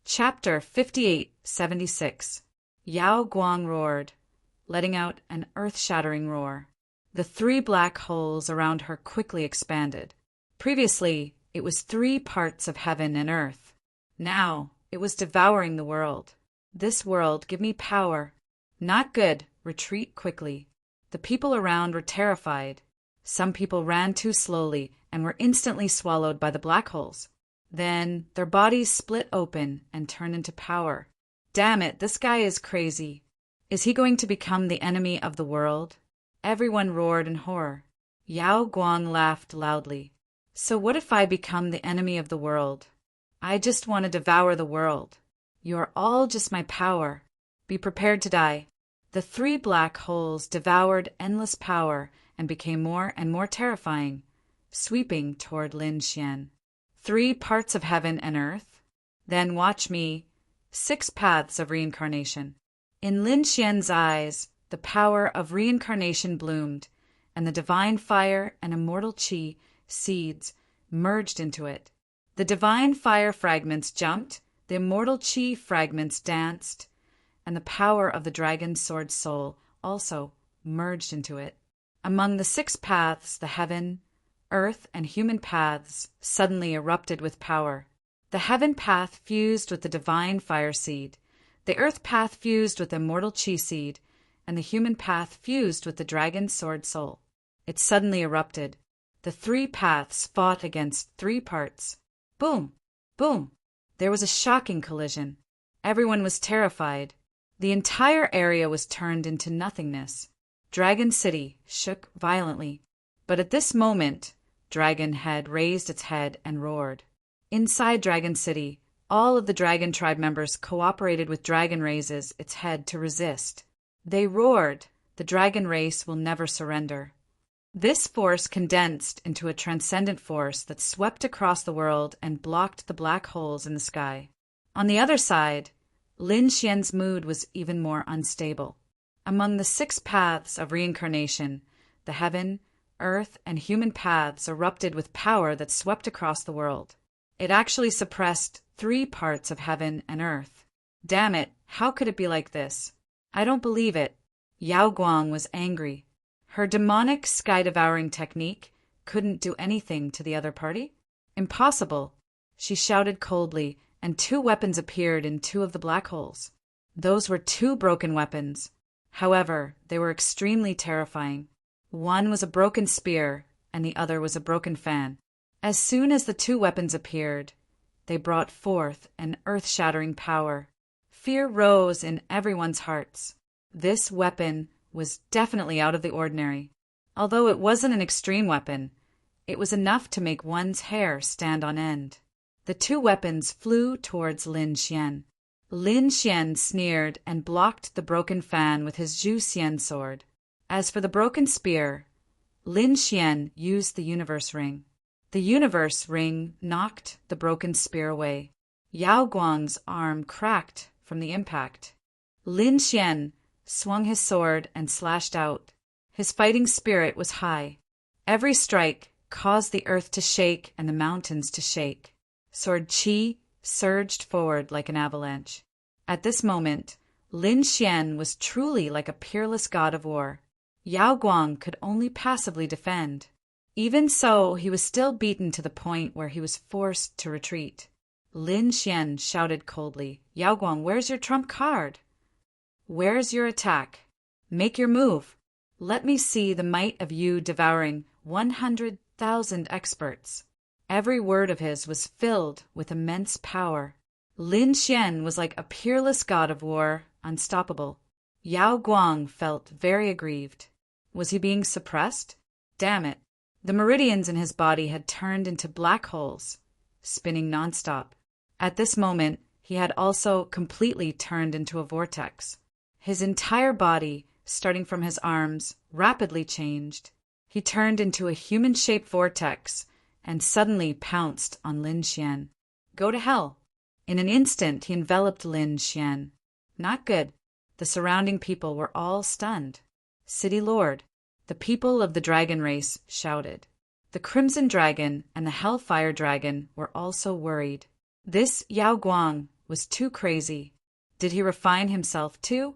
Chapter 58-76. Yao Guang roared, letting out an earth-shattering roar. The three black holes around her quickly expanded. Previously, it was 3 parts of heaven and earth. Now, it was devouring the world. This world, give me power. Not good, retreat quickly. The people around were terrified. Some people ran too slowly and were instantly swallowed by the black holes. Then, their bodies split open and turned into power. Damn it, this guy is crazy. Is he going to become the enemy of the world? Everyone roared in horror. Yao Guang laughed loudly. So what if I become the enemy of the world? I just want to devour the world. You are all just my power. Be prepared to die. The 3 black holes devoured endless power and became more and more terrifying, sweeping toward Lin Xian. 3 parts of heaven and earth? Then watch me. 6 paths of reincarnation. In Lin Xian's eyes, the power of reincarnation bloomed, and the divine fire and immortal qi seeds merged into it. The divine fire fragments jumped, the immortal qi fragments danced, and the power of the dragon sword soul also merged into it. Among the 6 paths, the heaven, earth, and human paths suddenly erupted with power. The heaven path fused with the divine fire seed, the earth path fused with the immortal qi seed, and the human path fused with the dragon sword soul. It suddenly erupted. The 3 paths fought against 3 parts. Boom! Boom! There was a shocking collision. Everyone was terrified. The entire area was turned into nothingness. Dragon City shook violently. But at this moment, Dragon had raised its head and roared. Inside Dragon City, all of the Dragon Tribe members cooperated with Dragon raises its head to resist. They roared, "The Dragon race will never surrender." This force condensed into a transcendent force that swept across the world and blocked the black holes in the sky. On the other side, Lin Xian's mood was even more unstable. Among the 6 paths of reincarnation, the heaven, earth, and human paths erupted with power that swept across the world. It actually suppressed 3 parts of heaven and earth. Damn it, how could it be like this? I don't believe it. Yao Guang was angry. Her demonic sky-devouring technique couldn't do anything to the other party? Impossible. She shouted coldly, and 2 weapons appeared in 2 of the black holes. Those were 2 broken weapons. However, they were extremely terrifying. One was a broken spear, and the other was a broken fan. As soon as the 2 weapons appeared, they brought forth an earth-shattering power. Fear rose in everyone's hearts. This weapon was definitely out of the ordinary. Although it wasn't an extreme weapon, it was enough to make one's hair stand on end. The 2 weapons flew towards Lin Xian. Lin Xian sneered and blocked the broken fan with his Zhu Xian sword. As for the broken spear, Lin Xian used the universe ring. The universe ring knocked the broken spear away. Yao Guang's arm cracked from the impact. Lin Xian swung his sword and slashed out. His fighting spirit was high. Every strike caused the earth to shake and the mountains to shake. Sword qi surged forward like an avalanche. At this moment, Lin Xian was truly like a peerless god of war. Yao Guang could only passively defend. Even so, he was still beaten to the point where he was forced to retreat. Lin Xian shouted coldly, "Yao Guang, where's your trump card? Where's your attack? Make your move. Let me see the might of you devouring 100,000 experts." Every word of his was filled with immense power. Lin Xian was like a peerless god of war, unstoppable. Yao Guang felt very aggrieved. Was he being suppressed? Damn it. The meridians in his body had turned into black holes, spinning nonstop. At this moment, he had also completely turned into a vortex. His entire body, starting from his arms, rapidly changed. He turned into a human-shaped vortex and suddenly pounced on Lin Xian. Go to hell. In an instant, he enveloped Lin Xian. Not good. The surrounding people were all stunned. City Lord, the people of the dragon race shouted. The Crimson Dragon and the Hellfire Dragon were also worried. This Yao Guang was too crazy. Did he refine himself too?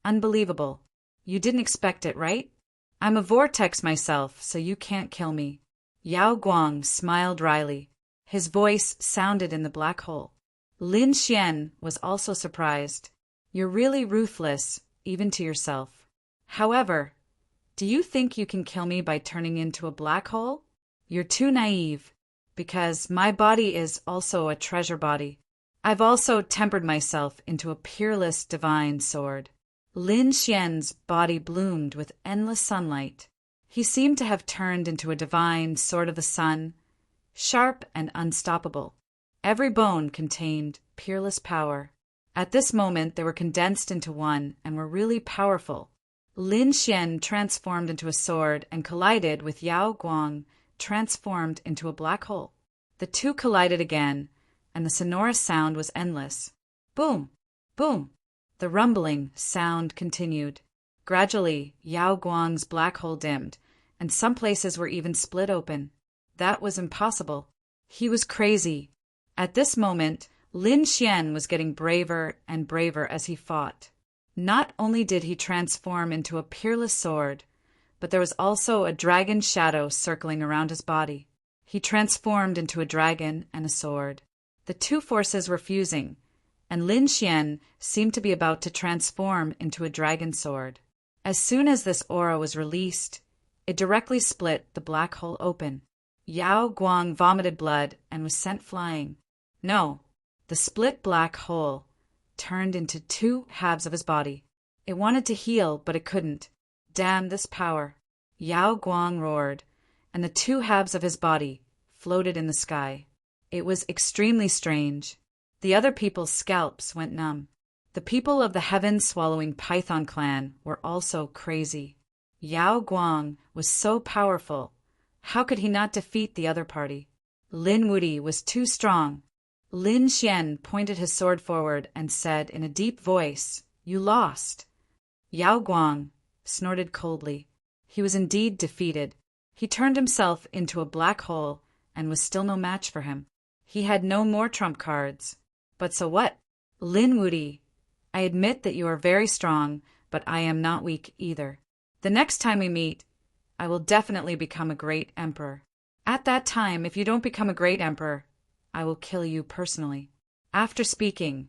Unbelievable. You didn't expect it, right? I'm a vortex myself, so you can't kill me. Yao Guang smiled wryly. His voice sounded in the black hole. Lin Xian was also surprised. You're really ruthless, even to yourself. However, do you think you can kill me by turning into a black hole? You're too naive, because my body is also a treasure body. I've also tempered myself into a peerless divine sword. Lin Xian's body bloomed with endless sunlight. He seemed to have turned into a divine sword of the sun, sharp and unstoppable. Every bone contained peerless power. At this moment they were condensed into one and were really powerful. Lin Xian transformed into a sword and collided with Yao Guang, transformed into a black hole. The two collided again, and the sonorous sound was endless. Boom! Boom! The rumbling sound continued. Gradually, Yao Guang's black hole dimmed, and some places were even split open. That was impossible. He was crazy. At this moment, Lin Xian was getting braver and braver as he fought. Not only did he transform into a peerless sword, but there was also a dragon shadow circling around his body. He transformed into a dragon and a sword. The two forces were fusing, and Lin Xian seemed to be about to transform into a dragon sword. As soon as this aura was released, it directly split the black hole open. Yao Guang vomited blood and was sent flying. No, the split black hole turned into two halves of his body. It wanted to heal, but it couldn't. Damn this power! Yao Guang roared, and the two halves of his body floated in the sky. It was extremely strange. The other people's scalps went numb. The people of the heaven-swallowing python clan were also crazy. Yao Guang was so powerful. How could he not defeat the other party? Lin Wuti was too strong. Lin Xian pointed his sword forward and said in a deep voice, "You lost." Yao Guang snorted coldly. He was indeed defeated. He turned himself into a black hole and was still no match for him. He had no more trump cards. But so what? Lin Wuti, I admit that you are very strong, but I am not weak either. The next time we meet, I will definitely become a great emperor. At that time, if you don't become a great emperor, I will kill you personally. After speaking,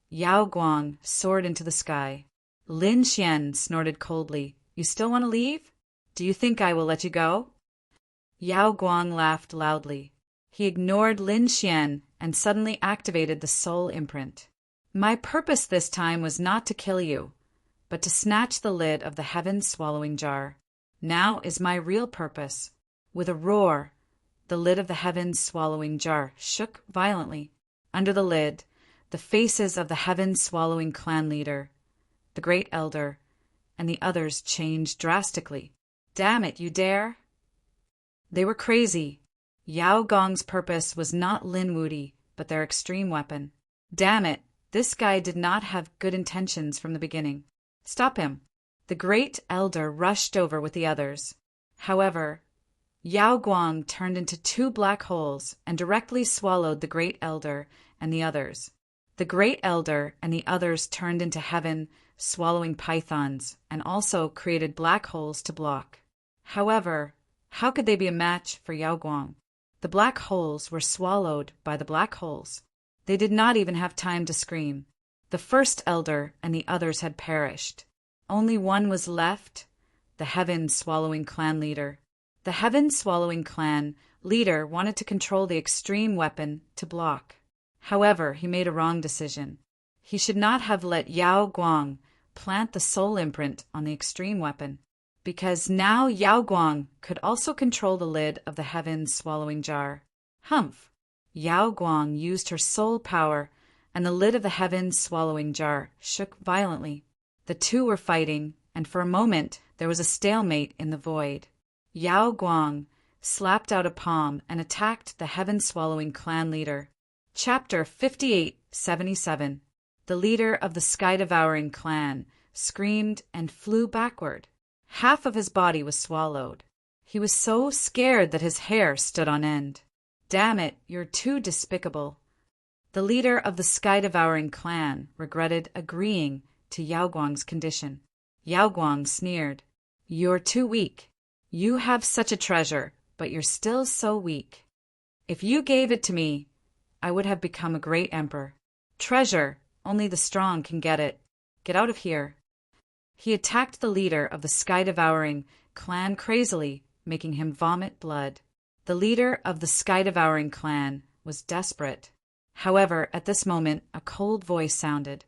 Yao Guang soared into the sky. Lin Xian snorted coldly. You still want to leave? Do you think I will let you go? Yao Guang laughed loudly. He ignored Lin Xian and suddenly activated the soul imprint. My purpose this time was not to kill you, but to snatch the lid of the heaven-swallowing jar. Now is my real purpose. With a roar, the lid of the heaven-swallowing jar shook violently. Under the lid, the faces of the heaven-swallowing clan leader, the great elder, and the others changed drastically. Damn it, you dare! They were crazy. Yao Guang's purpose was not Lin Wuti, but their extreme weapon. Damn it, this guy did not have good intentions from the beginning. Stop him. The great elder rushed over with the others. However, Yao Guang turned into two black holes and directly swallowed the great elder and the others. The great elder and the others turned into heaven, swallowing pythons, and also created black holes to block. However, how could they be a match for Yao Guang? The black holes were swallowed by the black holes. They did not even have time to scream. The first elder and the others had perished. Only one was left, the heaven-swallowing clan leader. The heaven-swallowing clan leader wanted to control the extreme weapon to block. However, he made a wrong decision. He should not have let Yao Guang plant the soul imprint on the extreme weapon, because now Yao Guang could also control the lid of the heaven-swallowing jar. Humph! Yao Guang used her soul power, and the lid of the heaven-swallowing jar shook violently. The two were fighting, and for a moment there was a stalemate in the void. Yao Guang slapped out a palm and attacked the heaven-swallowing clan leader. Chapter 58-77. The leader of the sky-devouring clan screamed and flew backward. Half of his body was swallowed. He was so scared that his hair stood on end. Damn it, you're too despicable. The leader of the sky-devouring clan regretted agreeing to Yao Guang's condition. Yao Guang sneered. "You're too weak. You have such a treasure, but you're still so weak. If you gave it to me, I would have become a great emperor. Treasure, only the strong can get it. Get out of here." He attacked the leader of the sky-devouring clan crazily, making him vomit blood. The leader of the sky-devouring clan was desperate. However, at this moment, a cold voice sounded.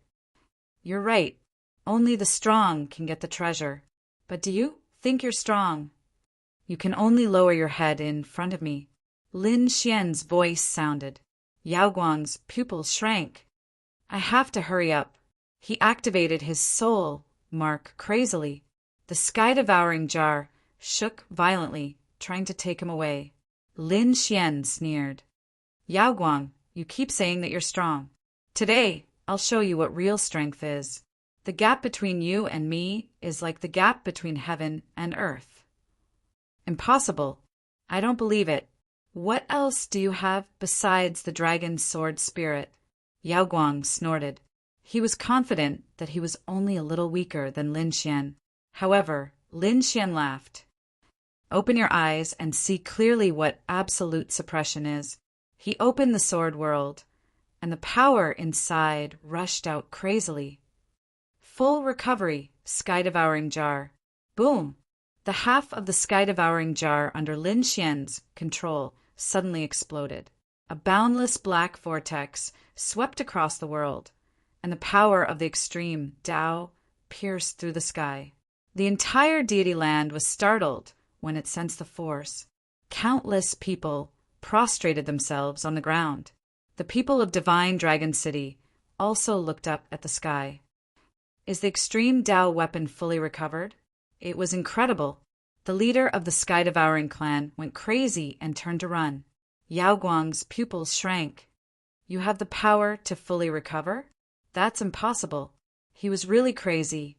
"You're right. Only the strong can get the treasure. But do you think you're strong? You can only lower your head in front of me." Lin Xian's voice sounded. Yao Guang's pupils shrank. "I have to hurry up." He activated his soul mark crazily. The sky-devouring jar shook violently, trying to take him away. Lin Xian sneered. "Yao Guang, you keep saying that you're strong. Today, I'll show you what real strength is. The gap between you and me is like the gap between heaven and earth." "Impossible. I don't believe it. What else do you have besides the dragon's sword spirit?" Yao Guang snorted. He was confident that he was only a little weaker than Lin Xian. However, Lin Xian laughed. "Open your eyes and see clearly what absolute suppression is." He opened the sword world, and the power inside rushed out crazily. Full recovery, sky-devouring jar. Boom! The half of the sky-devouring jar under Lin Xian's control suddenly exploded. A boundless black vortex swept across the world, and the power of the extreme Tao pierced through the sky. The entire deity land was startled when it sensed the force. Countless people prostrated themselves on the ground. The people of Divine Dragon City also looked up at the sky. Is the extreme Tao weapon fully recovered? It was incredible. The leader of the sky-devouring clan went crazy and turned to run. Yao Guang's pupils shrank. "You have the power to fully recover? That's impossible." He was really crazy.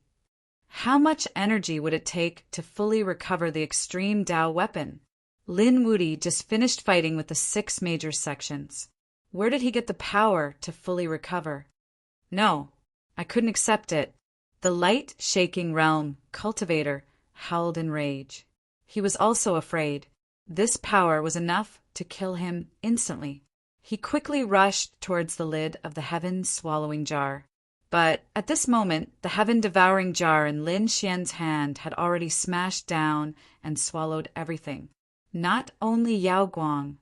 How much energy would it take to fully recover the extreme Tao weapon? Lin Wudi just finished fighting with the 6 major sections. Where did he get the power to fully recover? No, I couldn't accept it. The light-shaking realm cultivator howled in rage. He was also afraid. This power was enough to kill him instantly. He quickly rushed towards the lid of the heaven-swallowing jar. But at this moment, the heaven-devouring jar in Lin Xian's hand had already smashed down and swallowed everything. Not only Yao Guang,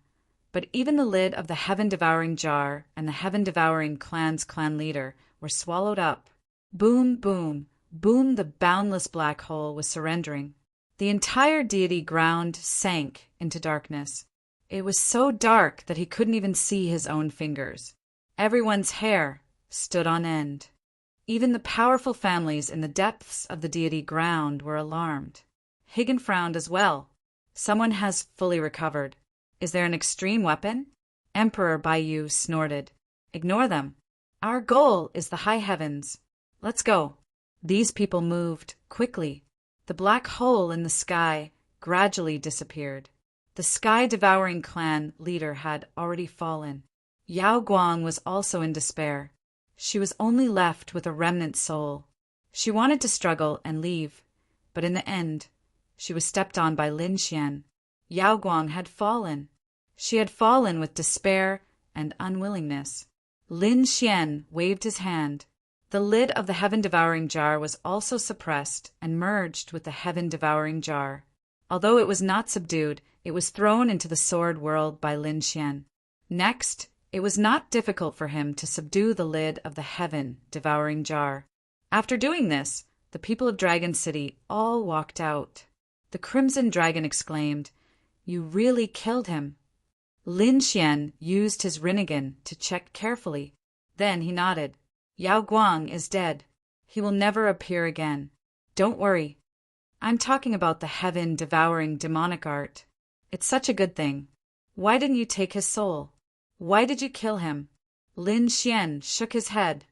but even the lid of the heaven-devouring jar and the heaven-devouring clan's clan leader were swallowed up. Boom, boom, boom, the boundless black hole was surrendering. The entire deity ground sank into darkness. It was so dark that he couldn't even see his own fingers. Everyone's hair stood on end. Even the powerful families in the depths of the deity ground were alarmed. Higgin frowned as well. Someone has fully recovered. Is there an extreme weapon? Emperor Baiyu snorted. Ignore them. Our goal is the high heavens. Let's go. These people moved quickly. The black hole in the sky gradually disappeared. The sky-devouring clan leader had already fallen. Yao Guang was also in despair. She was only left with a remnant soul. She wanted to struggle and leave, but in the end, she was stepped on by Lin Xian. Yao Guang had fallen. She had fallen with despair and unwillingness. Lin Xian waved his hand. The lid of the heaven-devouring jar was also suppressed and merged with the heaven-devouring jar. Although it was not subdued, it was thrown into the sword world by Lin Xian. Next, it was not difficult for him to subdue the lid of the heaven-devouring jar. After doing this, the people of Dragon City all walked out. The Crimson Dragon exclaimed, "You really killed him." Lin Xian used his Rinnegan to check carefully. Then he nodded. Yao Guang is dead. He will never appear again. Don't worry. I'm talking about the heaven-devouring demonic art. It's such a good thing. Why didn't you take his soul? Why did you kill him? Lin Xian shook his head.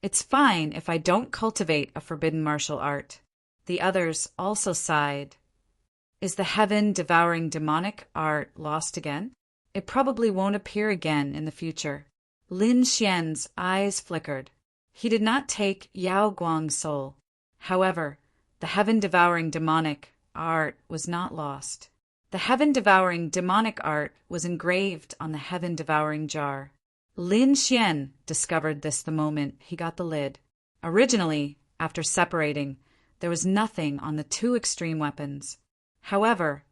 It's fine if I don't cultivate a forbidden martial art. The others also sighed. Is the heaven-devouring demonic art lost again? It probably won't appear again in the future. Lin Xian's eyes flickered. He did not take Yao Guang's soul. However, the heaven-devouring demonic art was not lost. The heaven-devouring demonic art was engraved on the heaven-devouring jar. Lin Xian discovered this the moment he got the lid. Originally, after separating, there was nothing on the two extreme weapons. However,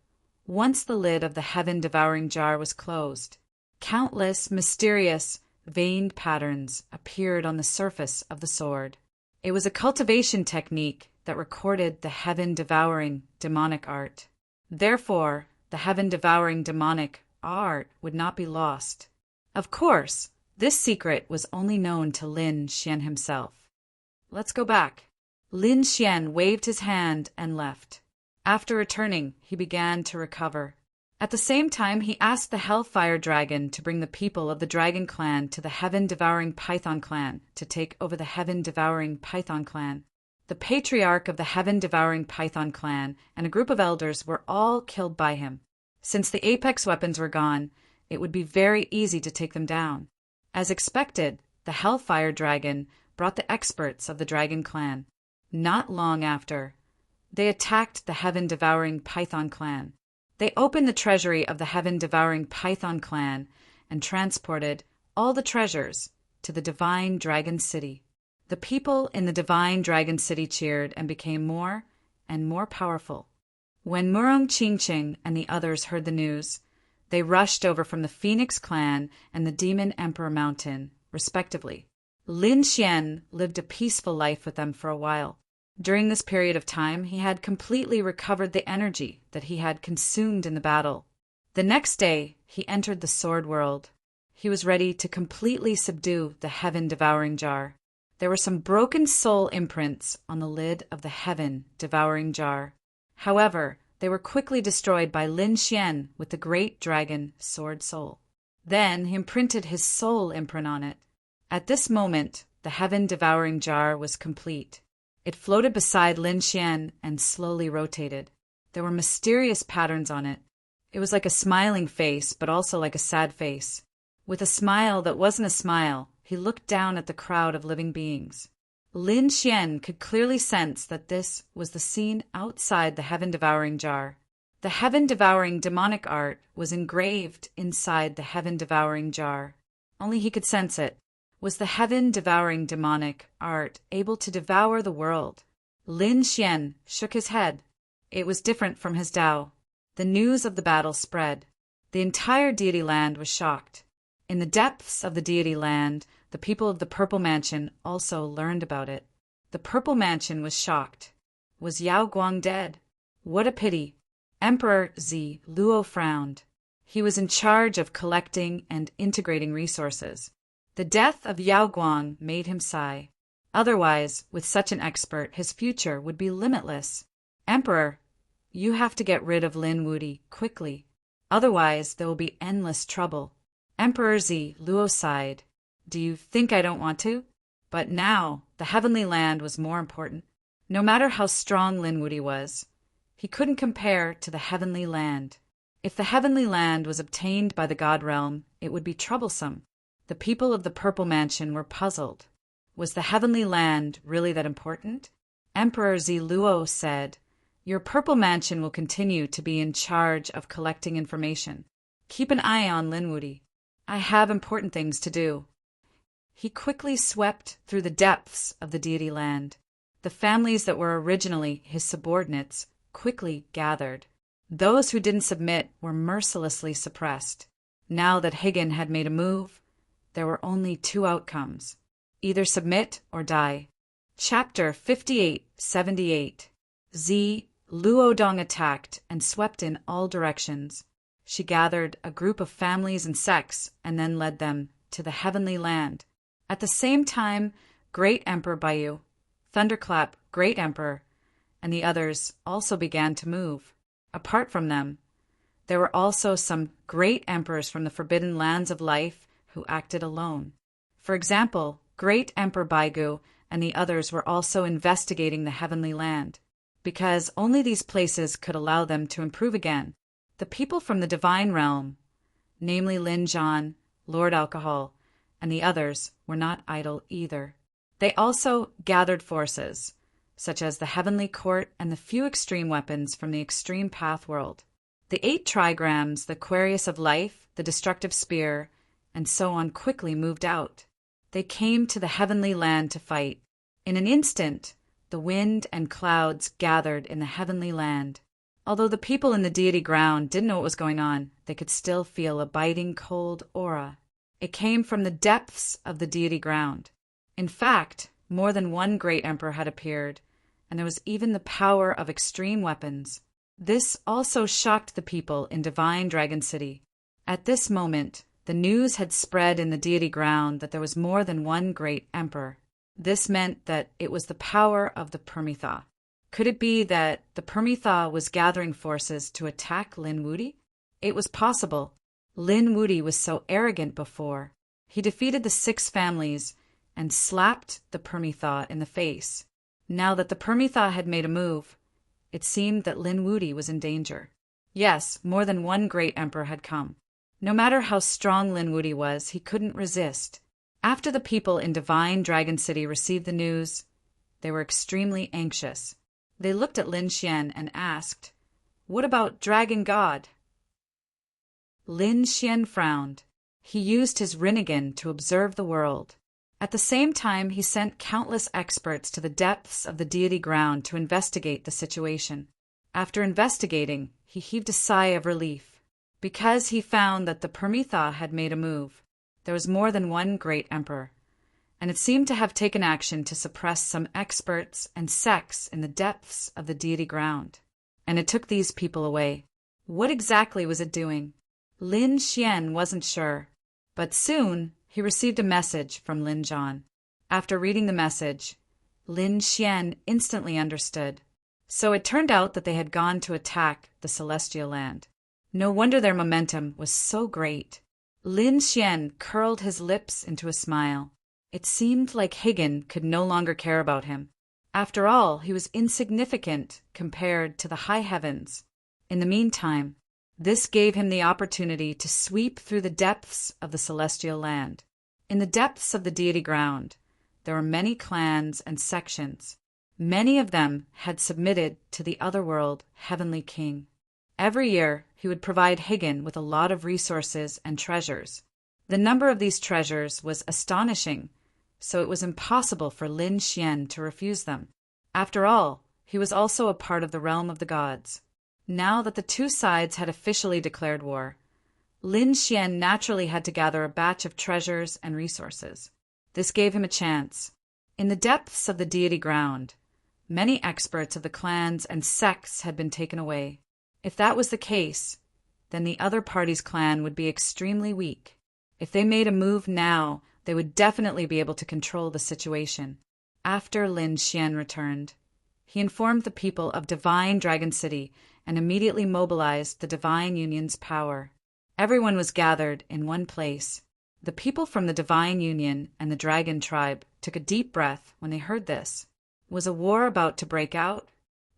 once the lid of the heaven-devouring jar was closed, countless mysterious, veined patterns appeared on the surface of the sword. It was a cultivation technique that recorded the heaven-devouring demonic art. Therefore, the heaven-devouring demonic art would not be lost. Of course, this secret was only known to Lin Xian himself. Let's go back. Lin Xian waved his hand and left. After returning, he began to recover. At the same time, he asked the Hellfire Dragon to bring the people of the Dragon Clan to the Heaven-Devouring Python Clan to take over the Heaven-Devouring Python Clan. The patriarch of the Heaven-Devouring Python Clan and a group of elders were all killed by him. Since the apex weapons were gone, it would be very easy to take them down. As expected, the Hellfire Dragon brought the experts of the Dragon Clan. Not long after, they attacked the Heaven-Devouring Python Clan. They opened the treasury of the Heaven-Devouring Python Clan and transported all the treasures to the Divine Dragon City. The people in the Divine Dragon City cheered and became more and more powerful. When Murong Qingqing and the others heard the news, they rushed over from the Phoenix Clan and the Demon Emperor Mountain, respectively. Lin Xian lived a peaceful life with them for a while. During this period of time, he had completely recovered the energy that he had consumed in the battle. The next day, he entered the sword world. He was ready to completely subdue the heaven-devouring jar. There were some broken soul imprints on the lid of the heaven-devouring jar. However, they were quickly destroyed by Lin Xian with the great dragon sword soul. Then he imprinted his soul imprint on it. At this moment, the heaven-devouring jar was complete. It floated beside Lin Xian and slowly rotated. There were mysterious patterns on it. It was like a smiling face, but also like a sad face. With a smile that wasn't a smile, he looked down at the crowd of living beings. Lin Xian could clearly sense that this was the scene outside the heaven-devouring jar. The heaven-devouring demonic art was engraved inside the heaven-devouring jar. Only he could sense it. Was the heaven-devouring demonic art able to devour the world? Lin Xian shook his head. It was different from his Tao. The news of the battle spread. The entire Deity Land was shocked. In the depths of the Deity Land, the people of the Purple Mansion also learned about it. The Purple Mansion was shocked. Was Yao Guang dead? What a pity. Emperor Zi Luo frowned. He was in charge of collecting and integrating resources. The death of Yao Guang made him sigh. Otherwise, with such an expert, his future would be limitless. Emperor, you have to get rid of Lin Wudi quickly. Otherwise, there will be endless trouble. Emperor Zi Luo sighed. Do you think I don't want to? But now, the heavenly land was more important. No matter how strong Lin Wudi was, he couldn't compare to the heavenly land. If the heavenly land was obtained by the God realm, it would be troublesome. The people of the Purple Mansion were puzzled. Was the heavenly land really that important? Emperor Zi Luo said, Your Purple Mansion will continue to be in charge of collecting information. Keep an eye on Lin Wudi. I have important things to do. He quickly swept through the depths of the Deity Land. The families that were originally his subordinates quickly gathered. Those who didn't submit were mercilessly suppressed. Now that Higgin had made a move, there were only two outcomes. Either submit or die. Chapter 58-78. Zi Luodong attacked and swept in all directions. She gathered a group of families and sects and then led them to the heavenly land. At the same time, Great Emperor Bayu, Thunderclap, Great Emperor, and the others also began to move. Apart from them, there were also some great emperors from the forbidden lands of life who acted alone. For example, Great Emperor Baigu and the others were also investigating the heavenly land, because only these places could allow them to improve again. The people from the divine realm, namely Lin Zhan, Lord Alcohol, and the others were not idle either. They also gathered forces, such as the Heavenly Court and the few extreme weapons from the Extreme Path world. The 8 trigrams, the Aquarius of Life, the Destructive Spear, and so on quickly moved out. They came to the heavenly land to fight. In an instant, the wind and clouds gathered in the heavenly land. Although the people in the deity ground didn't know what was going on, they could still feel a biting cold aura. It came from the depths of the deity ground. In fact, more than one great emperor had appeared, and there was even the power of extreme weapons. This also shocked the people in Divine Dragon City. At this moment, the news had spread in the deity ground that there was more than one great emperor. This meant that it was the power of the Permitha. Could it be that the Permitha was gathering forces to attack Lin Wudi? It was possible. Lin Wudi was so arrogant before. He defeated the 6 families and slapped the Permitha in the face. Now that the Permitha had made a move, it seemed that Lin Wudi was in danger. Yes, more than one great emperor had come. No matter how strong Lin Wudi was, he couldn't resist. After the people in Divine Dragon City received the news, they were extremely anxious. They looked at Lin Xian and asked, "What about Dragon God?" Lin Xian frowned. He used his Rinnegan to observe the world. At the same time, he sent countless experts to the depths of the deity ground to investigate the situation. After investigating, he heaved a sigh of relief. Because he found that the Permitha had made a move, there was more than one great emperor, and it seemed to have taken action to suppress some experts and sects in the depths of the deity ground. And it took these people away. What exactly was it doing? Lin Xian wasn't sure, but soon he received a message from Lin Zhan. After reading the message, Lin Xian instantly understood. So it turned out that they had gone to attack the celestial land. No wonder their momentum was so great. Lin Xian curled his lips into a smile. It seemed like Higgin could no longer care about him. After all, he was insignificant compared to the high heavens. In the meantime, this gave him the opportunity to sweep through the depths of the celestial land. In the depths of the deity ground, there were many clans and sections. Many of them had submitted to the otherworld heavenly king. Every year, he would provide Higgin with a lot of resources and treasures. The number of these treasures was astonishing, so it was impossible for Lin Xian to refuse them. After all, he was also a part of the realm of the gods. Now that the 2 sides had officially declared war, Lin Xian naturally had to gather a batch of treasures and resources. This gave him a chance. In the depths of the deity ground, many experts of the clans and sects had been taken away. If that was the case, then the other party's clan would be extremely weak. If they made a move now, they would definitely be able to control the situation. After Lin Xian returned, he informed the people of Divine Dragon City and immediately mobilized the Divine Union's power. Everyone was gathered in one place. The people from the Divine Union and the Dragon Tribe took a deep breath when they heard this. Was a war about to break out?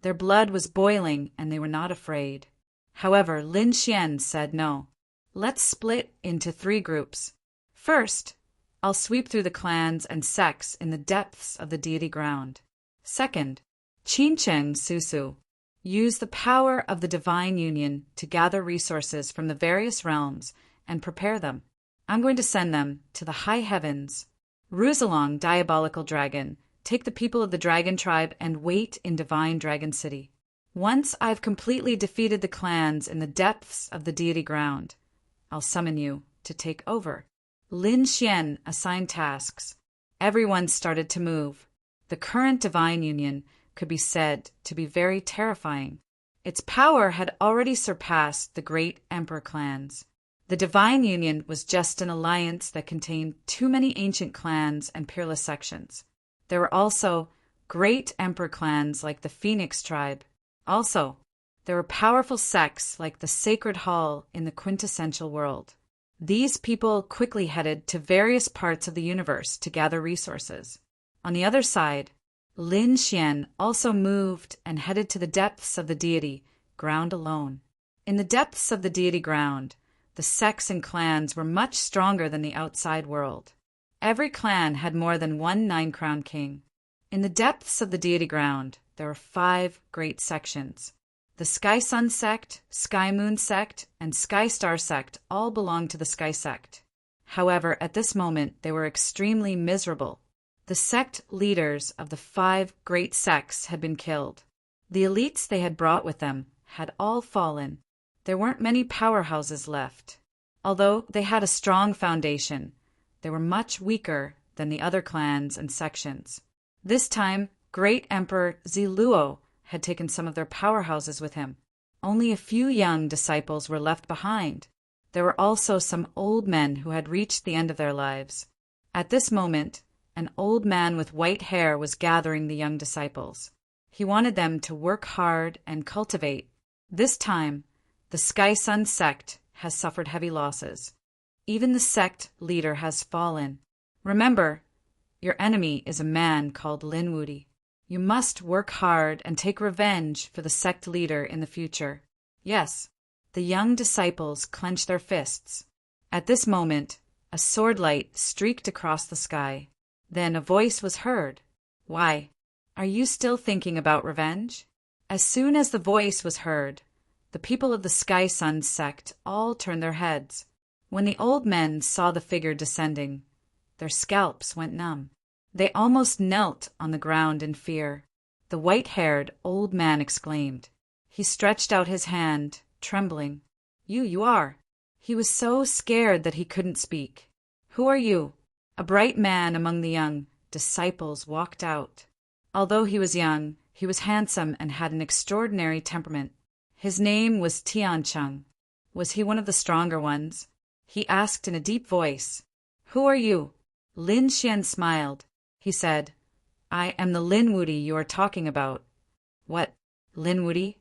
Their blood was boiling and they were not afraid. However, Lin Xian said no. Let's split into 3 groups. First, I'll sweep through the clans and sects in the depths of the deity ground. Second, Qincheng Susu. Use the power of the Divine Union to gather resources from the various realms and prepare them. I'm going to send them to the high heavens. Ruzalong, Diabolical Dragon, take the people of the Dragon Tribe and wait in Divine Dragon City. Once I've completely defeated the clans in the depths of the deity ground, I'll summon you to take over. Lin Xian assigned tasks. Everyone started to move. The current Divine Union could be said to be very terrifying. Its power had already surpassed the great emperor clans. The Divine Union was just an alliance that contained too many ancient clans and peerless sections. There were also great emperor clans like the Phoenix tribe. Also, there were powerful sects like the Sacred Hall in the quintessential world. These people quickly headed to various parts of the universe to gather resources. On the other side, Lin Xian also moved and headed to the depths of the deity ground alone. In the depths of the deity ground, the sects and clans were much stronger than the outside world. Every clan had more than one nine-crowned king. In the depths of the deity ground, there were 5 great sections. The Sky Sun sect, Sky Moon sect, and Sky Star sect all belonged to the Sky sect. However, at this moment, they were extremely miserable. The sect leaders of the 5 great sects had been killed. The elites they had brought with them had all fallen. There weren't many powerhouses left. Although they had a strong foundation, they were much weaker than the other clans and sections. This time, Great Emperor Ziluo had taken some of their powerhouses with him. Only a few young disciples were left behind. There were also some old men who had reached the end of their lives. At this moment, an old man with white hair was gathering the young disciples. He wanted them to work hard and cultivate. This time, the Sky Sun sect has suffered heavy losses. Even the sect leader has fallen. Remember, your enemy is a man called Linwoody. You must work hard and take revenge for the sect leader in the future. Yes, the young disciples clenched their fists. At this moment, a sword light streaked across the sky. Then a voice was heard. Why, are you still thinking about revenge? As soon as the voice was heard, the people of the Sky Sun sect all turned their heads. When the old men saw the figure descending, their scalps went numb. They almost knelt on the ground in fear. The white-haired old man exclaimed. He stretched out his hand, trembling. You are. He was so scared that he couldn't speak. Who are you? A bright man among the young disciples walked out. Although he was young, he was handsome and had an extraordinary temperament. His name was Tiancheng. Was he one of the stronger ones? He asked in a deep voice. Who are you? Lin Xian smiled. He said, I am the Linwoody you are talking about. What, Linwoody?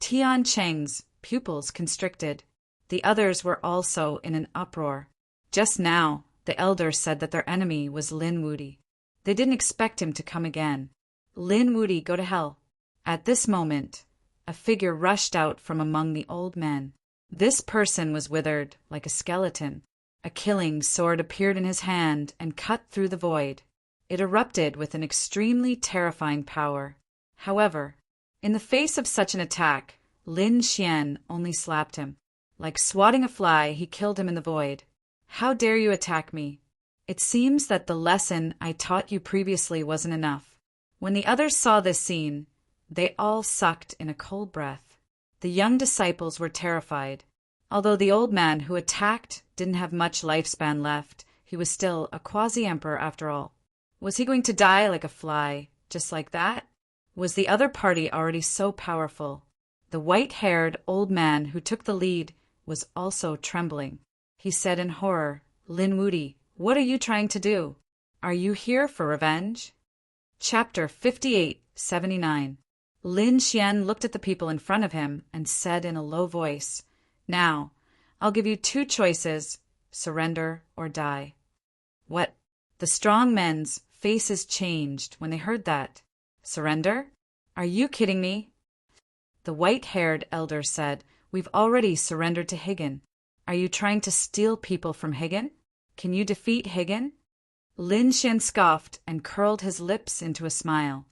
Tiancheng's pupils constricted. The others were also in an uproar. Just now, the elders said that their enemy was Linwoody. They didn't expect him to come again. Linwoody, go to hell. At this moment, a figure rushed out from among the old men. This person was withered like a skeleton. A killing sword appeared in his hand and cut through the void. It erupted with an extremely terrifying power. However, in the face of such an attack, Lin Xian only slapped him. Like swatting a fly, he killed him in the void. How dare you attack me? It seems that the lesson I taught you previously wasn't enough. When the others saw this scene, they all sucked in a cold breath. The young disciples were terrified. Although the old man who attacked didn't have much lifespan left, he was still a quasi-emperor after all. Was he going to die like a fly, just like that? Was the other party already so powerful? The white-haired old man who took the lead was also trembling. He said in horror, Linwoody, what are you trying to do? Are you here for revenge? Chapter 58-79. Lin Xian looked at the people in front of him and said in a low voice, Now, I'll give you 2 choices, surrender or die. What? The strong men's faces changed when they heard that. Surrender? Are you kidding me? The white-haired elder said, We've already surrendered to Higgin. Are you trying to steal people from Higgin? Can you defeat Higgin? Lin Xian scoffed and curled his lips into a smile.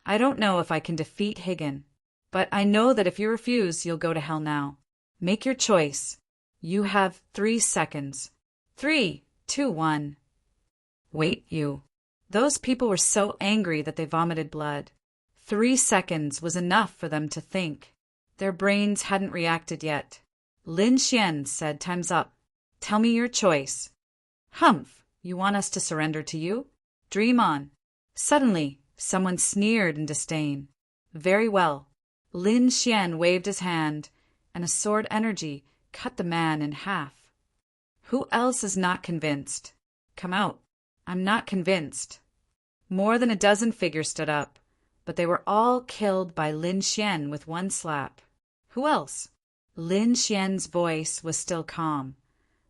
I don't know if I can defeat Higgin, but I know that if you refuse, you'll go to hell now. Make your choice. You have 3 seconds. 3, 2, 1. Wait, you. Those people were so angry that they vomited blood. 3 seconds was enough for them to think. Their brains hadn't reacted yet. Lin Xian said, Time's up. Tell me your choice. Humph, you want us to surrender to you? Dream on. Suddenly, someone sneered in disdain. Very well. Lin Xian waved his hand, and a sword energy cut the man in half. Who else is not convinced? Come out. I'm not convinced. More than a dozen figures stood up, but they were all killed by Lin Xian with 1 slap. Who else? Lin Xian's voice was still calm,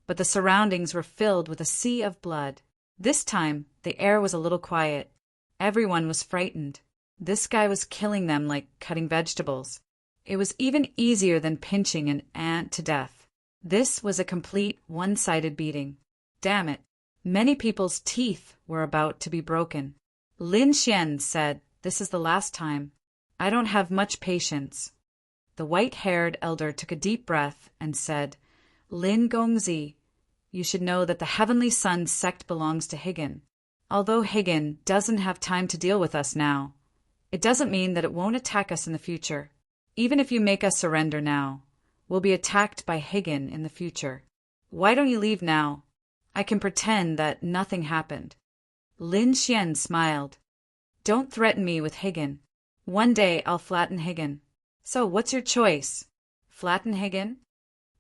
but the surroundings were filled with a sea of blood. This time, the air was a little quiet. Everyone was frightened. This guy was killing them like cutting vegetables. It was even easier than pinching an ant to death. This was a complete one-sided beating. Damn it. Many people's teeth were about to be broken. Lin Xian said, "This is the last time. I don't have much patience." The white-haired elder took a deep breath and said, "Lin Gongzi, you should know that the Heavenly Sun sect belongs to Higan. Although Higan doesn't have time to deal with us now, it doesn't mean that it won't attack us in the future. Even if you make us surrender now, we'll be attacked by Higan in the future. Why don't you leave now? I can pretend that nothing happened." Lin Xian smiled. "Don't threaten me with Higan. One day I'll flatten Higan. So what's your choice? Flatten Higan?"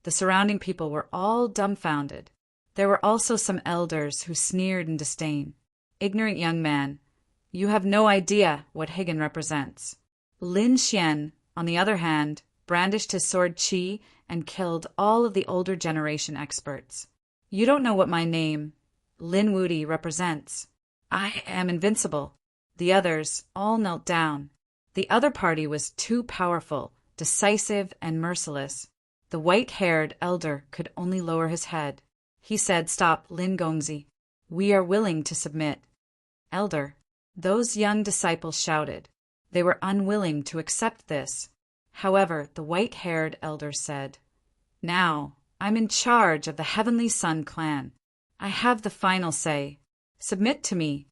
The surrounding people were all dumbfounded. There were also some elders who sneered in disdain. "Ignorant young man, you have no idea what Higan represents." Lin Xian, on the other hand, brandished his sword Qi and killed all of the older generation experts. "You don't know what my name, Lin Wudi, represents. I am invincible." The others all knelt down. The other party was too powerful, decisive, and merciless. The white-haired elder could only lower his head. He said, "Stop, Lin Gongzi. We are willing to submit." "Elder," those young disciples shouted. They were unwilling to accept this. However, the white-haired elder said, "Now, I'm in charge of the Heavenly Sun clan. I have the final say. Submit to me."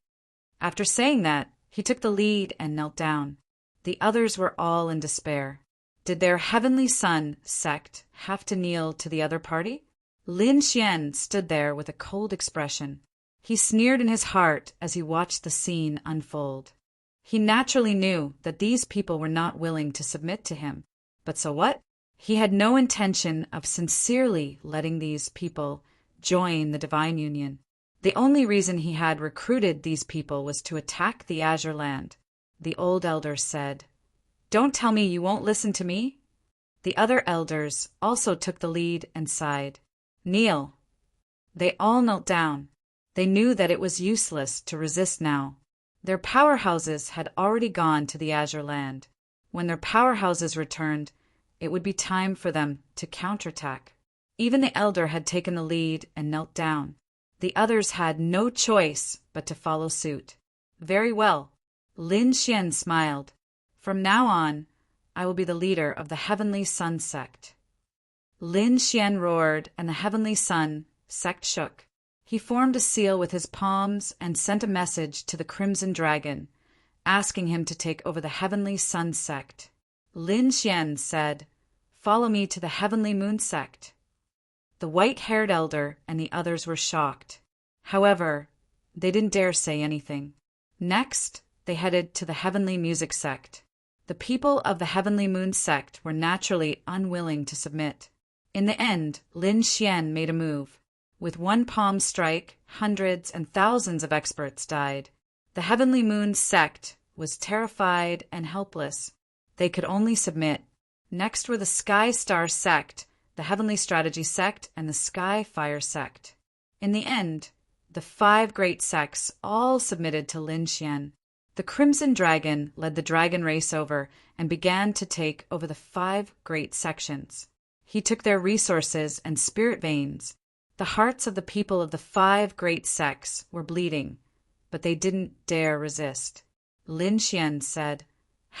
After saying that, he took the lead and knelt down. The others were all in despair. Did their Heavenly Sun sect have to kneel to the other party? Lin Xian stood there with a cold expression. He sneered in his heart as he watched the scene unfold. He naturally knew that these people were not willing to submit to him. But so what? He had no intention of sincerely letting these people join the divine union. The only reason he had recruited these people was to attack the Azure Land. The old elder said, "Don't tell me you won't listen to me?" The other elders also took the lead and sighed. "Kneel." They all knelt down. They knew that it was useless to resist now. Their powerhouses had already gone to the Azure Land. When their powerhouses returned, it would be time for them to counterattack. Even the elder had taken the lead and knelt down. The others had no choice but to follow suit. "Very well." Lin Xian smiled. "From now on, I will be the leader of the Heavenly Sun sect." Lin Xian roared, and the Heavenly Sun sect shook. He formed a seal with his palms and sent a message to the Crimson Dragon, asking him to take over the Heavenly Sun sect. Lin Xian said, "Follow me to the Heavenly Moon sect." The white-haired elder and the others were shocked. However, they didn't dare say anything. Next, they headed to the Heavenly Music sect. The people of the Heavenly Moon sect were naturally unwilling to submit. In the end, Lin Xian made a move. With one palm strike, hundreds and thousands of experts died. The Heavenly Moon sect was terrified and helpless. They could only submit. Next were the Sky Star sect, the Heavenly Strategy sect, and the Sky Fire sect. In the end, the 5 great sects all submitted to Lin Xian. The Crimson Dragon led the dragon race over and began to take over the 5 great sections. He took their resources and spirit veins. The hearts of the people of the 5 great sects were bleeding, but they didn't dare resist. Lin Xian said,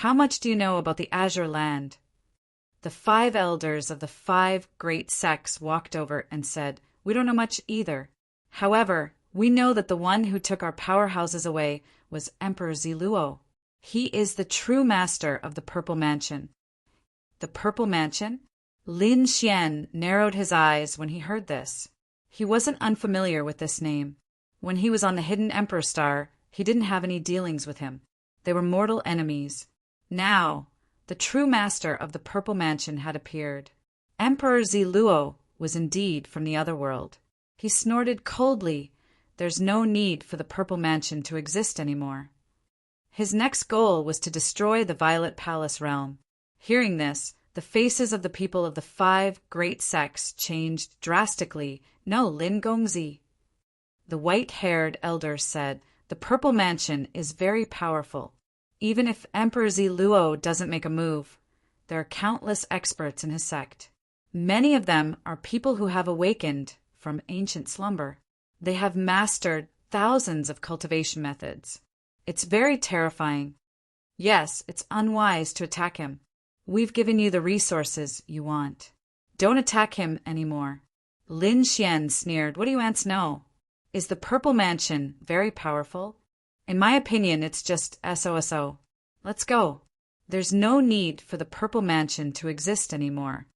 "How much do you know about the Azure Land?" The 5 elders of the 5 great sects walked over and said, "We don't know much either. However, we know that the one who took our powerhouses away was Emperor Ziluo. He is the true master of the Purple Mansion." The Purple Mansion? Lin Xian narrowed his eyes when he heard this. He wasn't unfamiliar with this name. When he was on the Hidden Emperor Star, he didn't have any dealings with him. They were mortal enemies. Now, the true master of the Purple Mansion had appeared. Emperor Ziluo was indeed from the other world. He snorted coldly. There's no need for the Purple Mansion to exist anymore. His next goal was to destroy the Violet Palace realm. Hearing this, the faces of the people of the 5 great sects changed drastically. "No, Lin Gongzi." The white-haired elder said, "The Purple Mansion is very powerful. Even if Emperor Ziluo doesn't make a move, there are countless experts in his sect. Many of them are people who have awakened from ancient slumber. They have mastered thousands of cultivation methods. It's very terrifying. Yes, it's unwise to attack him. We've given you the resources you want. Don't attack him anymore. Lin Xian sneered. What do you ants know? Is the Purple Mansion very powerful? In my opinion, it's just SOSO. Let's go. There's no need for the Purple Mansion to exist anymore.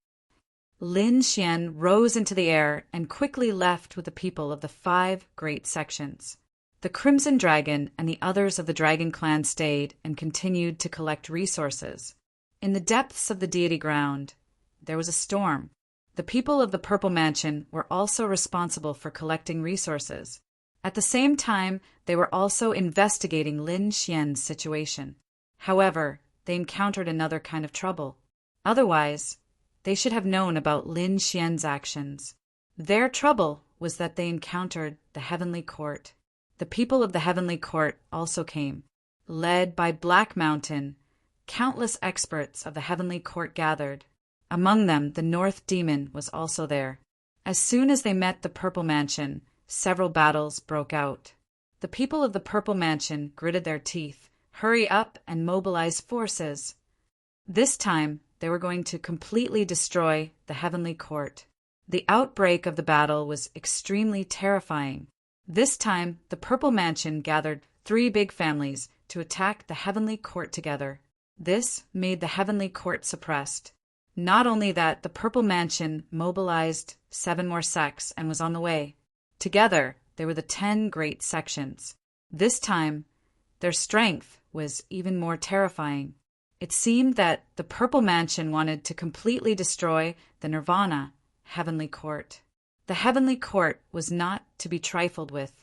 Lin Xian rose into the air and quickly left with the people of the 5 great sections. The Crimson Dragon and the others of the Dragon Clan stayed and continued to collect resources. In the depths of the Deity ground, there was a storm. The people of the Purple Mansion were also responsible for collecting resources. At the same time, they were also investigating Lin Xian's situation. However, they encountered another kind of trouble. Otherwise, they should have known about Lin Xian's actions. Their trouble was that they encountered the Heavenly Court. The people of the Heavenly Court also came. Led by Black Mountain, countless experts of the Heavenly Court gathered. Among them, the North Demon was also there. As soon as they met the Purple Mansion, several battles broke out. The people of the Purple Mansion gritted their teeth, hurry up and mobilize forces. This time, they were going to completely destroy the Heavenly Court. The outbreak of the battle was extremely terrifying. This time, the Purple Mansion gathered 3 big families to attack the Heavenly Court together. This made the Heavenly Court suppressed. Not only that, the Purple Mansion mobilized 7 more sects and was on the way. Together, they were the 10 great sections. This time, their strength was even more terrifying. It seemed that the Purple Mansion wanted to completely destroy the Nirvana Heavenly Court. The Heavenly Court was not to be trifled with.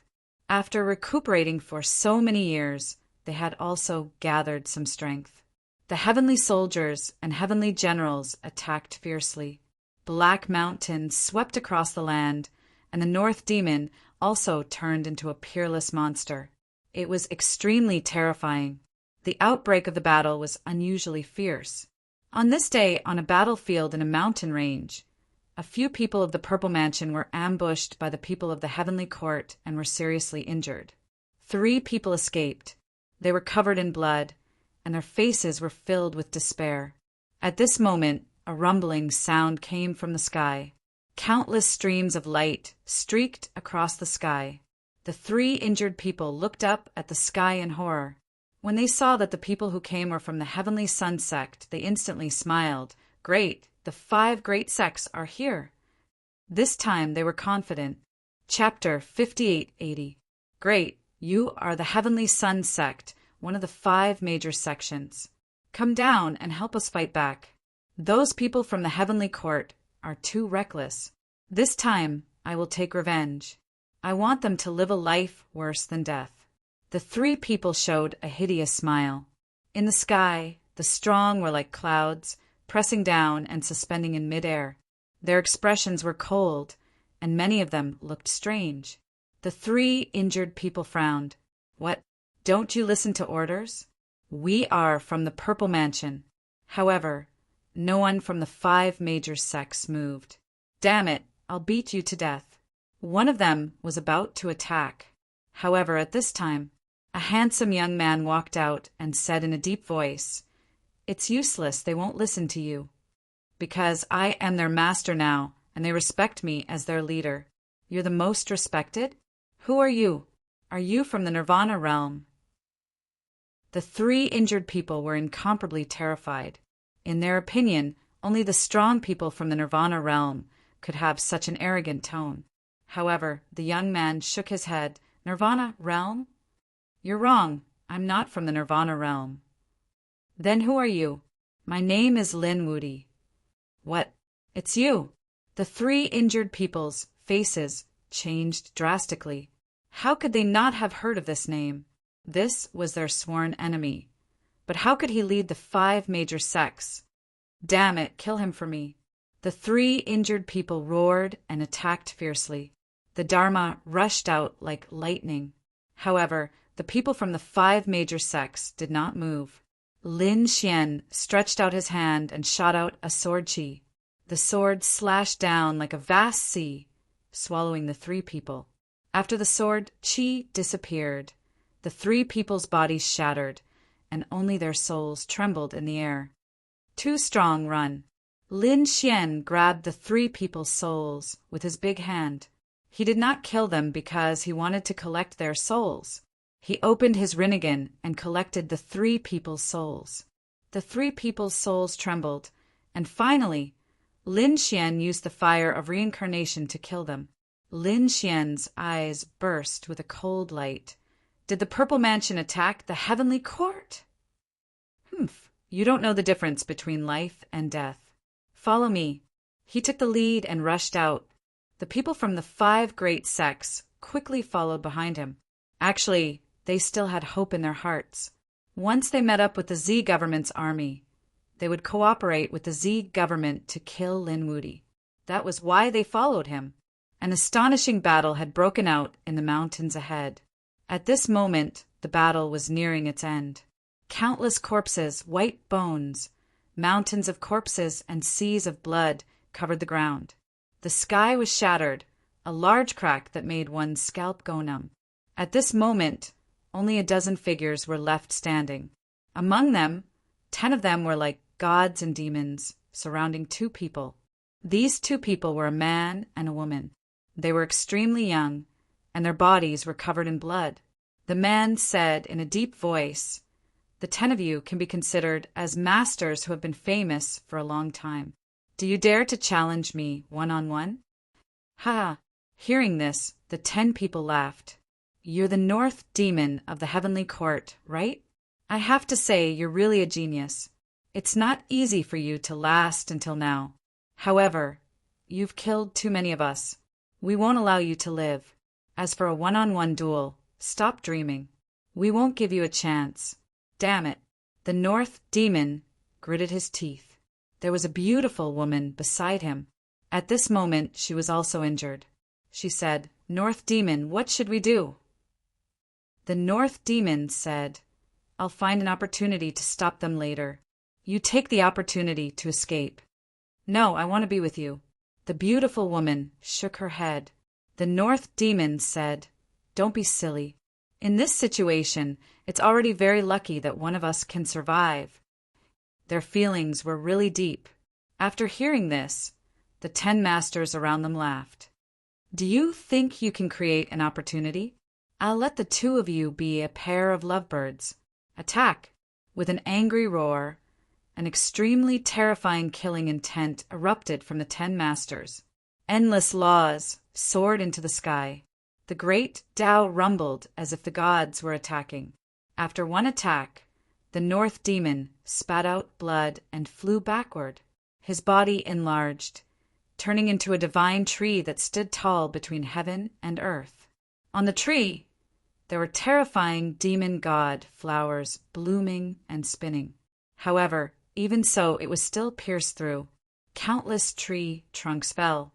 After recuperating for so many years, they had also gathered some strength. The heavenly soldiers and heavenly generals attacked fiercely. Black Mountain swept across the land, and the North Demon also turned into a peerless monster. It was extremely terrifying. The outbreak of the battle was unusually fierce. On this day, on a battlefield in a mountain range, a few people of the Purple Mansion were ambushed by the people of the Heavenly Court and were seriously injured. 3 people escaped. They were covered in blood, and their faces were filled with despair. At this moment, a rumbling sound came from the sky. Countless streams of light streaked across the sky. The 3 injured people looked up at the sky in horror. When they saw that the people who came were from the Heavenly Sun sect, they instantly smiled. Great, the 5 great sects are here. This time they were confident. Chapter 5880. Great, you are the Heavenly Sun sect, one of the 5 major sections. Come down and help us fight back. Those people from the Heavenly Court are too reckless. This time I will take revenge. I want them to live a life worse than death. The 3 people showed a hideous smile. In the sky, the strong were like clouds, pressing down and suspending in midair. Their expressions were cold, and many of them looked strange. The 3 injured people frowned. What? Don't you listen to orders? We are from the Purple Mansion. However, no one from the 5 major sects moved. Damn it, I'll beat you to death. One of them was about to attack. However, at this time, a handsome young man walked out and said in a deep voice, "It's useless, they won't listen to you. Because I am their master now, and they respect me as their leader. You're the most respected? Who are you? Are you from the Nirvana realm?" The 3 injured people were incomparably terrified. In their opinion, only the strong people from the Nirvana realm could have such an arrogant tone. However, the young man shook his head. Nirvana realm? You're wrong. I'm not from the Nirvana realm. Then who are you? My name is Lin Wudi. What? It's you. The 3 injured people's faces changed drastically. How could they not have heard of this name? This was their sworn enemy. But how could he lead the 5 major sects? Damn it, kill him for me. The 3 injured people roared and attacked fiercely. The Dharma rushed out like lightning. However, the people from the 5 major sects did not move. Lin Xian stretched out his hand and shot out a sword chi. The sword slashed down like a vast sea, swallowing the 3 people. After the sword, Qi disappeared. The three people's bodies shattered, and only their souls trembled in the air. Too strong, run. Lin Xian grabbed the three people's souls with his big hand. He did not kill them because he wanted to collect their souls. He opened his rinnegan and collected the three people's souls. The three people's souls trembled, and finally, Lin Xian used the fire of reincarnation to kill them. Lin Xian's eyes burst with a cold light. Did the Purple Mansion attack the Heavenly Court? Humph, you don't know the difference between life and death. Follow me. He took the lead and rushed out. The people from the 5 great sects quickly followed behind him. Actually, they still had hope in their hearts. Once they met up with the Z government's army, they would cooperate with the Z government to kill Lin Wudi. That was why they followed him. An astonishing battle had broken out in the mountains ahead. At this moment, the battle was nearing its end. Countless corpses, white bones, mountains of corpses and seas of blood covered the ground. The sky was shattered, a large crack that made one's scalp go numb. At this moment, only a dozen figures were left standing. Among them, 10 of them were like gods and demons, surrounding 2 people. These 2 people were a man and a woman. They were extremely young, and their bodies were covered in blood. The man said in a deep voice, "The 10 of you can be considered as masters who have been famous for a long time. Do you dare to challenge me one-on-one?" Ha! Hearing this, the 10 people laughed. "You're the North Demon of the Heavenly Court, right? I have to say you're really a genius. It's not easy for you to last until now. However, you've killed too many of us. We won't allow you to live. As for a one-on-one duel, stop dreaming. We won't give you a chance. Damn it." The North Demon gritted his teeth. There was a beautiful woman beside him. At this moment, she was also injured. She said, "North Demon, what should we do?" The North Demon said, "I'll find an opportunity to stop them later. You take the opportunity to escape." "No, I want to be with you." The beautiful woman shook her head. The North Demon said, "Don't be silly. In this situation, it's already very lucky that one of us can survive." Their feelings were really deep. After hearing this, the 10 masters around them laughed. "Do you think you can create an opportunity? I'll let the 2 of you be a pair of lovebirds. Attack!" With an angry roar, an extremely terrifying killing intent erupted from the 10 masters. Endless laws soared into the sky. The great Tao rumbled as if the gods were attacking. After one attack, the North Demon spat out blood and flew backward. His body enlarged, turning into a divine tree that stood tall between heaven and earth. On the tree, there were terrifying demon god flowers blooming and spinning. However, even so, it was still pierced through. Countless tree trunks fell,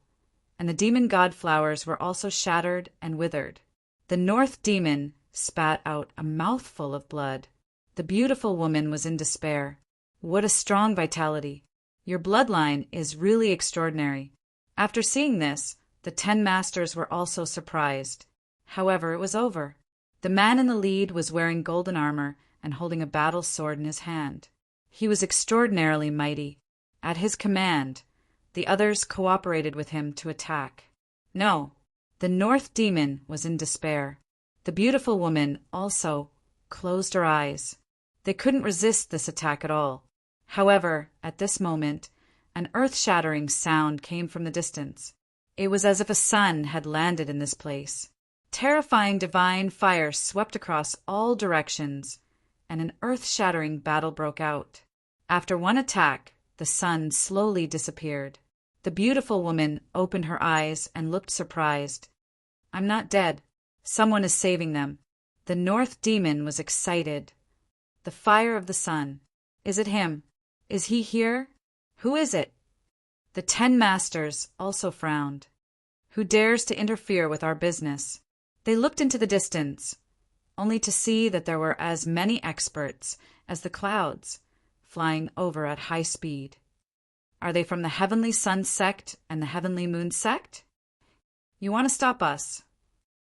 and the demon god flowers were also shattered and withered. The North Demon spat out a mouthful of blood. The beautiful woman was in despair. "What a strong vitality! Your bloodline is really extraordinary." After seeing this, the 10 masters were also surprised. However, it was over. The man in the lead was wearing golden armor and holding a battle sword in his hand. He was extraordinarily mighty. At his command, the others cooperated with him to attack. No, the North Demon was in despair. The beautiful woman also closed her eyes. They couldn't resist this attack at all. However, at this moment, an earth-shattering sound came from the distance. It was as if a sun had landed in this place. Terrifying divine fire swept across all directions, and an earth-shattering battle broke out. After one attack, the sun slowly disappeared. The beautiful woman opened her eyes and looked surprised. "I'm not dead. Someone is saving them." The North Demon was excited. "The fire of the sun. Is it him? Is he here? Who is it?" The 10 masters also frowned. "Who dares to interfere with our business?" They looked into the distance, only to see that there were as many experts as the clouds, flying over at high speed. "Are they from the Heavenly Sun sect and the Heavenly Moon sect? You want to stop us?"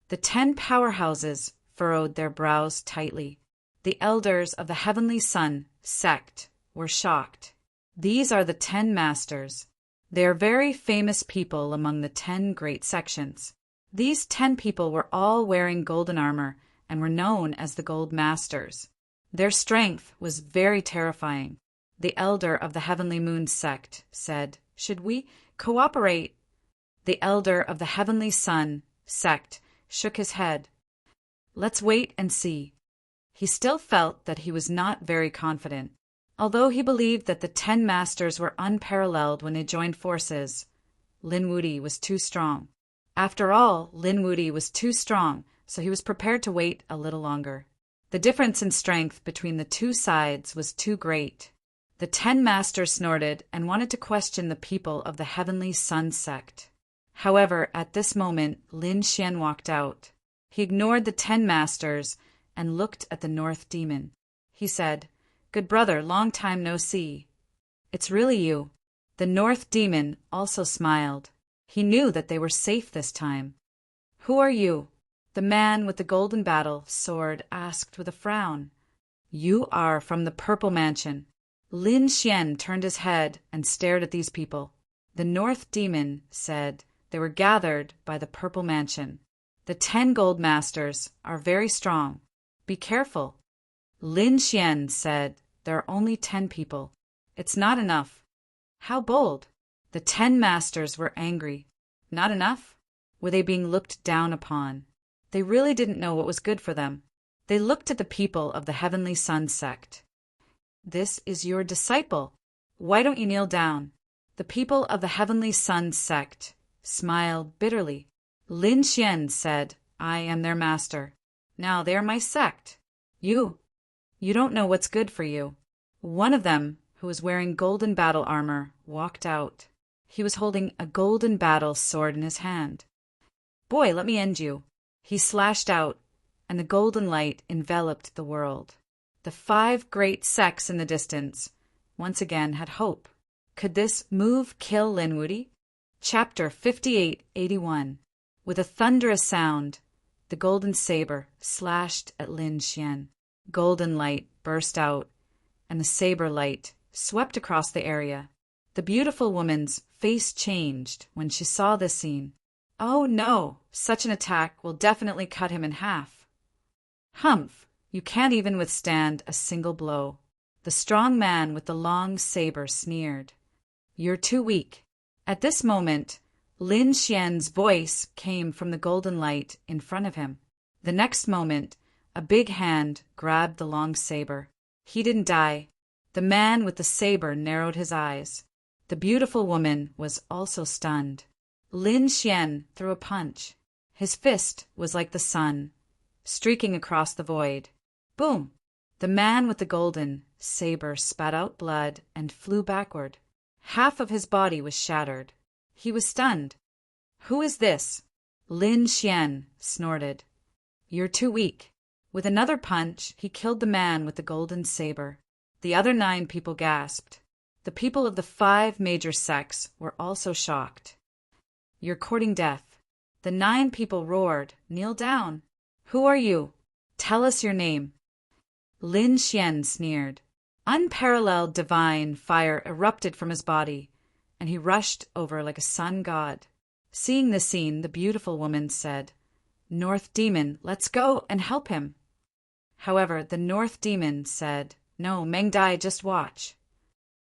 The 10 powerhouses furrowed their brows tightly. The elders of the Heavenly Sun sect were shocked. These are the 10 masters. They are very famous people among the 10 great sections. These 10 people were all wearing golden armor and were known as the Gold Masters. Their strength was very terrifying. The elder of the Heavenly Moon sect said, "Should we cooperate?" The elder of the Heavenly Sun sect shook his head. "Let's wait and see." He still felt that he was not very confident. Although he believed that the 10 masters were unparalleled when they joined forces, Lin Wude was too strong. After all, Lin Wude was too strong, so he was prepared to wait a little longer. The difference in strength between the two sides was too great. The 10 masters snorted and wanted to question the people of the Heavenly Sun sect. However, at this moment, Lin Xian walked out. He ignored the 10 masters and looked at the North Demon. He said, "Good brother, long time no see." "It's really you." The North Demon also smiled. He knew that they were safe this time. "Who are you?" The man with the golden battle sword asked with a frown. "You are from the Purple Mansion." Lin Xian turned his head and stared at these people. The North Demon said they were gathered by the Purple Mansion. The 10 Gold Masters are very strong. Be careful. Lin Xian said there are only 10 people. It's not enough. How bold. The 10 masters were angry. Not enough? Were they being looked down upon? They really didn't know what was good for them. They looked at the people of the Heavenly Sun sect. "This is your disciple. Why don't you kneel down?" The people of the Heavenly Sun sect smiled bitterly. Lin Xian said, "I am their master. Now they are my sect. You don't know what's good for you." One of them, who was wearing golden battle armor, walked out. He was holding a golden battle sword in his hand. "Boy, let me end you." He slashed out, and the golden light enveloped the world. The 5 great sects in the distance once again had hope. Could this move kill Lin Wude? Chapter 5881. With a thunderous sound, the golden saber slashed at Lin Xian. Golden light burst out, and the saber light swept across the area. The beautiful woman's face changed when she saw this scene. "Oh no, such an attack will definitely cut him in half." "Humph, you can't even withstand a single blow." The strong man with the long saber sneered. "You're too weak." At this moment, Lin Xian's voice came from the golden light in front of him. The next moment, a big hand grabbed the long saber. He didn't die. The man with the saber narrowed his eyes. The beautiful woman was also stunned. Lin Xian threw a punch. His fist was like the sun, streaking across the void. Boom! The man with the golden saber spat out blood and flew backward. Half of his body was shattered. He was stunned. "Who is this?" Lin Xian snorted. "You're too weak." With another punch, he killed the man with the golden saber. The other 9 people gasped. The people of the 5 major sects were also shocked. "You're courting death." The 9 people roared, "Kneel down." "Who are you? Tell us your name." Lin Xian sneered. Unparalleled divine fire erupted from his body, and he rushed over like a sun god. Seeing the scene, the beautiful woman said, "North Demon, let's go and help him." However, the North Demon said, "No, Meng Dai, just watch.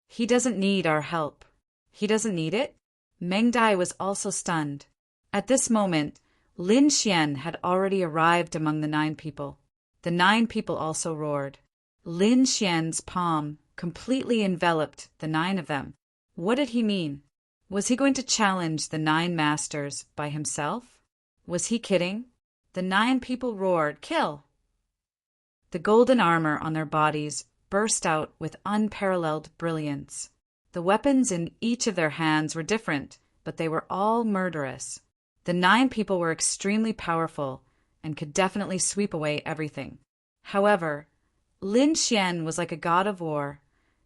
He doesn't need our help." "He doesn't need it?" Meng Dai was also stunned. At this moment, Lin Xian had already arrived among the 9 people. The 9 people also roared. Lin Xian's palm completely enveloped the 9 of them. What did he mean? Was he going to challenge the 9 masters by himself? Was he kidding? The 9 people roared, "Kill!" The golden armor on their bodies burst out with unparalleled brilliance. The weapons in each of their hands were different, but they were all murderous. The 9 people were extremely powerful and could definitely sweep away everything. However, Lin Xian was like a god of war,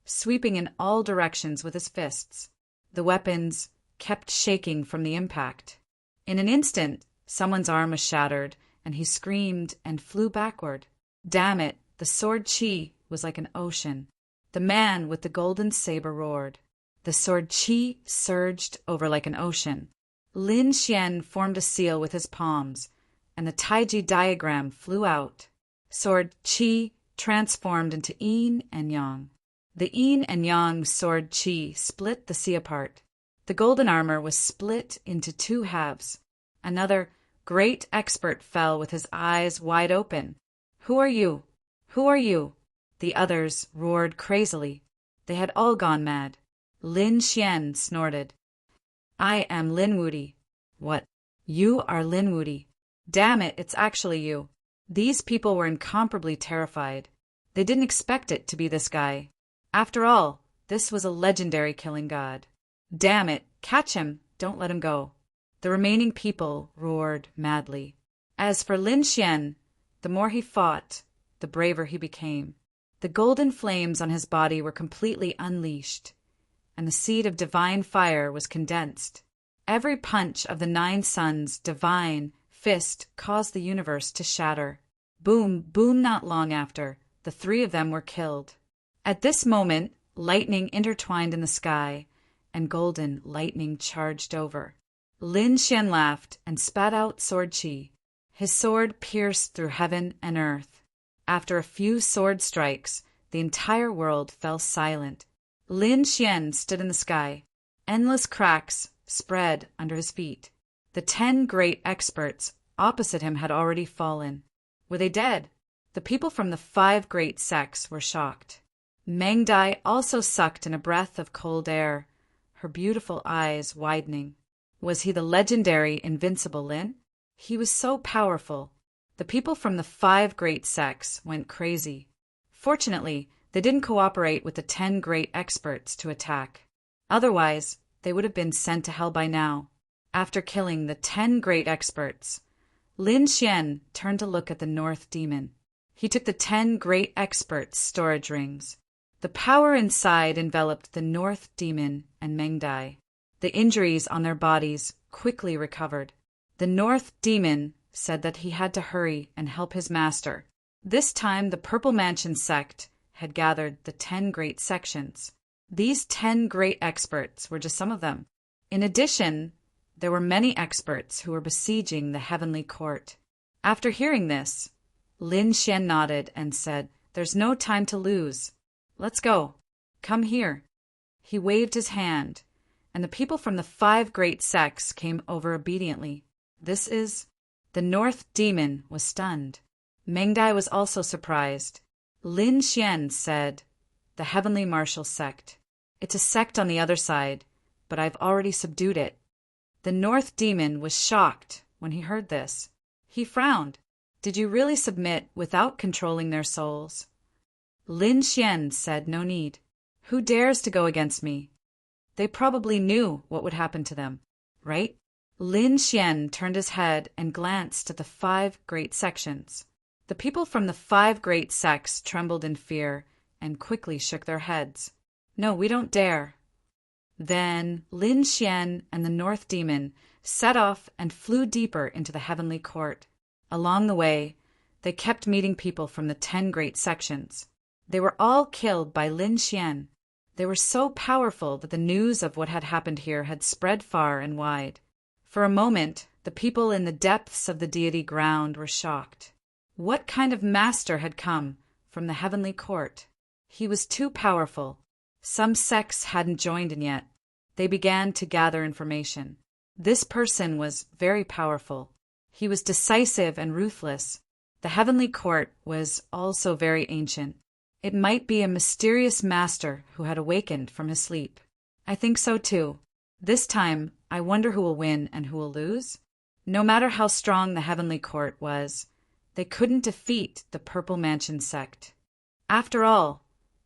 sweeping in all directions with his fists. The weapons kept shaking from the impact. In an instant, someone's arm was shattered, and he screamed and flew backward. Damn it, the sword Qi was like an ocean. The man with the golden saber roared. The sword Qi surged over like an ocean. Lin Xian formed a seal with his palms, and the Taiji diagram flew out. Sword Qi transformed into yin and yang. The yin and yang sword Qi split the sea apart. The golden armor was split into two halves. Another great expert fell with his eyes wide open. "Who are you? Who are you?" The others roared crazily. They had all gone mad. Lin Xian snorted. "I am Lin Wudi." "What? You are Lin Wudi? Damn it, it's actually you." These people were incomparably terrified. They didn't expect it to be this guy. After all, this was a legendary killing god. "Damn it, catch him, don't let him go." The remaining people roared madly. As for Lin Xian, the more he fought, the braver he became. The golden flames on his body were completely unleashed, and the seed of divine fire was condensed. Every punch of the 9 suns' divine fist caused the universe to shatter. Boom, boom, not long after, the 3 of them were killed. At this moment, lightning intertwined in the sky, and golden lightning charged over. Lin Xian laughed and spat out sword Qi. His sword pierced through heaven and earth. After a few sword strikes, the entire world fell silent. Lin Xian stood in the sky. Endless cracks spread under his feet. The 10 great experts opposite him had already fallen. Were they dead? The people from the 5 great sects were shocked. Meng Dai also sucked in a breath of cold air, her beautiful eyes widening. Was he the legendary invincible Lin? He was so powerful. The people from the 5 great sects went crazy. Fortunately, they didn't cooperate with the 10 great experts to attack. Otherwise, they would have been sent to hell by now. After killing the 10 great experts, Lin Xian turned to look at the North Demon. He took the 10 great experts' storage rings. The power inside enveloped the North Demon and Meng Dai. The injuries on their bodies quickly recovered. The North Demon said that he had to hurry and help his master. This time the Purple Mansion sect had gathered the 10 great sections. These 10 great experts were just some of them. In addition, there were many experts who were besieging the heavenly court. After hearing this, Lin Xian nodded and said, "There's no time to lose. Let's go. Come here." He waved his hand, and the people from the 5 great sects came over obediently. The North Demon was stunned. Meng Dai was also surprised. Lin Xian said, "The Heavenly Martial Sect. It's a sect on the other side, but I've already subdued it." The North Demon was shocked when he heard this. He frowned. "Did you really submit without controlling their souls?" Lin Xian said, "No need. Who dares to go against me?" They probably knew what would happen to them, right? Lin Xian turned his head and glanced at the 5 great sections. The people from the 5 great sects trembled in fear and quickly shook their heads. "No, we don't dare." Then Lin Xian and the North Demon set off and flew deeper into the heavenly court. Along the way, they kept meeting people from the 10 great sections. They were all killed by Lin Xian. They were so powerful that the news of what had happened here had spread far and wide. For a moment, the people in the depths of the Deity ground were shocked. What kind of master had come from the heavenly court? He was too powerful. Some sects hadn't joined in yet. They began to gather information. This person was very powerful. He was decisive and ruthless. The heavenly court was also very ancient. It might be a mysterious master who had awakened from his sleep. I think so too. This time, I wonder who will win and who will lose. No matter how strong the heavenly court was, they couldn't defeat the Purple Mansion sect. After all,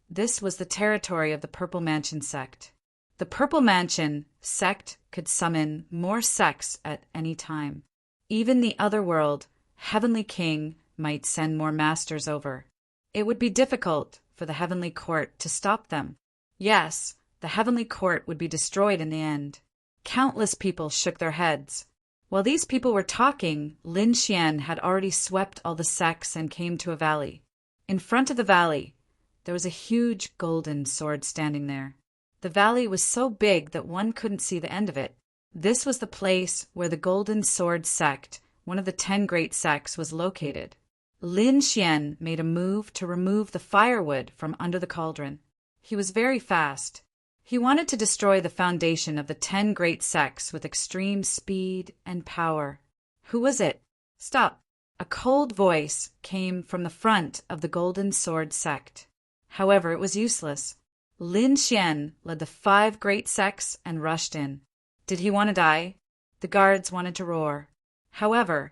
this was the territory of the Purple Mansion sect. The Purple Mansion sect could summon more sects at any time. Even the other world, Heavenly King, might send more masters over. It would be difficult for the heavenly court to stop them. Yes, the heavenly court would be destroyed in the end. Countless people shook their heads. While these people were talking, Lin Xian had already swept all the sects and came to a valley. In front of the valley, there was a huge golden sword standing there. The valley was so big that one couldn't see the end of it. This was the place where the Golden Sword sect, one of the 10 great sects, was located. Lin Xian made a move to remove the firewood from under the cauldron. He was very fast. He wanted to destroy the foundation of the 10 great sects with extreme speed and power. Who was it? Stop! A cold voice came from the front of the Golden Sword sect. However, it was useless. Lin Xian led the 5 great sects and rushed in. Did he want to die? The guards wanted to roar. However,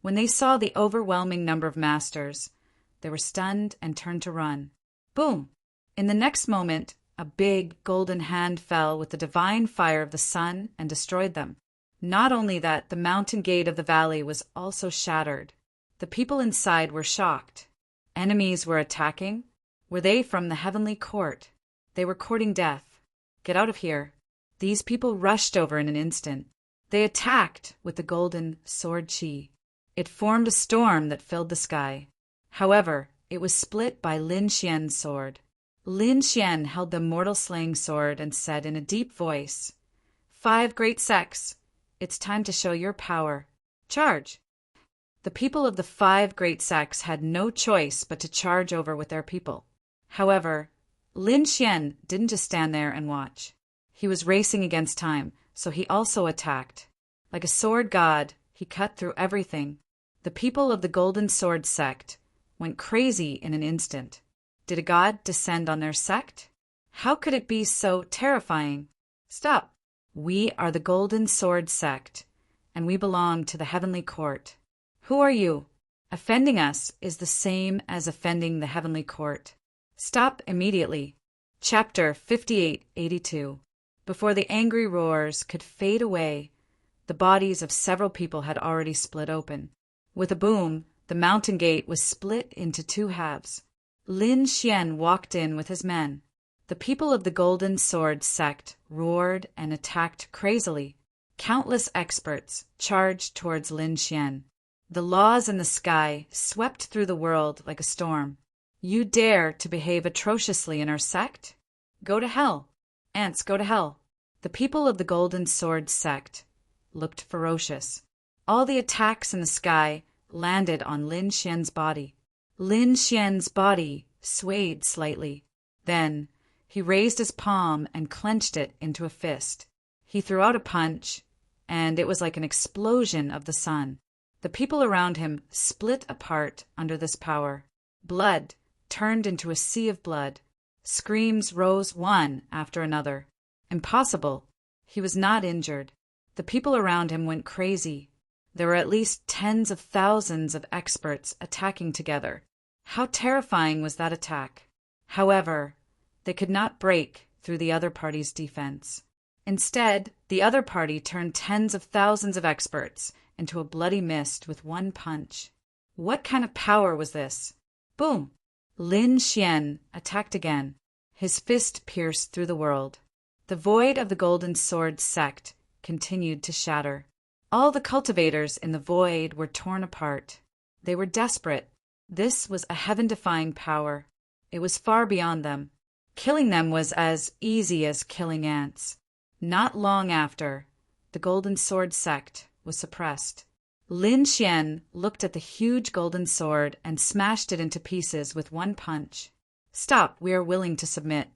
when they saw the overwhelming number of masters, they were stunned and turned to run. Boom! In the next moment, a big golden hand fell with the divine fire of the sun and destroyed them. Not only that, the mountain gate of the valley was also shattered. The people inside were shocked. Enemies were attacking? Were they from the heavenly court? They were courting death. Get out of here. These people rushed over in an instant. They attacked with the golden sword chi. It formed a storm that filled the sky. However, it was split by Lin Xian's sword. Lin Xian held the mortal-slaying sword and said in a deep voice, 5 great sects, it's time to show your power. Charge! The people of the 5 great sects had no choice but to charge over with their people. However, Lin Xian didn't just stand there and watch. He was racing against time, so he also attacked. Like a sword god, he cut through everything. The people of the Golden Sword sect went crazy in an instant. Did a god descend on their sect? How could it be so terrifying? Stop! We are the Golden Sword sect, and we belong to the heavenly court. Who are you? Offending us is the same as offending the heavenly court. Stop immediately. Chapter 5882. Before the angry roars could fade away, the bodies of several people had already split open. With a boom, the mountain gate was split into 2 halves. Lin Xian walked in with his men. The people of the Golden Sword sect roared and attacked crazily. Countless experts charged towards Lin Xian. The laws in the sky swept through the world like a storm. You dare to behave atrociously in our sect? Go to hell. Ants, go to hell. The people of the Golden Sword sect looked ferocious. All the attacks in the sky landed on Lin Xian's body. Lin Xian's body swayed slightly. Then he raised his palm and clenched it into a fist. He threw out a punch, and it was like an explosion of the sun. The people around him split apart under this power. Blood turned into a sea of blood. Screams rose one after another. Impossible. He was not injured. The people around him went crazy. There were at least tens of thousands of experts attacking together. How terrifying was that attack? However, they could not break through the other party's defense. Instead, the other party turned tens of thousands of experts into a bloody mist with one punch. What kind of power was this? Boom! Lin Xian attacked again. His fist pierced through the world. The void of the Golden Sword sect continued to shatter. All the cultivators in the void were torn apart. They were desperate. This was a heaven-defying power. It was far beyond them. Killing them was as easy as killing ants. Not long after, the Golden Sword sect was suppressed. Lin Xian looked at the huge golden sword and smashed it into pieces with one punch. Stop, we are willing to submit.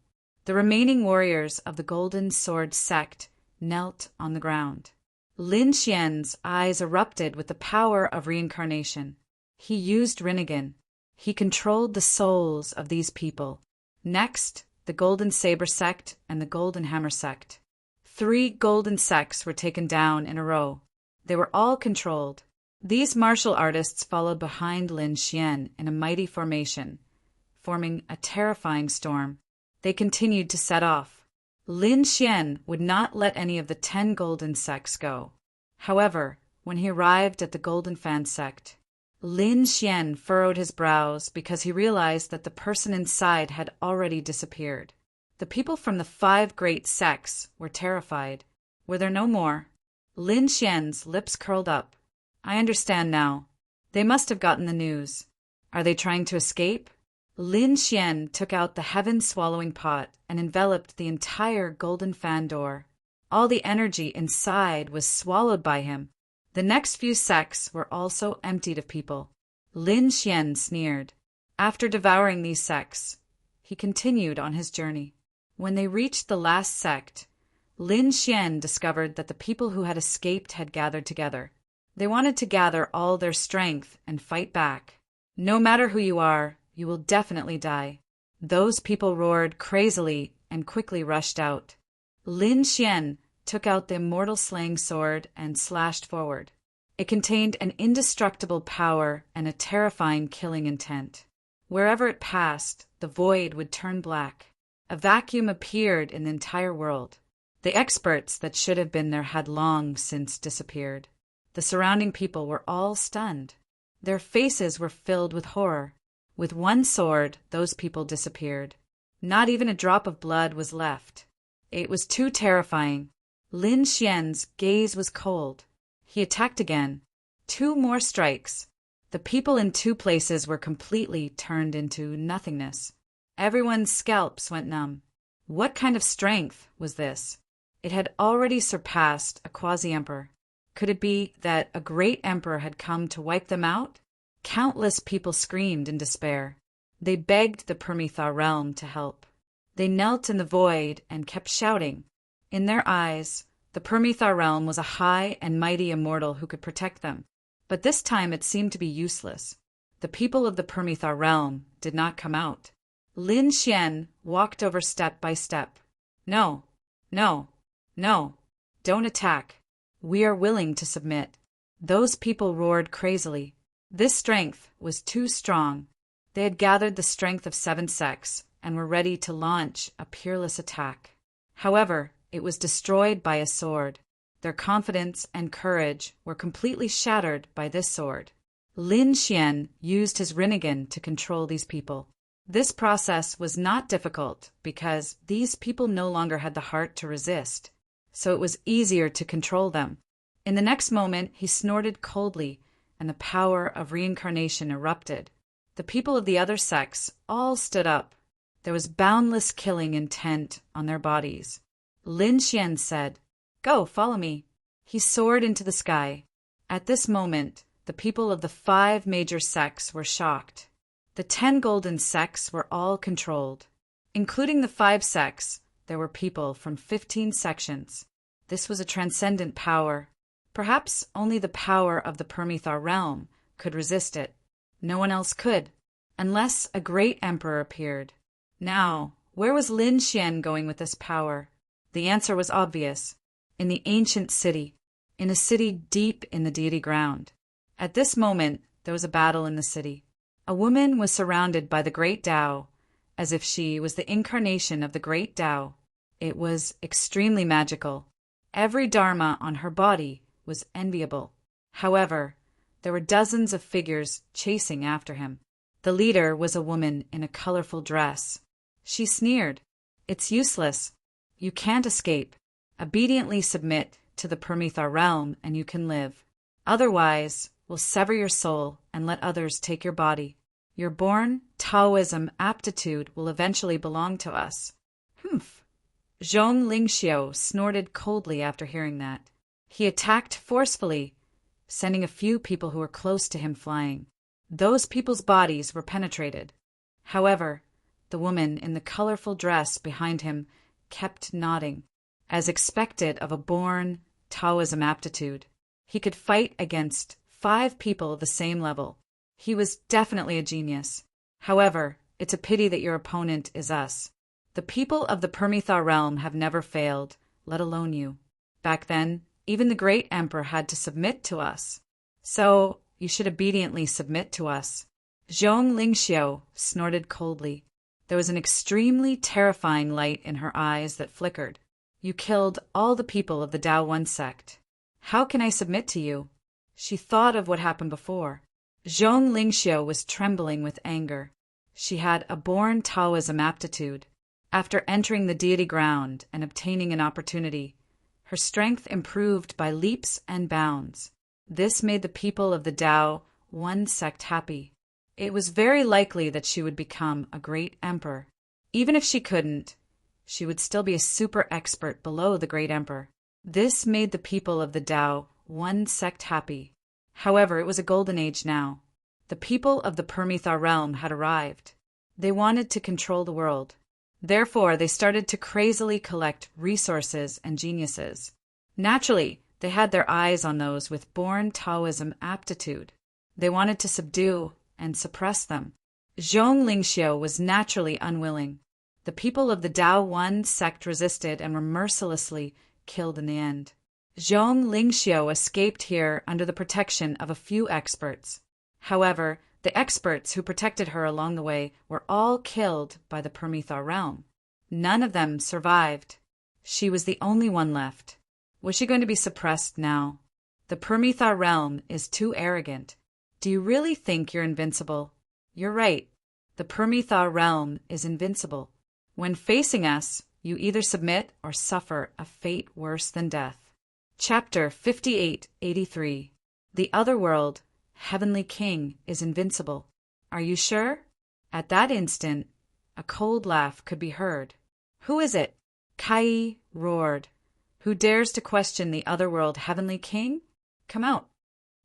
The remaining warriors of the Golden Sword sect knelt on the ground. Lin Xian's eyes erupted with the power of reincarnation. He used Rinnegan. He controlled the souls of these people. Next, the Golden Saber sect and the Golden Hammer sect. 3 golden sects were taken down in a row. They were all controlled. These martial artists followed behind Lin Xian in a mighty formation, forming a terrifying storm. They continued to set off. Lin Xian would not let any of the 10 golden sects go. However, when he arrived at the Golden Fan sect, Lin Xian furrowed his brows because he realized that the person inside had already disappeared. The people from the 5 great sects were terrified. Were there no more? Lin Xian's lips curled up. I understand now. They must have gotten the news. Are they trying to escape? Lin Xian took out the heaven-swallowing pot and enveloped the entire golden fan door. All the energy inside was swallowed by him. The next few sects were also emptied of people. Lin Xian sneered. After devouring these sects, he continued on his journey. When they reached the last sect, Lin Xian discovered that the people who had escaped had gathered together. They wanted to gather all their strength and fight back. No matter who you are, you will definitely die. Those people roared crazily and quickly rushed out. Lin Xian took out the immortal slaying sword and slashed forward. It contained an indestructible power and a terrifying killing intent. Wherever it passed, the void would turn black. A vacuum appeared in the entire world. The experts that should have been there had long since disappeared. The surrounding people were all stunned. Their faces were filled with horror. With one sword, those people disappeared. Not even a drop of blood was left. It was too terrifying. Lin Xian's gaze was cold. He attacked again. 2 more strikes. The people in 2 places were completely turned into nothingness. Everyone's scalps went numb. What kind of strength was this? It had already surpassed a quasi-emperor. Could it be that a great emperor had come to wipe them out? Countless people screamed in despair. They begged the Permethar realm to help. They knelt in the void and kept shouting. In their eyes, the Permethar realm was a high and mighty immortal who could protect them. But this time it seemed to be useless. The people of the Permethar realm did not come out. Lin Xian walked over step by step. No, no, no, don't attack. We are willing to submit. Those people roared crazily. This strength was too strong. They had gathered the strength of 7 sects and were ready to launch a peerless attack. However, it was destroyed by a sword. Their confidence and courage were completely shattered by this sword. Lin Xian used his Rinnegan to control these people. This process was not difficult because these people no longer had the heart to resist, so it was easier to control them. In the next moment, he snorted coldly, and the power of reincarnation erupted. The people of the other sects all stood up. There was boundless killing intent on their bodies. Lin Xian said, "Go, follow me." He soared into the sky. At this moment, the people of the 5 major sects were shocked. The 10 golden sects were all controlled. Including the 5 sects, there were people from 15 sections. This was a transcendent power. Perhaps only the power of the Permethar realm could resist it. No one else could, unless a great emperor appeared. Now, where was Lin Xian going with this power? The answer was obvious. In the ancient city, in a city deep in the Deity ground. At this moment, there was a battle in the city. A woman was surrounded by the great Tao, as if she was the incarnation of the great Tao. It was extremely magical. Every dharma on her body was enviable. However, there were dozens of figures chasing after him. The leader was a woman in a colorful dress. She sneered. "It's useless. You can't escape. Obediently submit to the Permethar realm and you can live. Otherwise, we'll sever your soul and let others take your body. Your born Taoism aptitude will eventually belong to us." Humph. Zhong Lingxiu snorted coldly after hearing that. He attacked forcefully, sending a few people who were close to him flying. Those people's bodies were penetrated. However, the woman in the colorful dress behind him kept nodding. As expected of a born Taoism aptitude, he could fight against 5 people of the same level. He was definitely a genius. However, it's a pity that your opponent is us. The people of the Permethar realm have never failed, let alone you. Back then, even the great emperor had to submit to us. So, you should obediently submit to us. Zhong Lingxiu snorted coldly. There was an extremely terrifying light in her eyes that flickered. You killed all the people of the Tao One sect. How can I submit to you? She thought of what happened before. Zhong Lingxiu was trembling with anger. She had a born Taoism aptitude. After entering the Deity ground and obtaining an opportunity, Her strength improved by leaps and bounds. This made the people of the Tao one sect happy. It was very likely that she would become a great emperor. Even if she couldn't, she would still be a super expert below the great emperor. This made the people of the Tao one sect happy. However, it was a golden age now. The people of the Permethar realm had arrived. They wanted to control the world. Therefore, they started to crazily collect resources and geniuses. Naturally, they had their eyes on those with born Taoism aptitude. They wanted to subdue and suppress them. Zhong Lingxiu was naturally unwilling. The people of the Tao One sect resisted and were mercilessly killed in the end. Zhong Lingxiu escaped here under the protection of a few experts. However, the experts who protected her along the way were all killed by the Permethar realm. None of them survived. She was the only one left. Was she going to be suppressed now? The Permethar realm is too arrogant. Do you really think you're invincible? You're right. The Permethar realm is invincible. When facing us, you either submit or suffer a fate worse than death. Chapter 5883. The Otherworld, Heavenly King, is invincible. Are you sure? At that instant, a cold laugh could be heard. Who is it? Kai roared. Who dares to question the Otherworld Heavenly King? Come out.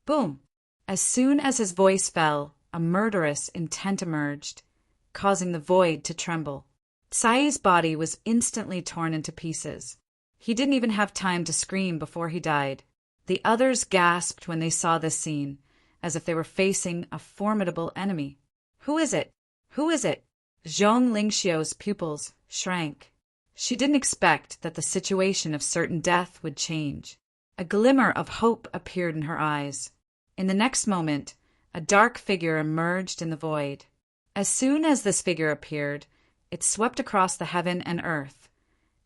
Boom. As soon as his voice fell, a murderous intent emerged, causing the void to tremble. Tsai's body was instantly torn into pieces. He didn't even have time to scream before he died. The others gasped when they saw this scene, as if they were facing a formidable enemy. Who is it? Who is it? Zhong Lingxiu's pupils shrank. She didn't expect that the situation of certain death would change. A glimmer of hope appeared in her eyes. In the next moment, a dark figure emerged in the void. As soon as this figure appeared, it swept across the heaven and earth,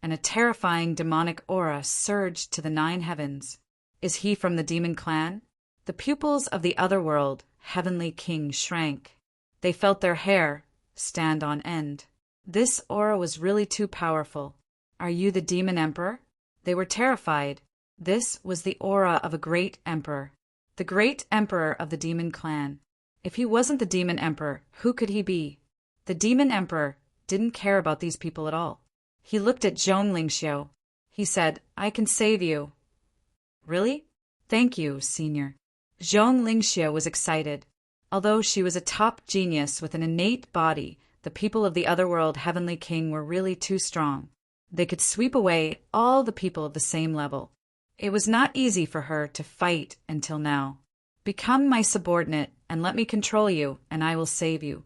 and a terrifying demonic aura surged to the 9 heavens. Is he from the demon clan? The pupils of the Otherworld, Heavenly King, shrank. They felt their hair stand on end. This aura was really too powerful. Are you the demon emperor? They were terrified. This was the aura of a great emperor. The great emperor of the demon clan. If he wasn't the demon emperor, who could he be? The demon emperor didn't care about these people at all. He looked at Zhong Lingxiu. He said, I can save you. Really? Thank you, senior. Zhong Lingxiu was excited. Although she was a top genius with an innate body, the people of the Otherworld Heavenly King were really too strong. They could sweep away all the people of the same level. It was not easy for her to fight until now. Become my subordinate and let me control you, and I will save you.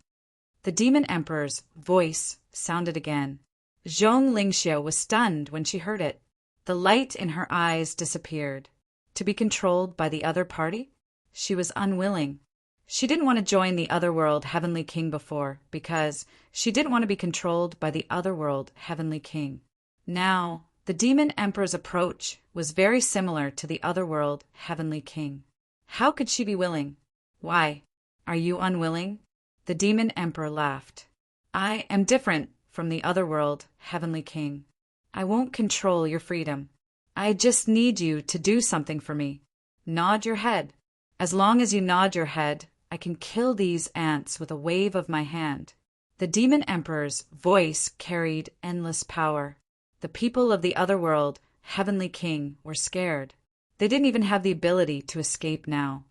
The demon emperor's voice sounded again. Zhong Lingxiu was stunned when she heard it. The light in her eyes disappeared. To be controlled by the other party? She was unwilling. She didn't want to join the Otherworld Heavenly King before, because she didn't want to be controlled by the Otherworld Heavenly King. Now, the demon emperor's approach was very similar to the Otherworld Heavenly King. How could she be willing? Why? Are you unwilling? The demon emperor laughed. I am different from the Otherworld Heavenly King. I won't control your freedom. I just need you to do something for me. Nod your head. As long as you nod your head, I can kill these ants with a wave of my hand. The demon emperor's voice carried endless power. The people of the Otherworld Heavenly King were scared. They didn't even have the ability to escape now.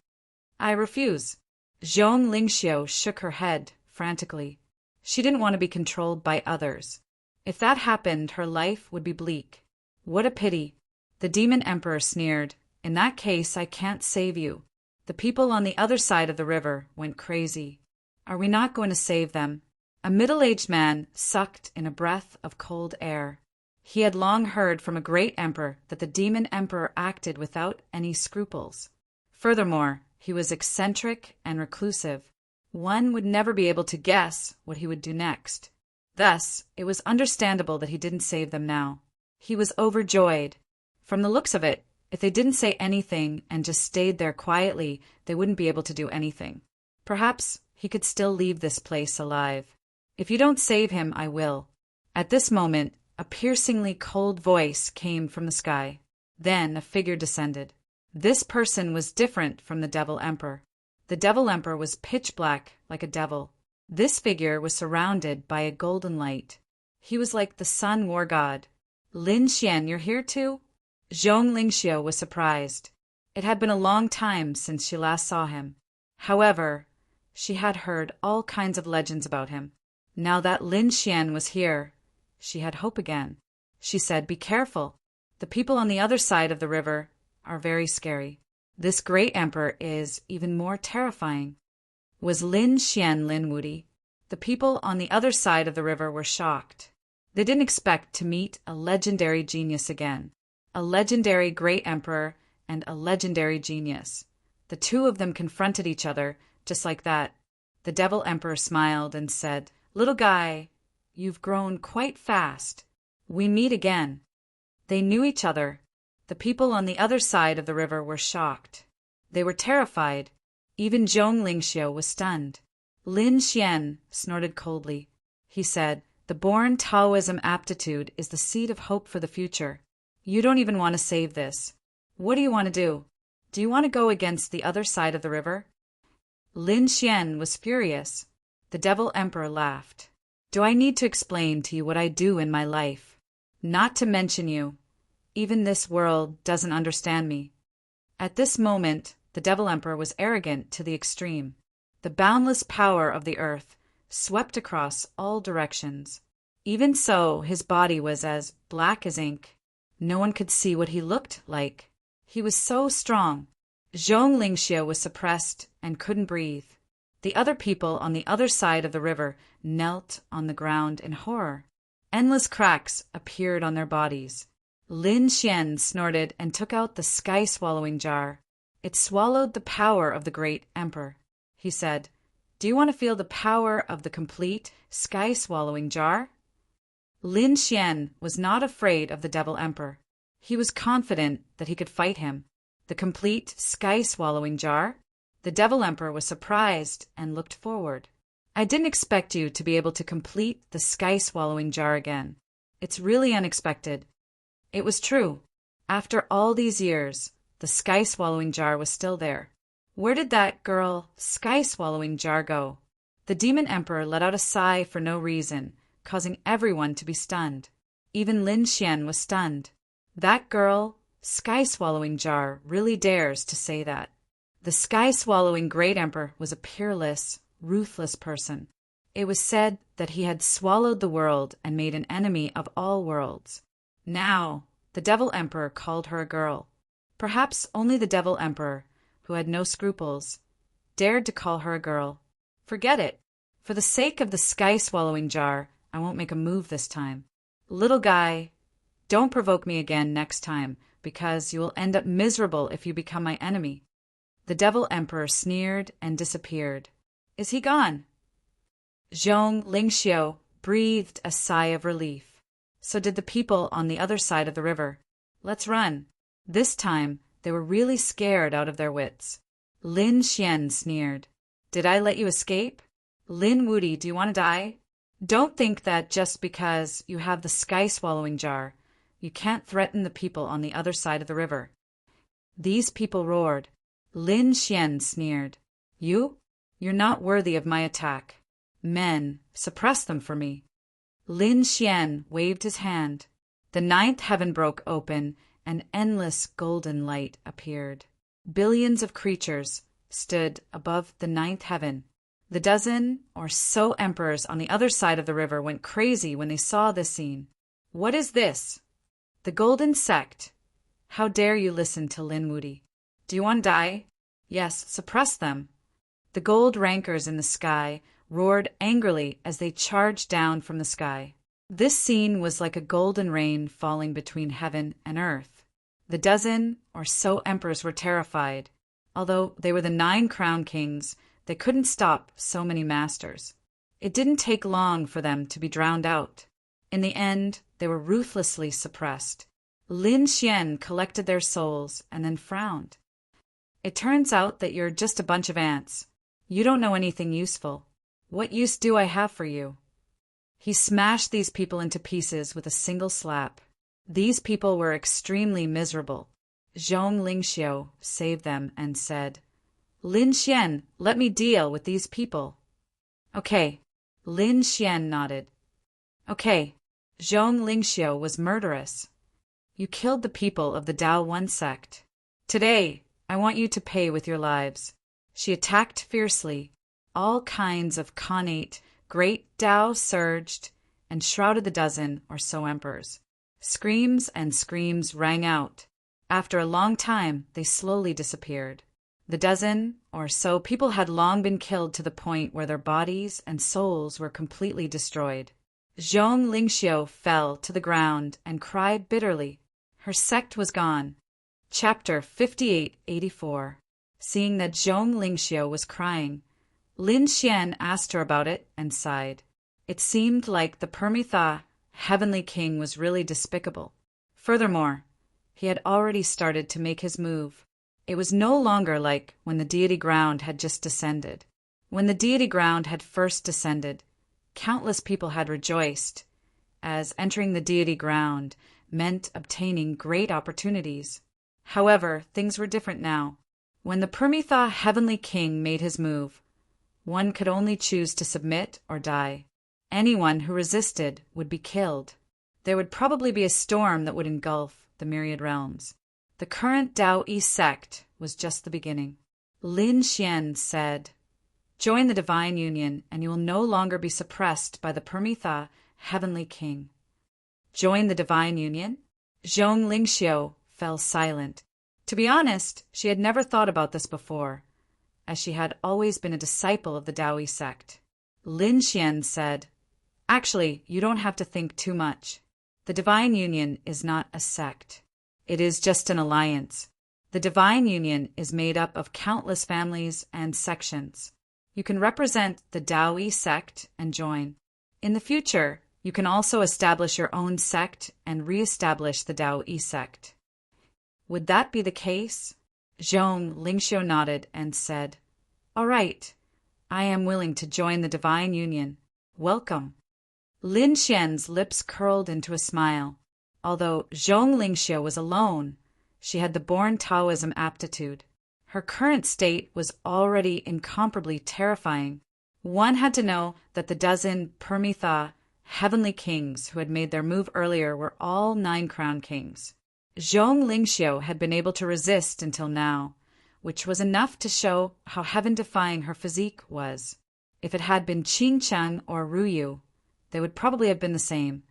I refuse. Zhong Lingxiu shook her head frantically. She didn't want to be controlled by others. If that happened, her life would be bleak. What a pity. The demon emperor sneered. In that case, I can't save you. The people on the other side of the river went crazy. Are we not going to save them? A middle-aged man sucked in a breath of cold air. He had long heard from a great emperor that the demon emperor acted without any scruples. Furthermore, he was eccentric and reclusive. One would never be able to guess what he would do next. Thus, it was understandable that he didn't save them now. He was overjoyed. From the looks of it, if they didn't say anything and just stayed there quietly, they wouldn't be able to do anything. Perhaps he could still leave this place alive. If you don't save him, I will. At this moment, a piercingly cold voice came from the sky. Then a figure descended. This person was different from the Devil Emperor. The Devil Emperor was pitch black, like a devil. This figure was surrounded by a golden light. He was like the sun war god. Lin Xian, you're here too? Zhong Lingxiu was surprised. It had been a long time since she last saw him. However, she had heard all kinds of legends about him. Now that Lin Xian was here, she had hope again. She said, "Be careful. The people on the other side of the river are very scary. This great emperor is even more terrifying." Was Lin Xian Lin Wudi? The people on the other side of the river were shocked. They didn't expect to meet a legendary genius again. A legendary great emperor and a legendary genius. The two of them confronted each other just like that. The Devil Emperor smiled and said, "Little guy, you've grown quite fast. We meet again." They knew each other. The people on the other side of the river were shocked. They were terrified. Even Zhong Lingxiu was stunned. Lin Xian snorted coldly. He said, "The born Taoism aptitude is the seed of hope for the future. You don't even want to save this. What do you want to do? Do you want to go against the other side of the river?" Lin Xian was furious. The Devil Emperor laughed. "Do I need to explain to you what I do in my life? Not to mention you. Even this world doesn't understand me." At this moment, the Devil Emperor was arrogant to the extreme. The boundless power of the earth swept across all directions. Even so, his body was as black as ink. No one could see what he looked like. He was so strong. Zhong Lingxiu was suppressed and couldn't breathe. The other people on the other side of the river knelt on the ground in horror. Endless cracks appeared on their bodies. Lin Xian snorted and took out the sky-swallowing jar. It swallowed the power of the great emperor. He said, "Do you want to feel the power of the complete sky-swallowing jar?" Lin Xian was not afraid of the Devil Emperor. He was confident that he could fight him. The complete sky-swallowing jar? The Devil Emperor was surprised and looked forward. "I didn't expect you to be able to complete the sky-swallowing jar again. It's really unexpected." It was true. After all these years, the sky-swallowing jar was still there. Where did that girl, sky-swallowing jar, go? The Demon Emperor let out a sigh for no reason, causing everyone to be stunned. Even Lin Xian was stunned. That girl, sky-swallowing jar, really dares to say that. The sky-swallowing great emperor was a peerless, ruthless person. It was said that he had swallowed the world and made an enemy of all worlds. Now, the Devil Emperor called her a girl. Perhaps only the Devil Emperor, who had no scruples, dared to call her a girl. Forget it. For the sake of the sky-swallowing jar, I won't make a move this time. Little guy, don't provoke me again next time, because you will end up miserable if you become my enemy. The Devil Emperor sneered and disappeared. Is he gone? Zhong Lingxiu breathed a sigh of relief. So did the people on the other side of the river. Let's run. This time, they were really scared out of their wits. Lin Xian sneered. Did I let you escape? Lin Wudi, do you want to die? Don't think that just because you have the sky-swallowing jar, you can't threaten the people on the other side of the river. These people roared. Lin Xian sneered. You? You're not worthy of my attack. Men, suppress them for me. Lin Xian waved his hand. The ninth heaven broke open, and endless golden light appeared. Billions of creatures stood above the ninth heaven. The dozen or so emperors on the other side of the river went crazy when they saw this scene. What is this? The Golden Sect. How dare you listen to Lin Wudi? Do you want to die? Yes, suppress them. The gold rankers in the sky roared angrily as they charged down from the sky. This scene was like a golden rain falling between heaven and earth. The dozen or so emperors were terrified. Although they were the 9 crown kings, they couldn't stop so many masters. It didn't take long for them to be drowned out. In the end, they were ruthlessly suppressed. Lin Xian collected their souls and then frowned. It turns out that you're just a bunch of ants. You don't know anything useful. What use do I have for you? He smashed these people into pieces with a single slap. These people were extremely miserable. Zhong Lingxiu saved them and said, Lin Xian, let me deal with these people. Okay. Lin Xian nodded. Okay. Zhong Lingxiu was murderous. You killed the people of the Dao One sect. Today, I want you to pay with your lives. She attacked fiercely. All kinds of Khanate, great Dao surged and shrouded the dozen or so emperors. Screams and screams rang out. After a long time, they slowly disappeared. The dozen or so people had long been killed to the point where their bodies and souls were completely destroyed. Zhong Lingxiu fell to the ground and cried bitterly. Her sect was gone. Chapter 5884. Seeing that Zhong Lingxiu was crying, Lin Xian asked her about it and sighed. It seemed like the Permitha, Heavenly King, was really despicable. Furthermore, he had already started to make his move. It was no longer like when the deity ground had just descended. When the deity ground had first descended, countless people had rejoiced, as entering the deity ground meant obtaining great opportunities. However, things were different now. When the Permitha Heavenly King made his move, one could only choose to submit or die. Anyone who resisted would be killed. There would probably be a storm that would engulf the myriad realms. The current Dao sect was just the beginning. Lin Xian said, Join the Divine Union and you will no longer be suppressed by the Permitha Heavenly King. Join the Divine Union? Zhong Lingxiu fell silent. To be honest, she had never thought about this before, as she had always been a disciple of the Dao sect. Lin Xian said, Actually, you don't have to think too much. The Divine Union is not a sect. It is just an alliance. The Divine Union is made up of countless families and sections. You can represent the Dao sect and join. In the future, you can also establish your own sect and re-establish the Dao sect. Would that be the case? Zhong Lingxiu nodded and said, All right, I am willing to join the Divine Union. Welcome. Lin Xian's lips curled into a smile. Although Zhong Lingxiu was alone, she had the born Taoism aptitude. Her current state was already incomparably terrifying. One had to know that the dozen Permitha Heavenly Kings who had made their move earlier were all 9 crown kings. Zhong Lingxiu had been able to resist until now, which was enough to show how heaven-defying her physique was. If it had been Qing Cheng or Ruyu, they would probably have been the same,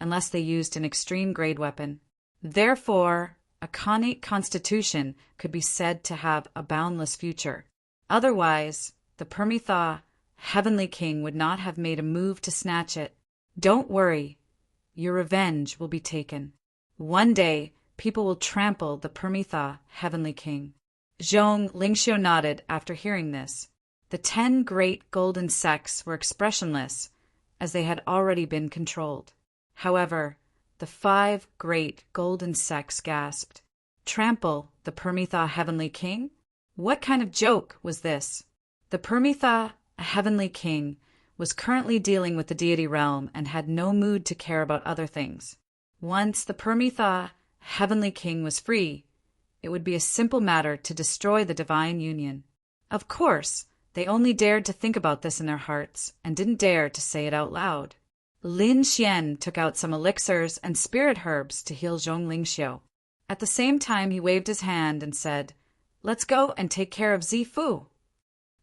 unless they used an extreme-grade weapon. Therefore, a Khanate constitution could be said to have a boundless future. Otherwise, the Permitha Heavenly King would not have made a move to snatch it. Don't worry. Your revenge will be taken. One day, people will trample the Permitha Heavenly King. Zhong Lingxiu nodded after hearing this. The 10 great golden sects were expressionless, as they had already been controlled. However, the 5 great golden sects gasped. Trample the Permitha Heavenly King? What kind of joke was this? The Permitha Heavenly King was currently dealing with the deity realm and had no mood to care about other things. Once the Permitha Heavenly King was free, it would be a simple matter to destroy the Divine Union. Of course, they only dared to think about this in their hearts and didn't dare to say it out loud. Lin Xian took out some elixirs and spirit herbs to heal Zhong Lingxiu. At the same time, he waved his hand and said, Let's go and take care of Zifu.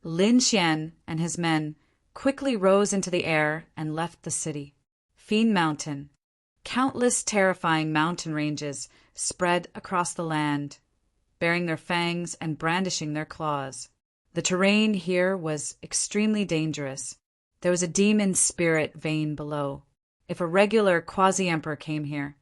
Lin Xian and his men quickly rose into the air and left the city. Fiend Mountain. Countless terrifying mountain ranges spread across the land, bearing their fangs and brandishing their claws. The terrain here was extremely dangerous. There was a demon spirit vein below. If a regular quasi-emperor came here,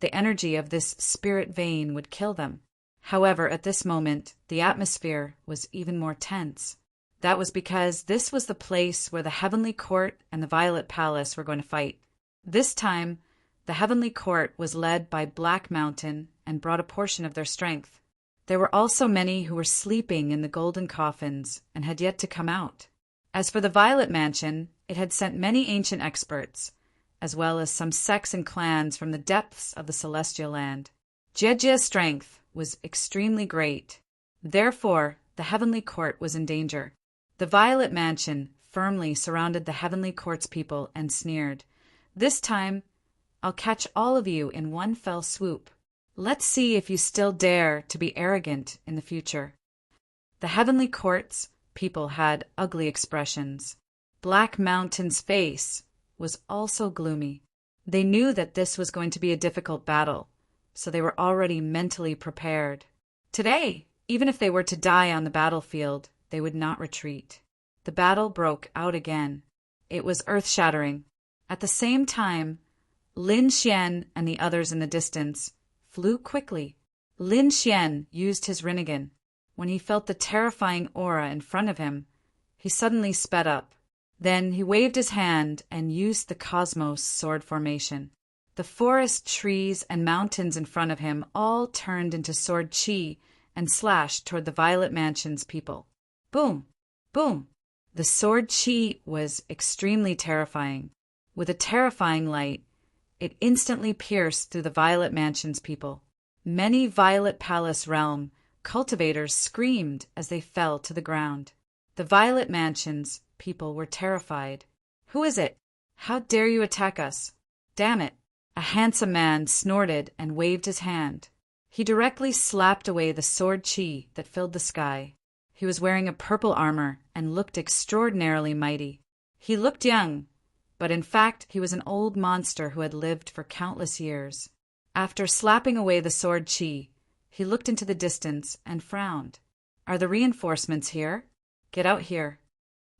the energy of this spirit vein would kill them. However, at this moment, the atmosphere was even more tense. That was because this was the place where the Heavenly Court and the Violet Palace were going to fight. This time, the Heavenly Court was led by Black Mountain and brought a portion of their strength. There were also many who were sleeping in the golden coffins and had yet to come out. As for the Violet Mansion, it had sent many ancient experts, as well as some sects and clans from the depths of the celestial land. Jiejia's strength was extremely great. Therefore, the heavenly court was in danger. The Violet Mansion firmly surrounded the heavenly court's people and sneered, "This time, I'll catch all of you in one fell swoop. Let's see if you still dare to be arrogant in the future." The heavenly court's people had ugly expressions. Black Mountain's face was also gloomy. They knew that this was going to be a difficult battle, so they were already mentally prepared. Today, even if they were to die on the battlefield, they would not retreat. The battle broke out again. It was earth-shattering. At the same time, Lin Xian and the others in the distance flew quickly. Lin Xian used his Rinnegan. When he felt the terrifying aura in front of him, he suddenly sped up. Then he waved his hand and used the Cosmos Sword Formation. The forest, trees, and mountains in front of him all turned into sword chi and slashed toward the Violet Mansion's people. Boom! Boom! The sword chi was extremely terrifying. With a terrifying light, it instantly pierced through the Violet Mansion's people. Many Violet Palace realm cultivators screamed as they fell to the ground. The Violet Mansion's people were terrified. "Who is it? How dare you attack us? Damn it!" A handsome man snorted and waved his hand. He directly slapped away the sword chi that filled the sky. He was wearing a purple armor and looked extraordinarily mighty. He looked young, but in fact he was an old monster who had lived for countless years. After slapping away the sword chi, he looked into the distance and frowned. "Are the reinforcements here? Get out here."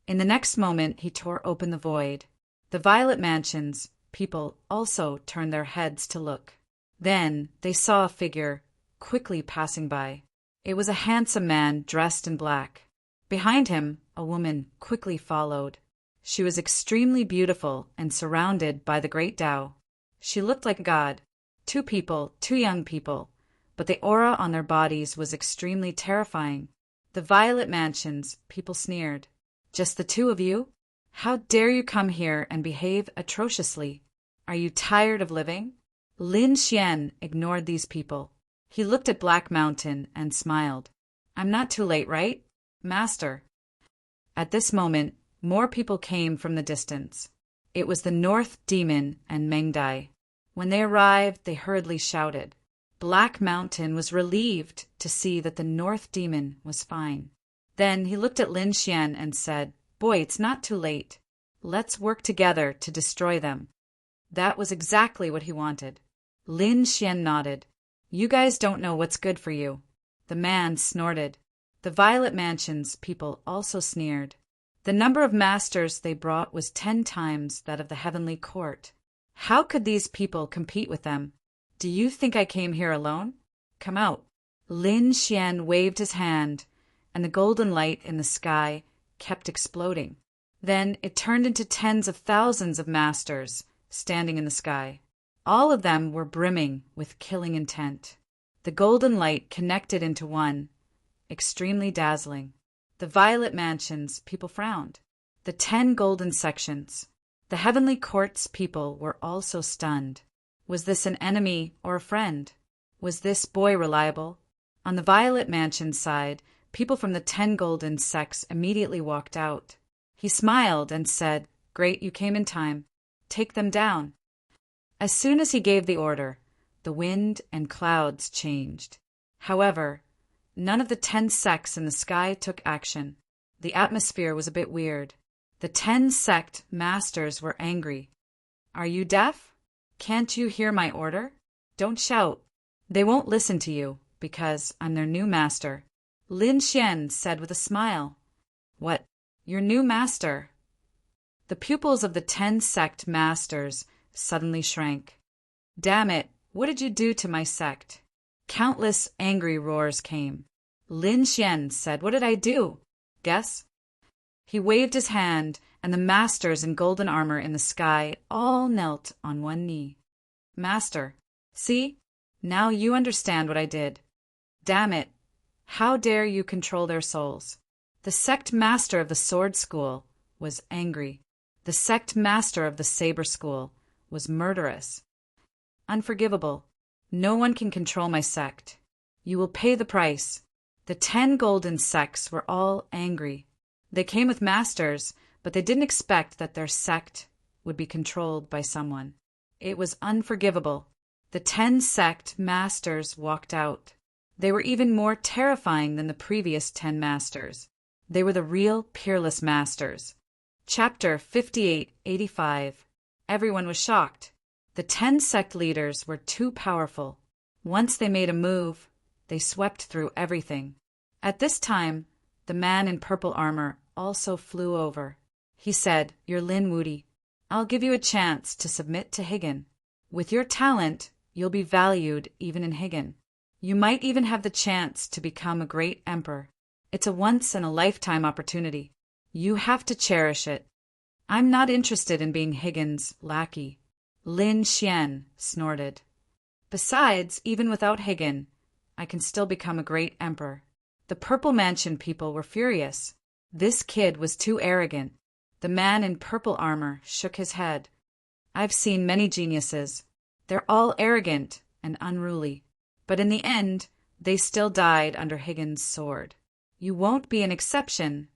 In the next moment he tore open the void. The Violet Mansion's people also turned their heads to look. Then they saw a figure quickly passing by. It was a handsome man dressed in black. Behind him, a woman quickly followed. She was extremely beautiful and surrounded by the great Tao. She looked like a god. Two young people, but the aura on their bodies was extremely terrifying. The Violet Mansion's people sneered. "Just the two of you? How dare you come here and behave atrociously? Are you tired of living?" Lin Xian ignored these people. He looked at Black Mountain and smiled. "I'm not too late, right, Master?" At this moment, more people came from the distance. It was the North Demon and Mengdai. When they arrived, they hurriedly shouted. Black Mountain was relieved to see that the North Demon was fine. Then he looked at Lin Xian and said, "Boy, it's not too late. Let's work together to destroy them." That was exactly what he wanted. Lin Xian nodded. "You guys don't know what's good for you." The man snorted. The Violet Mansion's people also sneered. The number of masters they brought was 10 times that of the Heavenly Court. How could these people compete with them? "Do you think I came here alone? Come out." Lin Xian waved his hand, and the golden light in the sky kept exploding. Then it turned into tens of thousands of masters standing in the sky. All of them were brimming with killing intent. The golden light connected into one, extremely dazzling. The Violet Mansion's people frowned. The 10 golden sections. The Heavenly Court's people were also stunned. Was this an enemy or a friend? Was this boy reliable? On the Violet Mansion side, people from the 10 golden sects immediately walked out. He smiled and said, "Great, you came in time. Take them down." As soon as he gave the order, the wind and clouds changed. However, none of the 10 sects in the sky took action. The atmosphere was a bit weird. The 10 sect masters were angry. "Are you deaf? Can't you hear my order? Don't shout. They won't listen to you, because I'm their new master." Lin Xian said with a smile. "What? Your new master?" The pupils of the 10 sect masters suddenly shrank. "Damn it, what did you do to my sect?" Countless angry roars came. Lin Xian said, "What did I do? Guess?" He waved his hand, and the masters in golden armor in the sky all knelt on one knee. "Master, see? Now you understand what I did. Damn it, how dare you control their souls?" The sect master of the sword school was angry. The sect master of the saber school was murderous. Unforgivable. No one can control my sect. You will pay the price. The 10 golden sects were all angry. They came with masters, but they didn't expect that their sect would be controlled by someone. It was unforgivable. The 10 sect masters walked out. They were even more terrifying than the previous 10 masters. They were the real peerless masters. Chapter 5885. Everyone was shocked. The 10 sect leaders were too powerful. Once they made a move, they swept through everything. At this time, the man in purple armor also flew over. He said, "You're Lin Wudi. I'll give you a chance to submit to Higan. With your talent, you'll be valued even in Higan. You might even have the chance to become a great emperor. It's a once-in-a-lifetime opportunity. You have to cherish it." "I'm not interested in being Higan's lackey," Lin Xian snorted. "Besides, even without Higan, I can still become a great emperor." The Purple Mansion people were furious. This kid was too arrogant. The man in purple armor shook his head. "I've seen many geniuses. They're all arrogant and unruly. But in the end, they still died under Higan's sword. You won't be an exception."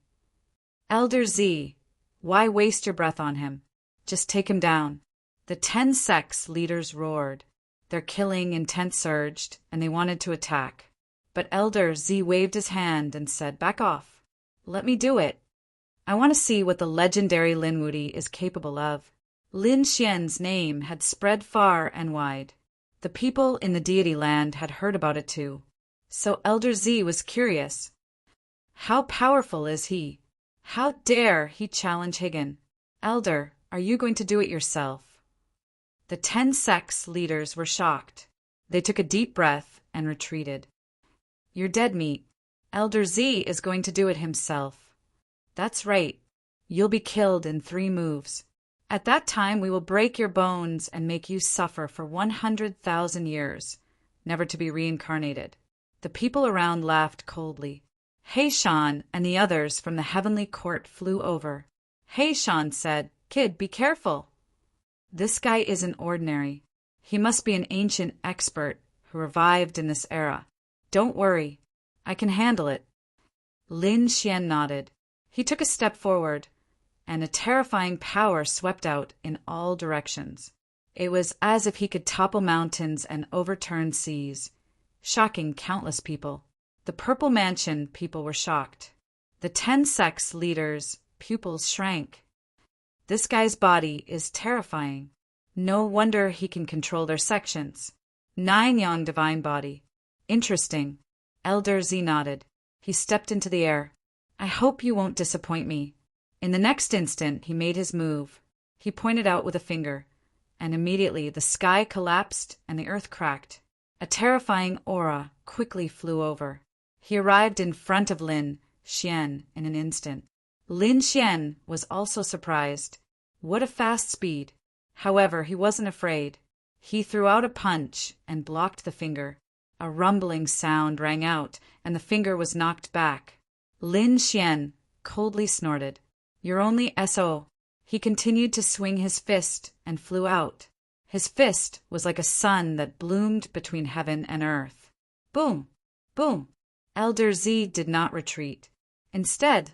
"Elder Z, why waste your breath on him? Just take him down." The 10 sects leaders roared. Their killing intent surged, and they wanted to attack. But Elder Z waved his hand and said, "Back off. Let me do it. I want to see what the legendary Lin Wudi is capable of." Lin Xian's name had spread far and wide. The people in the Deity land had heard about it too. So Elder Z was curious. How powerful is he? How dare he challenge Higan? "Elder, are you going to do it yourself?" The 10 sects leaders were shocked. They took a deep breath and retreated. "You're dead meat. Elder Z is going to do it himself." "That's right. You'll be killed in 3 moves. At that time we will break your bones and make you suffer for 100,000 years, never to be reincarnated." The people around laughed coldly. Heishan and the others from the heavenly court flew over. Heishan said, "Kid, be careful. This guy isn't ordinary. He must be an ancient expert who revived in this era. Don't worry. I can handle it." Lin Xian nodded. He took a step forward, and a terrifying power swept out in all directions. It was as if he could topple mountains and overturn seas, shocking countless people. The Purple Mansion people were shocked. The 10 sects leaders' pupils shrank. This guy's body is terrifying. No wonder he can control their sections. 9 yang divine body. Interesting. Elder Z nodded. He stepped into the air. "I hope you won't disappoint me." In the next instant, he made his move. He pointed out with a finger, and immediately the sky collapsed and the earth cracked. A terrifying aura quickly flew over. He arrived in front of Lin Xian in an instant. Lin Xian was also surprised. What a fast speed! However, he wasn't afraid. He threw out a punch and blocked the finger. A rumbling sound rang out, and the finger was knocked back. Lin Xian coldly snorted. "You're only SO." He continued to swing his fist and flew out. His fist was like a sun that bloomed between heaven and earth. Boom! Boom! Elder Z did not retreat. Instead,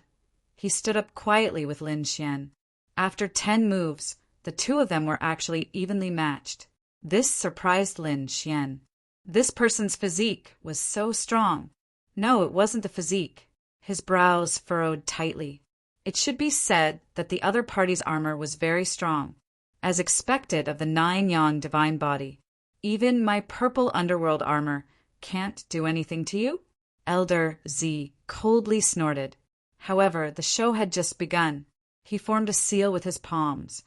he stood up quietly with Lin Xian. After 10 moves, the 2 of them were actually evenly matched. This surprised Lin Xian. This person's physique was so strong. No, it wasn't the physique. His brows furrowed tightly. It should be said that the other party's armor was very strong, as expected of the 9 yang divine body. "Even my purple underworld armor can't do anything to you?" Elder Z coldly snorted. However, the show had just begun. He formed a seal with his palms,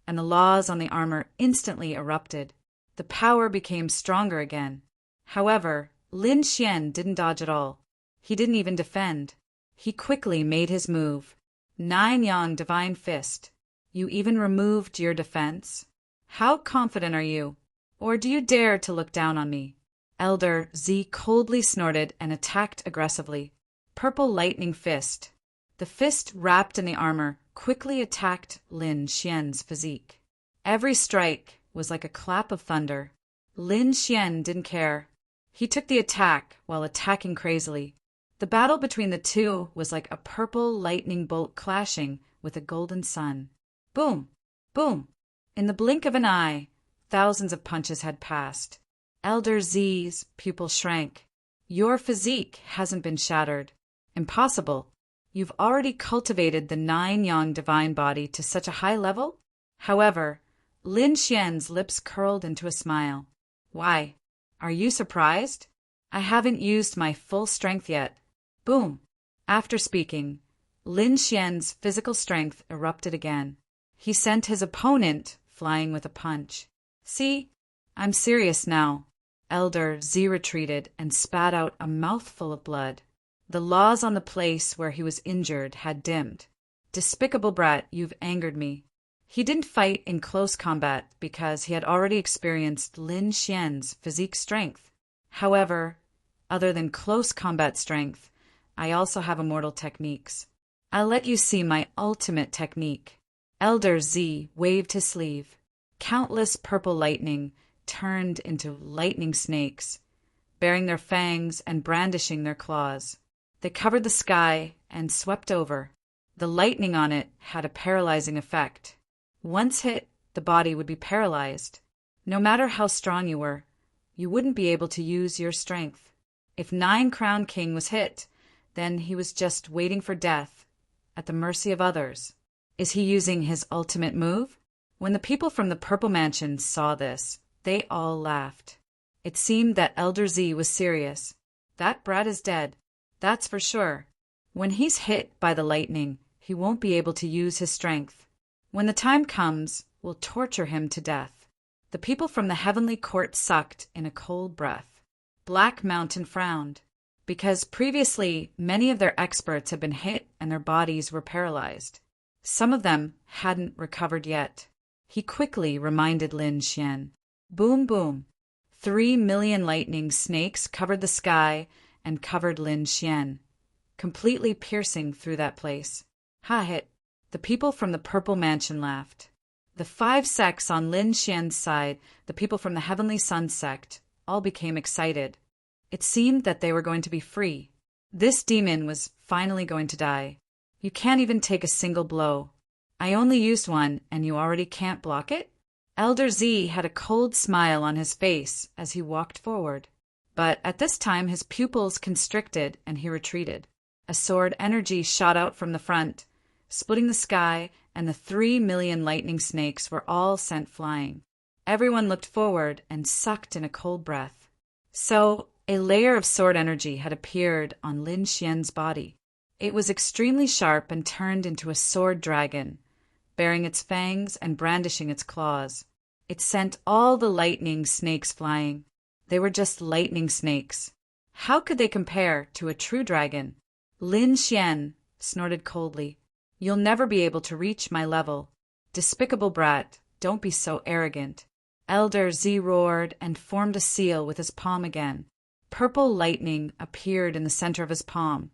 and the laws on the armor instantly erupted. The power became stronger again. However, Lin Xian didn't dodge at all. He didn't even defend. He quickly made his move. 9 yang divine fist. You even removed your defense? How confident are you? Or do you dare to look down on me? Elder Z coldly snorted and attacked aggressively. Purple lightning fist. The fist wrapped in the armor quickly attacked Lin Xian's physique. Every strike was like a clap of thunder. Lin Xian didn't care. He took the attack while attacking crazily. The battle between the two was like a purple lightning bolt clashing with a golden sun. Boom! Boom! In the blink of an eye, thousands of punches had passed. Elder Z's pupil shrank. Your physique hasn't been shattered. Impossible. You've already cultivated the 9-yang divine body to such a high level? However, Lin Xian's lips curled into a smile. Why? Are you surprised? I haven't used my full strength yet. Boom! After speaking, Lin Xian's physical strength erupted again. He sent his opponent flying with a punch. See? I'm serious now. Elder Z retreated and spat out a mouthful of blood. The laws on the place where he was injured had dimmed. Despicable brat, you've angered me. He didn't fight in close combat because he had already experienced Lin Xian's physique strength. However, other than close combat strength, I also have immortal techniques. I'll let you see my ultimate technique. Elder Z waved his sleeve. Countless purple lightning turned into lightning snakes, bearing their fangs and brandishing their claws. They covered the sky and swept over. The lightning on it had a paralyzing effect. Once hit, the body would be paralyzed. No matter how strong you were, you wouldn't be able to use your strength. If 9 Crown King was hit, then he was just waiting for death, at the mercy of others. Is he using his ultimate move? When the people from the Purple Mansion saw this, they all laughed. It seemed that Elder Z was serious. That brat is dead, that's for sure. When he's hit by the lightning, he won't be able to use his strength. When the time comes, we'll torture him to death. The people from the heavenly court sucked in a cold breath. Black Mountain frowned, because previously many of their experts had been hit and their bodies were paralyzed. Some of them hadn't recovered yet. He quickly reminded Lin Xian. Boom, boom. 3 million lightning snakes covered the sky and covered Lin Xian, completely piercing through that place. Ha hit. The people from the Purple Mansion laughed. The 5 sects on Lin Xian's side, the people from the Heavenly Sun sect, all became excited. It seemed that they were going to be free. This demon was finally going to die. You can't even take a single blow. I only used one, and you already can't block it? Elder Z had a cold smile on his face as he walked forward. But at this time his pupils constricted and he retreated. A sword energy shot out from the front, splitting the sky, and the 3 million lightning snakes were all sent flying. Everyone looked forward and sucked in a cold breath. So, a layer of sword energy had appeared on Lin Xian's body. It was extremely sharp and turned into a sword dragon, bearing its fangs and brandishing its claws. It sent all the lightning snakes flying. They were just lightning snakes. How could they compare to a true dragon? Lin Xian snorted coldly. You'll never be able to reach my level. Despicable brat, don't be so arrogant. Elder Z roared and formed a seal with his palm again. Purple lightning appeared in the center of his palm,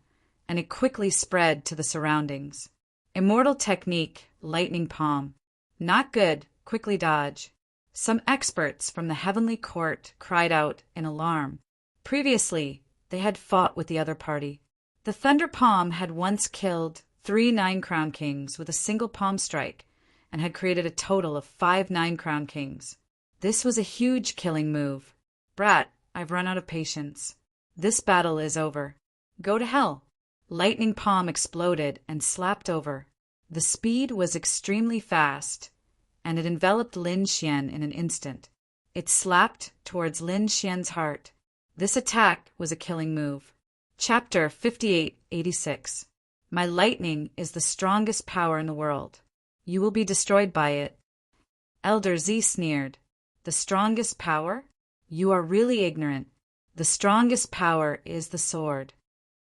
and it quickly spread to the surroundings. Immortal technique, lightning palm. Not good, quickly dodge. Some experts from the heavenly court cried out in alarm. Previously, they had fought with the other party. The Thunder Palm had once killed 3 9 Crown Kings with a single palm strike and had created a total of 5 9 Crown Kings. This was a huge killing move. Brat, I've run out of patience. This battle is over. Go to hell. Lightning Palm exploded and slapped over. The speed was extremely fast, and it enveloped Lin Xian in an instant. It slapped towards Lin Xian's heart. This attack was a killing move. Chapter 5886. My lightning is the strongest power in the world. You will be destroyed by it. Elder Z sneered. The strongest power? You are really ignorant. The strongest power is the sword.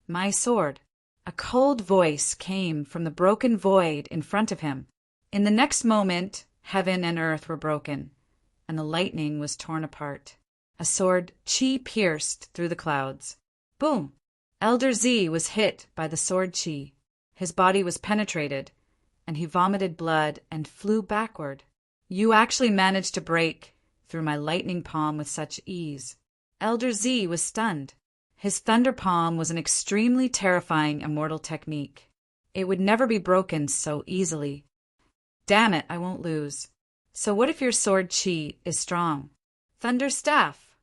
My sword. A cold voice came from the broken void in front of him. In the next moment, heaven and earth were broken, and the lightning was torn apart. A sword chi pierced through the clouds. Boom! Elder Z was hit by the sword chi. His body was penetrated, and he vomited blood and flew backward. You actually managed to break through my lightning palm with such ease. Elder Z was stunned. His thunder palm was an extremely terrifying immortal technique. It would never be broken so easily. Damn it, I won't lose. So what if your sword chi is strong? Thunder staff!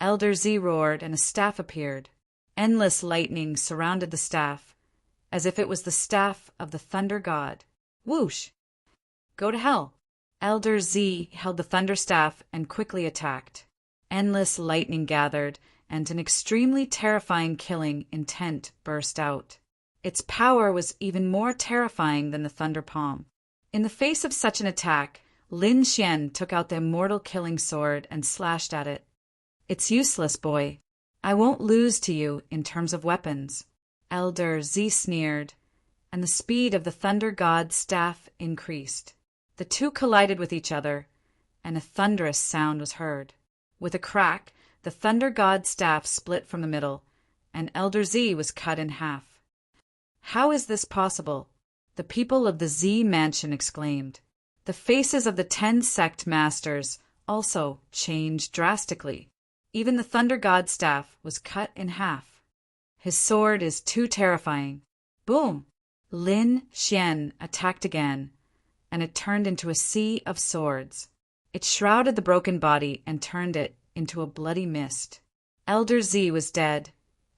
Elder Z roared and a staff appeared. Endless lightning surrounded the staff, as if it was the staff of the thunder god. Whoosh! Go to hell! Elder Z held the thunder staff and quickly attacked. Endless lightning gathered, and an extremely terrifying killing intent burst out. Its power was even more terrifying than the thunder palm. In the face of such an attack, Lin Xian took out the immortal killing sword and slashed at it. It's useless, boy. I won't lose to you in terms of weapons. Elder Z sneered, and the speed of the thunder god's staff increased. The two collided with each other, and a thunderous sound was heard. With a crack, the thunder god's staff split from the middle, and Elder Z was cut in half. How is this possible? The people of the Z mansion exclaimed. The faces of the 10 sect masters also changed drastically. Even the thunder god's staff was cut in half. His sword is too terrifying. Boom! Lin Xian attacked again, and it turned into a sea of swords. It shrouded the broken body and turned it into a bloody mist. Elder Z was dead,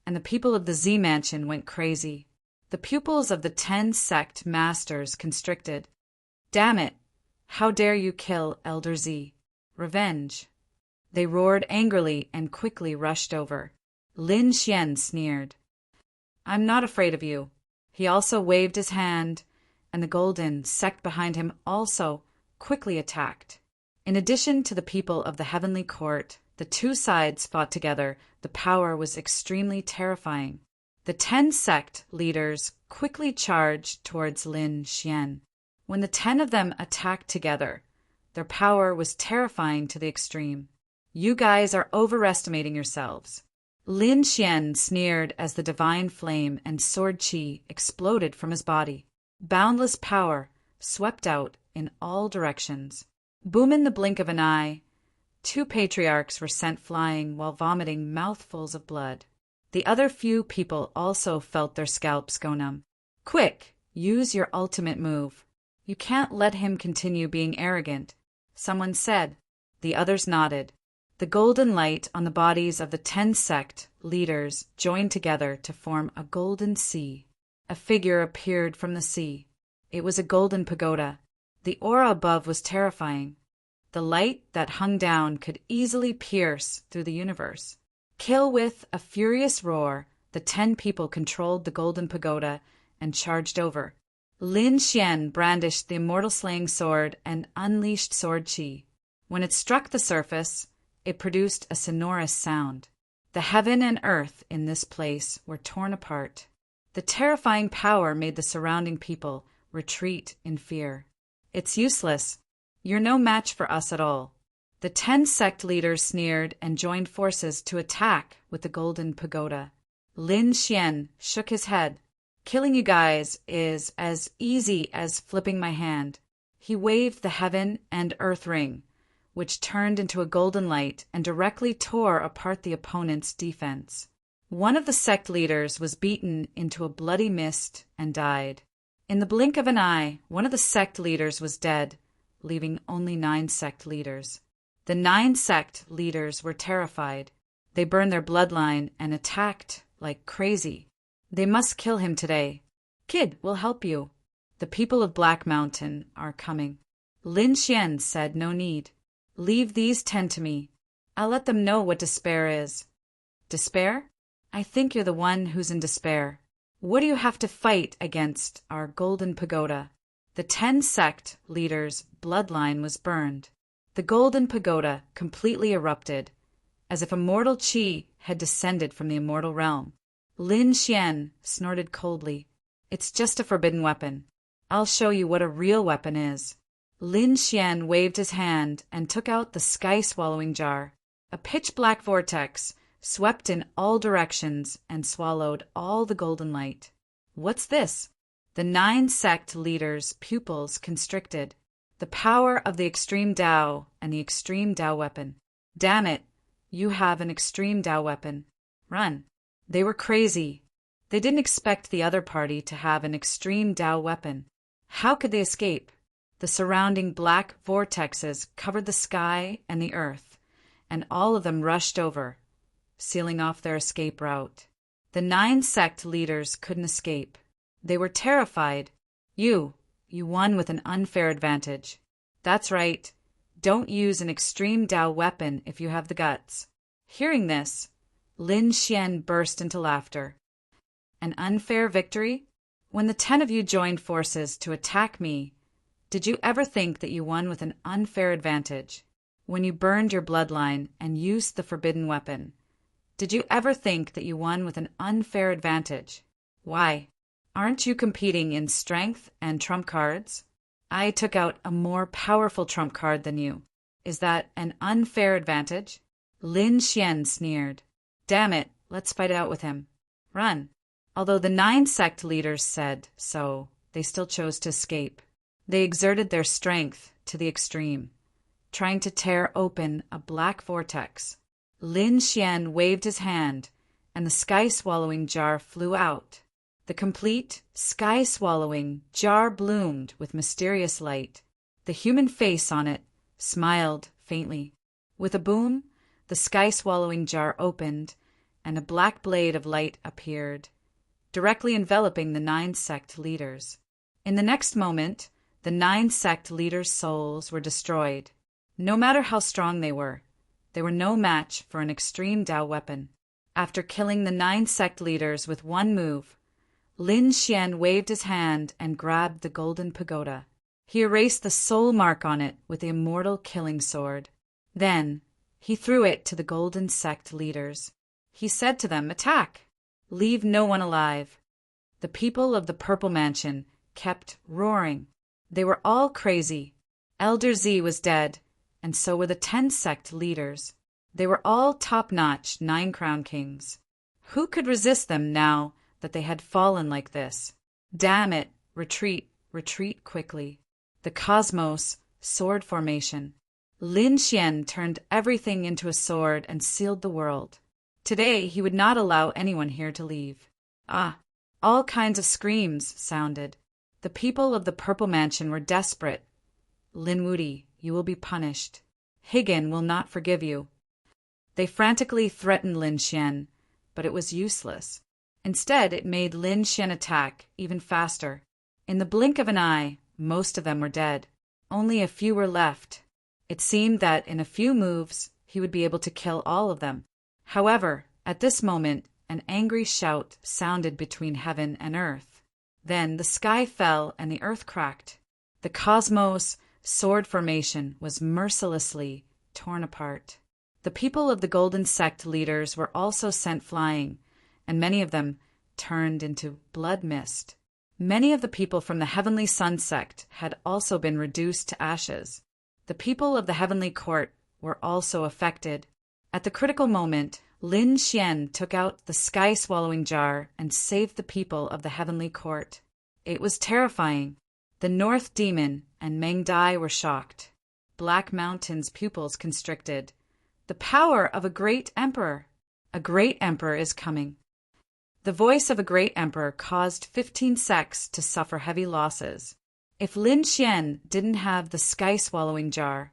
and the people of the Z mansion went crazy. The pupils of the 10 sect masters constricted. Damn it! How dare you kill Elder Z? Revenge! They roared angrily and quickly rushed over. Lin Xian sneered. I'm not afraid of you. He also waved his hand, and the golden sect behind him also quickly attacked. In addition to the people of the heavenly court, the two sides fought together. The power was extremely terrifying. The 10 sect leaders quickly charged towards Lin Xian. When the 10 of them attacked together, their power was terrifying to the extreme. You guys are overestimating yourselves. Lin Xian sneered as the divine flame and sword chi exploded from his body. Boundless power swept out in all directions. Boom! In the blink of an eye, 2 patriarchs were sent flying while vomiting mouthfuls of blood. The other few people also felt their scalps go numb. Quick, use your ultimate move. You can't let him continue being arrogant, someone said. The others nodded. The golden light on the bodies of the 10 sect leaders joined together to form a golden sea. A figure appeared from the sea. It was a golden pagoda. The aura above was terrifying. The light that hung down could easily pierce through the universe. Kill with a furious roar, the 10 people controlled the golden pagoda and charged over. Lin Xian brandished the immortal slaying sword and unleashed sword chi. When it struck the surface, it produced a sonorous sound. The heaven and earth in this place were torn apart. The terrifying power made the surrounding people retreat in fear. It's useless. You're no match for us at all. The 10 sect leaders sneered and joined forces to attack with the golden pagoda. Lin Xian shook his head. Killing you guys is as easy as flipping my hand. He waved the heaven and earth ring, which turned into a golden light and directly tore apart the opponent's defense. One of the sect leaders was beaten into a bloody mist and died. In the blink of an eye, one of the sect leaders was dead, leaving only 9 sect leaders. The 9 sect leaders were terrified. They burned their bloodline and attacked like crazy. They must kill him today. Kid, we'll help you. The people of Black Mountain are coming. Lin Xian said no need. Leave these 10 to me. I'll let them know what despair is. Despair? I think you're the one who's in despair. What do you have to fight against our golden pagoda? The 10 sect leaders' bloodline was burned. The golden pagoda completely erupted, as if immortal chi had descended from the immortal realm. Lin Xian snorted coldly. It's just a forbidden weapon. I'll show you what a real weapon is. Lin Xian waved his hand and took out the sky-swallowing jar. A pitch-black vortex swept in all directions and swallowed all the golden light. What's this? The 9 sect leaders' pupils constricted. The power of the extreme Tao and the extreme Tao weapon. Damn it, you have an extreme Tao weapon. Run. They were crazy. They didn't expect the other party to have an extreme Tao weapon. How could they escape? The surrounding black vortexes covered the sky and the earth, and all of them rushed over, sealing off their escape route. The 9 sect leaders couldn't escape. They were terrified. You won with an unfair advantage. That's right. Don't use an extreme Tao weapon if you have the guts. Hearing this, Lin Xian burst into laughter. An unfair victory? When the 10 of you joined forces to attack me, did you ever think that you won with an unfair advantage? When you burned your bloodline and used the forbidden weapon, did you ever think that you won with an unfair advantage? Why? Aren't you competing in strength and trump cards? I took out a more powerful trump card than you. Is that an unfair advantage? Lin Xian sneered. Damn it, let's fight it out with him. Run. Although the 9 sect leaders said so, they still chose to escape. They exerted their strength to the extreme, trying to tear open a black vortex. Lin Xian waved his hand, and the sky-swallowing jar flew out. The complete, sky-swallowing jar bloomed with mysterious light. The human face on it smiled faintly. With a boom, the sky-swallowing jar opened, and a black blade of light appeared, directly enveloping the 9 sect leaders. In the next moment, the 9 sect leaders' souls were destroyed. No matter how strong they were no match for an extreme Tao weapon. After killing the 9 sect leaders with one move, Lin Xian waved his hand and grabbed the golden pagoda. He erased the soul mark on it with the immortal killing sword. Then, he threw it to the golden sect leaders. He said to them, "Attack! Leave no one alive." The people of the Purple Mansion kept roaring. They were all crazy. Elder Z was dead, and so were the 10 sect leaders. They were all top-notch 9 crown kings. Who could resist them now that they had fallen like this? Damn it! Retreat, retreat quickly. The cosmos, sword formation. Lin Xian turned everything into a sword and sealed the world. Today he would not allow anyone here to leave. All kinds of screams sounded. The people of the Purple Mansion were desperate. Lin Wuti, you will be punished. Higgin will not forgive you. They frantically threatened Lin Xian, but it was useless. Instead, it made Lin Xian attack even faster. In the blink of an eye, most of them were dead. Only a few were left. It seemed that in a few moves, he would be able to kill all of them. However, at this moment, an angry shout sounded between heaven and earth. Then the sky fell and the earth cracked. The cosmos, sword formation, was mercilessly torn apart. The people of the Golden Sect leaders were also sent flying, and many of them turned into blood mist. Many of the people from the Heavenly Sun Sect had also been reduced to ashes. The people of the Heavenly Court were also affected. At the critical moment, Lin Xian took out the sky-swallowing jar and saved the people of the Heavenly Court. It was terrifying. The North Demon and Meng Dai were shocked. Black Mountain's pupils constricted. The power of a great emperor! A great emperor is coming. The voice of a great emperor caused 15 sects to suffer heavy losses. If Lin Xian didn't have the sky-swallowing jar,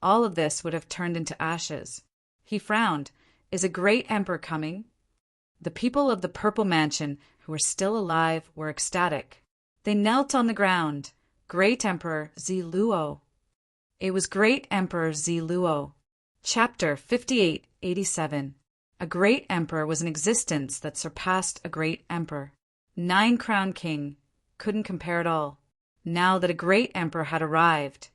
all of this would have turned into ashes. He frowned. Is a great emperor coming? The people of the Purple Mansion who were still alive were ecstatic. They knelt on the ground. Great Emperor Ziluo. It was Great Emperor Ziluo. Chapter 5887. A great emperor was an existence that surpassed a great emperor. 9 crown king. Couldn't compare at all. Now that a great emperor had arrived,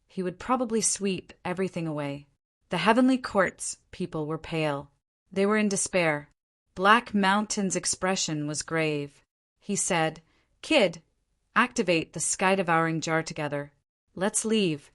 he would probably sweep everything away. The Heavenly Court's people were pale. They were in despair. Black Mountain's expression was grave. He said, "Kid, activate the sky-devouring jar together. Let's leave.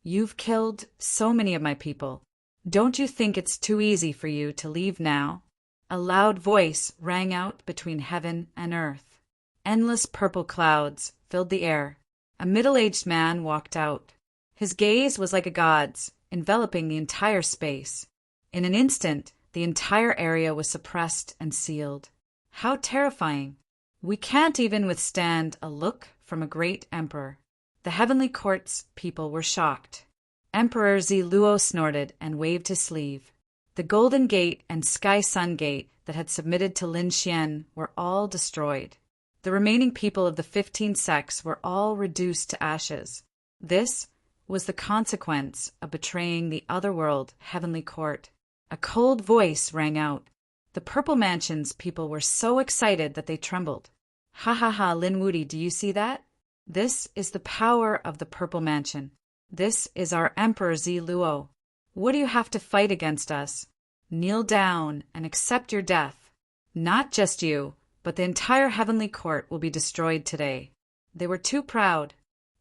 You've killed so many of my people. Don't you think it's too easy for you to leave now?" A loud voice rang out between heaven and earth. Endless purple clouds filled the air. A middle-aged man walked out. His gaze was like a god's, enveloping the entire space. In an instant, the entire area was suppressed and sealed. How terrifying! We can't even withstand a look from a great emperor. The heavenly court's people were shocked. Emperor Zi Luo snorted and waved his sleeve. The Golden Gate and Sky Sun Gate that had submitted to Lin Xian were all destroyed. The remaining people of the 15 sects were all reduced to ashes. This was the consequence of betraying the otherworld heavenly court. A cold voice rang out. The Purple Mansion's people were so excited that they trembled. Ha ha ha, Lin Wudi, do you see that? This is the power of the Purple Mansion. This is our Emperor Zi Luo. What do you have to fight against us? Kneel down and accept your death. Not just you, but the entire heavenly court will be destroyed today. They were too proud.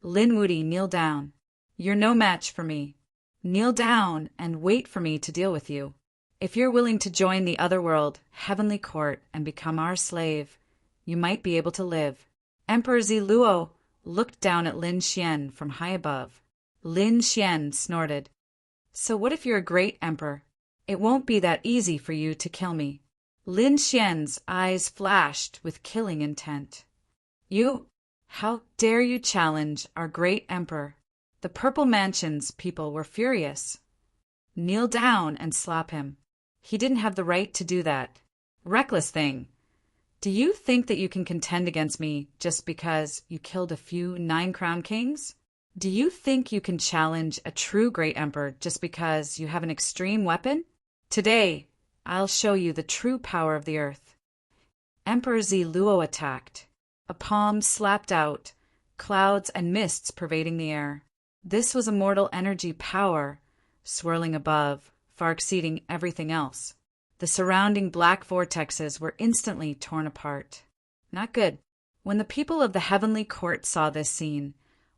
Lin Wudi, kneel down. You're no match for me. Kneel down and wait for me to deal with you. If you're willing to join the otherworld, heavenly court, and become our slave, you might be able to live. Emperor Zi Luo looked down at Lin Xian from high above. Lin Xian snorted. So what if you're a great emperor? It won't be that easy for you to kill me. Lin Xian's eyes flashed with killing intent. You? How dare you challenge our great emperor? The Purple Mansion's people were furious. Kneel down and slap him. He didn't have the right to do that. Reckless thing. Do you think that you can contend against me just because you killed a few 9 crown kings? Do you think you can challenge a true great emperor just because you have an extreme weapon? Today, I'll show you the true power of the earth. Emperor Zi Luo attacked. A palm slapped out, clouds and mists pervading the air. This was immortal energy power, swirling above, far exceeding everything else. The surrounding black vortexes were instantly torn apart. Not good. When the people of the heavenly court saw this scene,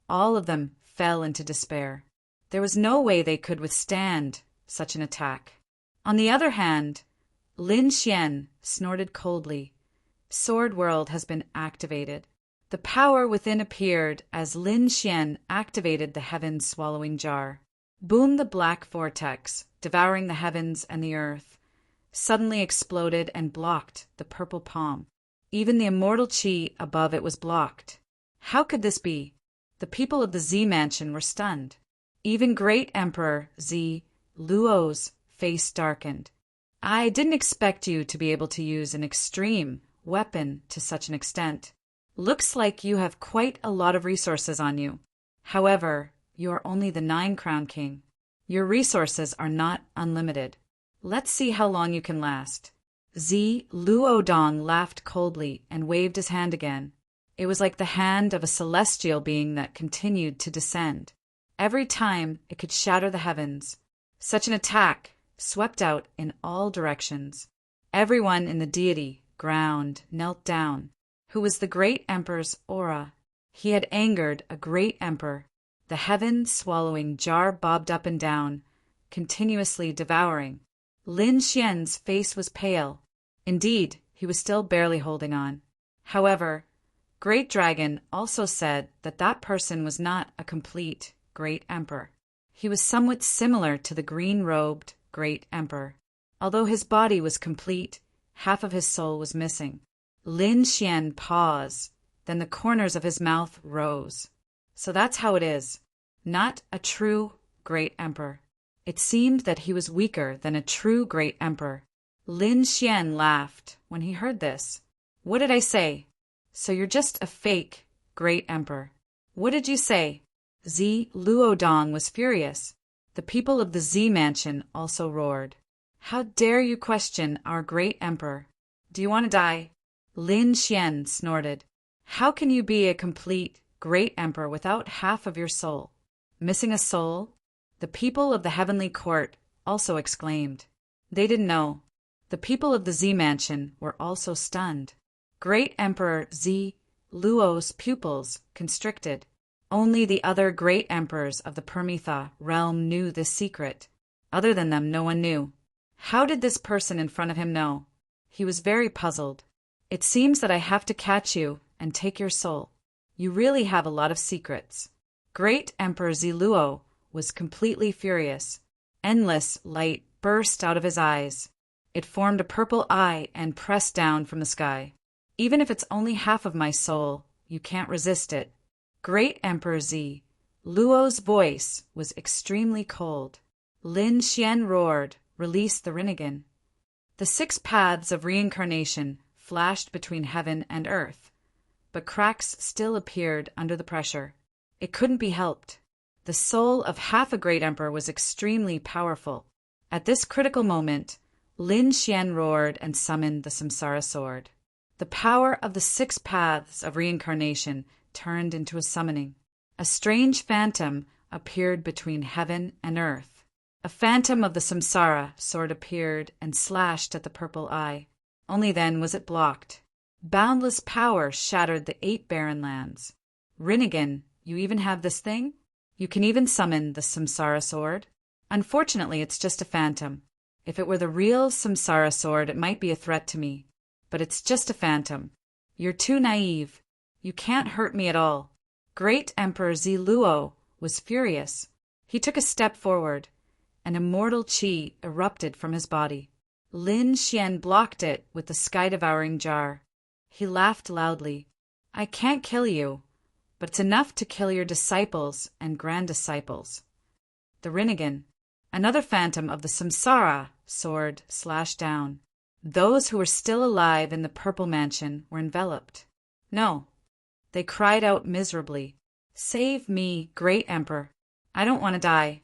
all of them fell into despair. There was no way they could withstand such an attack. On the other hand, Lin Xian snorted coldly. Sword World has been activated. The power within appeared as Lin Xian activated the heaven-swallowing jar. Boom, the black vortex, devouring the heavens and the earth, suddenly exploded and blocked the purple palm. Even the immortal chi above it was blocked. How could this be? The people of the Zi Mansion were stunned. Even great Emperor Zi Luo's face darkened. I didn't expect you to be able to use an extreme weapon to such an extent. Looks like you have quite a lot of resources on you. However, you are only the 9 crown king. Your resources are not unlimited. Let's see how long you can last. Zi Luodong laughed coldly and waved his hand again. It was like the hand of a celestial being that continued to descend. Every time it could shatter the heavens. Such an attack swept out in all directions. Everyone in the deity ground, knelt down. Who was the great emperor's aura? He had angered a great emperor. The heaven-swallowing jar bobbed up and down, continuously devouring. Lin Xian's face was pale. Indeed, he was still barely holding on. However, Great Dragon also said that that person was not a complete great emperor. He was somewhat similar to the green-robed great emperor. Although his body was complete, half of his soul was missing. Lin Xian paused, then the corners of his mouth rose. So that's how it is. Not a true great emperor. It seemed that he was weaker than a true great emperor. Lin Xian laughed when he heard this. What did I say? So you're just a fake great emperor. What did you say? Zi Luodong was furious. The people of the Zi Mansion also roared. How dare you question our great emperor? Do you want to die? Lin Xian snorted. How can you be a complete great emperor without half of your soul? Missing a soul? The people of the heavenly court also exclaimed. They didn't know. The people of the Zi Mansion were also stunned. Great Emperor Zi Luo's pupils constricted. Only the other great emperors of the Permitha realm knew this secret. Other than them, no one knew. How did this person in front of him know? He was very puzzled. It seems that I have to catch you and take your soul. You really have a lot of secrets. Great Emperor Ziluo was completely furious. Endless light burst out of his eyes. It formed a purple eye and pressed down from the sky. Even if it's only half of my soul, you can't resist it. Great Emperor Z. Luo's voice was extremely cold. Lin Xian roared, "Release the Rinnegan." The 6 paths of reincarnation flashed between heaven and earth, but cracks still appeared under the pressure. It couldn't be helped. The soul of half a great emperor was extremely powerful. At this critical moment, Lin Xian roared and summoned the Samsara sword. The power of the 6 paths of reincarnation turned into a summoning. A strange phantom appeared between heaven and earth. A phantom of the Samsara sword appeared and slashed at the purple eye. Only then was it blocked. Boundless power shattered the 8 barren lands. Rinnegan, you even have this thing? You can even summon the Samsara sword? Unfortunately, it's just a phantom. If it were the real Samsara sword, it might be a threat to me. But it's just a phantom. You're too naive. You can't hurt me at all. Great Emperor Ziluo was furious. He took a step forward. An immortal qi erupted from his body. Lin Xian blocked it with the sky-devouring jar. He laughed loudly. I can't kill you, but it's enough to kill your disciples and grand-disciples. The Rinnegan, another phantom of the Samsara sword, slashed down. Those who were still alive in the purple mansion were enveloped. No. They cried out miserably. Save me, Great Emperor. I don't want to die.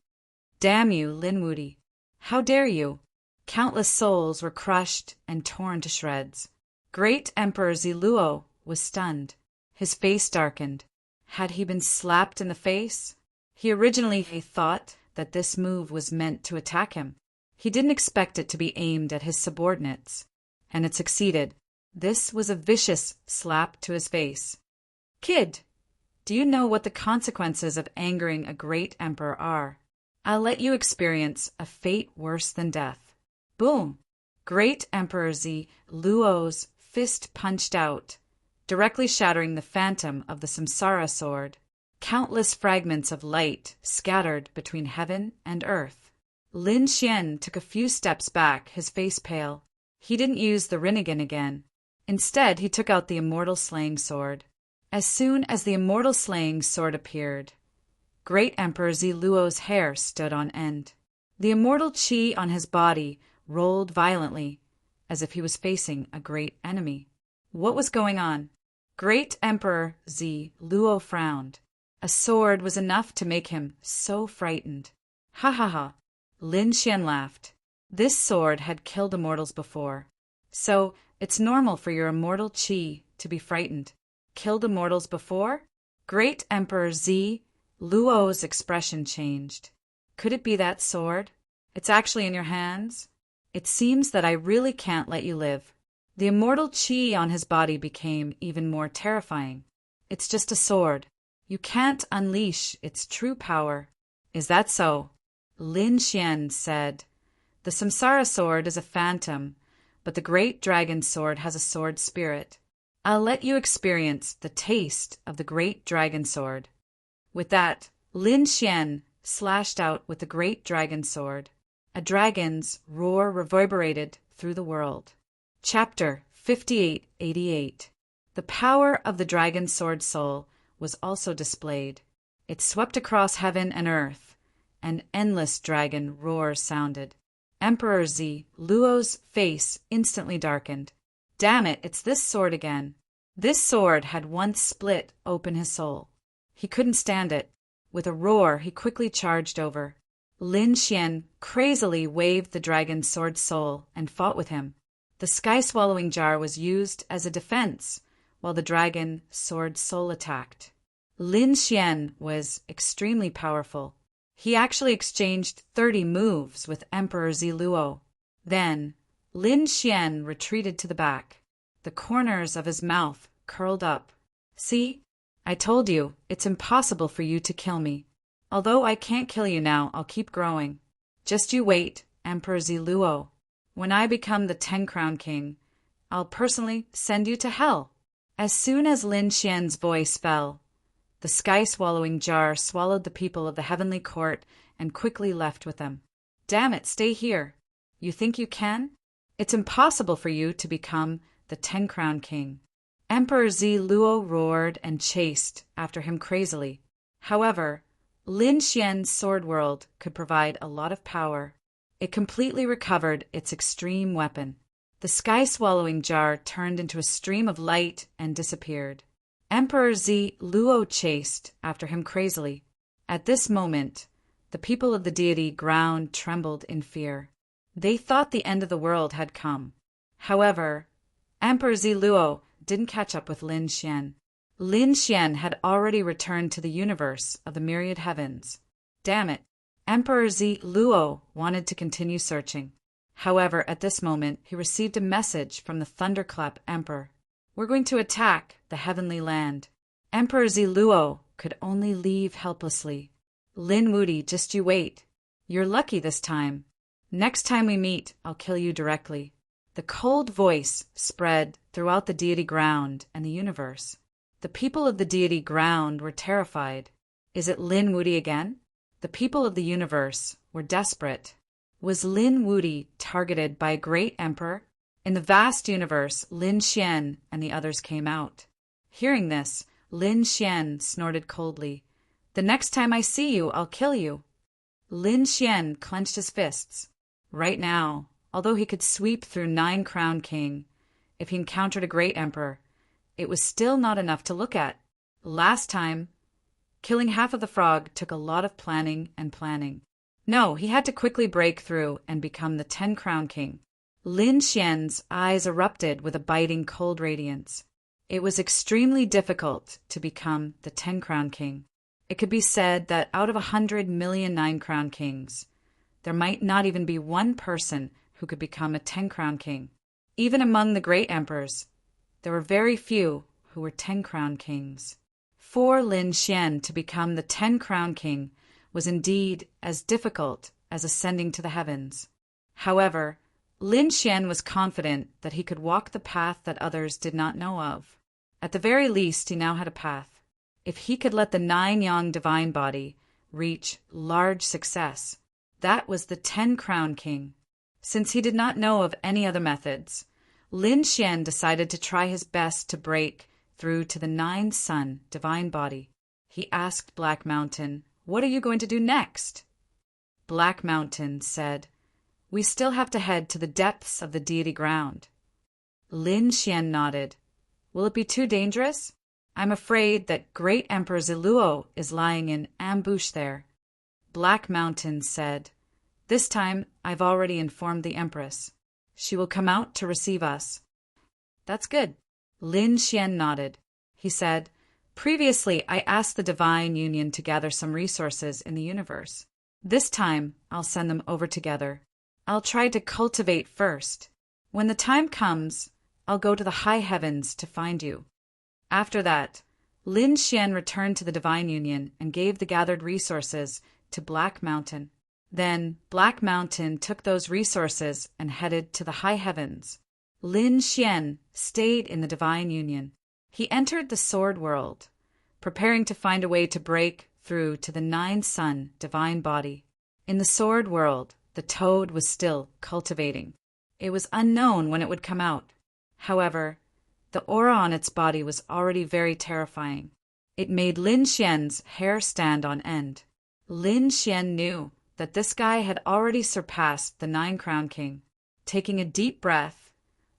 Damn you, Lin Wudi. How dare you? Countless souls were crushed and torn to shreds. Great Emperor Ziluo was stunned. His face darkened. Had he been slapped in the face? He originally thought that this move was meant to attack him. He didn't expect it to be aimed at his subordinates. And it succeeded. This was a vicious slap to his face. Kid, do you know what the consequences of angering a great emperor are? I'll let you experience a fate worse than death. Boom! Great Emperor Z. Luo's fist punched out, directly shattering the phantom of the Samsara sword. Countless fragments of light scattered between heaven and earth. Lin Xian took a few steps back, his face pale. He didn't use the Rinnegan again. Instead, he took out the immortal slaying sword. As soon as the immortal slaying sword appeared, Great Emperor Ziluo's hair stood on end. The immortal qi on his body rolled violently, as if he was facing a great enemy. What was going on? Great Emperor Ziluo frowned. A sword was enough to make him so frightened. Ha ha ha! Lin Xian laughed. This sword had killed immortals before. So, it's normal for your immortal qi to be frightened. Killed immortals before? Great Emperor Z. Luo's expression changed. Could it be that sword? It's actually in your hands? It seems that I really can't let you live. The immortal qi on his body became even more terrifying. It's just a sword. You can't unleash its true power. Is that so? Lin Xian said. The Samsara sword is a phantom, but the great dragon sword has a sword spirit. I'll let you experience the taste of the great dragon sword. With that, Lin Xian slashed out with the great dragon sword. A dragon's roar reverberated through the world. Chapter 5888. The power of the dragon sword soul was also displayed. It swept across heaven and earth. An endless dragon roar sounded. Emperor Z. Luo's face instantly darkened. Damn it, it's this sword again. This sword had once split open his soul. He couldn't stand it. With a roar, he quickly charged over. Lin Xian crazily waved the dragon's sword soul and fought with him. The sky-swallowing jar was used as a defense, while the dragon sword soul attacked. Lin Xian was extremely powerful. He actually exchanged 30 moves with Emperor Ziluo. Then, Lin Xian retreated to the back. The corners of his mouth curled up. See? I told you, it's impossible for you to kill me. Although I can't kill you now, I'll keep growing. Just you wait, Emperor Ziluo. When I become the 10-crown king, I'll personally send you to hell. As soon as Lin Xian's voice fell, The sky-swallowing jar swallowed the people of the heavenly court and quickly left with them. Damn it, stay here. You think you can? It's impossible for you to become the 10-crown king. Emperor Zi Luo roared and chased after him crazily. However, Lin Xian's sword world could provide a lot of power. It completely recovered its extreme weapon. The sky-swallowing jar turned into a stream of light and disappeared. Emperor Zi Luo chased after him crazily. At this moment, the people of the deity ground trembled in fear. They thought the end of the world had come. However, Emperor Zi Luo didn't catch up with Lin Xian. Lin Xian had already returned to the universe of the myriad heavens. Damn it! Emperor Zi Luo wanted to continue searching. However, at this moment, he received a message from the Thunderclap Emperor. We're going to attack the heavenly land. Emperor Zi Luo could only leave helplessly. Lin Wuti, just you wait. You're lucky this time. Next time we meet, I'll kill you directly. The cold voice spread throughout the deity ground and the universe. The people of the deity ground were terrified. Is it Lin Wuti again? The people of the universe were desperate. Was Lin Wuti targeted by a great emperor? In the vast universe, Lin Xian and the others came out. Hearing this, Lin Xian snorted coldly. The next time I see you, I'll kill you. Lin Xian clenched his fists. Right now, although he could sweep through 9-crown king, if he encountered a great emperor, it was still not enough to look at. Last time, killing half of the frog took a lot of planning and planning. No, he had to quickly break through and become the 10-crown king. Lin Xian's eyes erupted with a biting cold radiance. It was extremely difficult to become the 10-crown king. It could be said that out of 100 million 9-crown kings, there might not even be one person who could become a 10-crown king. Even among the great emperors, there were very few who were 10-crown kings. For Lin Xian to become the 10-crown king was indeed as difficult as ascending to the heavens. However, Lin Xian was confident that he could walk the path that others did not know of. At the very least, he now had a path. If he could let the 9-yang divine body reach large success, that was the 10-crown king. Since he did not know of any other methods, Lin Xian decided to try his best to break through to the 9-sun divine body. He asked Black Mountain, "What are you going to do next?" Black Mountain said, "We still have to head to the depths of the deity ground." Lin Xian nodded. "Will it be too dangerous? I'm afraid that Great Emperor Zi Luo is lying in ambush there." Black Mountain said, "This time I've already informed the Empress. She will come out to receive us." "That's good." Lin Xian nodded. He said, "Previously I asked the Divine Union to gather some resources in the universe. This time I'll send them over together. I'll try to cultivate first. When the time comes, I'll go to the high heavens to find you." After that, Lin Xian returned to the Divine Union and gave the gathered resources to Black Mountain. Then Black Mountain took those resources and headed to the high heavens. Lin Xian stayed in the Divine Union. He entered the sword world, preparing to find a way to break through to the 9-sun divine body. In the sword world, the toad was still cultivating. It was unknown when it would come out. However, the aura on its body was already very terrifying. It made Lin Xian's hair stand on end. Lin Xian knew that this guy had already surpassed the 9-crown king. Taking a deep breath,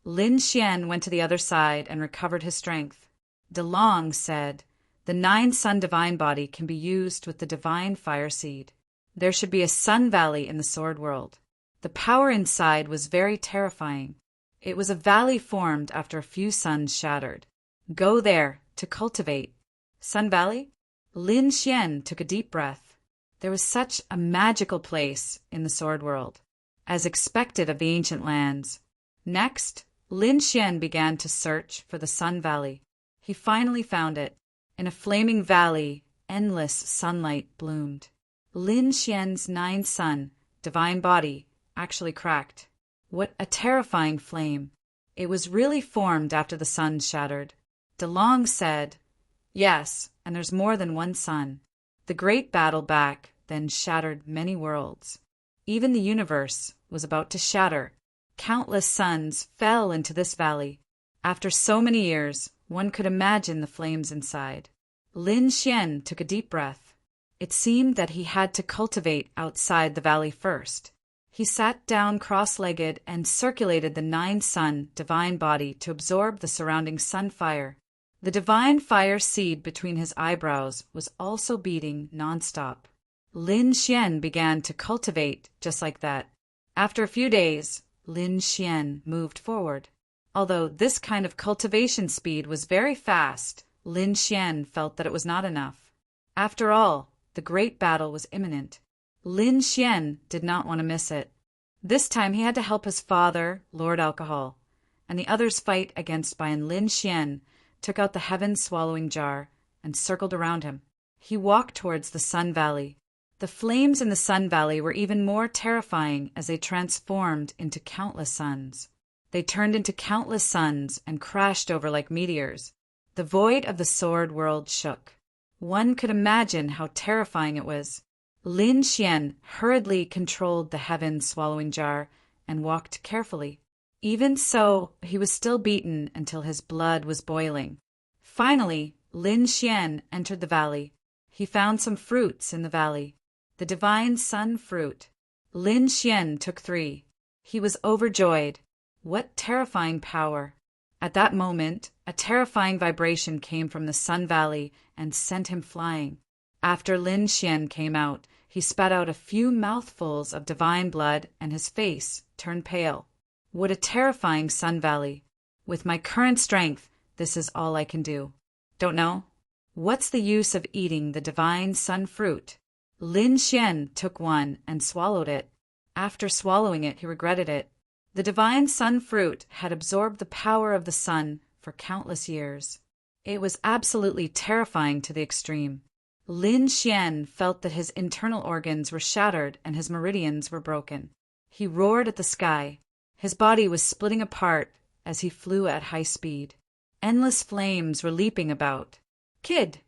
Lin Xian went to the other side and recovered his strength. De Long said, "The 9-sun divine body can be used with the divine fire seed. There should be a sun valley in the sword world." The power inside was very terrifying. It was a valley formed after a few suns shattered. Go there to cultivate. Sun Valley? Lin Xian took a deep breath. There was such a magical place in the sword world, as expected of the ancient lands. Next, Lin Xian began to search for the Sun Valley. He finally found it. In a flaming valley, endless sunlight bloomed. Lin Xian's 9-sun divine body actually cracked. What a terrifying flame. It was really formed after the sun shattered. De Long said, "Yes, and there's more than one sun. The great battle back then shattered many worlds. Even the universe was about to shatter. Countless suns fell into this valley. After so many years, one could imagine the flames inside. Lin Xian took a deep breath. It seemed that he had to cultivate outside the valley first. He sat down cross-legged and circulated the 9-sun divine body to absorb the surrounding sun fire. The divine fire seed between his eyebrows was also beating nonstop. Lin Xian began to cultivate just like that. After a few days, Lin Xian moved forward. Although this kind of cultivation speed was very fast, Lin Xian felt that it was not enough. After all, the great battle was imminent. Lin Xian did not want to miss it. This time he had to help his father, Lord Alcohol, and the others fight against Bian. Lin Xian took out the heaven-swallowing jar and circled around him. He walked towards the Sun Valley. The flames in the Sun Valley were even more terrifying as they transformed into countless suns. They turned into countless suns and crashed over like meteors. The void of the sword world shook. One could imagine how terrifying it was. Lin Xian hurriedly controlled the heaven-swallowing jar and walked carefully. Even so, he was still beaten until his blood was boiling. Finally, Lin Xian entered the valley. He found some fruits in the valley. The divine sun fruit. Lin Xian took 3. He was overjoyed. What terrifying power! At that moment, a terrifying vibration came from the Sun Valley and sent him flying. After Lin Xian came out, he spat out a few mouthfuls of divine blood and his face turned pale. What a terrifying Sun Valley! With my current strength, this is all I can do. Don't know? What's the use of eating the divine sun fruit? Lin Xian took one and swallowed it. After swallowing it, he regretted it. The divine sun fruit had absorbed the power of the sun for countless years. It was absolutely terrifying to the extreme. Lin Xian felt that his internal organs were shattered and his meridians were broken. He roared at the sky. His body was splitting apart as he flew at high speed. Endless flames were leaping about. "Kid,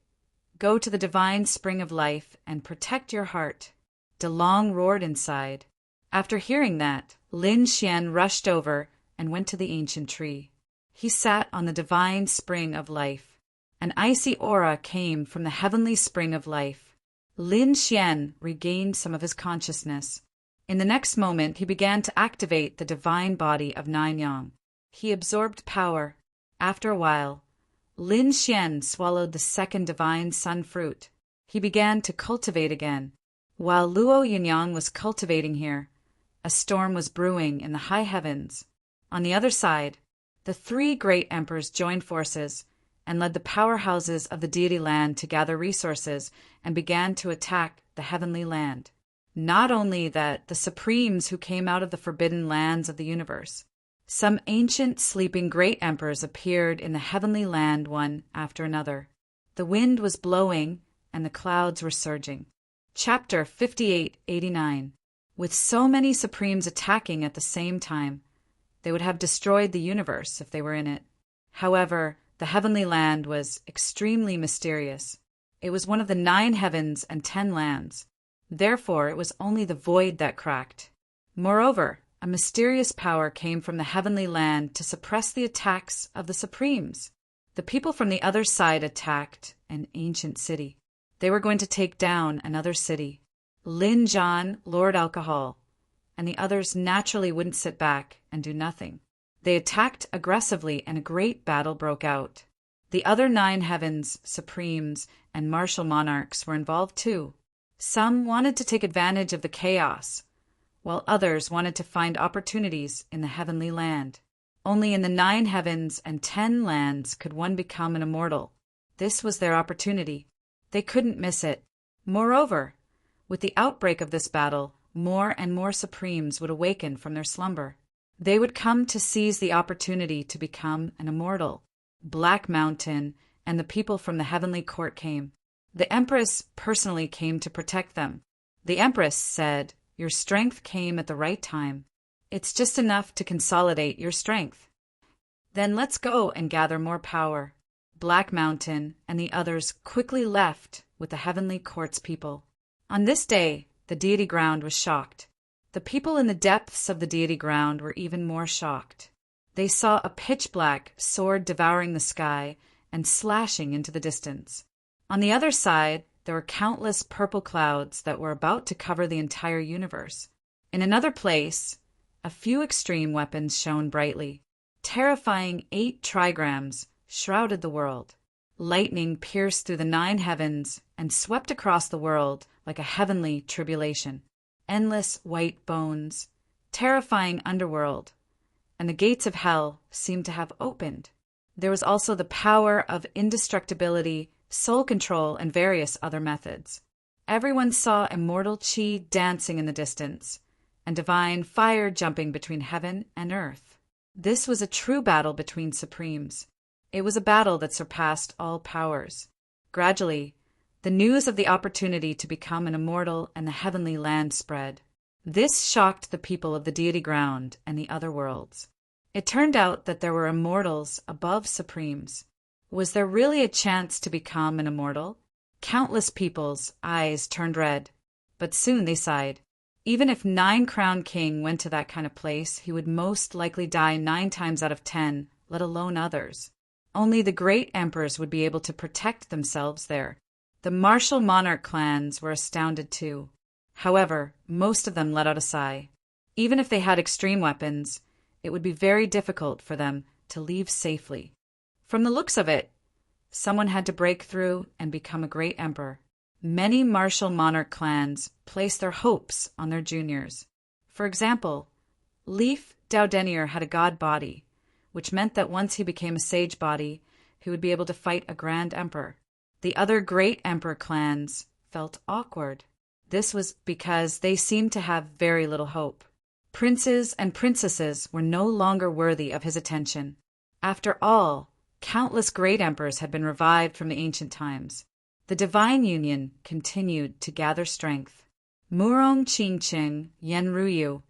go to the divine spring of life and protect your heart." DeLong roared inside. After hearing that, Lin Xian rushed over and went to the ancient tree. He sat on the divine spring of life. An icy aura came from the heavenly spring of life. Lin Xian regained some of his consciousness. In the next moment, he began to activate the divine body of Nine Yang. He absorbed power. After a while, Lin Xian swallowed the second divine sun fruit. He began to cultivate again. While Luo Yinyang was cultivating here, a storm was brewing in the high heavens. On the other side, the 3 great emperors joined forces and led the powerhouses of the deity land to gather resources and began to attack the heavenly land. Not only that, the supremes who came out of the forbidden lands of the universe. Some ancient sleeping great emperors appeared in the heavenly land one after another. The wind was blowing and the clouds were surging. Chapter 5889. With so many supremes attacking at the same time, they would have destroyed the universe if they were in it. However, the heavenly land was extremely mysterious. It was one of the 9 heavens and 10 lands. Therefore, it was only the void that cracked. Moreover, a mysterious power came from the heavenly land to suppress the attacks of the supremes. The people from the other side attacked an ancient city. They were going to take down another city. Lin Zhan, Lord Alcohol, and the others naturally wouldn't sit back and do nothing. They attacked aggressively and a great battle broke out. The other 9 heavens, supremes, and martial monarchs were involved too. Some wanted to take advantage of the chaos, while others wanted to find opportunities in the heavenly land. Only in the 9 heavens and 10 lands could one become an immortal. This was their opportunity. They couldn't miss it. Moreover, with the outbreak of this battle, more and more supremes would awaken from their slumber. They would come to seize the opportunity to become an immortal. Black Mountain and the people from the heavenly court came. The Empress personally came to protect them. The Empress said, "Your strength came at the right time. It's just enough to consolidate your strength. Then let's go and gather more power." Black Mountain, and the others quickly left with the Heavenly Court's people. On this day, the Deity Ground was shocked. The people in the depths of the Deity Ground were even more shocked. They saw a pitch-black sword devouring the sky and slashing into the distance. On the other side, there were countless purple clouds that were about to cover the entire universe. In another place, a few extreme weapons shone brightly. Terrifying 8 trigrams shrouded the world. Lightning pierced through the 9 heavens and swept across the world like a heavenly tribulation. Endless white bones, terrifying underworld, and the gates of hell seemed to have opened. There was also the power of indestructibility, soul control, and various other methods. Everyone saw immortal chi dancing in the distance, and divine fire jumping between heaven and earth. This was a true battle between supremes. It was a battle that surpassed all powers. Gradually, the news of the opportunity to become an immortal and the heavenly land spread. This shocked the people of the Deity Ground and the other worlds. It turned out that there were immortals above supremes. Was there really a chance to become an immortal? Countless people's eyes turned red, but soon they sighed. Even if 9-crowned king went to that kind of place, he would most likely die 9 times out of 10, let alone others. Only the great emperors would be able to protect themselves there. The martial monarch clans were astounded too. However, most of them let out a sigh. Even if they had extreme weapons, it would be very difficult for them to leave safely. From the looks of it, someone had to break through and become a great emperor. Many martial monarch clans placed their hopes on their juniors. For example, Leif Daudenier had a god body, which meant that once he became a sage body, he would be able to fight a grand emperor. The other great emperor clans felt awkward. This was because they seemed to have very little hope. Princes and princesses were no longer worthy of his attention. After all, countless great emperors had been revived from the ancient times. The divine union continued to gather strength. Murong Qingqing, Yen Ruyu,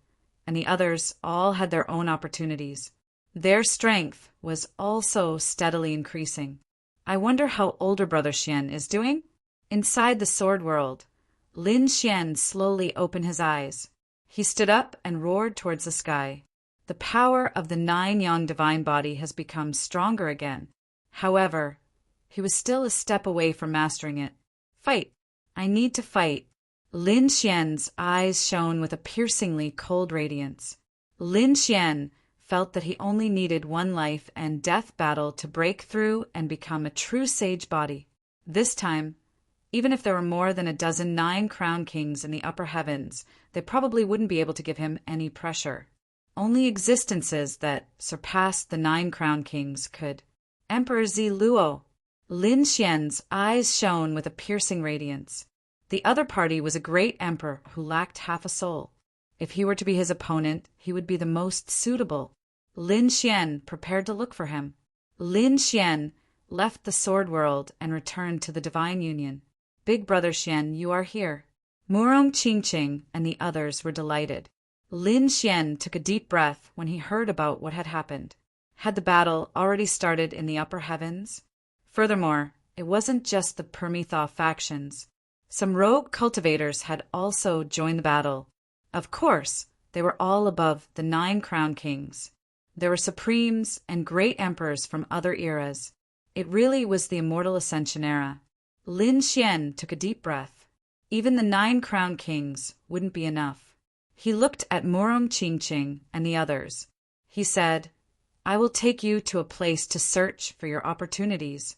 and the others all had their own opportunities. Their strength was also steadily increasing. I wonder how older brother Xian is doing? Inside the sword world, Lin Xian slowly opened his eyes. He stood up and roared towards the sky. The power of the 9-yang divine body has become stronger again. However, he was still a step away from mastering it. Fight! I need to fight. Lin Xian's eyes shone with a piercingly cold radiance. Lin Xian felt that he only needed one life and death battle to break through and become a true sage body. This time, even if there were more than a dozen 9-crowned kings in the upper heavens, they probably wouldn't be able to give him any pressure. Only existences that surpassed the 9-crowned kings could. Emperor Zi Luo. Lin Xian's eyes shone with a piercing radiance. The other party was a great emperor who lacked half a soul. If he were to be his opponent, he would be the most suitable. Lin Xian prepared to look for him. Lin Xian left the sword world and returned to the divine union. Big brother Xian, you are here. Murong Qingqing and the others were delighted. Lin Xian took a deep breath when he heard about what had happened. Had the battle already started in the upper heavens? Furthermore, it wasn't just the Permetha factions. Some rogue cultivators had also joined the battle. Of course, they were all above the 9-crowned kings. There were supremes and great emperors from other eras. It really was the immortal ascension era. Lin Xian took a deep breath. Even the 9-crowned kings wouldn't be enough. He looked at Murong Qingqing and the others. He said, I will take you to a place to search for your opportunities.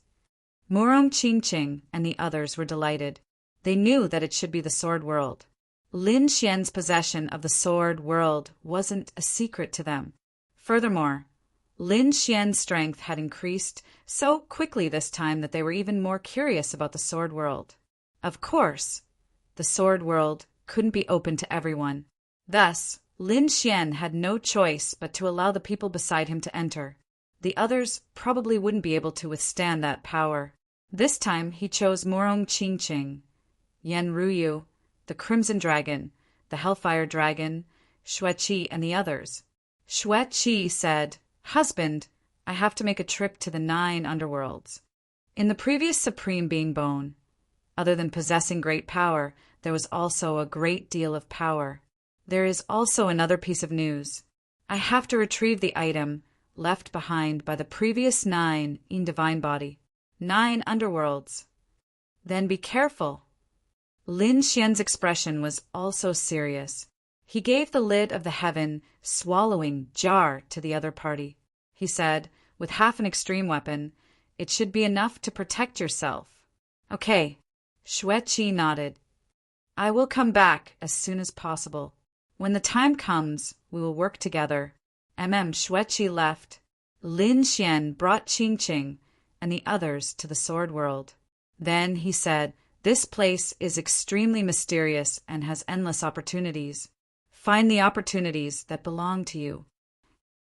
Murong Qingqing and the others were delighted. They knew that it should be the sword world. Lin Xian's possession of the sword world wasn't a secret to them. Furthermore, Lin Xian's strength had increased so quickly this time that they were even more curious about the sword world. Of course, the sword world couldn't be open to everyone. Thus, Lin Xian had no choice but to allow the people beside him to enter. The others probably wouldn't be able to withstand that power. This time he chose Murong Qingqing, Yen Ruyu, the Crimson Dragon, the Hellfire Dragon, Xueqi, and the others. Xueqi said, Husband, I have to make a trip to the 9 underworlds. In the previous Supreme Being bone, other than possessing great power, there was also a great deal of power. There is also another piece of news. I have to retrieve the item left behind by the previous 9 in Divine Body. 9 underworlds. Then be careful. Lin Xian's expression was also serious. He gave the lid of the heaven swallowing jar to the other party. He said, with half an extreme weapon, it should be enough to protect yourself. Okay. Xueqi nodded. I will come back as soon as possible. When the time comes, we will work together. Xueqi left. Lin Xian brought Qingqing and the others to the sword world. Then he said, this place is extremely mysterious and has endless opportunities. Find the opportunities that belong to you.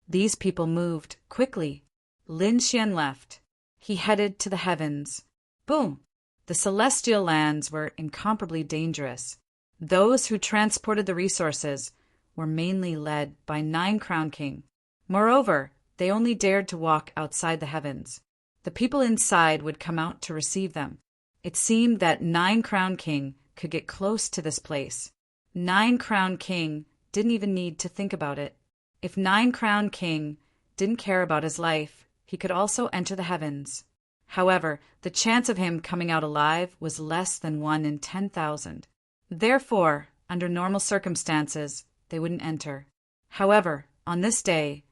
These people moved quickly. Lin Xian left. He headed to the heavens. Boom! The celestial lands were incomparably dangerous. Those who transported the resources were mainly led by 9 Crown King. Moreover, they only dared to walk outside the heavens. The people inside would come out to receive them. It seemed that 9 Crown King could get close to this place. 9 Crown King didn't even need to think about it. If 9 Crown King didn't care about his life, he could also enter the heavens. However, the chance of him coming out alive was less than 1 in 10,000. Therefore, under normal circumstances, they wouldn't enter. However, on this day,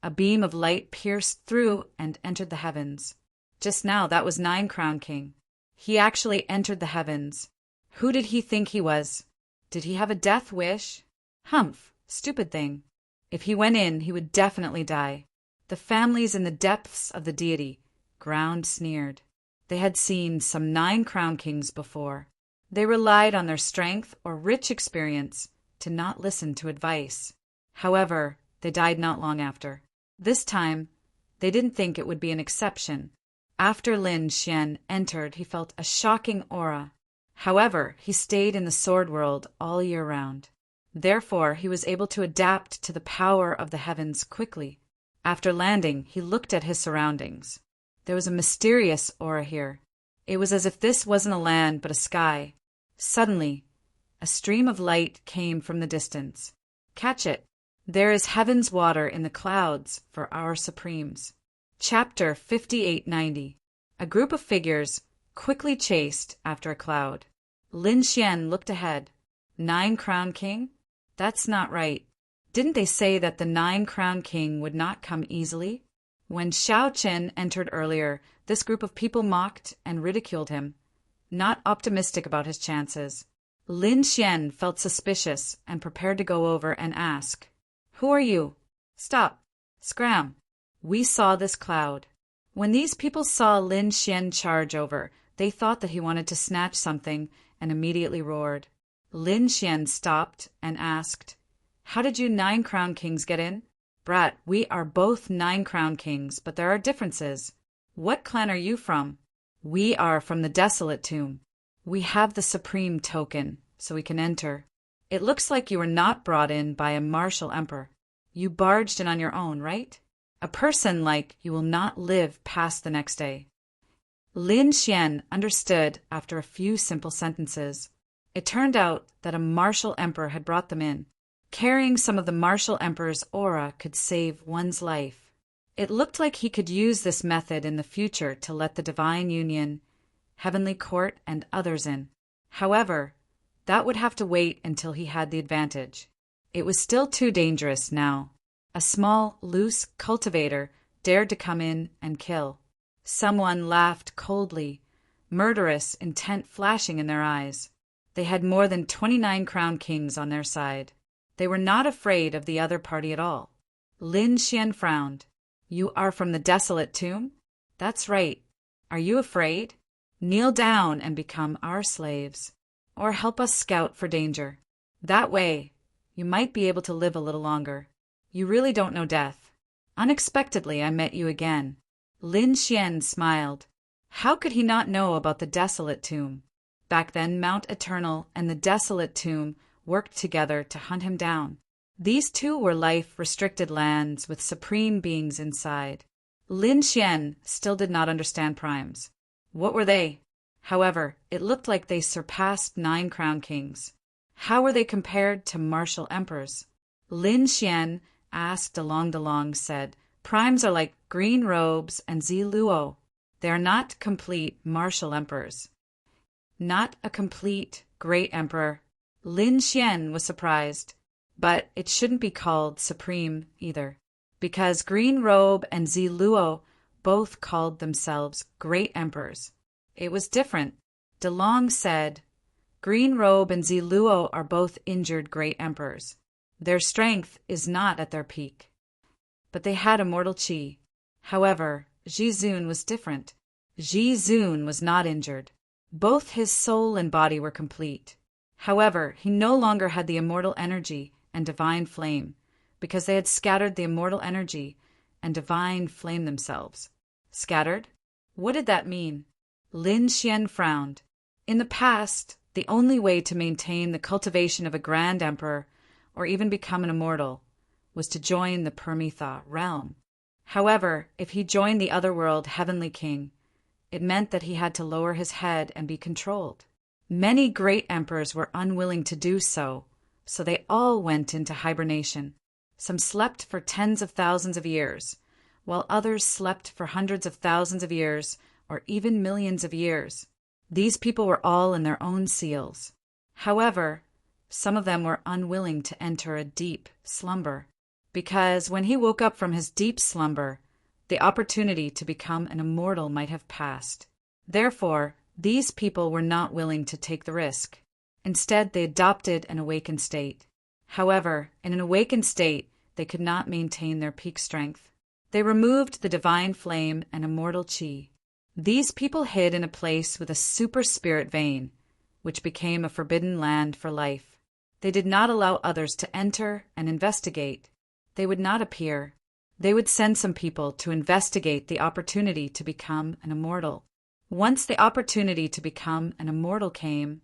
a beam of light pierced through and entered the heavens. Just now, that was 9 Crown King. He actually entered the heavens. Who did he think he was? Did he have a death wish? Humph, stupid thing. If he went in, he would definitely die. The families in the depths of the Deity ground sneered. They had seen some 9 Crown Kings before. They relied on their strength or rich experience to not listen to advice. However, they died not long after. This time, they didn't think it would be an exception. After Lin Xian entered, he felt a shocking aura. However, he stayed in the sword world all year round. Therefore, he was able to adapt to the power of the heavens quickly. After landing, he looked at his surroundings. There was a mysterious aura here. It was as if this wasn't a land but a sky. Suddenly, a stream of light came from the distance. Catch it. There is heaven's water in the clouds for our supremes. Chapter 5890. A group of figures quickly chased after a cloud. Lin Xian looked ahead. 9 Crown King? That's not right. Didn't they say that the 9 Crown King would not come easily? When Xiao Chen entered earlier, this group of people mocked and ridiculed him, not optimistic about his chances. Lin Xian felt suspicious and prepared to go over and ask, Who are you? Stop. Scram. We saw this cloud. When these people saw Lin Xian charge over, they thought that he wanted to snatch something and immediately roared. Lin Xian stopped and asked, How did you 9 Crown Kings get in? Brat, we are both 9 Crown Kings, but there are differences. What clan are you from? We are from the Desolate Tomb. We have the Supreme Token, so we can enter. It looks like you were not brought in by a martial emperor. You barged in on your own, right? A person like you will not live past the next day. Lin Xian understood after a few simple sentences. It turned out that a martial emperor had brought them in. Carrying some of the martial emperor's aura could save one's life. It looked like he could use this method in the future to let the Divine Union, Heavenly Court, and others in. However, that would have to wait until he had the advantage. It was still too dangerous now. A small, loose cultivator dared to come in and kill. Someone laughed coldly, murderous intent flashing in their eyes. They had more than 29 Crown Kings on their side. They were not afraid of the other party at all. Lin Xian frowned. You are from the Desolate Tomb? That's right. Are you afraid? Kneel down and become our slaves. Or help us scout for danger. That way, you might be able to live a little longer. You really don't know death. Unexpectedly, I met you again. Lin Xian smiled. How could he not know about the Desolate Tomb? Back then, Mount Eternal and the Desolate Tomb worked together to hunt him down. These two were life-restricted lands with supreme beings inside. Lin Xian still did not understand primes. What were they? However, it looked like they surpassed 9 crown kings. How were they compared to martial emperors? Lin Xian, asked along the long, said, Primes are like green robes and Ziluo. They are not complete martial emperors. Not a complete great emperor. Lin Xian was surprised, but it shouldn't be called supreme either, because Green Robe and Ziluo both called themselves great emperors. It was different. De Long said, Green Robe and Ziluo are both injured great emperors. Their strength is not at their peak. But they had immortal qi. However, Jizun was different. Jizun was not injured. Both his soul and body were complete. However, he no longer had the immortal energy and divine flame, because they had scattered the immortal energy and divine flame themselves. Scattered? What did that mean? Lin Xian frowned. In the past, the only way to maintain the cultivation of a grand emperor, or even become an immortal, was to join the Permitha realm. However, if he joined the otherworld heavenly king, it meant that he had to lower his head and be controlled. Many great emperors were unwilling to do so, so they all went into hibernation. Some slept for tens of thousands of years, while others slept for hundreds of thousands of years, or even millions of years. These people were all in their own seals. However, some of them were unwilling to enter a deep slumber, because when he woke up from his deep slumber, the opportunity to become an immortal might have passed. Therefore, these people were not willing to take the risk. Instead, they adopted an awakened state. However, in an awakened state, they could not maintain their peak strength. They removed the divine flame and immortal qi. These people hid in a place with a super spirit vein, which became a forbidden land for life. They did not allow others to enter and investigate. They would not appear. They would send some people to investigate the opportunity to become an immortal. Once the opportunity to become an immortal came,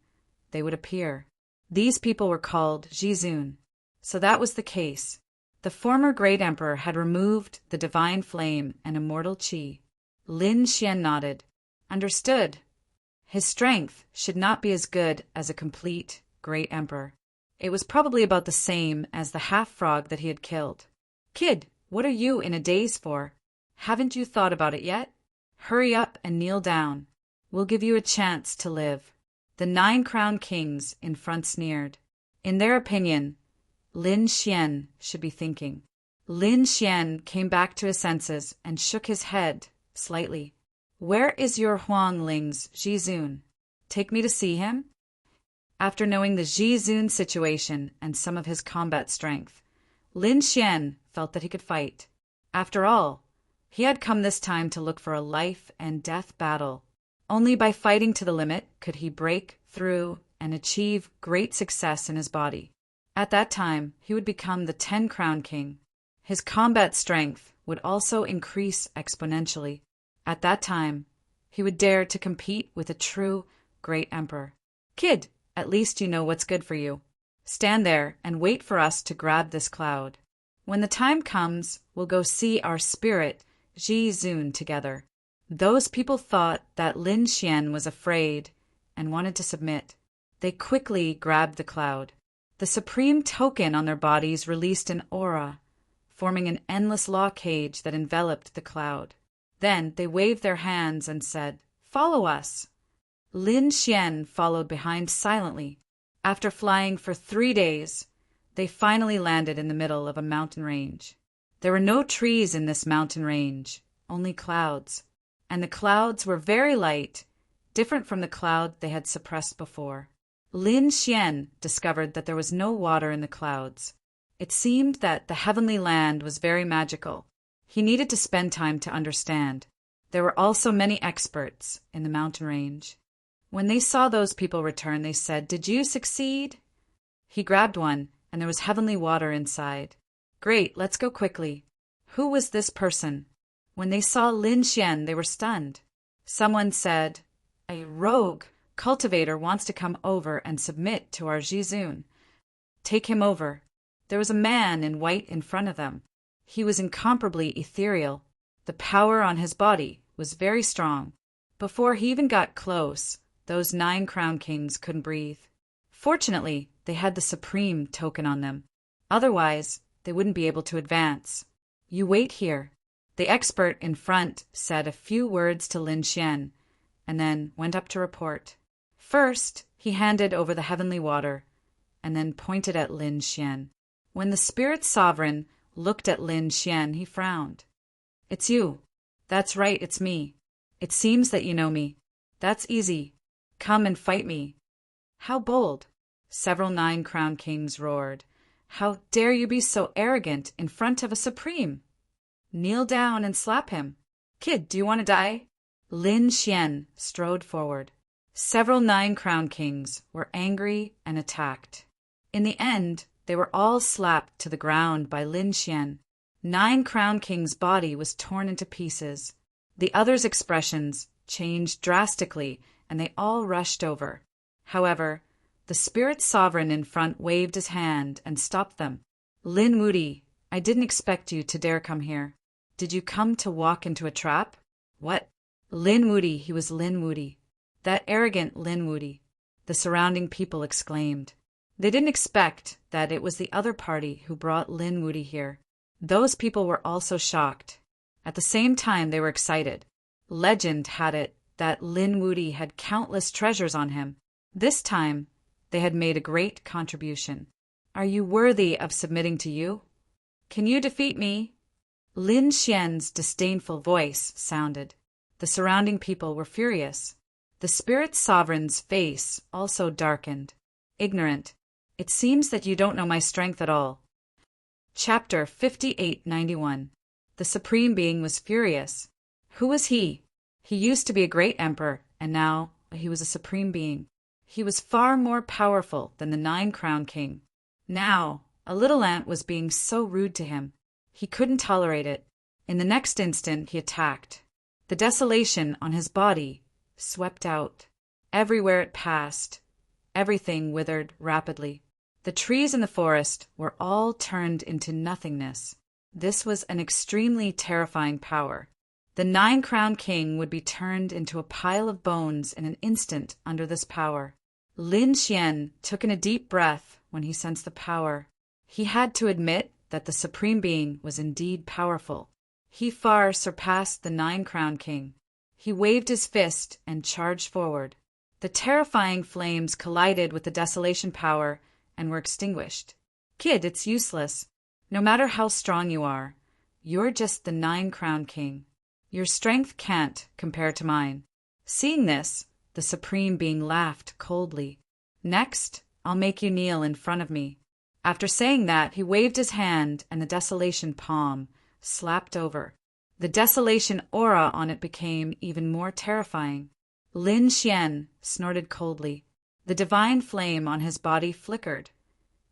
they would appear. These people were called Jizun. So that was the case. The former great emperor had removed the divine flame and immortal qi. Lin Xian nodded. Understood. His strength should not be as good as a complete great emperor. It was probably about the same as the half-frog that he had killed. Kid, what are you in a daze for? Haven't you thought about it yet? Hurry up and kneel down. We'll give you a chance to live. The 9 crown kings in front sneered. In their opinion, Lin Xian should be thinking. Lin Xian came back to his senses and shook his head slightly. Where is your Huangling's Jizun? Take me to see him? After knowing the Jizun situation and some of his combat strength, Lin Xian felt that he could fight. After all, he had come this time to look for a life and death battle. Only by fighting to the limit could he break through and achieve great success in his body. At that time, he would become the 10 crown king. His combat strength would also increase exponentially. At that time, he would dare to compete with a true great emperor. Kid, at least you know what's good for you. Stand there and wait for us to grab this cloud. When the time comes, we'll go see our spirit, Jizun, together. Those people thought that Lin Xian was afraid and wanted to submit. They quickly grabbed the cloud. The supreme token on their bodies released an aura, forming an endless law cage that enveloped the cloud. Then they waved their hands and said, "Follow us." Lin Xian followed behind silently. After flying for 3 days, they finally landed in the middle of a mountain range. There were no trees in this mountain range, only clouds. And the clouds were very light, different from the cloud they had suppressed before. Lin Xian discovered that there was no water in the clouds. It seemed that the heavenly land was very magical. He needed to spend time to understand. There were also many experts in the mountain range. When they saw those people return, they said, "Did you succeed?" He grabbed one, and there was heavenly water inside. "Great, let's go quickly." Who was this person? When they saw Lin Xian, they were stunned. Someone said, "A rogue cultivator wants to come over and submit to our Jizun. Take him over." There was a man in white in front of them. He was incomparably ethereal. The power on his body was very strong, Before he even got close, those 9 crown kings couldn't breathe. Fortunately, they had the supreme token on them. Otherwise, they wouldn't be able to advance. You wait here. The expert in front said a few words to Lin Xian, and then went up to report. First, he handed over the heavenly water, and then pointed at Lin Xian. When the spirit sovereign looked at Lin Xian, he frowned. It's you. That's right, it's me. It seems that you know me. That's easy. Come and fight me. How bold! Several 9 crown kings roared. How dare you be so arrogant in front of a supreme? Kneel down and slap him. Kid, do you want to die? Lin Xian strode forward. Several 9 crown kings were angry and attacked. In the end, they were all slapped to the ground by Lin Xian. 9 crown kings' body was torn into pieces. The others' expressions changed drastically, and they all rushed over. However, the spirit sovereign in front waved his hand and stopped them. Lin Wuti, I didn't expect you to dare come here. Did you come to walk into a trap? What? Lin Wuti, he was Lin Wuti. That arrogant Lin Wuti, the surrounding people exclaimed. They didn't expect that it was the other party who brought Lin Wuti here. Those people were also shocked. At the same time, they were excited. Legend had it that Lin Wuti had countless treasures on him. This time, they had made a great contribution. Are you worthy of submitting to you? Can you defeat me? Lin Xian's disdainful voice sounded. The surrounding people were furious. The spirit sovereign's face also darkened. Ignorant. It seems that you don't know my strength at all. Chapter 5891. The Supreme Being was furious. Who was he? He used to be a great emperor, and now he was a Supreme Being. He was far more powerful than the 9 crown king. Now, a little ant was being so rude to him. He couldn't tolerate it. In the next instant, he attacked. The desolation on his body swept out. Everywhere it passed, everything withered rapidly. The trees in the forest were all turned into nothingness. This was an extremely terrifying power. The 9 crown king would be turned into a pile of bones in an instant under this power. Lin Xian took in a deep breath when he sensed the power. He had to admit that the Supreme Being was indeed powerful. He far surpassed the 9 crown king. He waved his fist and charged forward. The terrifying flames collided with the desolation power and were extinguished. Kid, it's useless. No matter how strong you are, you're just the 9 crown king. Your strength can't compare to mine. Seeing this, the Supreme Being laughed coldly. Next, I'll make you kneel in front of me. After saying that, he waved his hand and the desolation palm slapped over. The desolation aura on it became even more terrifying. Lin Xian snorted coldly. The divine flame on his body flickered,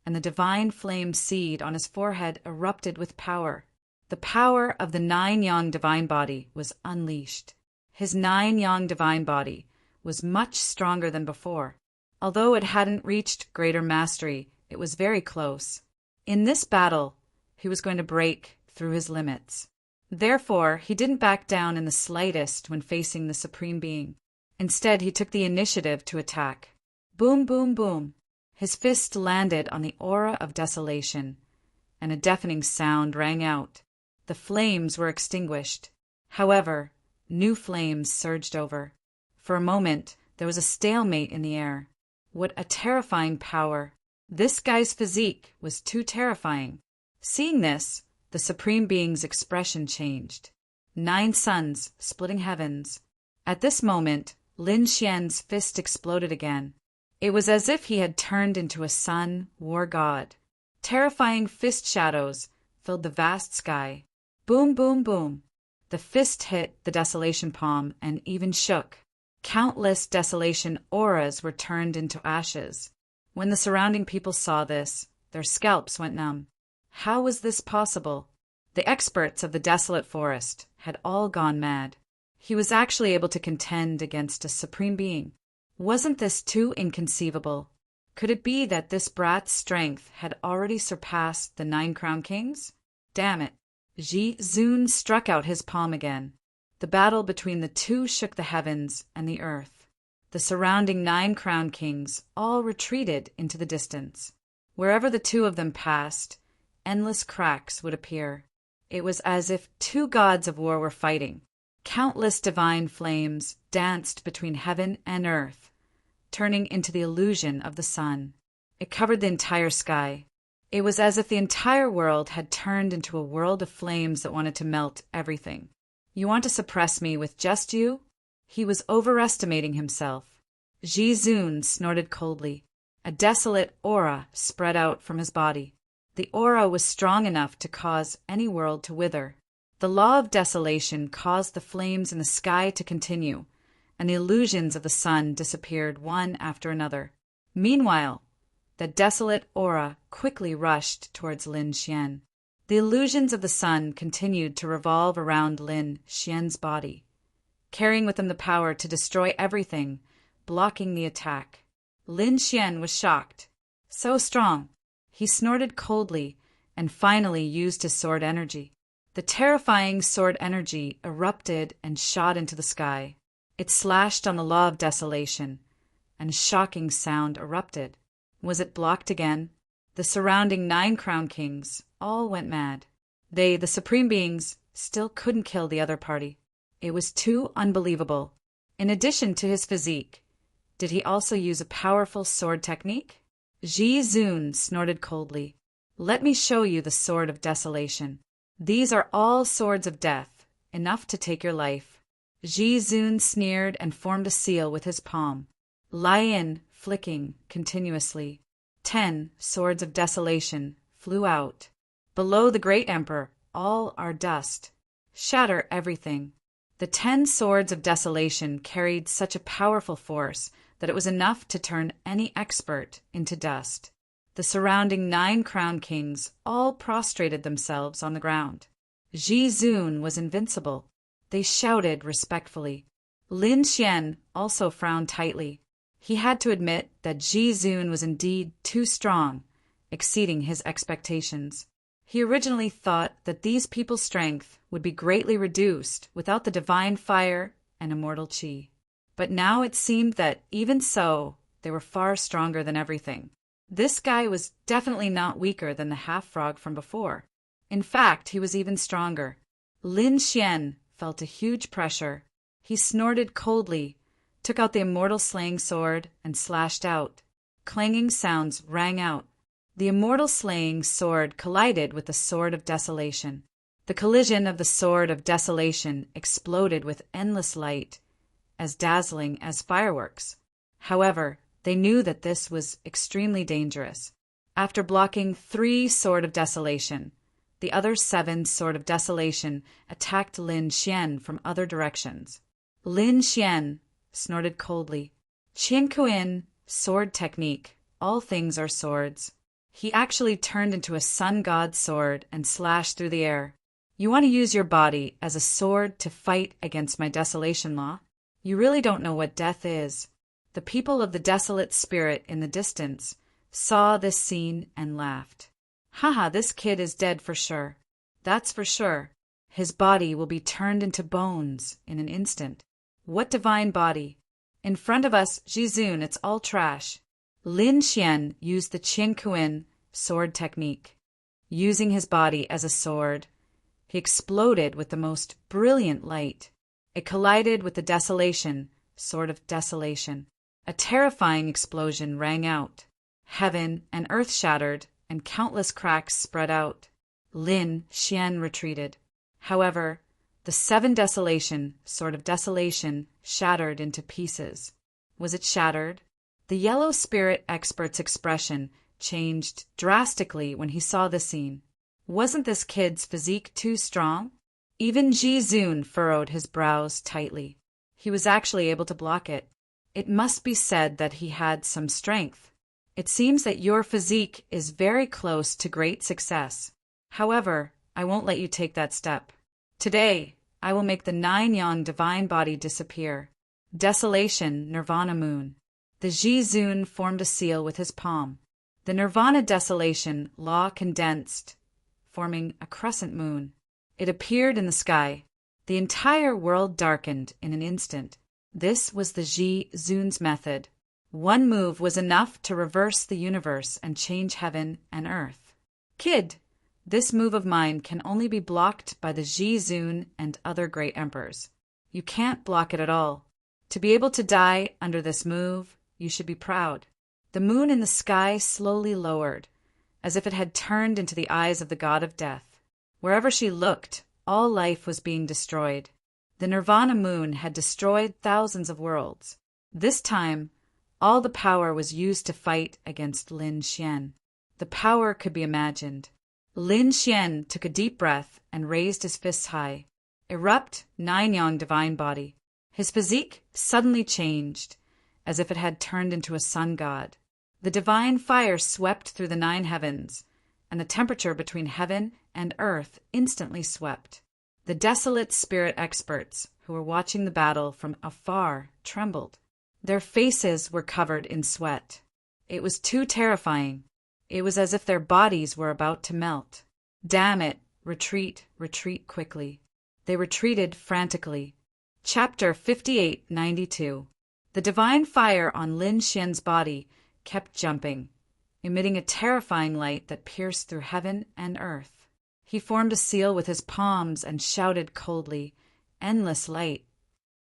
and the divine flame seed on his forehead erupted with power. The power of the 9 yang divine body was unleashed. His 9 yang divine body was much stronger than before. Although it hadn't reached greater mastery, it was very close. In this battle, he was going to break through his limits. Therefore, he didn't back down in the slightest when facing the Supreme Being. Instead, he took the initiative to attack. Boom, boom, boom. His fist landed on the aura of desolation, and a deafening sound rang out. The flames were extinguished. However, new flames surged over. For a moment, there was a stalemate in the air. What a terrifying power! This guy's physique was too terrifying. Seeing this, the Supreme Being's expression changed. 9 suns splitting heavens. At this moment, Lin Xian's fist exploded again. It was as if he had turned into a sun war god. Terrifying fist shadows filled the vast sky. Boom, boom, boom. The fist hit the desolation palm and even shook. Countless desolation auras were turned into ashes. When the surrounding people saw this, their scalps went numb. How was this possible? The experts of the desolate forest had all gone mad. He was actually able to contend against a Supreme Being. Wasn't this too inconceivable? Could it be that this brat's strength had already surpassed the 9 crown kings? Damn it. Ji Zun struck out his palm again. The battle between the two shook the heavens and the earth. The surrounding 9 crowned kings all retreated into the distance. Wherever the two of them passed, endless cracks would appear. It was as if 2 gods of war were fighting. Countless divine flames danced between heaven and earth, turning into the illusion of the sun. It covered the entire sky. It was as if the entire world had turned into a world of flames that wanted to melt everything. You want to suppress me with just you? He was overestimating himself. Ji-Zun snorted coldly. A desolate aura spread out from his body. The aura was strong enough to cause any world to wither. The law of desolation caused the flames in the sky to continue, and the illusions of the sun disappeared one after another. Meanwhile, the desolate aura quickly rushed towards Lin Xian. The illusions of the sun continued to revolve around Lin Xian's body, carrying with them the power to destroy everything, blocking the attack. Lin Xian was shocked. So strong. He snorted coldly and finally used his sword energy. The terrifying sword energy erupted and shot into the sky. It slashed on the law of desolation, and a shocking sound erupted. Was it blocked again? The surrounding 9 crown kings all went mad. They, the supreme beings, still couldn't kill the other party. It was too unbelievable. In addition to his physique, did he also use a powerful sword technique? Ji-Zun snorted coldly. Let me show you the sword of desolation. These are all swords of death, enough to take your life. Ji-Zun sneered and formed a seal with his palm. Lion flicking continuously. 10 swords of desolation flew out. Below the great emperor, all are dust. Shatter everything. The 10 swords of desolation carried such a powerful force that it was enough to turn any expert into dust. The surrounding 9 crown kings all prostrated themselves on the ground. Ji-Zun was invincible. They shouted respectfully. Lin Xian also frowned tightly. He had to admit that Ji-Zun was indeed too strong, exceeding his expectations. He originally thought that these people's strength would be greatly reduced without the divine fire and immortal qi. But now it seemed that, even so, they were far stronger than everything. This guy was definitely not weaker than the half-frog from before. In fact, he was even stronger. Lin Xian felt a huge pressure. He snorted coldly, took out the immortal slaying sword, and slashed out. Clanging sounds rang out. The immortal slaying sword collided with the sword of desolation. The collision of the sword of desolation exploded with endless light, as dazzling as fireworks. However, they knew that this was extremely dangerous. After blocking 3 sword of desolation, the other 7 sword of desolation attacked Lin Xian from other directions. Lin Xian snorted coldly. Qianquan, sword technique. All things are swords. He actually turned into a sun god sword and slashed through the air. You want to use your body as a sword to fight against my desolation law? You really don't know what death is. The people of the desolate spirit in the distance saw this scene and laughed. Haha, this kid is dead for sure. That's for sure. His body will be turned into bones in an instant. What divine body? In front of us, Ji-Zun, it's all trash. Lin Xian used the Qianquan sword technique. Using his body as a sword, he exploded with the most brilliant light. It collided with the desolation, sword of desolation. A terrifying explosion rang out. Heaven and earth shattered, and countless cracks spread out. Lin Xian retreated. However, the 7 desolation, sword of desolation, shattered into pieces. Was it shattered? The yellow spirit expert's expression changed drastically when he saw the scene. Wasn't this kid's physique too strong? Even Ji-Zun furrowed his brows tightly. He was actually able to block it. It must be said that he had some strength. It seems that your physique is very close to great success. However, I won't let you take that step. Today, I will make the 9-yang divine body disappear. Desolation, Nirvana moon. The Ji-Zun formed a seal with his palm. The Nirvana desolation law condensed, forming a crescent moon. It appeared in the sky. The entire world darkened in an instant. This was the Ji Zun's method. One move was enough to reverse the universe and change heaven and earth. Kid, this move of mine can only be blocked by the Ji Zun and other great emperors. You can't block it at all. To be able to die under this move, you should be proud. The moon in the sky slowly lowered, as if it had turned into the eyes of the god of death. Wherever she looked, all life was being destroyed. The Nirvana moon had destroyed thousands of worlds. This time, all the power was used to fight against Lin Xian. The power could be imagined. Lin Xian took a deep breath and raised his fists high. Erupt, nine-yang divine body. His physique suddenly changed, as if it had turned into a sun god. The divine fire swept through the 9 heavens, and the temperature between heaven and earth instantly swept. The desolate spirit experts who were watching the battle from afar trembled. Their faces were covered in sweat. It was too terrifying. It was as if their bodies were about to melt. Damn it! Retreat, retreat quickly. They retreated frantically. Chapter 5892. The divine fire on Lin Xian's body kept jumping, emitting a terrifying light that pierced through heaven and earth. He formed a seal with his palms and shouted coldly, "Endless light."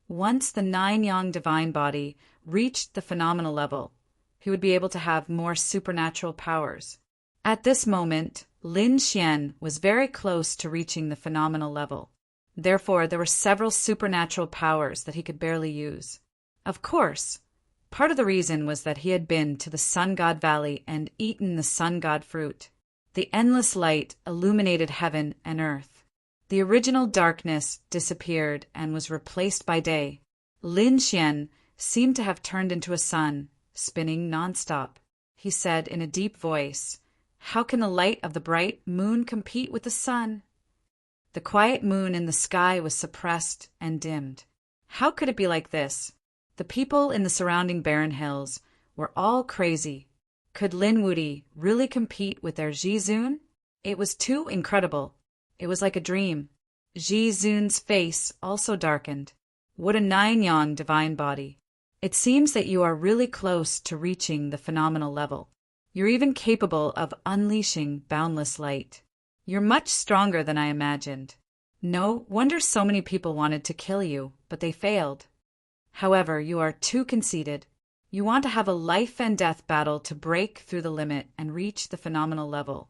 Once the 9-yang divine body reached the phenomenal level, he would be able to have more supernatural powers. At this moment, Lin Xian was very close to reaching the phenomenal level. Therefore, there were several supernatural powers that he could barely use. Of course, part of the reason was that he had been to the Sun God Valley and eaten the Sun God fruit. The endless light illuminated heaven and earth. The original darkness disappeared and was replaced by day. Lin Xian seemed to have turned into a sun, spinning nonstop. He said in a deep voice, "How can the light of the bright moon compete with the sun?" The quiet moon in the sky was suppressed and dimmed. How could it be like this? The people in the surrounding barren hills were all crazy. Could Lin Wudi really compete with their Ji Zun? It was too incredible. It was like a dream. Ji Zun's face also darkened. What a 9-yang divine body. It seems that you are really close to reaching the phenomenal level. You're even capable of unleashing boundless light. You're much stronger than I imagined. No wonder so many people wanted to kill you, but they failed. However, you are too conceited. You want to have a life and death battle to break through the limit and reach the phenomenal level.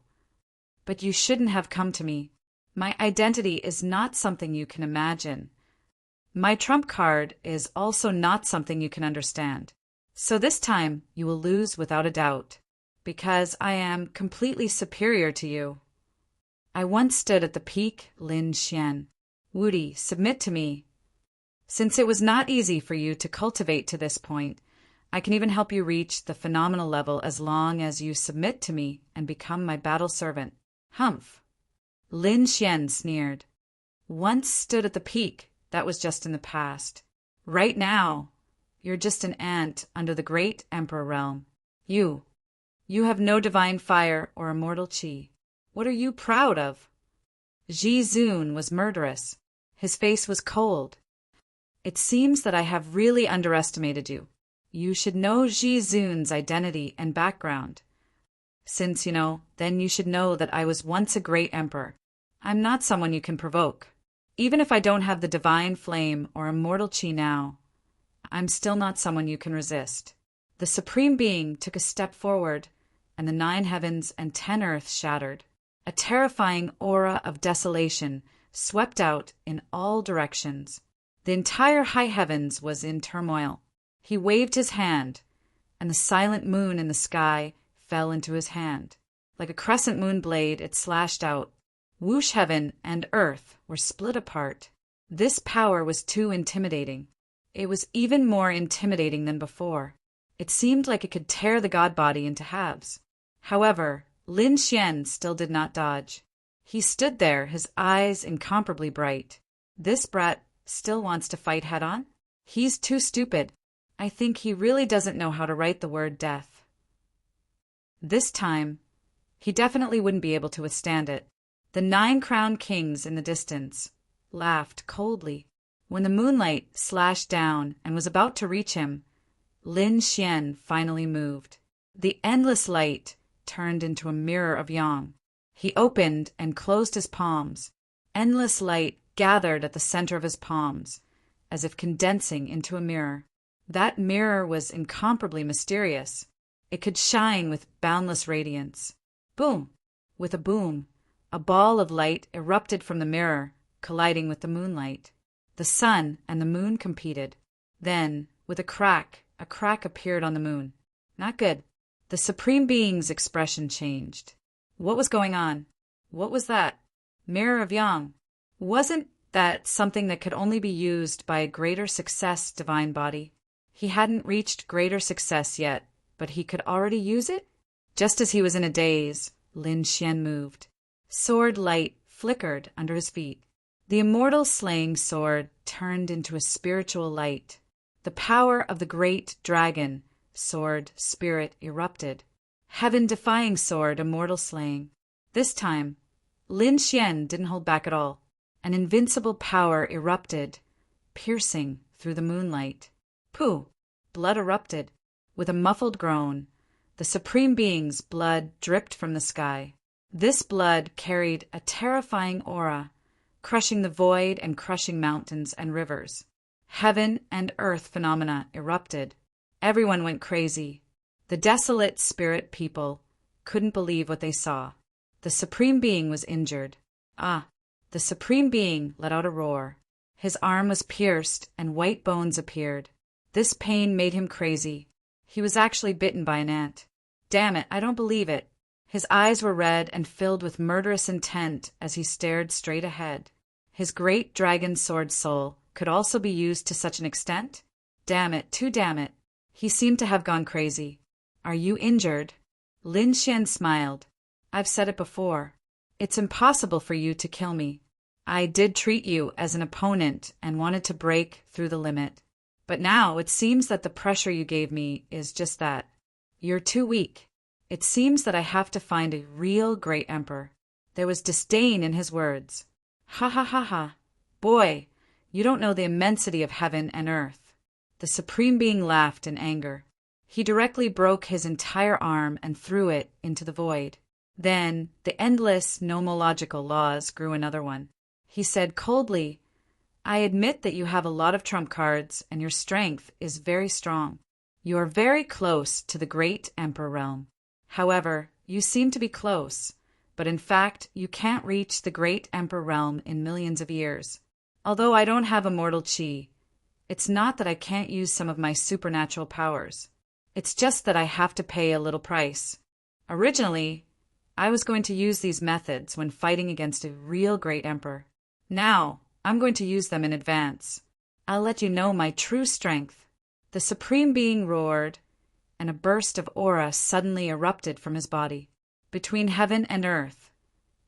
But you shouldn't have come to me. My identity is not something you can imagine. My trump card is also not something you can understand. So this time you will lose without a doubt, because I am completely superior to you. I once stood at the peak, Lin Xian. Wudi, submit to me. Since it was not easy for you to cultivate to this point, I can even help you reach the phenomenal level as long as you submit to me and become my battle servant. Humph. Lin Xian sneered. Once stood at the peak, that was just in the past. Right now, you're just an ant under the great emperor realm. You have no divine fire or immortal qi. What are you proud of? Ji Zun was murderous. His face was cold. It seems that I have really underestimated you. You should know Ji Zun's identity and background. Since you know, then you should know that I was once a great emperor. I'm not someone you can provoke. Even if I don't have the divine flame or immortal qi now, I'm still not someone you can resist. The Supreme Being took a step forward, and the 9 heavens and 10 earths shattered. A terrifying aura of desolation swept out in all directions. The entire high heavens was in turmoil. He waved his hand, and the silent moon in the sky fell into his hand. Like a crescent moon blade, it slashed out. Whoosh, heaven and earth were split apart. This power was too intimidating. It was even more intimidating than before. It seemed like it could tear the god body into halves. However, Lin Xian still did not dodge. He stood there, his eyes incomparably bright. This brat still wants to fight head-on? He's too stupid. I think he really doesn't know how to write the word death. This time, he definitely wouldn't be able to withstand it. The 9 crowned kings in the distance, laughed coldly. When the moonlight slashed down and was about to reach him, Lin Xian finally moved. The endless light turned into a mirror of yang. He opened and closed his palms. Endless light gathered at the center of his palms, as if condensing into a mirror. That mirror was incomparably mysterious. It could shine with boundless radiance. Boom! With a boom, a ball of light erupted from the mirror, colliding with the moonlight. The sun and the moon competed. Then, with a crack appeared on the moon. Not good. The Supreme Being's expression changed. What was going on? What was that? Mirror of Yang. Wasn't that something that could only be used by a greater success, divine body? He hadn't reached greater success yet, but he could already use it? Just as he was in a daze, Lin Xian moved. Sword light flickered under his feet. The immortal slaying sword turned into a spiritual light. The power of the great dragon sword spirit erupted. Heaven-defying sword, immortal slaying. This time, Lin Xian didn't hold back at all. An invincible power erupted, piercing through the moonlight. Pooh! Blood erupted. With a muffled groan, the Supreme Being's blood dripped from the sky. This blood carried a terrifying aura, crushing the void and crushing mountains and rivers. Heaven and earth phenomena erupted. Everyone went crazy. The desolate spirit people couldn't believe what they saw. The Supreme Being was injured. The Supreme Being let out a roar. His arm was pierced and white bones appeared. This pain made him crazy. He was actually bitten by an ant. Damn it, I don't believe it. His eyes were red and filled with murderous intent as he stared straight ahead. His great dragon sword soul could also be used to such an extent? Damn it, too damn it. He seemed to have gone crazy. Are you injured? Lin Xian smiled. I've said it before. It's impossible for you to kill me. I did treat you as an opponent and wanted to break through the limit. But now it seems that the pressure you gave me is just that. You're too weak. It seems that I have to find a real great emperor. There was disdain in his words. Ha ha ha ha. Boy, you don't know the immensity of heaven and earth. The Supreme Being laughed in anger. He directly broke his entire arm and threw it into the void. Then the endless nomological laws grew another one. He said coldly, I admit that you have a lot of trump cards and your strength is very strong. You are very close to the great emperor realm. However, you seem to be close, but in fact you can't reach the great emperor realm in millions of years. Although I don't have immortal chi, it's not that I can't use some of my supernatural powers. It's just that I have to pay a little price. Originally, I was going to use these methods when fighting against a real great emperor. Now, I'm going to use them in advance. I'll let you know my true strength. The Supreme Being roared, and a burst of aura suddenly erupted from his body. Between heaven and earth,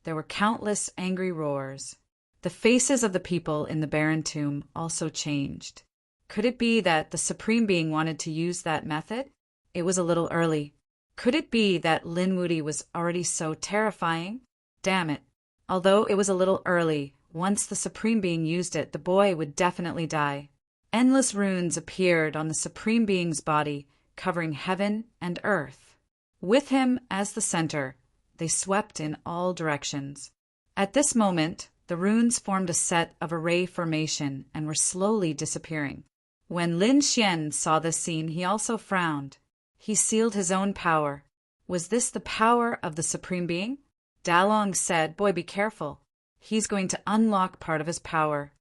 there were countless angry roars. The faces of the people in the barren tomb also changed. Could it be that the Supreme Being wanted to use that method? It was a little early. Could it be that Lin Wudi was already so terrifying? Damn it. Although it was a little early, once the Supreme Being used it, the boy would definitely die. Endless runes appeared on the Supreme Being's body, covering heaven and earth. With him as the center, they swept in all directions. At this moment, the runes formed a set of array formation and were slowly disappearing. When Lin Xian saw this scene, he also frowned. He sealed his own power. Was this the power of the Supreme Being? Dalong said, Boy, be careful. He's going to unlock part of his power.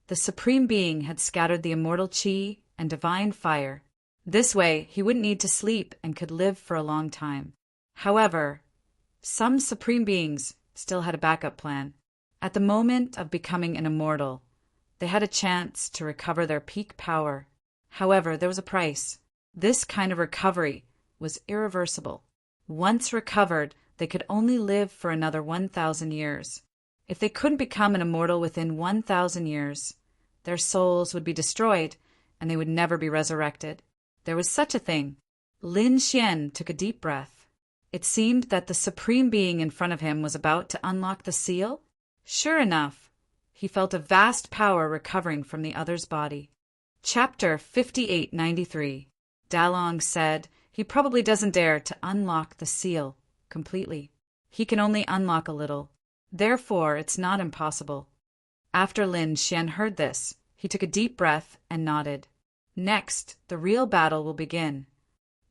The Supreme Being had scattered the immortal chi and divine fire. This way, he wouldn't need to sleep and could live for a long time. However, some Supreme Beings still had a backup plan. At the moment of becoming an immortal, they had a chance to recover their peak power. However, there was a price. This kind of recovery was irreversible. Once recovered, they could only live for another 1,000 years. If they couldn't become an immortal within 1,000 years, their souls would be destroyed and they would never be resurrected. There was such a thing. Lin Xian took a deep breath. It seemed that the Supreme Being in front of him was about to unlock the seal. Sure enough, he felt a vast power recovering from the other's body. Chapter 5893. Dalong said he probably doesn't dare to unlock the seal completely. He can only unlock a little. Therefore, it's not impossible. After Lin Xian heard this, he took a deep breath and nodded. Next, the real battle will begin.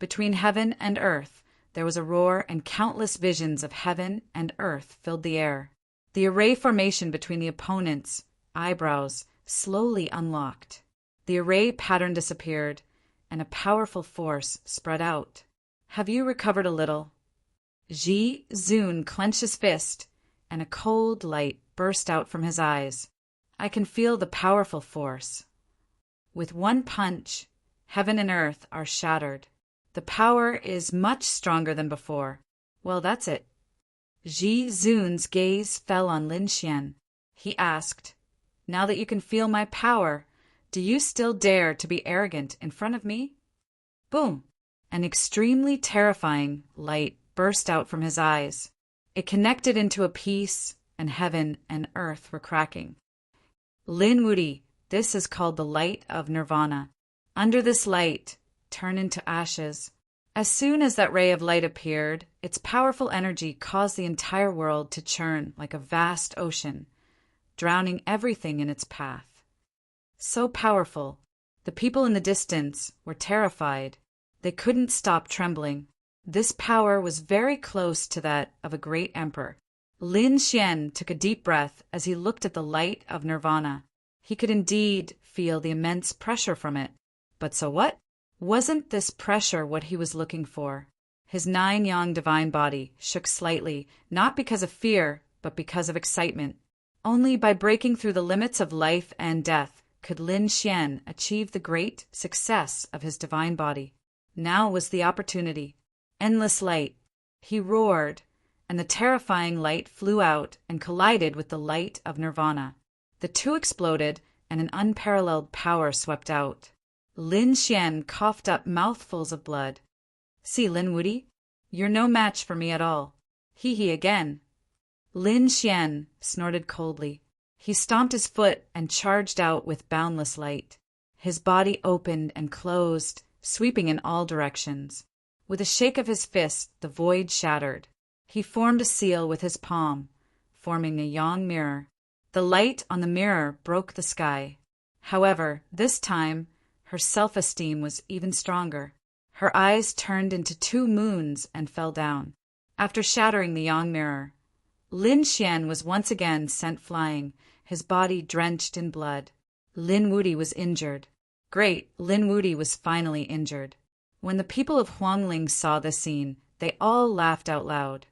Between heaven and earth, there was a roar, and countless visions of heaven and earth filled the air. The array formation between the opponents' eyebrows slowly unlocked. The array pattern disappeared, and a powerful force spread out. Have you recovered a little? Ji Zun clenched his fist, and a cold light burst out from his eyes. I can feel the powerful force. With one punch, heaven and earth are shattered. The power is much stronger than before. Well, that's it. Ji Zun's gaze fell on Lin Xian. He asked, now that you can feel my power, do you still dare to be arrogant in front of me? Boom! An extremely terrifying light burst out from his eyes. It connected into a piece, and heaven and earth were cracking. Lin Wudi, this is called the light of nirvana. Under this light, turn into ashes. As soon as that ray of light appeared, its powerful energy caused the entire world to churn like a vast ocean, drowning everything in its path. So powerful, the people in the distance were terrified. They couldn't stop trembling. This power was very close to that of a great emperor. Lin Xian took a deep breath as he looked at the light of nirvana. He could indeed feel the immense pressure from it. But so what? Wasn't this pressure what he was looking for? His 9-yang divine body shook slightly, not because of fear, but because of excitement. Only by breaking through the limits of life and death could Lin Xian achieve the great success of his divine body. Now was the opportunity. Endless light. He roared, and the terrifying light flew out and collided with the light of nirvana. The two exploded, and an unparalleled power swept out. Lin Xian coughed up mouthfuls of blood. See, Lin Wudi, you're no match for me at all. Hee again. Lin Xian snorted coldly. He stomped his foot and charged out with boundless light. His body opened and closed, sweeping in all directions. With a shake of his fist, the void shattered. He formed a seal with his palm, forming a yang mirror. The light on the mirror broke the sky. However, this time, her self-esteem was even stronger. Her eyes turned into 2 moons and fell down. After shattering the yang mirror, Lin Xian was once again sent flying, his body drenched in blood. Lin Wudi was injured. Great, Lin Wudi was finally injured. When the people of Huangling saw this scene, they all laughed out loud.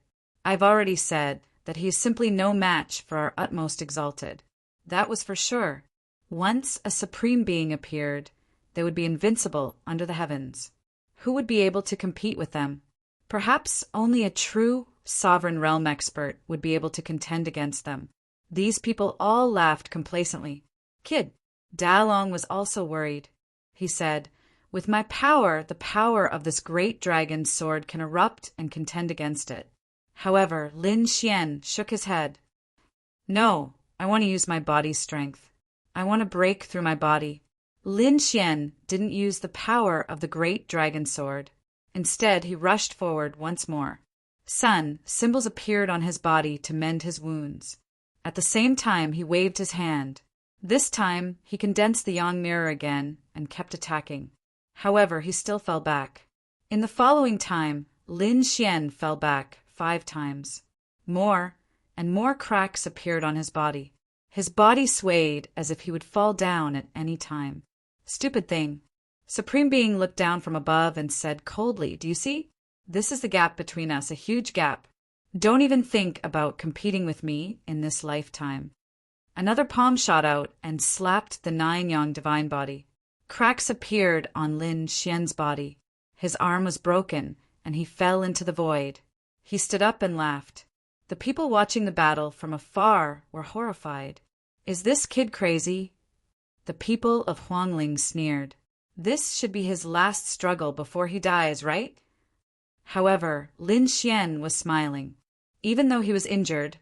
I've already said that he is simply no match for our utmost exalted. That was for sure. Once a supreme being appeared, they would be invincible under the heavens. Who would be able to compete with them? Perhaps only a true sovereign realm expert would be able to contend against them. These people all laughed complacently. Kid, Dalong was also worried. He said, with my power, the power of this great dragon's sword can erupt and contend against it. However, Lin Xian shook his head. No, I want to use my body's strength. I want to break through my body. Lin Xian didn't use the power of the great dragon sword. Instead, he rushed forward once more. Symbols appeared on his body to mend his wounds. At the same time, he waved his hand. This time, he condensed the yang mirror again and kept attacking. However, he still fell back. In the following time, Lin Xian fell back 5 times. More and more cracks appeared on his body. His body swayed as if he would fall down at any time. Stupid thing. Supreme Being looked down from above and said coldly, do you see? This is the gap between us, a huge gap. Don't even think about competing with me in this lifetime. Another palm shot out and slapped the 9-yang divine body. Cracks appeared on Lin Xian's body. His arm was broken, and he fell into the void. He stood up and laughed. The people watching the battle from afar were horrified. Is this kid crazy? The people of Huangling sneered. This should be his last struggle before he dies, right? However, Lin Xian was smiling. Even though he was injured,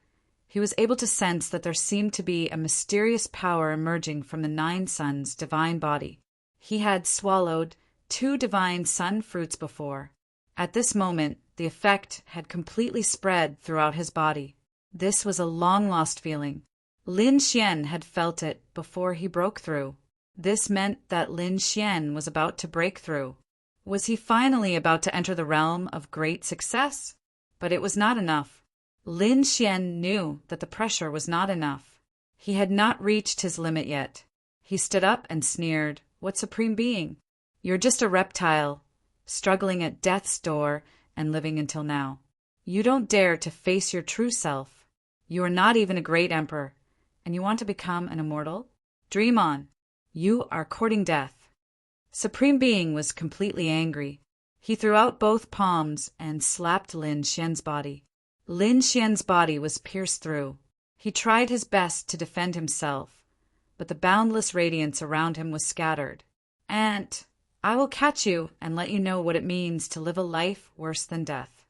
He was able to sense that there seemed to be a mysterious power emerging from the Nine Suns' divine body. He had swallowed 2 divine sun fruits before. At this moment, the effect had completely spread throughout his body. This was a long-lost feeling. Lin Xian had felt it before he broke through. This meant that Lin Xian was about to break through. Was he finally about to enter the realm of great success? But it was not enough. Lin Xian knew that the pressure was not enough. He had not reached his limit yet. He stood up and sneered, "What supreme being? You're just a reptile, struggling at death's door and living until now. You don't dare to face your true self. You are not even a great emperor, and you want to become an immortal? Dream on. You are courting death." Supreme Being was completely angry. He threw out both palms and slapped Lin Xian's body. Lin Xian's body was pierced through. He tried his best to defend himself, but the boundless radiance around him was scattered. "Ant, I will catch you and let you know what it means to live a life worse than death."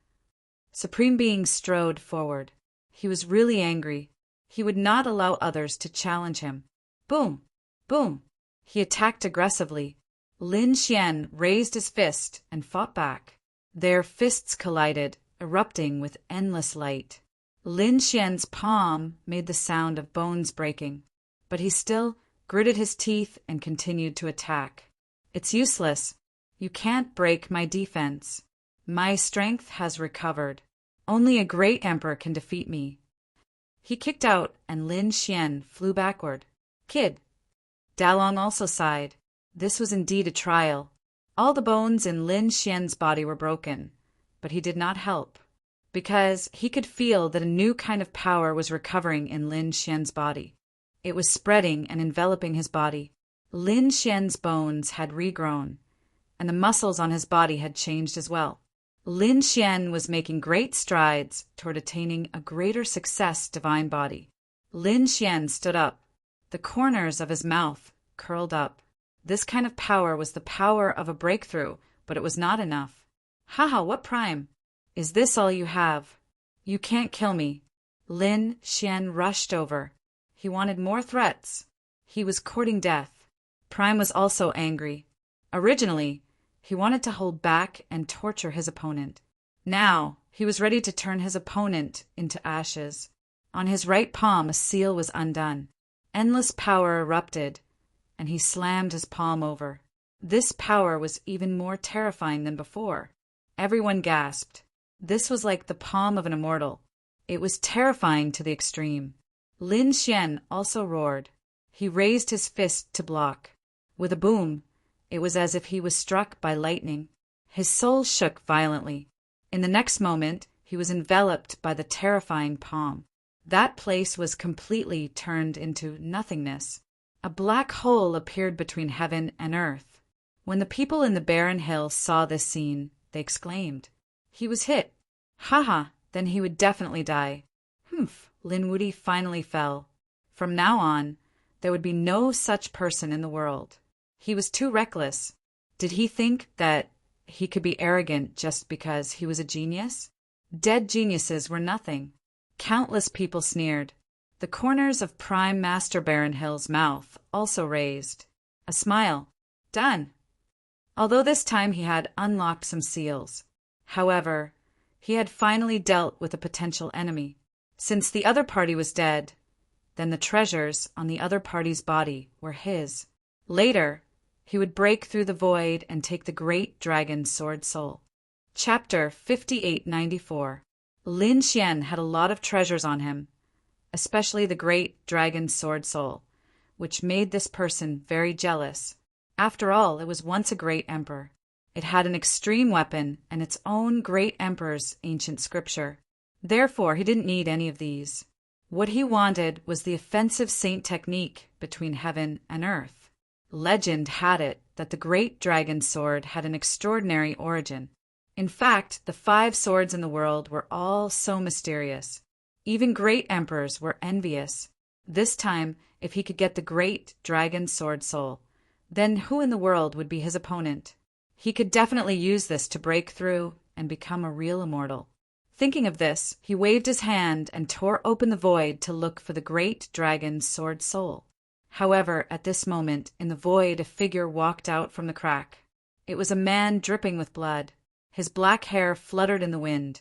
Supreme Being strode forward. He was really angry. He would not allow others to challenge him. Boom! Boom! He attacked aggressively. Lin Xian raised his fist and fought back. Their fists collided, erupting with endless light. Lin Xian's palm made the sound of bones breaking, but he still gritted his teeth and continued to attack. "It's useless. You can't break my defense. My strength has recovered. Only a great emperor can defeat me." He kicked out and Lin Xian flew backward. "Kid." Dalong also sighed. This was indeed a trial. All the bones in Lin Xian's body were broken, but he did not help, because he could feel that a new kind of power was recovering in Lin Xian's body. It was spreading and enveloping his body. Lin Xian's bones had regrown, and the muscles on his body had changed as well. Lin Xian was making great strides toward attaining a greater success divine body. Lin Xian stood up. The corners of his mouth curled up. This kind of power was the power of a breakthrough, but it was not enough. "Haha, what prime? Is this all you have? You can't kill me." Lin Xian rushed over. He wanted more threats. He was courting death. Prime was also angry. Originally, he wanted to hold back and torture his opponent. Now, he was ready to turn his opponent into ashes. On his right palm, a seal was undone. Endless power erupted, and he slammed his palm over. This power was even more terrifying than before. Everyone gasped. This was like the palm of an immortal. It was terrifying to the extreme. Lin Xian also roared. He raised his fist to block. With a boom, it was as if he was struck by lightning. His soul shook violently. In the next moment, he was enveloped by the terrifying palm. That place was completely turned into nothingness. A black hole appeared between heaven and earth. When the people in the barren hill saw this scene, they exclaimed, "He was hit. Haha, then he would definitely die." Humph, Lin Wuyi finally fell. From now on, there would be no such person in the world. He was too reckless. Did he think that he could be arrogant just because he was a genius? Dead geniuses were nothing. Countless people sneered. The corners of Prime Master Baron Hill's mouth also raised. A smile. Done. Although this time he had unlocked some seals. However, he had finally dealt with a potential enemy. Since the other party was dead, then the treasures on the other party's body were his. Later, he would break through the void and take the great dragon sword soul. Chapter 5894. Lin Xian had a lot of treasures on him, especially the great dragon sword soul, which made this person very jealous. After all, it was once a great emperor. It had an extreme weapon and its own great emperor's ancient scripture. Therefore, he didn't need any of these. What he wanted was the offensive saint technique between heaven and earth. Legend had it that the great dragon sword had an extraordinary origin. In fact, the 5 swords in the world were all so mysterious. Even great emperors were envious. This time, if he could get the great dragon sword soul, then who in the world would be his opponent? He could definitely use this to break through and become a real immortal. Thinking of this, he waved his hand and tore open the void to look for the great dragon's sword soul. However, at this moment, in the void, a figure walked out from the crack. It was a man dripping with blood. His black hair fluttered in the wind,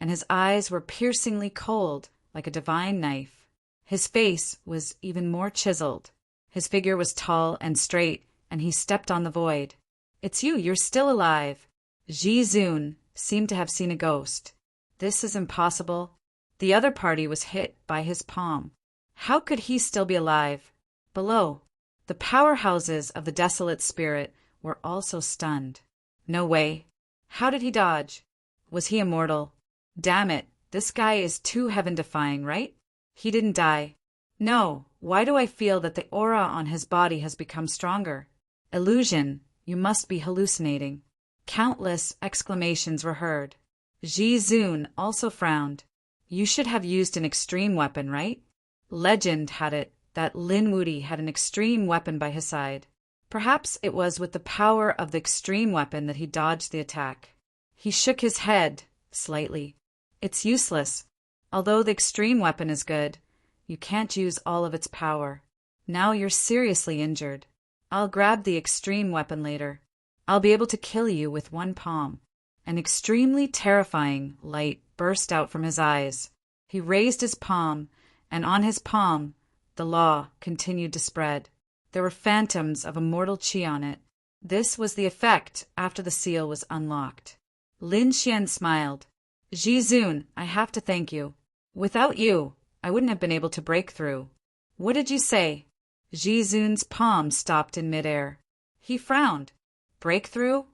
and his eyes were piercingly cold, like a divine knife. His face was even more chiseled. His figure was tall and straight, and he stepped on the void. "It's you, you're still alive." Ji Zun seemed to have seen a ghost. "This is impossible." The other party was hit by his palm. How could he still be alive? Below, the powerhouses of the desolate spirit were also stunned. No way. How did he dodge? Was he immortal? Damn it, this guy is too heaven-defying, right? He didn't die. No, why do I feel that the aura on his body has become stronger? Illusion, you must be hallucinating. Countless exclamations were heard. Ji Zun also frowned. You should have used an extreme weapon, right? Legend had it that Lin Wudi had an extreme weapon by his side. Perhaps it was with the power of the extreme weapon that he dodged the attack. He shook his head slightly. It's useless. Although the extreme weapon is good, you can't use all of its power. Now you're seriously injured. I'll grab the extreme weapon later. I'll be able to kill you with one palm. An extremely terrifying light burst out from his eyes. He raised his palm, and on his palm, the law continued to spread. There were phantoms of immortal chi on it. This was the effect after the seal was unlocked. Lin Xian smiled. Ji Zun, I have to thank you. Without you, I wouldn't have been able to break through. What did you say? Ji Zun's palm stopped in midair. He frowned. Breakthrough?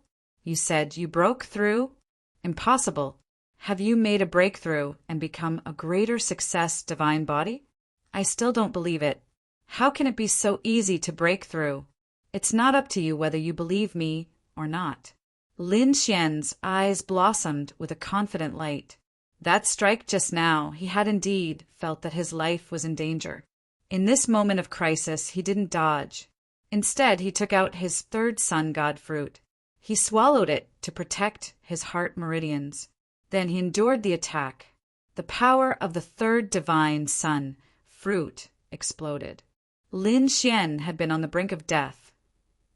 You said you broke through? Impossible. Have you made a breakthrough and become a greater success, divine body? I still don't believe it. How can it be so easy to break through? It's not up to you whether you believe me or not. Lin Xian's eyes blossomed with a confident light. That strike just now, he had indeed felt that his life was in danger. In this moment of crisis, he didn't dodge. Instead, he took out his third sun god fruit. He swallowed it to protect his heart meridians. Then he endured the attack. The power of the third divine sun fruit exploded. Lin Xian had been on the brink of death,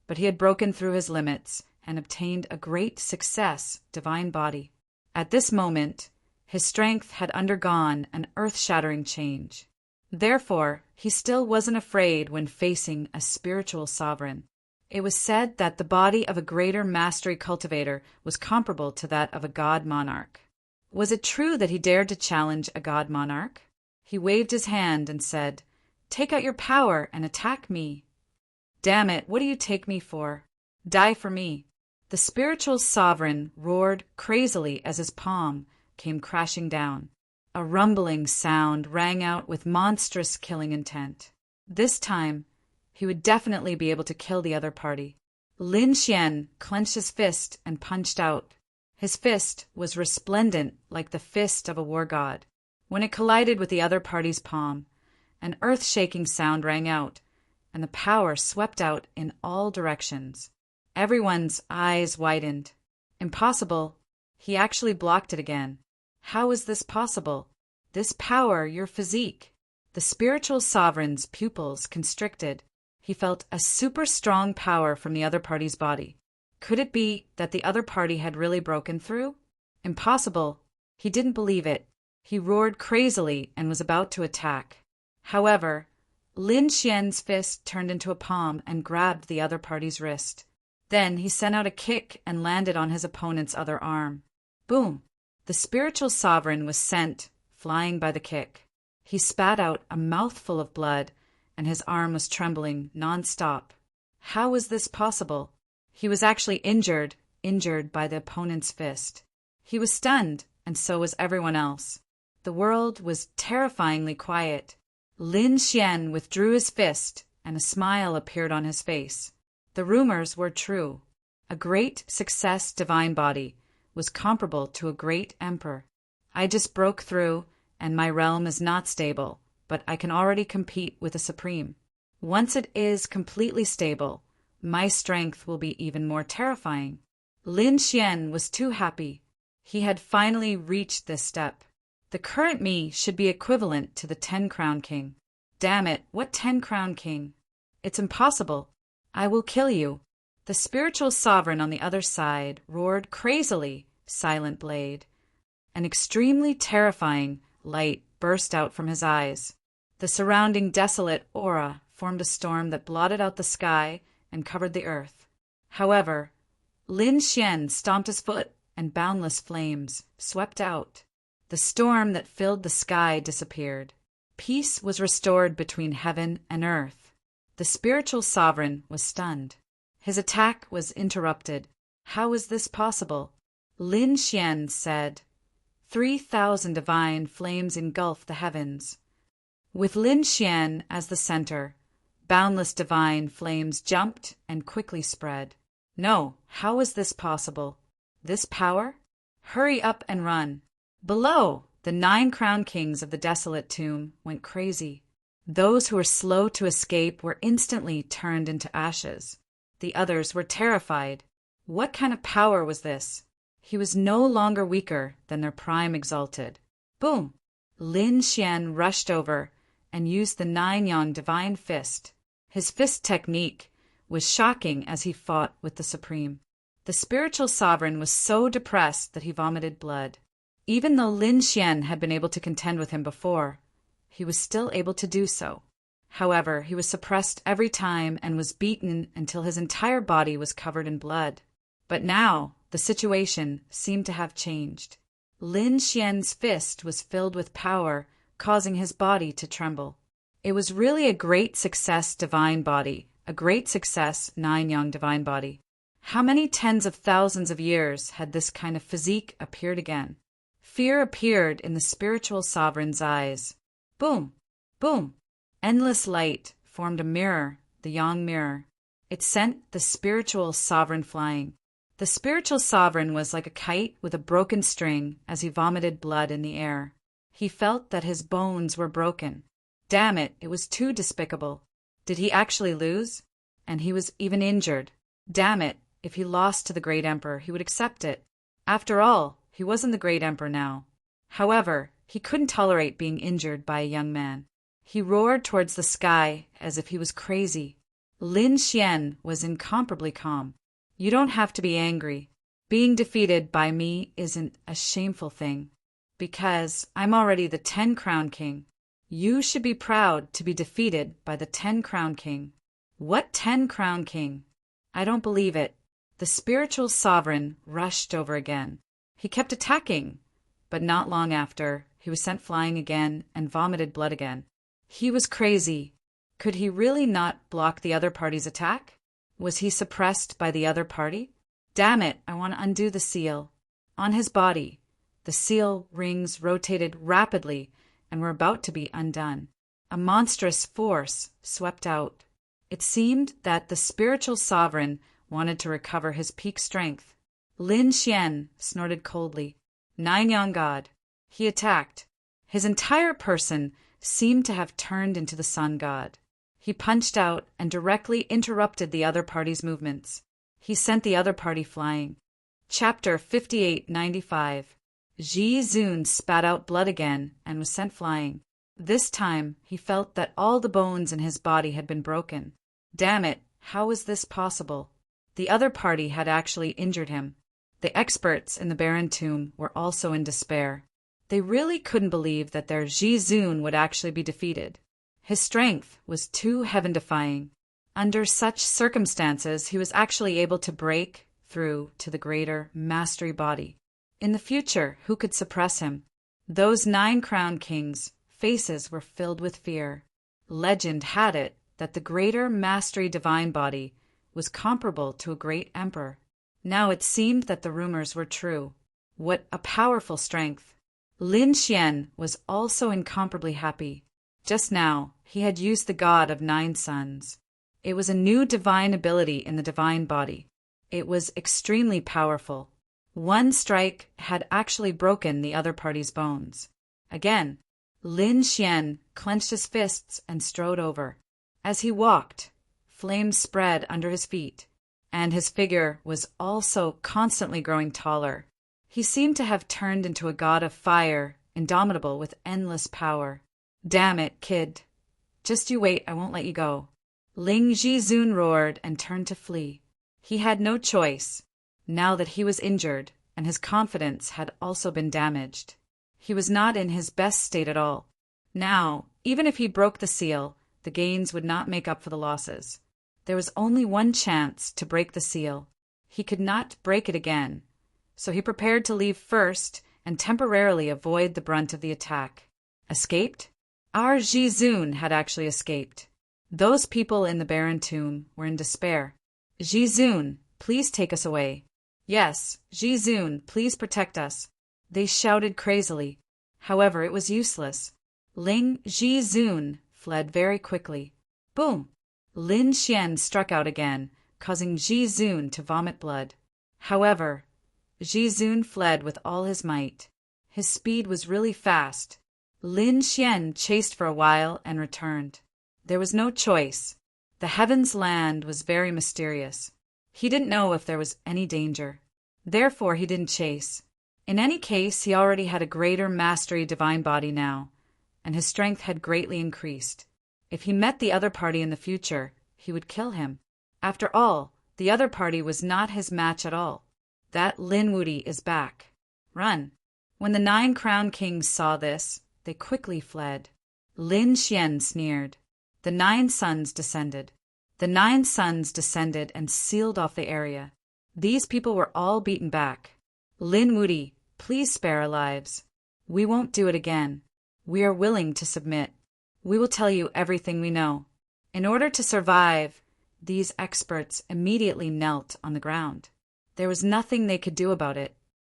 but he had broken through his limits and obtained a great success, divine body. At this moment, his strength had undergone an earth-shattering change. Therefore, he still wasn't afraid when facing a spiritual sovereign. It was said that the body of a greater mastery cultivator was comparable to that of a god monarch. Was it true that he dared to challenge a god monarch? He waved his hand and said, "Take out your power and attack me." "Damn it, what do you take me for? Die for me." The spiritual sovereign roared crazily as his palm came crashing down. A rumbling sound rang out with monstrous killing intent. This time, he would definitely be able to kill the other party. Lin Xian clenched his fist and punched out. His fist was resplendent like the fist of a war god. When it collided with the other party's palm, an earth-shaking sound rang out, and the power swept out in all directions. Everyone's eyes widened. Impossible. He actually blocked it again. How is this possible? This power, your physique. The spiritual sovereign's pupils constricted. He felt a super strong power from the other party's body. Could it be that the other party had really broken through? Impossible. He didn't believe it. He roared crazily and was about to attack. However, Lin Xian's fist turned into a palm and grabbed the other party's wrist. Then he sent out a kick and landed on his opponent's other arm. Boom! The spiritual sovereign was sent flying by the kick. He spat out a mouthful of blood, and his arm was trembling non-stop. How was this possible? He was actually injured by the opponent's fist. He was stunned, and so was everyone else. The world was terrifyingly quiet. Lin Xian withdrew his fist, and a smile appeared on his face. The rumors were true. A great success divine body was comparable to a great emperor. I just broke through, and my realm is not stable, but I can already compete with a supreme. Once it is completely stable, my strength will be even more terrifying. Lin Xian was too happy. He had finally reached this step. The current me should be equivalent to the 10-crown king. Damn it, what 10-crown king? It's impossible. I will kill you. The spiritual sovereign on the other side roared crazily, Silent Blade. An extremely terrifying light burst out from his eyes. The surrounding desolate aura formed a storm that blotted out the sky and covered the earth. However, Lin Xian stomped his foot and boundless flames swept out. The storm that filled the sky disappeared. Peace was restored between heaven and earth. The spiritual sovereign was stunned. His attack was interrupted. How was this possible? Lin Xian said, 3,000 divine flames engulfed the heavens. With Lin Xian as the center, boundless divine flames jumped and quickly spread. No, how is this possible? This power? Hurry up and run. Below, the 9 crown kings of the desolate tomb went crazy. Those who were slow to escape were instantly turned into ashes. The others were terrified. What kind of power was this? He was no longer weaker than their prime exalted. Boom! Lin Xian rushed over and used the 9-yang divine fist. His fist technique was shocking as he fought with the Supreme. The spiritual sovereign was so depressed that he vomited blood. Even though Lin Xian had been able to contend with him before, he was still able to do so. However, he was suppressed every time and was beaten until his entire body was covered in blood. But now, the situation seemed to have changed. Lin Xian's fist was filled with power, causing his body to tremble. It was really a great success divine body, a great success 9-yang divine body. How many tens of thousands of years had this kind of physique appeared again? Fear appeared in the spiritual sovereign's eyes. Boom! Boom! Endless light formed a mirror, the Yang mirror. It sent the spiritual sovereign flying. The spiritual sovereign was like a kite with a broken string as he vomited blood in the air. He felt that his bones were broken. Damn it, it was too despicable. Did he actually lose? And he was even injured. Damn it, if he lost to the great emperor, he would accept it. After all, he wasn't the great emperor now. However, he couldn't tolerate being injured by a young man. He roared towards the sky as if he was crazy. Lin Xian was incomparably calm. You don't have to be angry. Being defeated by me isn't a shameful thing, because I'm already the 10-crown king. You should be proud to be defeated by the 10-crown king. What 10-crown king? I don't believe it. The spiritual sovereign rushed over again. He kept attacking, but not long after, he was sent flying again and vomited blood again. He was crazy. Could he really not block the other party's attack? Was he suppressed by the other party? Damn it, I want to undo the seal. On his body, the seal rings rotated rapidly and were about to be undone. A monstrous force swept out. It seemed that the spiritual sovereign wanted to recover his peak strength. Lin Xian snorted coldly. 9-yang god. He attacked. His entire person seemed to have turned into the sun god. He punched out and directly interrupted the other party's movements. He sent the other party flying. Chapter 5895. Ji Zun spat out blood again and was sent flying. This time, he felt that all the bones in his body had been broken. Damn it, how was this possible? The other party had actually injured him. The experts in the barren tomb were also in despair. They really couldn't believe that their Ji Zun would actually be defeated. His strength was too heaven-defying. Under such circumstances, he was actually able to break through to the greater mastery body. In the future, who could suppress him? Those 9 crown kings' faces were filled with fear. Legend had it that the greater mastery divine body was comparable to a great emperor. Now it seemed that the rumors were true. What a powerful strength! Lin Xian was also incomparably happy. Just now, he had used the god of 9 suns. It was a new divine ability in the divine body. It was extremely powerful. One strike had actually broken the other party's bones. Again, Lin Xian clenched his fists and strode over. As he walked, flames spread under his feet, and his figure was also constantly growing taller. He seemed to have turned into a god of fire, indomitable with endless power. "Damn it, kid. Just you wait, I won't let you go." Ling Jizun roared and turned to flee. He had no choice, now that he was injured, and his confidence had also been damaged. He was not in his best state at all. Now, even if he broke the seal, the gains would not make up for the losses. There was only one chance to break the seal. He could not break it again, so he prepared to leave first and temporarily avoid the brunt of the attack. Escaped? Our Jizun had actually escaped. Those people in the barren tomb were in despair. "Jizun, please take us away." "Yes, Jizun, please protect us," they shouted crazily. However, it was useless. Ling Jizun fled very quickly. Boom! Lin Xian struck out again, causing Jizun to vomit blood. However, Jizun fled with all his might. His speed was really fast. Lin Xian chased for a while and returned. There was no choice. The heavens land was very mysterious. He didn't know if there was any danger. Therefore, he didn't chase. In any case, he already had a greater mastery divine body now, and his strength had greatly increased. If he met the other party in the future, he would kill him. After all, the other party was not his match at all. That Lin Wudi is back. Run. When the 9 crowned kings saw this, they quickly fled. Lin Xian sneered. The 9 sons descended. The 9 sons descended and sealed off the area. These people were all beaten back. "Lin Wudi, please spare our lives. We won't do it again. We are willing to submit. We will tell you everything we know." In order to survive, these experts immediately knelt on the ground. There was nothing they could do about it.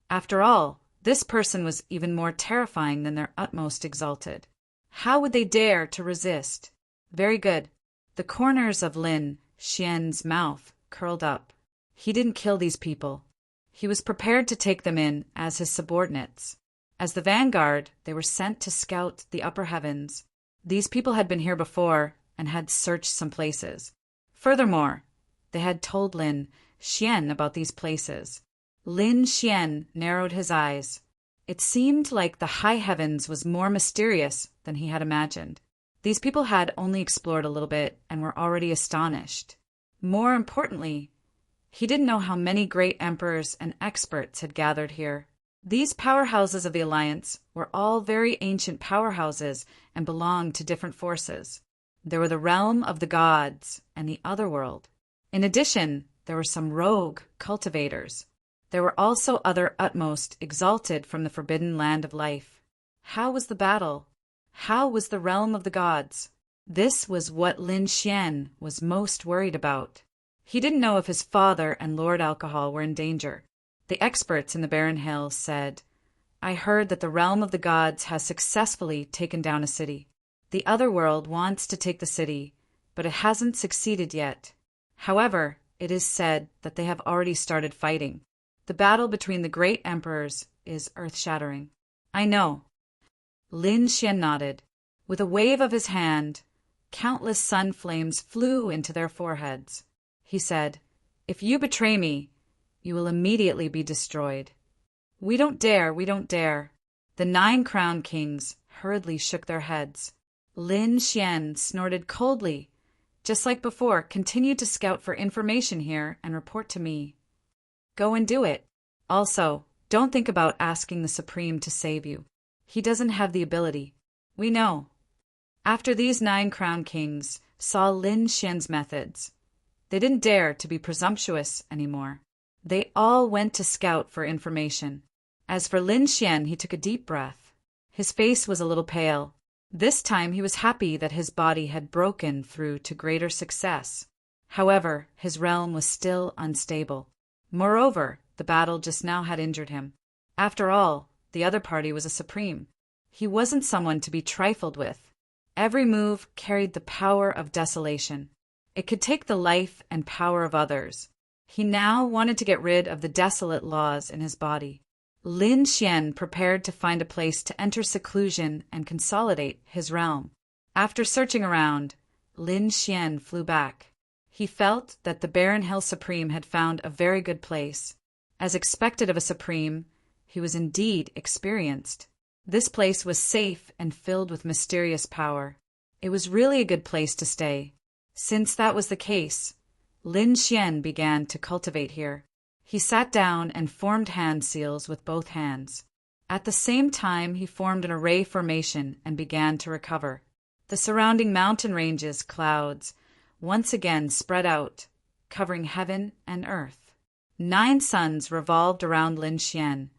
After all, this person was even more terrifying than their utmost exalted. How would they dare to resist? Very good. The corners of Lin Xian's mouth curled up. He didn't kill these people. He was prepared to take them in as his subordinates. As the vanguard, they were sent to scout the upper heavens. These people had been here before and had searched some places. Furthermore, they had told Lin Xian about these places. Lin Xian narrowed his eyes. It seemed like the high heavens was more mysterious than he had imagined. These people had only explored a little bit and were already astonished. More importantly, he didn't know how many great emperors and experts had gathered here. These powerhouses of the Alliance were all very ancient powerhouses and belonged to different forces. There were the realm of the gods and the otherworld. In addition, there were some rogue cultivators. There were also other utmost exalted from the forbidden land of life. How was the battle? How was the realm of the gods? This was what Lin Xian was most worried about. He didn't know if his father and Lord Alcohol were in danger. The experts in the Barren Hills said, "I heard that the realm of the gods has successfully taken down a city. The other world wants to take the city, but it hasn't succeeded yet. However, it is said that they have already started fighting. The battle between the great emperors is earth-shattering." "I know." Lin Xian nodded. With a wave of his hand, countless sun flames flew into their foreheads. He said, "If you betray me, you will immediately be destroyed." "We don't dare, we don't dare." The 9 crowned kings hurriedly shook their heads. Lin Xian snorted coldly. "Just like before, continue to scout for information here and report to me." "Go and do it. Also, don't think about asking the Supreme to save you. He doesn't have the ability. We know." After these 9 crowned kings saw Lin Xian's methods, they didn't dare to be presumptuous anymore. They all went to scout for information. As for Lin Xian, he took a deep breath. His face was a little pale. This time he was happy that his body had broken through to greater success. However, his realm was still unstable. Moreover, the battle just now had injured him. After all, the other party was a supreme. He wasn't someone to be trifled with. Every move carried the power of desolation. It could take the life and power of others. He now wanted to get rid of the desolate laws in his body. Lin Xian prepared to find a place to enter seclusion and consolidate his realm. After searching around, Lin Xian flew back. He felt that the Barren Hill Supreme had found a very good place. As expected of a Supreme, He was indeed experienced. This place was safe and filled with mysterious power. It was really a good place to stay. Since that was the case, Lin Xian began to cultivate here. He sat down and formed hand seals with both hands. At the same time, he formed an array formation and began to recover. The surrounding mountain ranges, clouds, once again spread out, covering heaven and earth. 9 suns revolved around Lin Xian,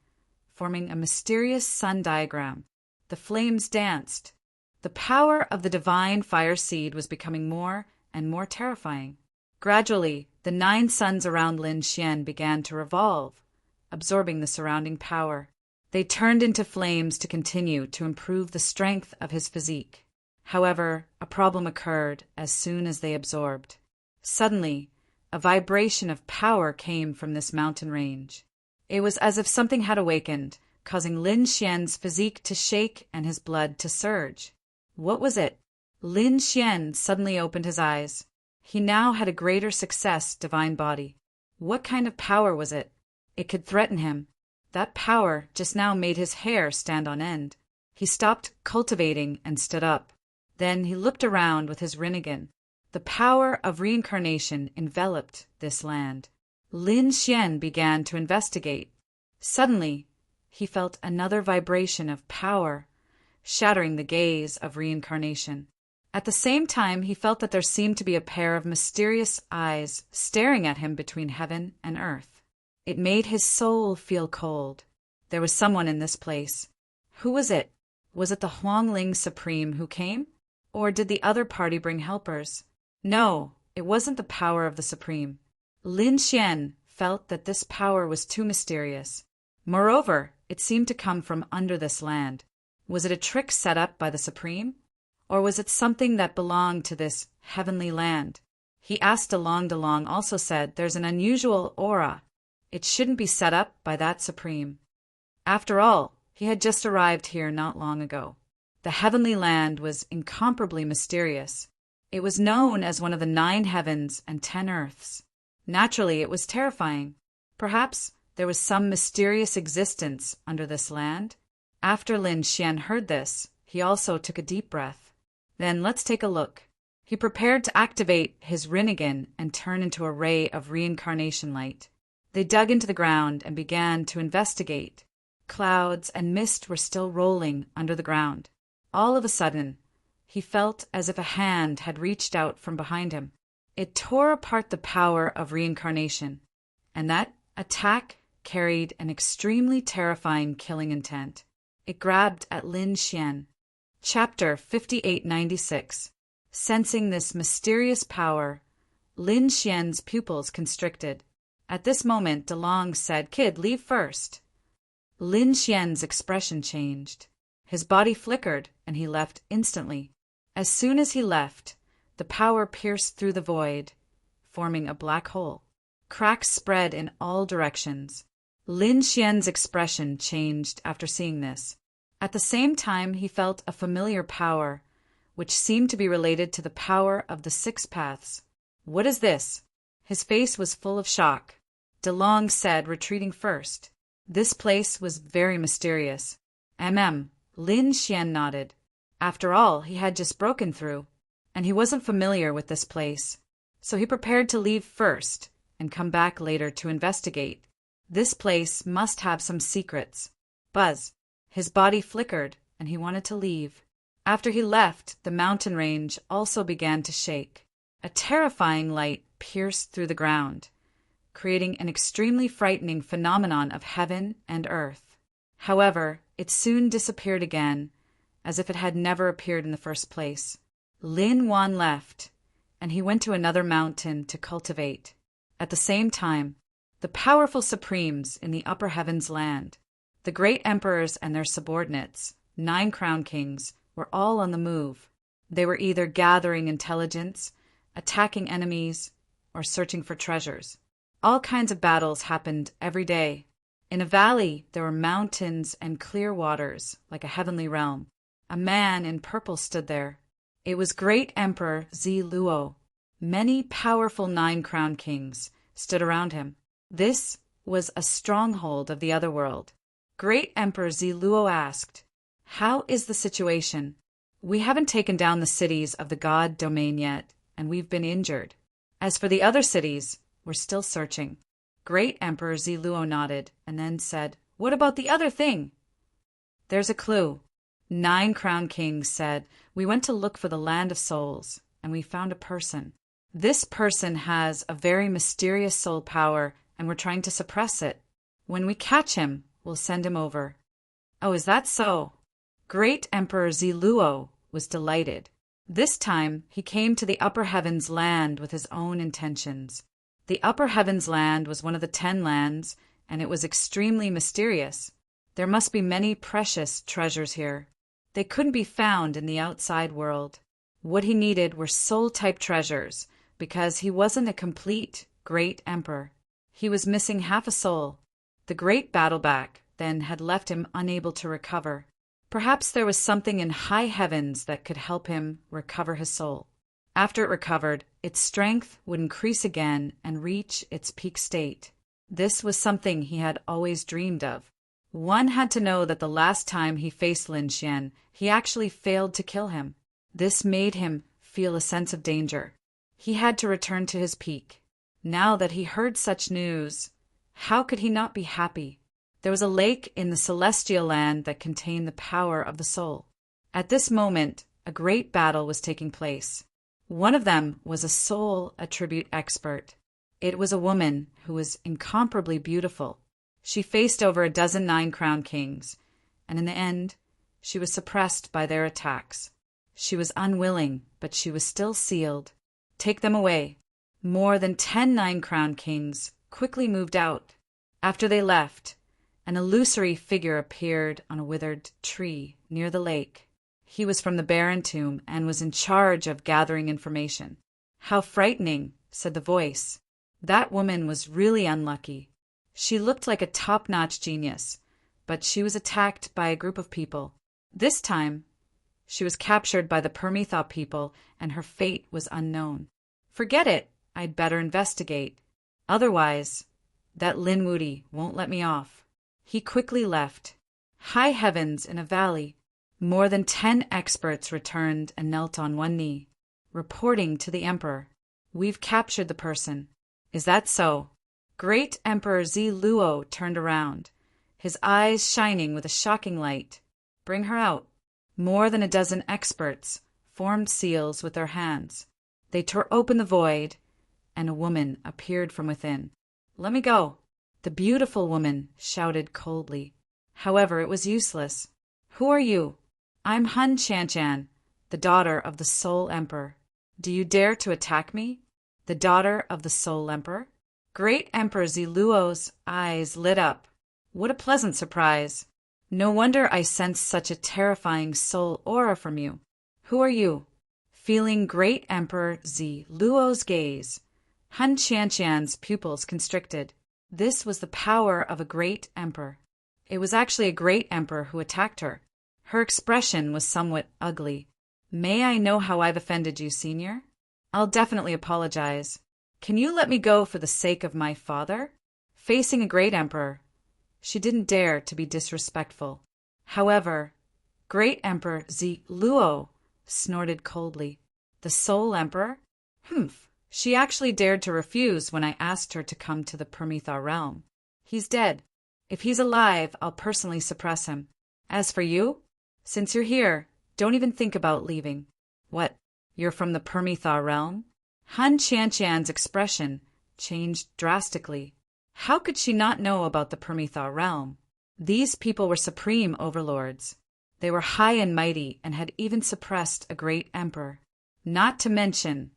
forming a mysterious sun diagram. The flames danced. The power of the divine fire seed was becoming more and more terrifying. Gradually, the 9 suns around Lin Xian began to revolve, absorbing the surrounding power. They turned into flames to continue to improve the strength of his physique. However, a problem occurred as soon as they absorbed. Suddenly, a vibration of power came from this mountain range. It was as if something had awakened, causing Lin Xian's physique to shake and his blood to surge. What was it? Lin Xian suddenly opened his eyes. He now had a greater success divine body. What kind of power was it? It could threaten him. That power just now made his hair stand on end. He stopped cultivating and stood up. Then he looked around with his Rinnegan. The power of reincarnation enveloped this land. Lin Xian began to investigate. Suddenly, he felt another vibration of power, shattering the gaze of reincarnation. At the same time, he felt that there seemed to be a pair of mysterious eyes staring at him between heaven and earth. It made his soul feel cold. There was someone in this place. Who was it? Was it the Huangling Supreme who came? Or did the other party bring helpers? No, it wasn't the power of the Supreme. Lin Xian felt that this power was too mysterious. Moreover, it seemed to come from under this land. Was it a trick set up by the Supreme? Or was it something that belonged to this heavenly land? He asked Delong. Delong also said there's an unusual aura. It shouldn't be set up by that Supreme. After all, he had just arrived here not long ago. The heavenly land was incomparably mysterious. It was known as one of the 9 heavens and 10 earths. Naturally, it was terrifying. Perhaps there was some mysterious existence under this land. After Lin Xian heard this, he also took a deep breath. Then let's take a look. He prepared to activate his Rinnegan and turn into a ray of reincarnation light. They dug into the ground and began to investigate. Clouds and mist were still rolling under the ground. All of a sudden, he felt as if a hand had reached out from behind him. It tore apart the power of reincarnation, and that attack carried an extremely terrifying killing intent. It grabbed at Lin Xian. Chapter 5896. Sensing this mysterious power, Lin Xian's pupils constricted. At this moment, Delong said, "Kid, leave first." Lin Xian's expression changed. His body flickered, and he left instantly. As soon as he left, the power pierced through the void, forming a black hole. Cracks spread in all directions. Lin Xian's expression changed after seeing this. At the same time, he felt a familiar power, which seemed to be related to the power of the 6 paths. "What is this?" His face was full of shock. Delong said, retreating first. This place was very mysterious. Lin Xian nodded. After all, he had just broken through, and he wasn't familiar with this place. So he prepared to leave first and come back later to investigate. This place must have some secrets. Buzz. His body flickered, and he wanted to leave. After he left, the mountain range also began to shake. A terrifying light pierced through the ground, creating an extremely frightening phenomenon of heaven and earth. However, it soon disappeared again, as if it had never appeared in the first place. Lin Wan left, and he went to another mountain to cultivate. At the same time, the powerful supremes in the upper heavens land, the great emperors and their subordinates, 9 crown kings, were all on the move. They were either gathering intelligence, attacking enemies, or searching for treasures. All kinds of battles happened every day. In a valley, there were mountains and clear waters, like a heavenly realm. A man in purple stood there. It was Great Emperor Zi Luo. Many powerful 9 crown kings stood around him. This was a stronghold of the other world. Great Emperor Ziluo asked, "How is the situation? We haven't taken down the cities of the god domain yet, and we've been injured. As for the other cities, we're still searching." Great Emperor Ziluo nodded and then said, "What about the other thing?" "There's a clue." 9 Crown Kings said, "We went to look for the Land of Souls, and we found a person. This person has a very mysterious soul power, and we're trying to suppress it. When we catch him, we'll send him over." "Oh, is that so?" Great Emperor Ziluo was delighted. This time, he came to the Upper Heavens land with his own intentions. The Upper Heavens land was one of the 10 lands, and it was extremely mysterious. There must be many precious treasures here. They couldn't be found in the outside world. What he needed were soul-type treasures, because he wasn't a complete great emperor. He was missing half a soul. The great battleback, then, had left him unable to recover. Perhaps there was something in high heavens that could help him recover his soul. After it recovered, its strength would increase again and reach its peak state. This was something he had always dreamed of. One had to know that the last time he faced Lin Xian, he actually failed to kill him. This made him feel a sense of danger. He had to return to his peak. Now that he heard such news, how could he not be happy? There was a lake in the celestial land that contained the power of the soul. At this moment, a great battle was taking place. One of them was a soul attribute expert. It was a woman who was incomparably beautiful. She faced over a dozen 9 Crown Kings, and in the end, she was suppressed by their attacks. She was unwilling, but she was still sealed. "Take them away." More than 10 9 Crown Kings quickly moved out. After they left, an illusory figure appeared on a withered tree near the lake. He was from the Baron Tomb and was in charge of gathering information. "How frightening," said the voice. That woman was really unlucky. She looked like a top-notch genius, but she was attacked by a group of people. This time, she was captured by the Permetha people, and her fate was unknown. "Forget it. I'd better investigate. Otherwise, that Lin Wudi won't let me off." He quickly left. High heavens in a valley. More than 10 experts returned and knelt on one knee, reporting to the emperor. "We've captured the person." "Is that so?" Great Emperor Ziluo turned around, his eyes shining with a shocking light. "Bring her out." More than a dozen experts formed seals with their hands. They tore open the void, and a woman appeared from within. "Let me go." The beautiful woman shouted coldly. However, it was useless. "Who are you?" "I'm Hun Chanchan, the daughter of the Soul Emperor." "Do you dare to attack me?" "The daughter of the Soul Emperor?" Great Emperor Ziluo's eyes lit up. "What a pleasant surprise. No wonder I sense such a terrifying soul aura from you. Who are you?" Feeling Great Emperor Ziluo's gaze, Hun Qianshan's pupils constricted. This was the power of a great emperor. It was actually a great emperor who attacked her. Her expression was somewhat ugly. "May I know how I've offended you, Senior?" "I'll definitely apologize. Can you let me go for the sake of my father?" Facing a great emperor, she didn't dare to be disrespectful. However, Great Emperor Ziluo snorted coldly. "The Soul Emperor? Humph! She actually dared to refuse when I asked her to come to the Permetha realm. He's dead. If he's alive, I'll personally suppress him. As for you, since you're here, don't even think about leaving." "What? You're from the Permetha realm?" Hun Qianshan's expression changed drastically. How could she not know about the Permetha realm? These people were supreme overlords. They were high and mighty and had even suppressed a great emperor. Not to mention,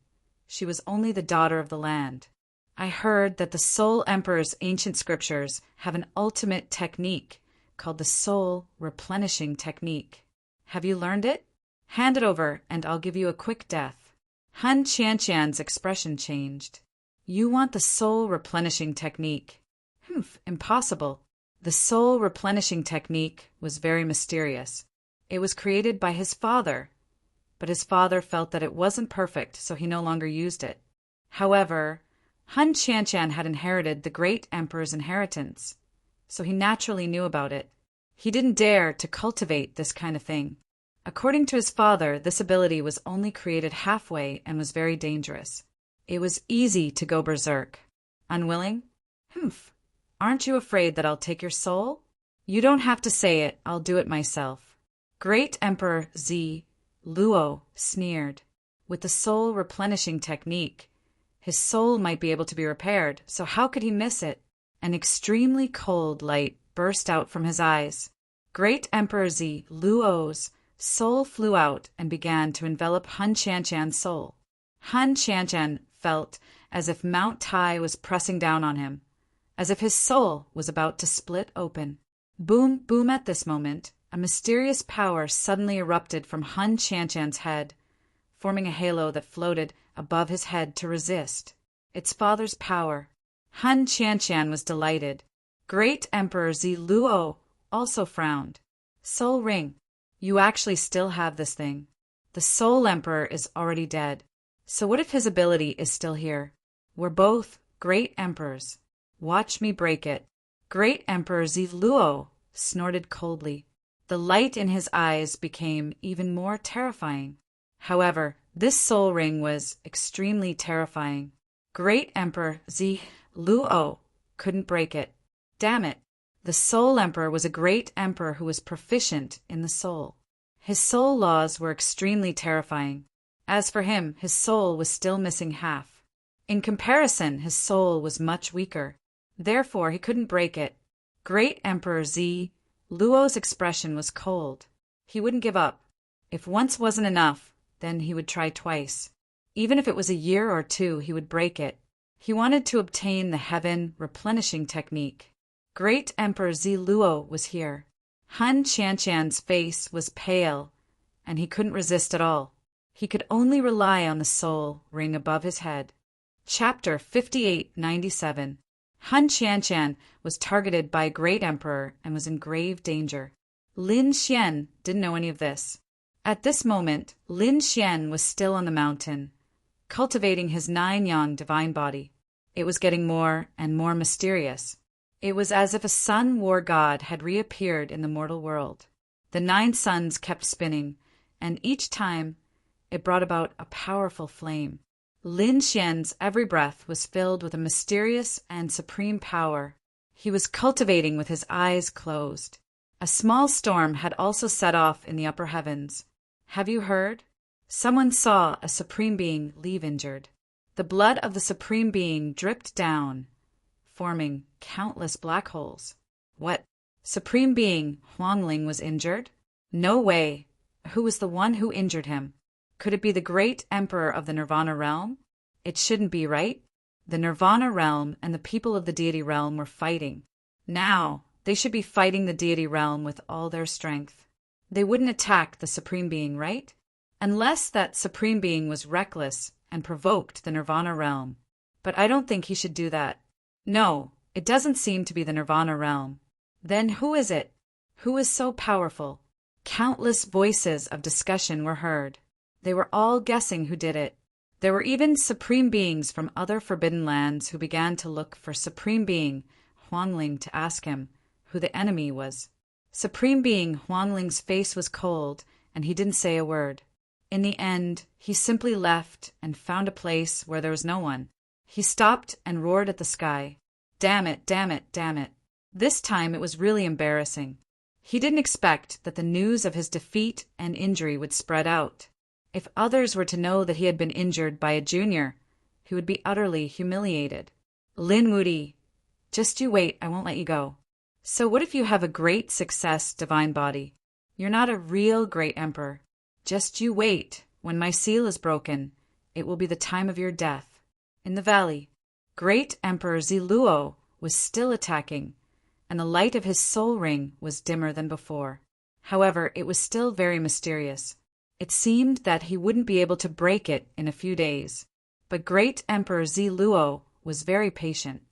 she was only the daughter of the land. "I heard that the Soul Emperor's ancient scriptures have an ultimate technique called the Soul Replenishing Technique. Have you learned it? Hand it over and I'll give you a quick death." Hun Qianshan's expression changed. "You want the Soul Replenishing Technique? Humph, impossible." The Soul Replenishing Technique was very mysterious. It was created by his father, but his father felt that it wasn't perfect, so he no longer used it. However, Hun Qianshan had inherited the great emperor's inheritance, so he naturally knew about it. He didn't dare to cultivate this kind of thing. According to his father, this ability was only created halfway and was very dangerous. It was easy to go berserk. Unwilling? Humph. Aren't you afraid that I'll take your soul? You don't have to say it, I'll do it myself. Great Emperor Z. Luo sneered. With the soul replenishing technique, his soul might be able to be repaired, so how could he miss it? An extremely cold light burst out from his eyes. Great Emperor Z. Luo's soul flew out and began to envelop Hun Qianshan's soul. Hun Qianshan felt as if Mount Tai was pressing down on him, as if his soul was about to split open. Boom, boom! At this moment, a mysterious power suddenly erupted from Hun Qianshan's head, forming a halo that floated above his head to resist its father's power. Hun Qianshan was delighted. Great Emperor Z. Luo also frowned. Soul Ring. You actually still have this thing. The Soul Emperor is already dead. So what if his ability is still here? We're both great emperors. Watch me break it. Great Emperor Z. Luo snorted coldly. The light in his eyes became even more terrifying. However, this soul ring was extremely terrifying. Great Emperor Z. Luo couldn't break it. Damn it! The Soul Emperor was a great emperor who was proficient in the soul. His soul laws were extremely terrifying. As for him, his soul was still missing half. In comparison, his soul was much weaker. Therefore, he couldn't break it. Great Emperor Z. Luo's expression was cold. He wouldn't give up. If once wasn't enough, then he would try twice. Even if it was a year or two, he would break it. He wanted to obtain the heaven replenishing technique. Great Emperor Z. Luo was here. Hun Qianshan's face was pale, and he couldn't resist at all. He could only rely on the soul ring above his head. Chapter 5897. Hun Qianshan was targeted by a great emperor and was in grave danger. Lin Xian didn't know any of this. At this moment, Lin Xian was still on the mountain, cultivating his 9-yang divine body. It was getting more and more mysterious. It was as if a sun war god had reappeared in the mortal world. The 9 suns kept spinning, and each time it brought about a powerful flame. Lin Xian's every breath was filled with a mysterious and supreme power. He was cultivating with his eyes closed. A small storm had also set off in the upper heavens. Have you heard? Someone saw a supreme being leave injured. The blood of the supreme being dripped down, forming countless black holes. What? Supreme being Huangling was injured? No way. Who was the one who injured him? Could it be the great emperor of the Nirvana realm? It shouldn't be, right? The Nirvana realm and the people of the Deity realm were fighting. Now, they should be fighting the Deity realm with all their strength. They wouldn't attack the Supreme Being, right? Unless that Supreme Being was reckless and provoked the Nirvana realm. But I don't think he should do that. No, it doesn't seem to be the Nirvana realm. Then who is it? Who is so powerful? Countless voices of discussion were heard. They were all guessing who did it. There were even supreme beings from other forbidden lands who began to look for Supreme Being Huangling to ask him who the enemy was. Supreme Being Huangling's face was cold, and he didn't say a word. In the end, he simply left and found a place where there was no one. He stopped and roared at the sky. Damn it, damn it, damn it. This time it was really embarrassing. He didn't expect that the news of his defeat and injury would spread out. If others were to know that he had been injured by a junior, he would be utterly humiliated. Lin Wuti, just you wait, I won't let you go. So what if you have a great success divine body? You're not a real great emperor. Just you wait. When my seal is broken, it will be the time of your death. In the valley, great Emperor Z. Luo was still attacking, and the light of his soul ring was dimmer than before. However, it was still very mysterious. It seemed that he wouldn't be able to break it in a few days. But great Emperor Z. Luo was very patient.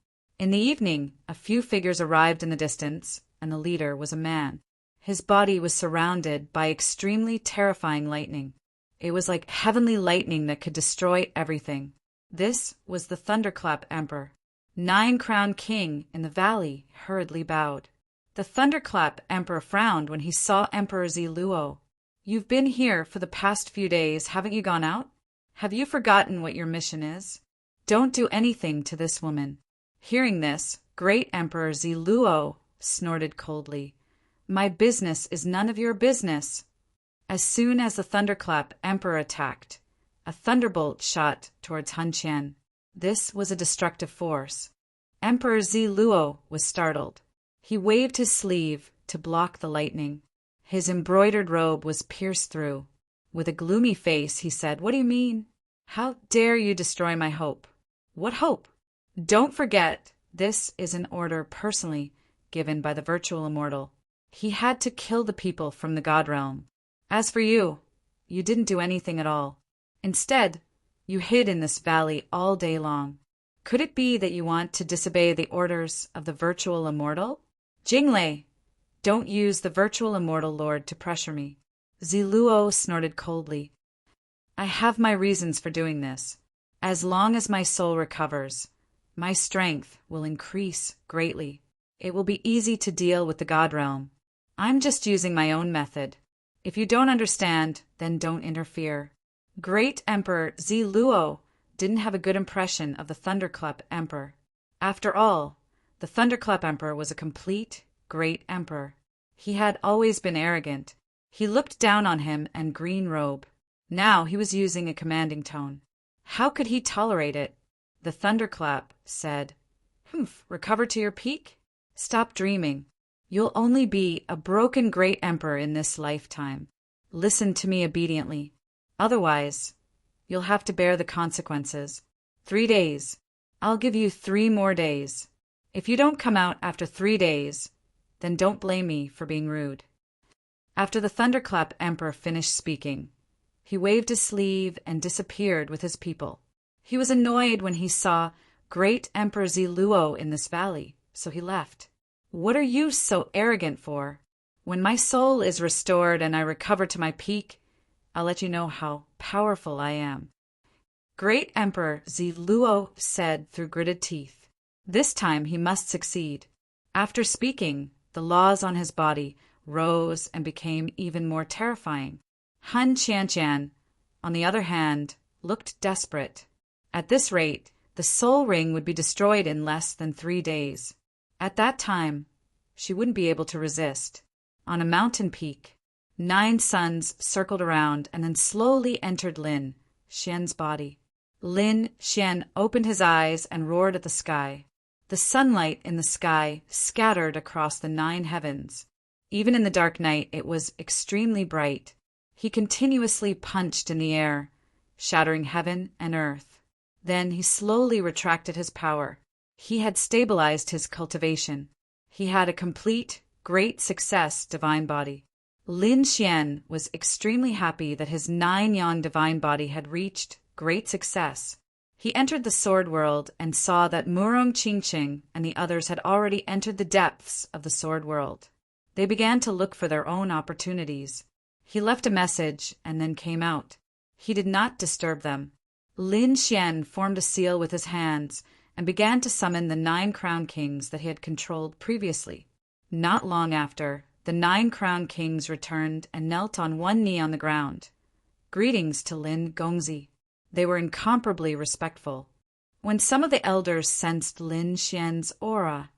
In the evening, a few figures arrived in the distance, and the leader was a man. His body was surrounded by extremely terrifying lightning. It was like heavenly lightning that could destroy everything. This was the Thunderclap Emperor. 9-crowned king in the valley hurriedly bowed. The Thunderclap Emperor frowned when he saw Emperor Ziluo. "You've been here for the past few days, haven't you gone out? Have you forgotten what your mission is? Don't do anything to this woman." Hearing this, Great Emperor Ziluo snorted coldly. "My business is none of your business." As soon as the Thunderclap Emperor attacked, a thunderbolt shot towards Han Qian. This was a destructive force. Emperor Ziluo was startled. He waved his sleeve to block the lightning. His embroidered robe was pierced through. With a gloomy face, he said, "What do you mean? How dare you destroy my hope?" "What hope?" "Don't forget, this is an order personally given by the virtual immortal. He had to kill the people from the God realm. As for you, you didn't do anything at all. Instead, you hid in this valley all day long. Could it be that you want to disobey the orders of the virtual immortal?" "Jinglei, don't use the virtual immortal lord to pressure me." Ziluo snorted coldly. "I have my reasons for doing this. As long as my soul recovers, my strength will increase greatly. It will be easy to deal with the God realm. I'm just using my own method. If you don't understand, then don't interfere." Great Emperor Ziluo didn't have a good impression of the Thunderclap Emperor. After all, the Thunderclap Emperor was a complete, great emperor. He had always been arrogant. He looked down on him and green robe. Now he was using a commanding tone. How could he tolerate it? The Thunderclap said, "Humph, recover to your peak? Stop dreaming. You'll only be a broken great emperor in this lifetime. Listen to me obediently. Otherwise, you'll have to bear the consequences. 3 days. I'll give you 3 more days. If you don't come out after 3 days, then don't blame me for being rude." After the Thunderclap Emperor finished speaking, he waved his sleeve and disappeared with his people. He was annoyed when he saw Great Emperor Ziluo in this valley, so he left. "What are you so arrogant for? When my soul is restored and I recover to my peak, I'll let you know how powerful I am." Great Emperor Ziluo said through gritted teeth. This time he must succeed. After speaking, the laws on his body rose and became even more terrifying. Han Qianqian, on the other hand, looked desperate. At this rate, the soul ring would be destroyed in less than 3 days. At that time, she wouldn't be able to resist. On a mountain peak, 9 suns circled around and then slowly entered Lin Xian's body. Lin Xian opened his eyes and roared at the sky. The sunlight in the sky scattered across the 9 heavens. Even in the dark night, it was extremely bright. He continuously punched in the air, shattering heaven and earth. Then he slowly retracted his power. He had stabilized his cultivation. He had a complete, great success divine body. Lin Xian was extremely happy that his 9-yang divine body had reached great success. He entered the sword world and saw that Murong Qingqing and the others had already entered the depths of the sword world. They began to look for their own opportunities. He left a message and then came out. He did not disturb them. Lin Xian formed a seal with his hands and began to summon the 9 crown kings that he had controlled previously. Not long after, the 9 crown kings returned and knelt on one knee on the ground. Greetings to Lin Gongzi. They were incomparably respectful. When some of the elders sensed Lin Xian's aura,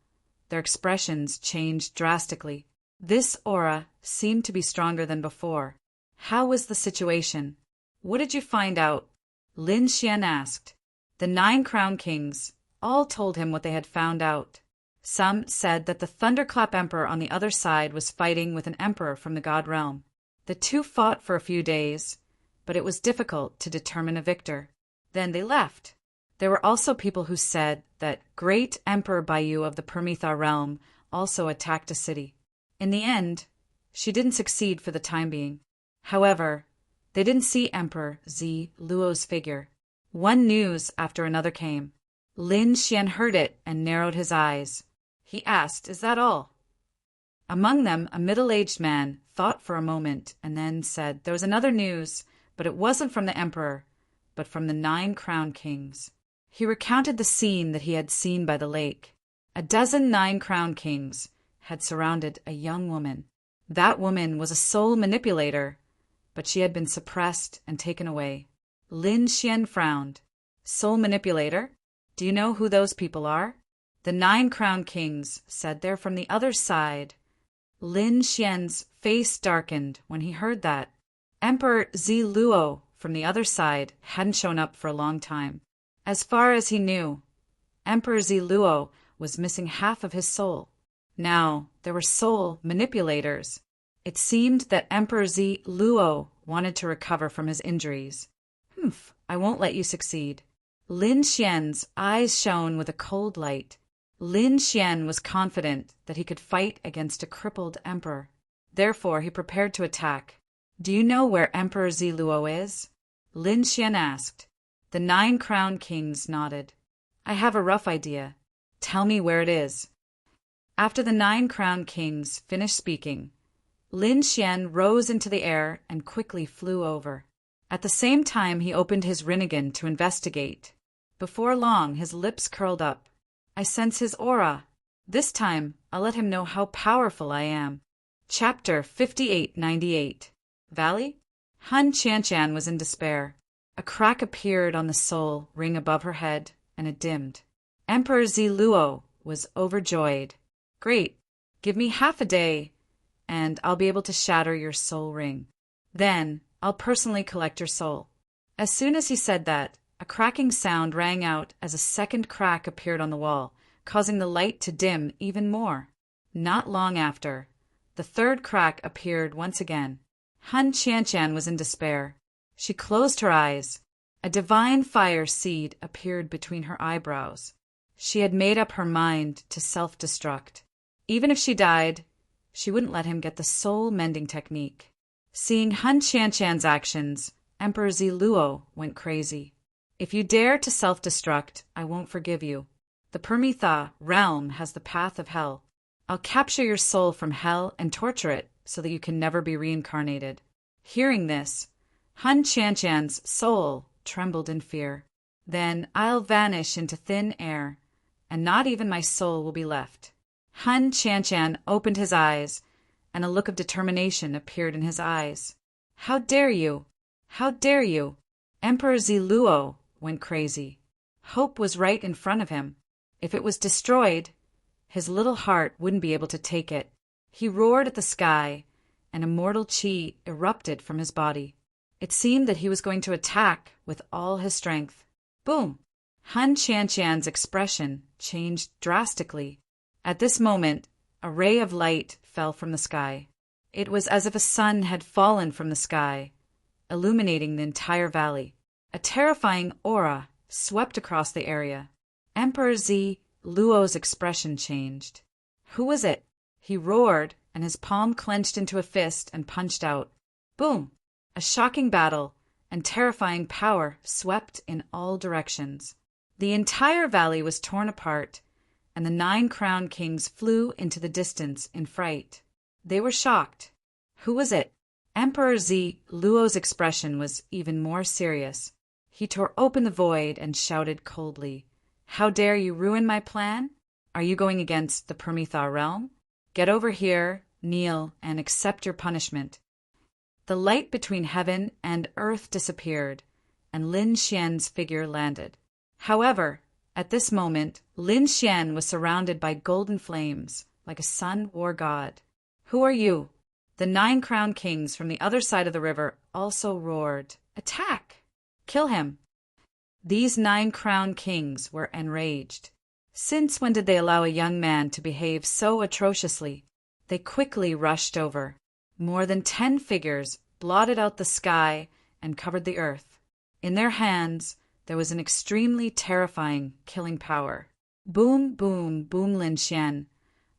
their expressions changed drastically. This aura seemed to be stronger than before. How was the situation? What did you find out? Lin Xian asked. The 9 crown kings all told him what they had found out. Some said that the Thunderclap Emperor on the other side was fighting with an emperor from the God realm. The two fought for a few days, but it was difficult to determine a victor. Then they left. There were also people who said that Great Emperor Baiyu of the Permitha realm also attacked a city. In the end, she didn't succeed for the time being. However, they didn't see Emperor Ziluo's figure. One news after another came. Lin Xian heard it and narrowed his eyes. He asked, "Is that all?" Among them, a middle-aged man thought for a moment and then said, "There was another news, but it wasn't from the emperor, but from the 9 crown kings." He recounted the scene that he had seen by the lake. A dozen 9 crown kings had surrounded a young woman. That woman was a soul manipulator, but she had been suppressed and taken away. Lin Xian frowned. Soul manipulator? Do you know who those people are? The 9 crown kings said they're from the other side. Lin Xian's face darkened when he heard that. Emperor Zi Luo from the other side hadn't shown up for a long time. As far as he knew, Emperor Zi Luo was missing half of his soul. Now, there were soul manipulators. It seemed that Emperor Zi Luo wanted to recover from his injuries. Humph, I won't let you succeed. Lin Xian's eyes shone with a cold light. Lin Xian was confident that he could fight against a crippled emperor. Therefore, he prepared to attack. Do you know where Emperor Zi Luo is? Lin Xian asked. The 9 crown kings nodded. I have a rough idea. Tell me where it is. After the 9 crown kings finished speaking, Lin Xian rose into the air and quickly flew over. At the same time, he opened his Rinnegan to investigate. Before long, his lips curled up. I sense his aura. This time, I'll let him know how powerful I am. Chapter 5898. Valley? Han Qianshan was in despair. A crack appeared on the soul ring above her head, and it dimmed. Emperor Zi Luo was overjoyed. Great. Give me half a day, and I'll be able to shatter your soul ring. Then, I'll personally collect your soul. As soon as he said that, a cracking sound rang out as a second crack appeared on the wall, causing the light to dim even more. Not long after, the third crack appeared once again. Han Qianshan was in despair. She closed her eyes. A divine fire seed appeared between her eyebrows. She had made up her mind to self-destruct. Even if she died, she wouldn't let him get the soul-mending technique. Seeing Han Qianshan's actions, Emperor Zi Luo went crazy. If you dare to self-destruct, I won't forgive you. The Permitha realm has the path of hell. I'll capture your soul from hell and torture it so that you can never be reincarnated. Hearing this, Han Qianshan's soul trembled in fear. Then I'll vanish into thin air, and not even my soul will be left. Han Qianshan opened his eyes, and a look of determination appeared in his eyes. How dare you? How dare you? Emperor Zi Luo went crazy. Hope was right in front of him. If it was destroyed, his little heart wouldn't be able to take it. He roared at the sky, and immortal qi erupted from his body. It seemed that he was going to attack with all his strength. Boom! Han Qianshan's expression changed drastically. At this moment, a ray of light fell from the sky. It was as if a sun had fallen from the sky, illuminating the entire valley. A terrifying aura swept across the area. Emperor Zi Luo's expression changed. Who was it? He roared, and his palm clenched into a fist and punched out. Boom! A shocking battle and terrifying power swept in all directions. The entire valley was torn apart, and the 9 crown kings flew into the distance in fright. They were shocked. Who was it? Emperor Zi Luo's expression was even more serious. He tore open the void and shouted coldly, How dare you ruin my plan? Are you going against the Permitha realm? Get over here, kneel, and accept your punishment. The light between heaven and earth disappeared, and Lin Xian's figure landed. However, at this moment, Lin Xian was surrounded by golden flames, like a sun war god. Who are you? The 9 crown kings from the other side of the river also roared, Attack! Kill him! These 9 crown kings were enraged. Since when did they allow a young man to behave so atrociously? They quickly rushed over. More than 10 figures blotted out the sky and covered the earth. In their hands, there was an extremely terrifying killing power. Boom, boom, boom. Lin Xian,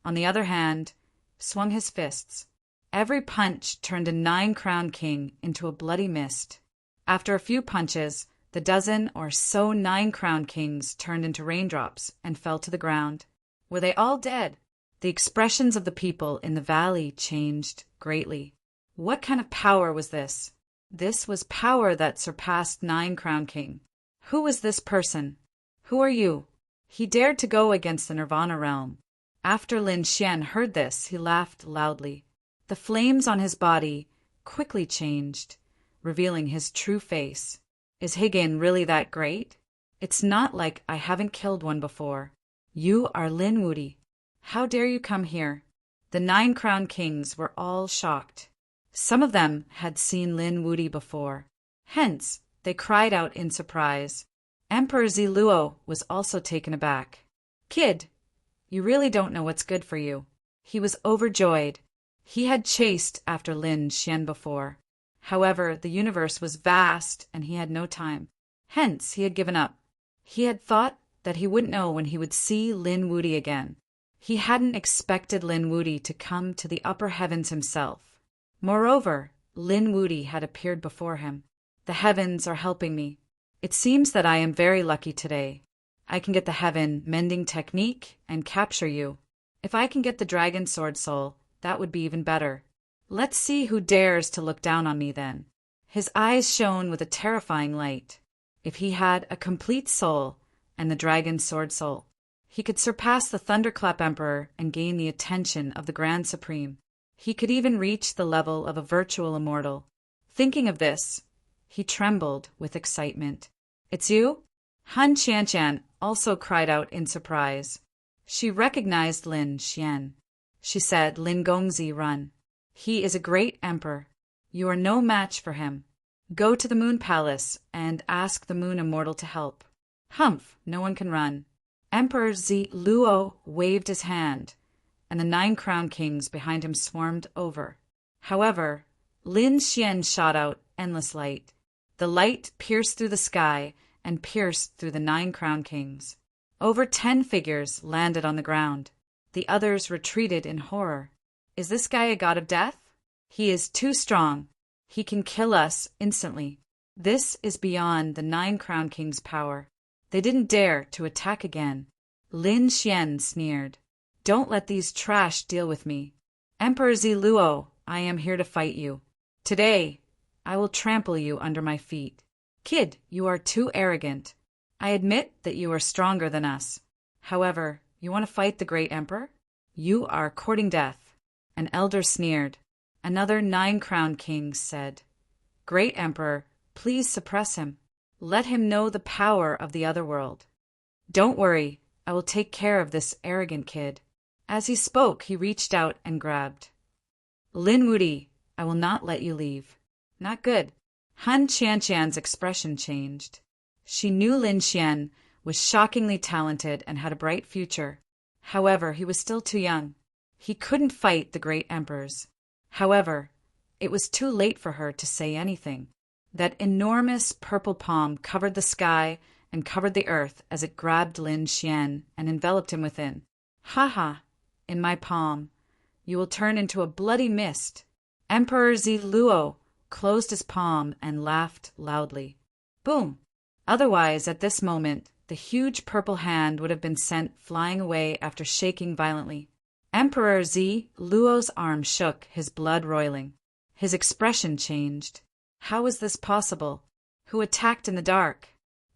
on the other hand, swung his fists. Every punch turned a 9 crown king into a bloody mist. After a few punches, the dozen or so 9 crown kings turned into raindrops and fell to the ground. Were they all dead? The expressions of the people in the valley changed greatly. What kind of power was this? This was power that surpassed 9 crown king. Who was this person? Who are you? He dared to go against the Nirvana realm. After Lin Xian heard this, he laughed loudly. The flames on his body quickly changed, revealing his true face. Is Higan really that great? It's not like I haven't killed one before. You are Lin Wuti. How dare you come here? The 9 crowned kings were all shocked. Some of them had seen Lin Wuti before. Hence, they cried out in surprise. Emperor Ziluo was also taken aback. Kid, you really don't know what's good for you. He was overjoyed. He had chased after Lin Xian before. However, the universe was vast and he had no time. Hence, he had given up. He had thought that he wouldn't know when he would see Lin Wuti again. He hadn't expected Lin Wuti to come to the upper heavens himself. Moreover, Lin Wuti had appeared before him. The heavens are helping me. It seems that I am very lucky today. I can get the heaven mending technique and capture you. If I can get the dragon sword soul, that would be even better. Let's see who dares to look down on me then. His eyes shone with a terrifying light. If he had a complete soul and the dragon sword soul, he could surpass the Thunderclap Emperor and gain the attention of the Grand Supreme. He could even reach the level of a virtual immortal. Thinking of this, he trembled with excitement. It's you? Han Qianqian also cried out in surprise. She recognized Lin Xian. She said, Lin Gongzi, run. He is a great emperor. You are no match for him. Go to the Moon Palace and ask the Moon Immortal to help. Humph, no one can run. Emperor Ziluo waved his hand, and the 9 crowned kings behind him swarmed over. However, Lin Xian shot out endless light. The light pierced through the sky and pierced through the 9 crowned kings. Over 10 figures landed on the ground. The others retreated in horror. Is this guy a god of death? He is too strong. He can kill us instantly. This is beyond the 9 crowned kings' power. They didn't dare to attack again. Lin Xian sneered. Don't let these trash deal with me. Emperor Ziluo, I am here to fight you. Today, I will trample you under my feet. Kid, you are too arrogant. I admit that you are stronger than us. However, you want to fight the great emperor? You are courting death. An elder sneered. Another 9 crowned kings said, Great emperor, please suppress him. Let him know the power of the other world. Don't worry, I will take care of this arrogant kid. As he spoke, he reached out and grabbed. Lin Wuti, I will not let you leave. Not good. Han Qianqian's expression changed. She knew Lin Xian was shockingly talented and had a bright future. However, he was still too young. He couldn't fight the great emperors. However, it was too late for her to say anything. That enormous purple palm covered the sky and covered the earth as it grabbed Lin Xian and enveloped him within. Ha ha! In my palm, you will turn into a bloody mist. Emperor Ziluo closed his palm and laughed loudly. Boom! Otherwise, at this moment, the huge purple hand would have been sent flying away after shaking violently. Emperor Ziluo's arm shook, his blood roiling. His expression changed. How was this possible? Who attacked in the dark?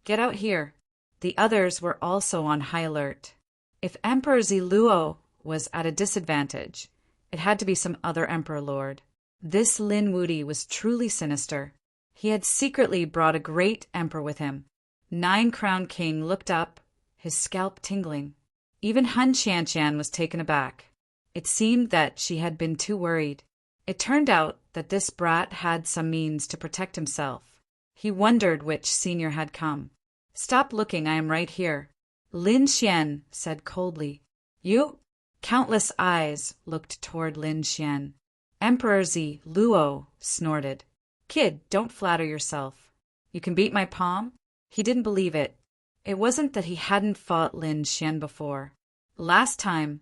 Get out here. The others were also on high alert. If Emperor Ziluo was at a disadvantage, it had to be some other emperor lord. This Lin Wuti was truly sinister. He had secretly brought a great emperor with him. 9 crowned king looked up, his scalp tingling. Even Han Qianqian was taken aback. It seemed that she had been too worried. It turned out that this brat had some means to protect himself. He wondered which senior had come. Stop looking, I am right here. Lin Xian said coldly. You? Countless eyes looked toward Lin Xian. Emperor Ziluo snorted. Kid, don't flatter yourself. You can beat my palm? He didn't believe it. It wasn't that he hadn't fought Lin Xian before. Last time,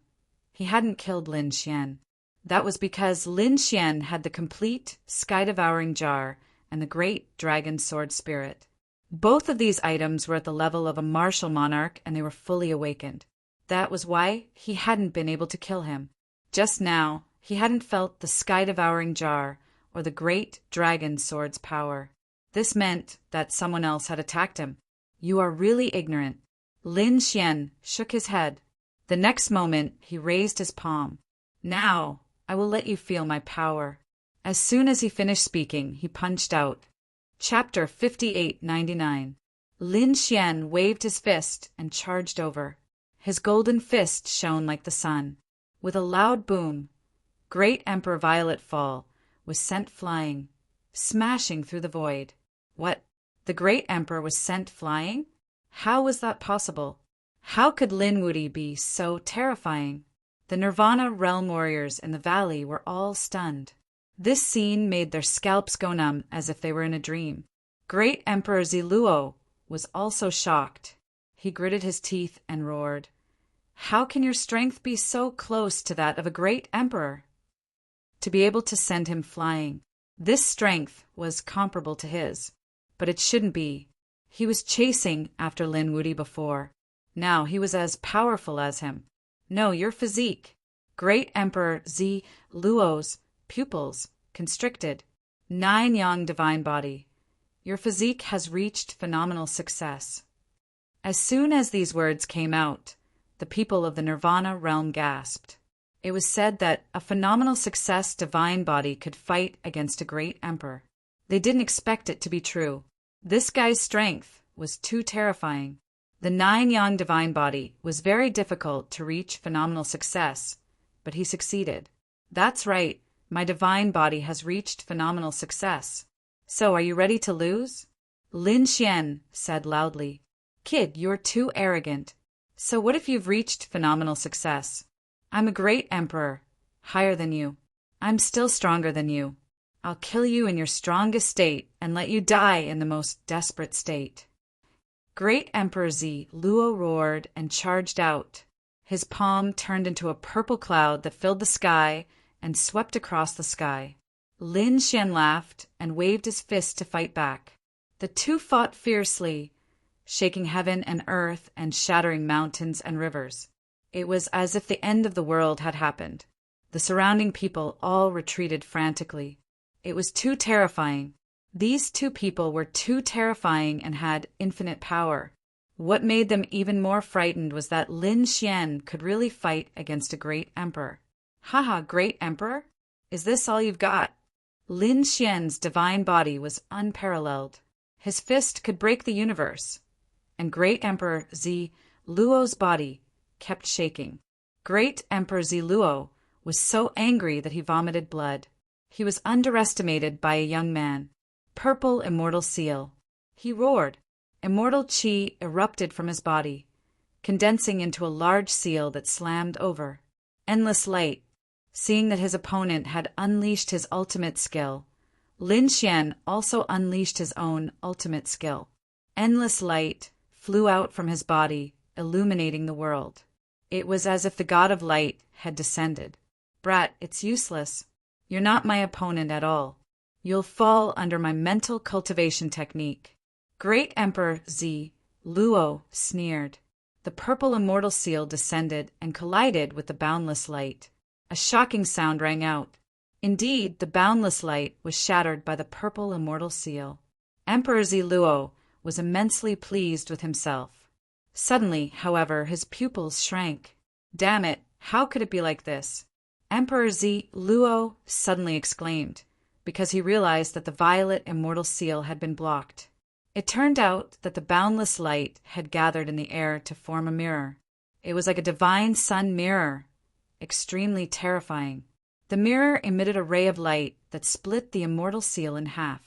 he hadn't killed Lin Xian. That was because Lin Xian had the complete sky-devouring jar and the great dragon sword spirit. Both of these items were at the level of a martial monarch and they were fully awakened. That was why he hadn't been able to kill him. Just now, he hadn't felt the sky-devouring jar or the great dragon sword's power. This meant that someone else had attacked him. You are really ignorant. Lin Xian shook his head. The next moment, he raised his palm. Now, I will let you feel my power. As soon as he finished speaking, he punched out. Chapter 5899. Lin Xian waved his fist and charged over. His golden fist shone like the sun. With a loud boom, Great Emperor Violet Fall was sent flying, smashing through the void. What? The Great Emperor was sent flying? How was that possible? How could Lin Wuyi be so terrifying? The Nirvana realm warriors in the valley were all stunned. This scene made their scalps go numb as if they were in a dream. Great Emperor Ziluo was also shocked. He gritted his teeth and roared, "How can your strength be so close to that of a great emperor?" To be able to send him flying. This strength was comparable to his, but it shouldn't be. He was chasing after Lin Wuyi before. Now he was as powerful as him. No, your physique. Great Emperor Zi Luo's pupils constricted. 9 Yang divine body. Your physique has reached phenomenal success. As soon as these words came out, the people of the Nirvana realm gasped. It was said that a phenomenal success divine body could fight against a great emperor. They didn't expect it to be true. This guy's strength was too terrifying. The 9 Yang divine body was very difficult to reach phenomenal success, but he succeeded. That's right, my divine body has reached phenomenal success. So are you ready to lose? Lin Xian said loudly. Kid, you're too arrogant. So what if you've reached phenomenal success? I'm a great emperor, higher than you. I'm still stronger than you. I'll kill you in your strongest state and let you die in the most desperate state. Great Emperor Zi Luo roared and charged out. His palm turned into a purple cloud that filled the sky and swept across the sky. Lin Xian laughed and waved his fist to fight back. The two fought fiercely, shaking heaven and earth and shattering mountains and rivers. It was as if the end of the world had happened. The surrounding people all retreated frantically. It was too terrifying. These two people were too terrifying and had infinite power. What made them even more frightened was that Lin Xian could really fight against a great emperor. Haha, great emperor? Is this all you've got? Lin Xian's divine body was unparalleled. His fist could break the universe. And Great Emperor Zi Luo's body kept shaking. Great Emperor Zi Luo was so angry that he vomited blood. He was underestimated by a young man. Purple immortal seal. He roared. Immortal chi erupted from his body, condensing into a large seal that slammed over. Endless light. Seeing that his opponent had unleashed his ultimate skill, Lin Xian also unleashed his own ultimate skill. Endless light flew out from his body, illuminating the world. It was as if the god of light had descended. Brat, it's useless. You're not my opponent at all. You'll fall under my mental cultivation technique. Great Emperor Zi Luo sneered. The purple immortal seal descended and collided with the boundless light. A shocking sound rang out. Indeed, the boundless light was shattered by the purple immortal seal. Emperor Zi Luo was immensely pleased with himself. Suddenly, however, his pupils shrank. Damn it, how could it be like this? Emperor Zi Luo suddenly exclaimed, because he realized that the violet immortal seal had been blocked. It turned out that the boundless light had gathered in the air to form a mirror. It was like a divine sun mirror, extremely terrifying. The mirror emitted a ray of light that split the immortal seal in half.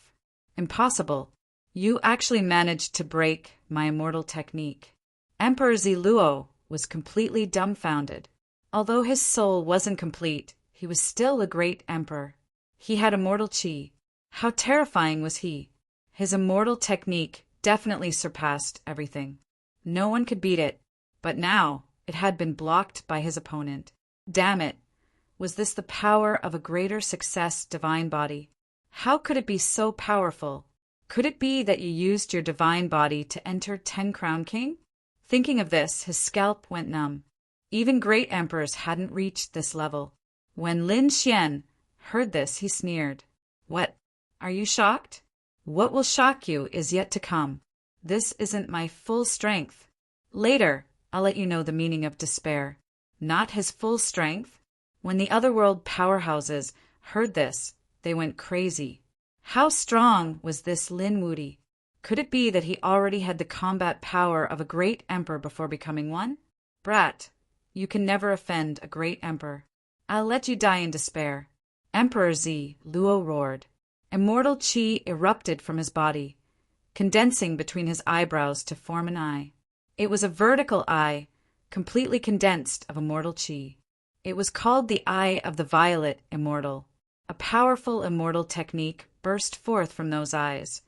Impossible. You actually managed to break my immortal technique. Emperor Zi Luo was completely dumbfounded. Although his soul wasn't complete, he was still a great emperor. He had immortal chi. How terrifying was he? His immortal technique definitely surpassed everything. No one could beat it, but now it had been blocked by his opponent. Damn it! Was this the power of a greater success divine body? How could it be so powerful? Could it be that you used your divine body to enter 10 Crown King? Thinking of this, his scalp went numb. Even great emperors hadn't reached this level. When Lin Xian heard this, he sneered. What? Are you shocked? What will shock you is yet to come. This isn't my full strength. Later, I'll let you know the meaning of despair. not his full strength. When the otherworld powerhouses heard this, they went crazy. How strong was this Lin Wuti? Could it be that he already had the combat power of a great emperor before becoming one? Brat, you can never offend a great emperor. I'll let you die in despair. Emperor Z, Luo roared. Immortal qi erupted from his body, condensing between his eyebrows to form an eye. It was a vertical eye, completely condensed of immortal qi. It was called the Eye of the Violet Immortal. A powerful immortal technique burst forth from those eyes,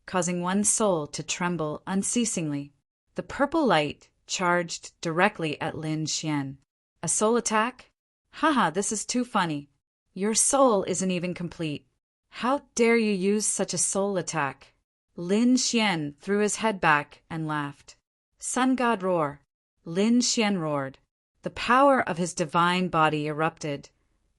causing one's soul to tremble unceasingly. The purple light charged directly at Lin Xian. A soul attack? Haha, this is too funny. Your soul isn't even complete. How dare you use such a soul attack? Lin Xian threw his head back and laughed. Sun God roar. Lin Xian roared. The power of his divine body erupted,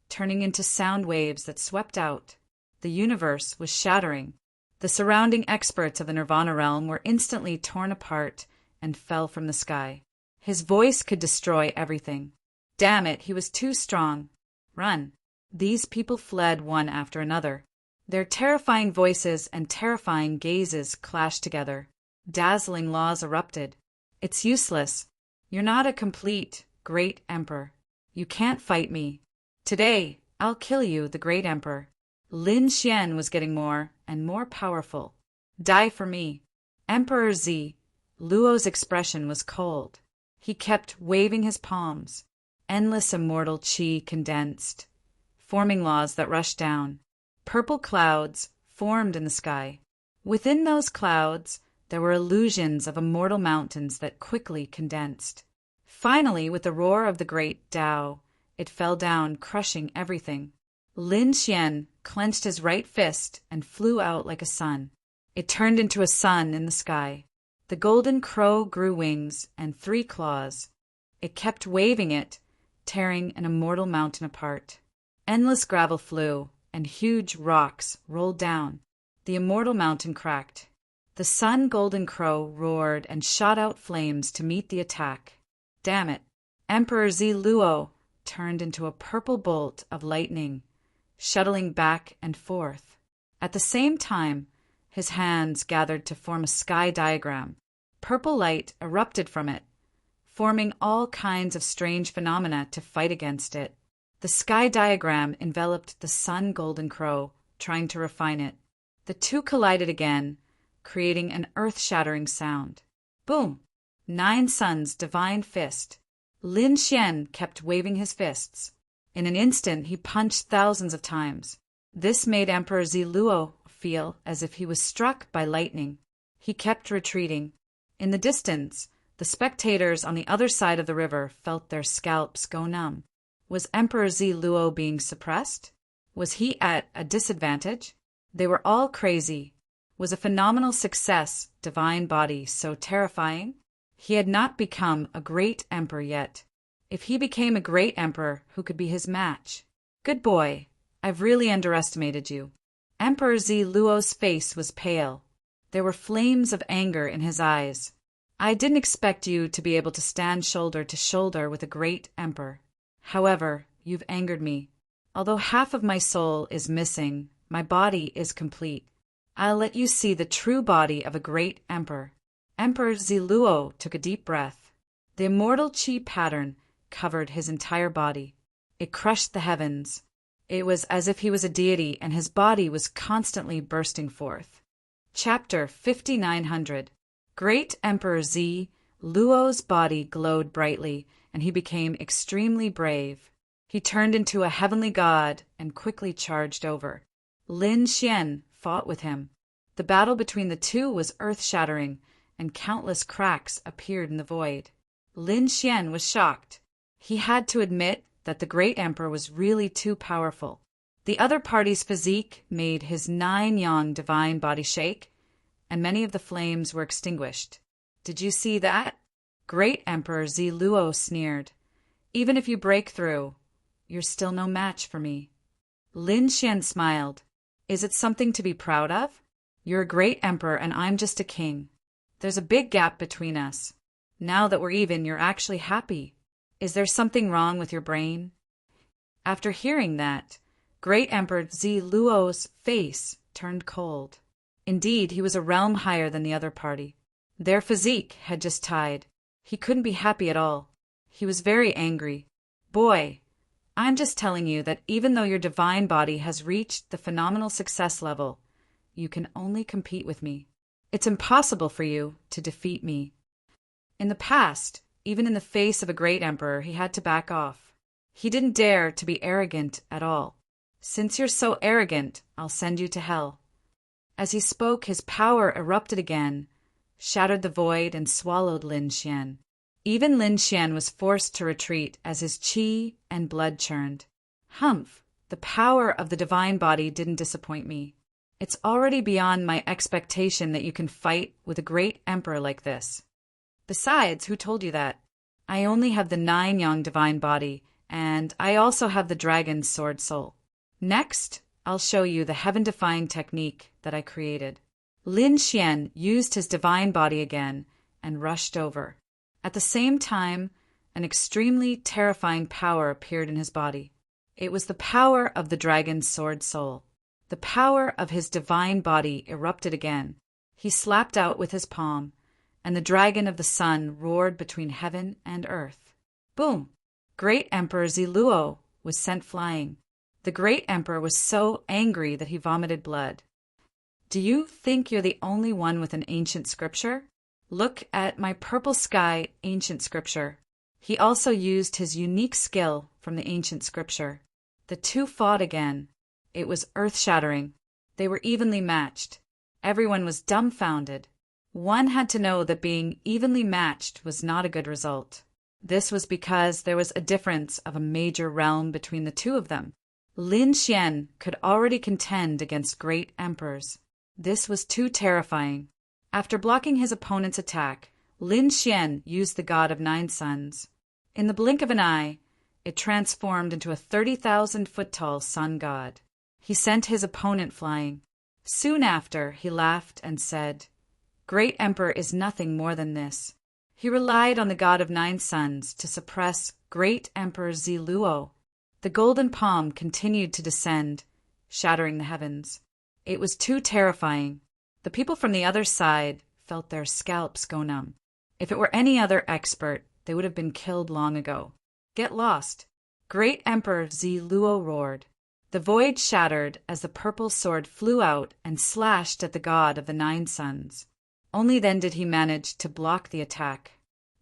turning into sound waves that swept out. The universe was shattering. The surrounding experts of the Nirvana realm were instantly torn apart and fell from the sky. His voice could destroy everything. Damn it, he was too strong. Run. These people fled one after another. Their terrifying voices and terrifying gazes clashed together. Dazzling laws erupted. It's useless. You're not a complete, great emperor. You can't fight me. Today, I'll kill you, the great emperor. Lin Xian was getting more and more powerful. Die for me. Emperor Z, Luo's expression was cold. He kept waving his palms. Endless immortal qi condensed, forming laws that rushed down. Purple clouds formed in the sky. Within those clouds, there were illusions of immortal mountains that quickly condensed. Finally, with the roar of the great Tao, it fell down, crushing everything. Lin Xian clenched his right fist and flew out like a sun. It turned into a sun in the sky. The golden crow grew wings and 3 claws. It kept waving it, tearing an immortal mountain apart. Endless gravel flew, and huge rocks rolled down. The immortal mountain cracked. The sun golden crow roared and shot out flames to meet the attack. Damn it! Emperor Z Luo turned into a purple bolt of lightning, shuttling back and forth. At the same time, his hands gathered to form a sky diagram. Purple light erupted from it, forming all kinds of strange phenomena to fight against it. The sky diagram enveloped the sun golden crow, trying to refine it. The two collided again, creating an earth-shattering sound. Boom! 9 suns divine fist. Lin Xian kept waving his fists. In an instant, he punched thousands of times. This made Emperor Z Luo feel as if he was struck by lightning. He kept retreating. In the distance, the spectators on the other side of the river felt their scalps go numb. Was Emperor Z Luo being suppressed? Was he at a disadvantage? They were all crazy. Was a phenomenal success, divine body, so terrifying? He had not become a great emperor yet. If he became a great emperor, who could be his match? Good boy, I've really underestimated you. Emperor Z Luo's face was pale. There were flames of anger in his eyes. I didn't expect you to be able to stand shoulder to shoulder with a great emperor. However, you've angered me. Although half of my soul is missing, my body is complete. I'll let you see the true body of a great emperor. Emperor Z Luo took a deep breath. The immortal qi pattern covered his entire body. It crushed the heavens. It was as if he was a deity and his body was constantly bursting forth. Chapter 5900. Great Emperor Z Luo's body glowed brightly, and he became extremely brave. He turned into a heavenly god and quickly charged over. Lin Xian fought with him. The battle between the two was earth-shattering, and countless cracks appeared in the void. Lin Xian was shocked. He had to admit that the great emperor was really too powerful. The other party's physique made his 9-yang divine body shake, and many of the flames were extinguished. Did you see that? Great Emperor Z Luo sneered. Even if you break through, you're still no match for me. Lin Xian smiled. Is it something to be proud of? You're a great emperor and I'm just a king. There's a big gap between us. Now that we're even, you're actually happy. Is there something wrong with your brain? After hearing that, Great Emperor Ziluo's face turned cold. Indeed, he was a realm higher than the other party. Their physique had just tied. He couldn't be happy at all. He was very angry. Boy, I'm just telling you that even though your divine body has reached the phenomenal success level, you can only compete with me. It's impossible for you to defeat me. In the past, even in the face of a great emperor, he had to back off. He didn't dare to be arrogant at all. Since you're so arrogant, I'll send you to hell. As he spoke, his power erupted again, shattered the void, and swallowed Lin Xian. Even Lin Xian was forced to retreat as his qi and blood churned. Humph! The power of the divine body didn't disappoint me. It's already beyond my expectation that you can fight with a great emperor like this. Besides, who told you that? I only have the 9-yang divine body, and I also have the dragon's sword soul. Next, I'll show you the heaven-defying technique that I created. Lin Xian used his divine body again and rushed over. At the same time, an extremely terrifying power appeared in his body. It was the power of the dragon's sword soul. The power of his divine body erupted again. He slapped out with his palm, and the dragon of the sun roared between heaven and earth. Boom! Great Emperor Ziluo was sent flying. The great emperor was so angry that he vomited blood. Do you think you're the only one with an ancient scripture? Look at my purple sky ancient scripture. He also used his unique skill from the ancient scripture. The two fought again. It was earth-shattering. They were evenly matched. Everyone was dumbfounded. One had to know that being evenly matched was not a good result. This was because there was a difference of a major realm between the two of them. Lin Xian could already contend against great emperors. This was too terrifying. After blocking his opponent's attack, Lin Xian used the god of 9 suns. In the blink of an eye, it transformed into a 30,000-foot-tall sun god. He sent his opponent flying. Soon after, he laughed and said, "Great Emperor is nothing more than this." He relied on the god of 9 suns to suppress Great Emperor Ziluo. The golden palm continued to descend, shattering the heavens. It was too terrifying. The people from the other side felt their scalps go numb. If it were any other expert, they would have been killed long ago. Get lost! Great Emperor Ziluo roared. The void shattered as the purple sword flew out and slashed at the god of the 9 suns. Only then did he manage to block the attack.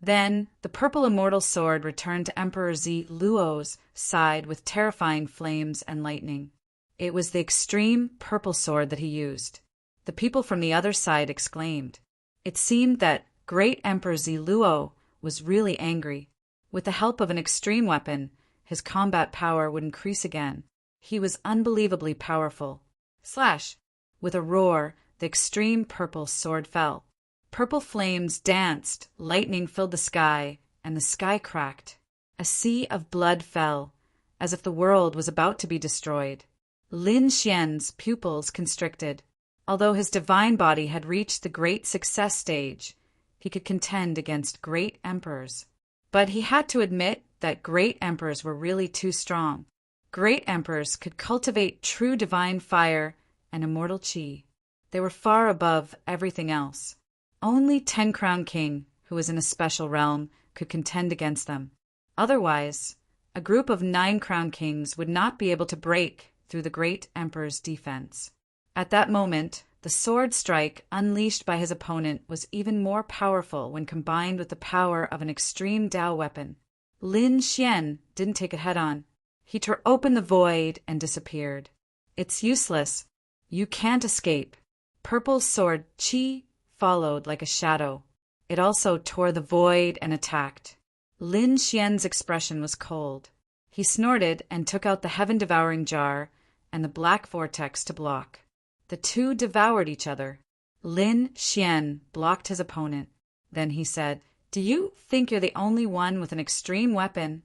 Then, the purple immortal sword returned to Emperor Ziluo's side with terrifying flames and lightning. It was the extreme purple sword that he used. The people from the other side exclaimed. It seemed that Great Emperor Ziluo was really angry. With the help of an extreme weapon, his combat power would increase again. He was unbelievably powerful. Slash! With a roar, the extreme purple sword fell. Purple flames danced, lightning filled the sky, and the sky cracked. A sea of blood fell, as if the world was about to be destroyed. Lin Xian's pupils constricted. Although his divine body had reached the great success stage, he could contend against great emperors. But he had to admit that great emperors were really too strong. Great emperors could cultivate true divine fire and immortal qi. They were far above everything else. Only 10-crown king, who was in a special realm, could contend against them. Otherwise, a group of 9-crown kings would not be able to break through the great emperor's defense. At that moment, the sword strike unleashed by his opponent was even more powerful when combined with the power of an extreme Dao weapon. Lin Xian didn't take it head-on. He tore open the void and disappeared. It's useless. You can't escape. Purple sword qi followed like a shadow. It also tore the void and attacked. Lin Xian's expression was cold. He snorted and took out the heaven-devouring jar and the black vortex to block. The two devoured each other. Lin Xian blocked his opponent. Then he said, "Do you think you're the only one with an extreme weapon?"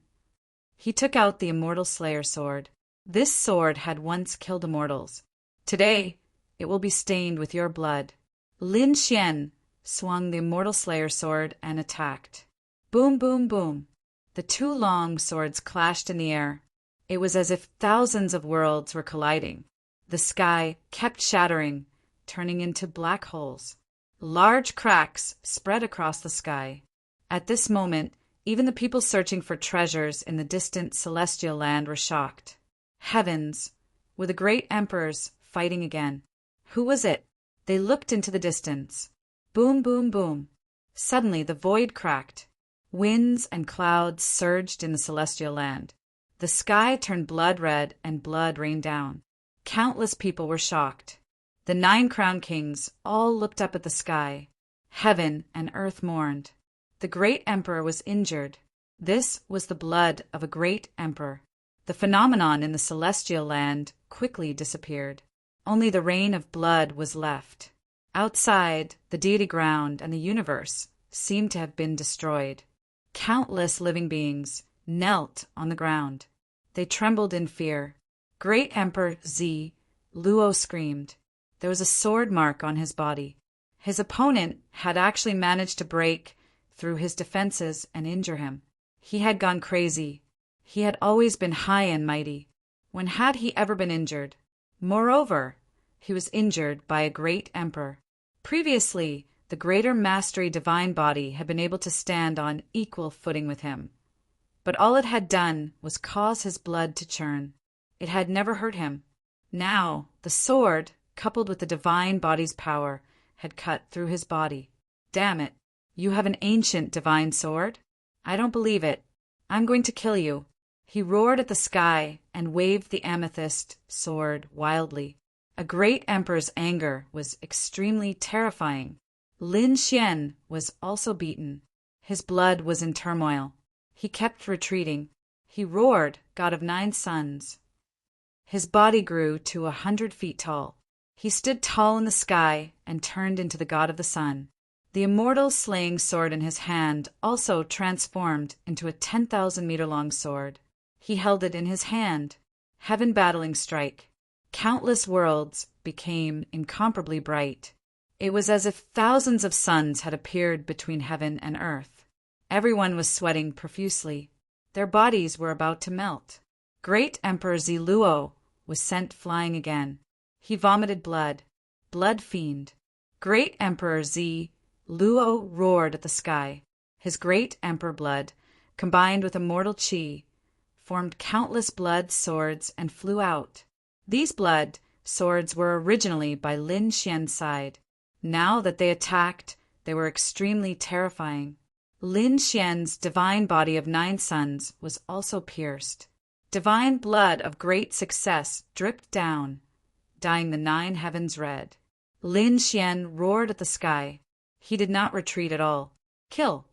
He took out the Immortal Slayer sword. This sword had once killed immortals. Today, it will be stained with your blood. Lin Xian swung the Immortal Slayer sword and attacked. Boom, boom, boom. The two long swords clashed in the air. It was as if thousands of worlds were colliding. The sky kept shattering, turning into black holes. Large cracks spread across the sky. At this moment, even the people searching for treasures in the distant celestial land were shocked. Heavens! Were the great emperors fighting again? Who was it? They looked into the distance. Boom, boom, boom. Suddenly the void cracked. Winds and clouds surged in the celestial land. The sky turned blood red and blood rained down. Countless people were shocked. The 9 crowned kings all looked up at the sky. Heaven and earth mourned. The great emperor was injured. This was the blood of a great emperor. The phenomenon in the celestial land quickly disappeared. Only the rain of blood was left. Outside, the deity ground and the universe seemed to have been destroyed. Countless living beings knelt on the ground. They trembled in fear. Great Emperor Z. Luo screamed. There was a sword mark on his body. His opponent had actually managed to break through his defenses and injure him. He had gone crazy. He had always been high and mighty. When had he ever been injured? Moreover, he was injured by a great emperor. Previously, the greater mastery divine body had been able to stand on equal footing with him. But all it had done was cause his blood to churn. It had never hurt him. Now, the sword, coupled with the divine body's power, had cut through his body. Damn it! You have an ancient divine sword? I don't believe it. I'm going to kill you. He roared at the sky and waved the amethyst sword wildly. A great emperor's anger was extremely terrifying. Lin Xian was also beaten. His blood was in turmoil. He kept retreating. He roared, God of 9 suns. His body grew to 100 feet tall. He stood tall in the sky and turned into the god of the sun. The immortal slaying sword in his hand also transformed into a 10,000-meter-long sword. He held it in his hand. Heaven battling strike. Countless worlds became incomparably bright. It was as if thousands of suns had appeared between heaven and earth. Everyone was sweating profusely. Their bodies were about to melt. Great Emperor Ziluo was sent flying again. He vomited blood. Blood fiend. Great Emperor Z. Luo roared at the sky. His great emperor blood, combined with immortal qi, formed countless blood swords and flew out. These blood swords were originally by Lin Xian's side. Now that they attacked, they were extremely terrifying. Lin Xian's divine body of 9 suns was also pierced. Divine blood of great success dripped down, dyeing the 9 heavens red. Lin Xian roared at the sky. He did not retreat at all. Kill!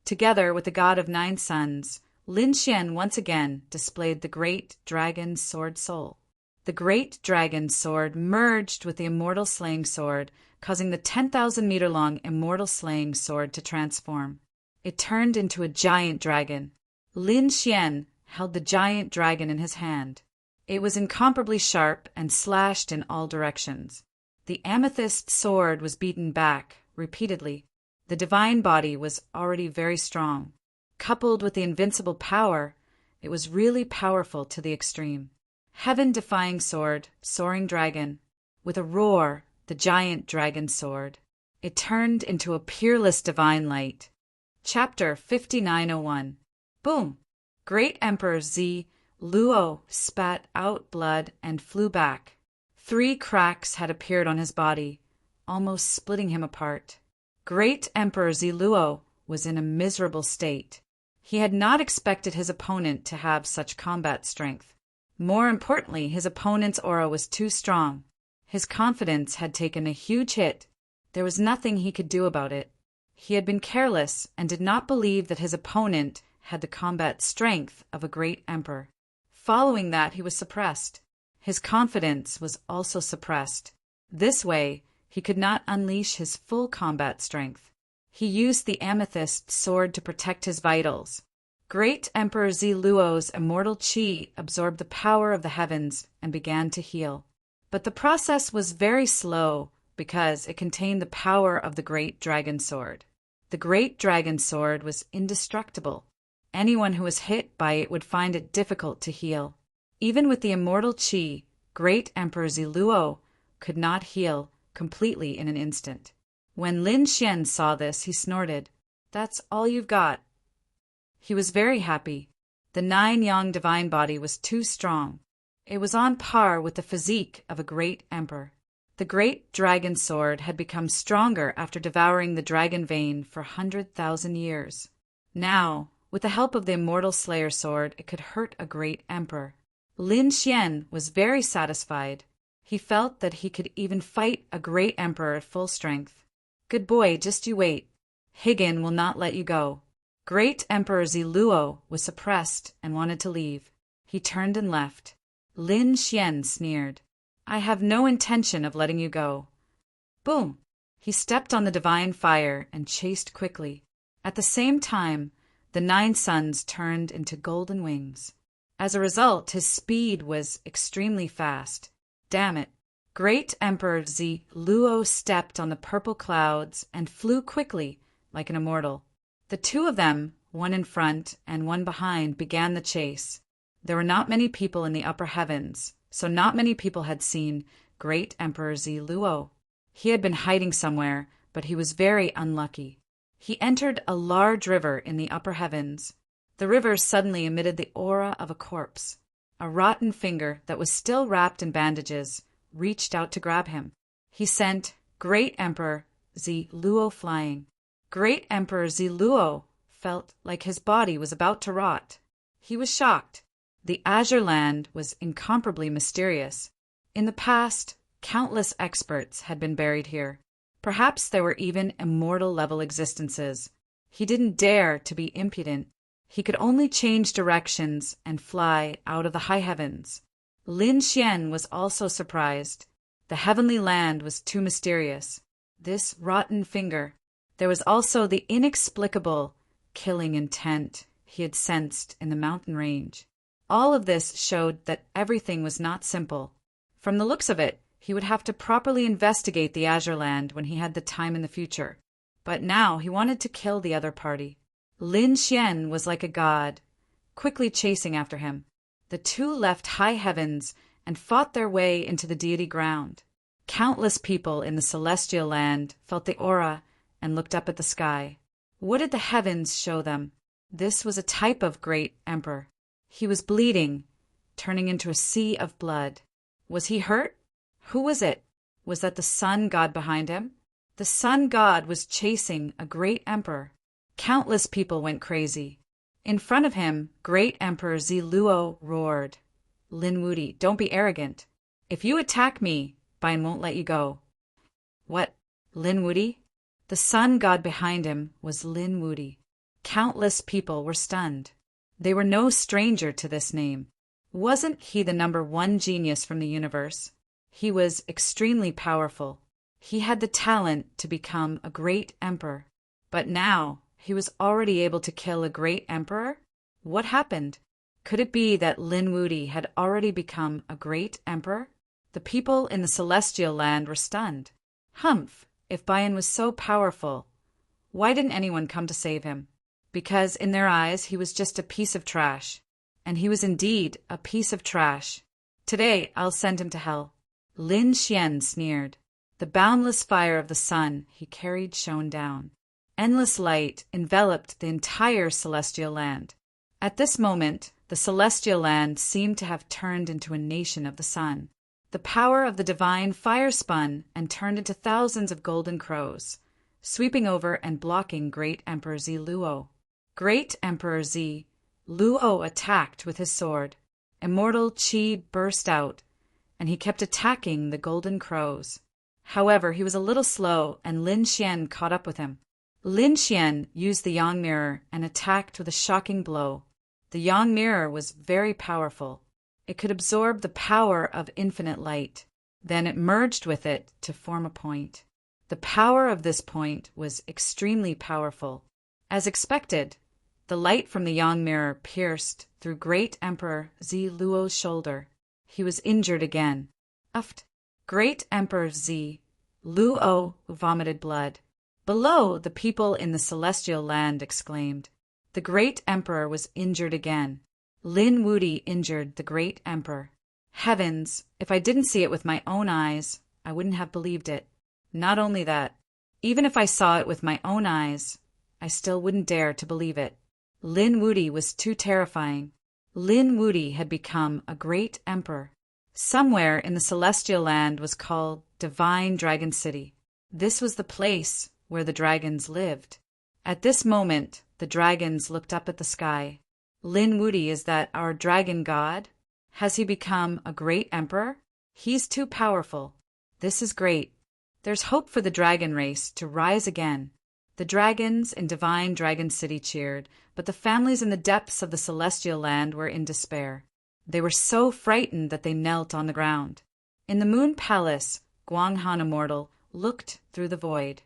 Together with the god of 9 suns, Lin Xian once again displayed the great dragon sword soul. The great dragon sword merged with the immortal slaying sword, causing the 10,000-meter-long immortal slaying sword to transform. It turned into a giant dragon. Lin Xian held the giant dragon in his hand. It was incomparably sharp and slashed in all directions. The amethyst sword was beaten back repeatedly. The divine body was already very strong. Coupled with the invincible power, it was really powerful to the extreme. Heaven-defying sword, soaring dragon. With a roar, the giant dragon sword. It turned into a peerless divine light. Chapter 5901. Boom! Great Emperor Z. Luo spat out blood and flew back. 3 cracks had appeared on his body, almost splitting him apart. Great Emperor Ziluo was in a miserable state. He had not expected his opponent to have such combat strength. More importantly, his opponent's aura was too strong. His confidence had taken a huge hit. There was nothing he could do about it. He had been careless and did not believe that his opponent had the combat strength of a great emperor. Following that, he was suppressed. His confidence was also suppressed. This way, he could not unleash his full combat strength. He used the amethyst sword to protect his vitals. Great Emperor Ziluo's immortal qi absorbed the power of the heavens and began to heal. But the process was very slow because it contained the power of the great dragon sword. The great dragon sword was indestructible. Anyone who was hit by it would find it difficult to heal. Even with the immortal Qi, Great Emperor Ziluo could not heal completely in an instant. When Lin Xian saw this, he snorted, "That's all you've got." He was very happy. The 9-yang divine body was too strong. It was on par with the physique of a great emperor. The great dragon sword had become stronger after devouring the dragon vein for 100,000 years. Now, with the help of the immortal Slayer sword, it could hurt a great emperor. Lin Xian was very satisfied. He felt that he could even fight a great emperor at full strength. "Good boy, just you wait. Higgin will not let you go." Great Emperor Ziluo was suppressed and wanted to leave. He turned and left. Lin Xian sneered, "I have no intention of letting you go." Boom! He stepped on the divine fire and chased quickly. At the same time, the 9 suns turned into golden wings. As a result, his speed was extremely fast. Damn it! Great Emperor Ziluo stepped on the purple clouds and flew quickly, like an immortal. The 2 of them, one in front and one behind, began the chase. There were not many people in the upper heavens, so not many people had seen Great Emperor Ziluo. He had been hiding somewhere, but he was very unlucky. He entered a large river in the upper heavens. The river suddenly emitted the aura of a corpse. A rotten finger that was still wrapped in bandages reached out to grab him. He sent Great Emperor Ziluo flying. Great Emperor Ziluo felt like his body was about to rot. He was shocked. The Azure Land was incomparably mysterious. In the past, countless experts had been buried here. Perhaps there were even immortal-level existences. He didn't dare to be impudent. He could only change directions and fly out of the high heavens. Lin Xian was also surprised. The heavenly land was too mysterious. This rotten finger. There was also the inexplicable, killing intent he had sensed in the mountain range. All of this showed that everything was not simple. From the looks of it, he would have to properly investigate the Azure Land when he had the time in the future. But now he wanted to kill the other party. Lin Xian was like a god, quickly chasing after him. The 2 left high heavens and fought their way into the deity ground. Countless people in the celestial land felt the aura and looked up at the sky. What did the heavens show them? This was a type of great emperor. He was bleeding, turning into a sea of blood. Was he hurt? Who was it? Was that the sun god behind him? The sun god was chasing a great emperor. Countless people went crazy. In front of him, Great Emperor Ziluo roared, "Lin Wudi, don't be arrogant. If you attack me, Bian won't let you go." What? Lin Wudi? The sun god behind him was Lin Wudi. Countless people were stunned. They were no stranger to this name. Wasn't he the #1 genius from the universe? He was extremely powerful. He had the talent to become a great emperor. But now, he was already able to kill a great emperor? What happened? Could it be that Lin Wudi had already become a great emperor? The people in the celestial land were stunned. Humph! If Bian was so powerful, why didn't anyone come to save him? Because in their eyes he was just a piece of trash. And he was indeed a piece of trash. Today I'll send him to hell. Lin Xian sneered. The boundless fire of the sun he carried shone down. Endless light enveloped the entire celestial land. At this moment, the celestial land seemed to have turned into a nation of the sun. The power of the divine fire spun and turned into thousands of golden crows, sweeping over and blocking Great Emperor Ziluo. Great Emperor Ziluo attacked with his sword. Immortal Qi burst out, and he kept attacking the golden crows. However, he was a little slow, and Lin Xian caught up with him. Lin Xian used the Yang Mirror and attacked with a shocking blow. The Yang Mirror was very powerful. It could absorb the power of infinite light. Then it merged with it to form a point. The power of this point was extremely powerful. As expected, the light from the Yang Mirror pierced through Great Emperor Ziluo's shoulder. He was injured again. Uft! Great Emperor Ziluo vomited blood. Below, the people in the celestial land exclaimed, The great emperor was injured again. Lin Wudy injured the great emperor. Heavens, if I didn't see it with my own eyes, I wouldn't have believed it. Not only that, even if I saw it with my own eyes, I still wouldn't dare to believe it. Lin Wudy was too terrifying. Lin Wudy had become a great emperor. Somewhere in the celestial land was called Divine Dragon City. This was the place where the dragons lived. At this moment, the dragons looked up at the sky. Lin Wudy, is that our dragon god? Has he become a great emperor? He's too powerful. This is great. There's hope for the dragon race to rise again. The dragons in Divine Dragon City cheered, but the families in the depths of the celestial land were in despair. They were so frightened that they knelt on the ground. In the Moon Palace, Guanghan Immortal looked through the void.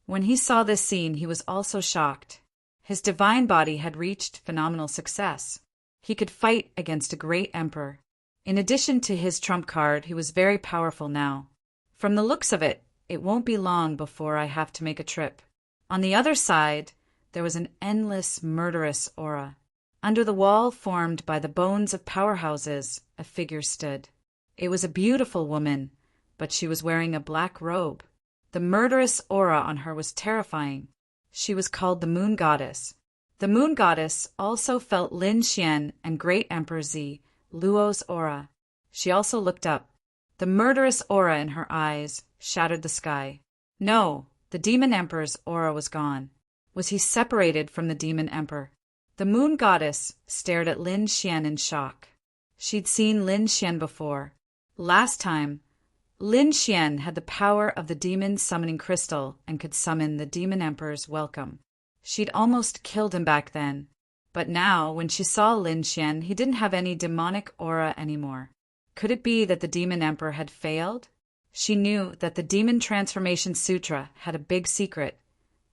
When he saw this scene, he was also shocked. His divine body had reached phenomenal success. He could fight against a great emperor. In addition to his trump card, he was very powerful now. From the looks of it, it won't be long before I have to make a trip. On the other side, there was an endless, murderous aura. Under the wall formed by the bones of powerhouses, a figure stood. It was a beautiful woman, but she was wearing a black robe. The murderous aura on her was terrifying. She was called the Moon Goddess. The Moon Goddess also felt Lin Xian and Great Emperor Z, Luo's aura. She also looked up. The murderous aura in her eyes shattered the sky. No, the Demon Emperor's aura was gone. Was he separated from the Demon Emperor? The Moon Goddess stared at Lin Xian in shock. She'd seen Lin Xian before. Last time, Lin Xian had the power of the demon summoning crystal and could summon the Demon Emperor's welcome. She'd almost killed him back then. But now, when she saw Lin Xian, he didn't have any demonic aura anymore. Could it be that the Demon Emperor had failed? She knew that the Demon Transformation Sutra had a big secret,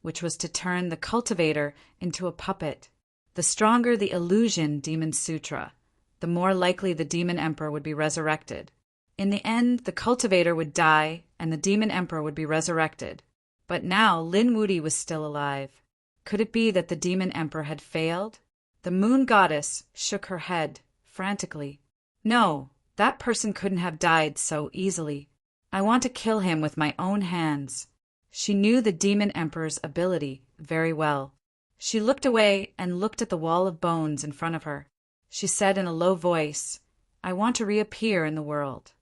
which was to turn the cultivator into a puppet. The stronger the illusion Demon Sutra, the more likely the Demon Emperor would be resurrected. In the end, the cultivator would die and the Demon Emperor would be resurrected. But now Lin Wudy was still alive. Could it be that the Demon Emperor had failed? The Moon Goddess shook her head frantically. No, that person couldn't have died so easily. I want to kill him with my own hands. She knew the Demon Emperor's ability very well. She looked away and looked at the wall of bones in front of her. She said in a low voice, I want to reappear in the world.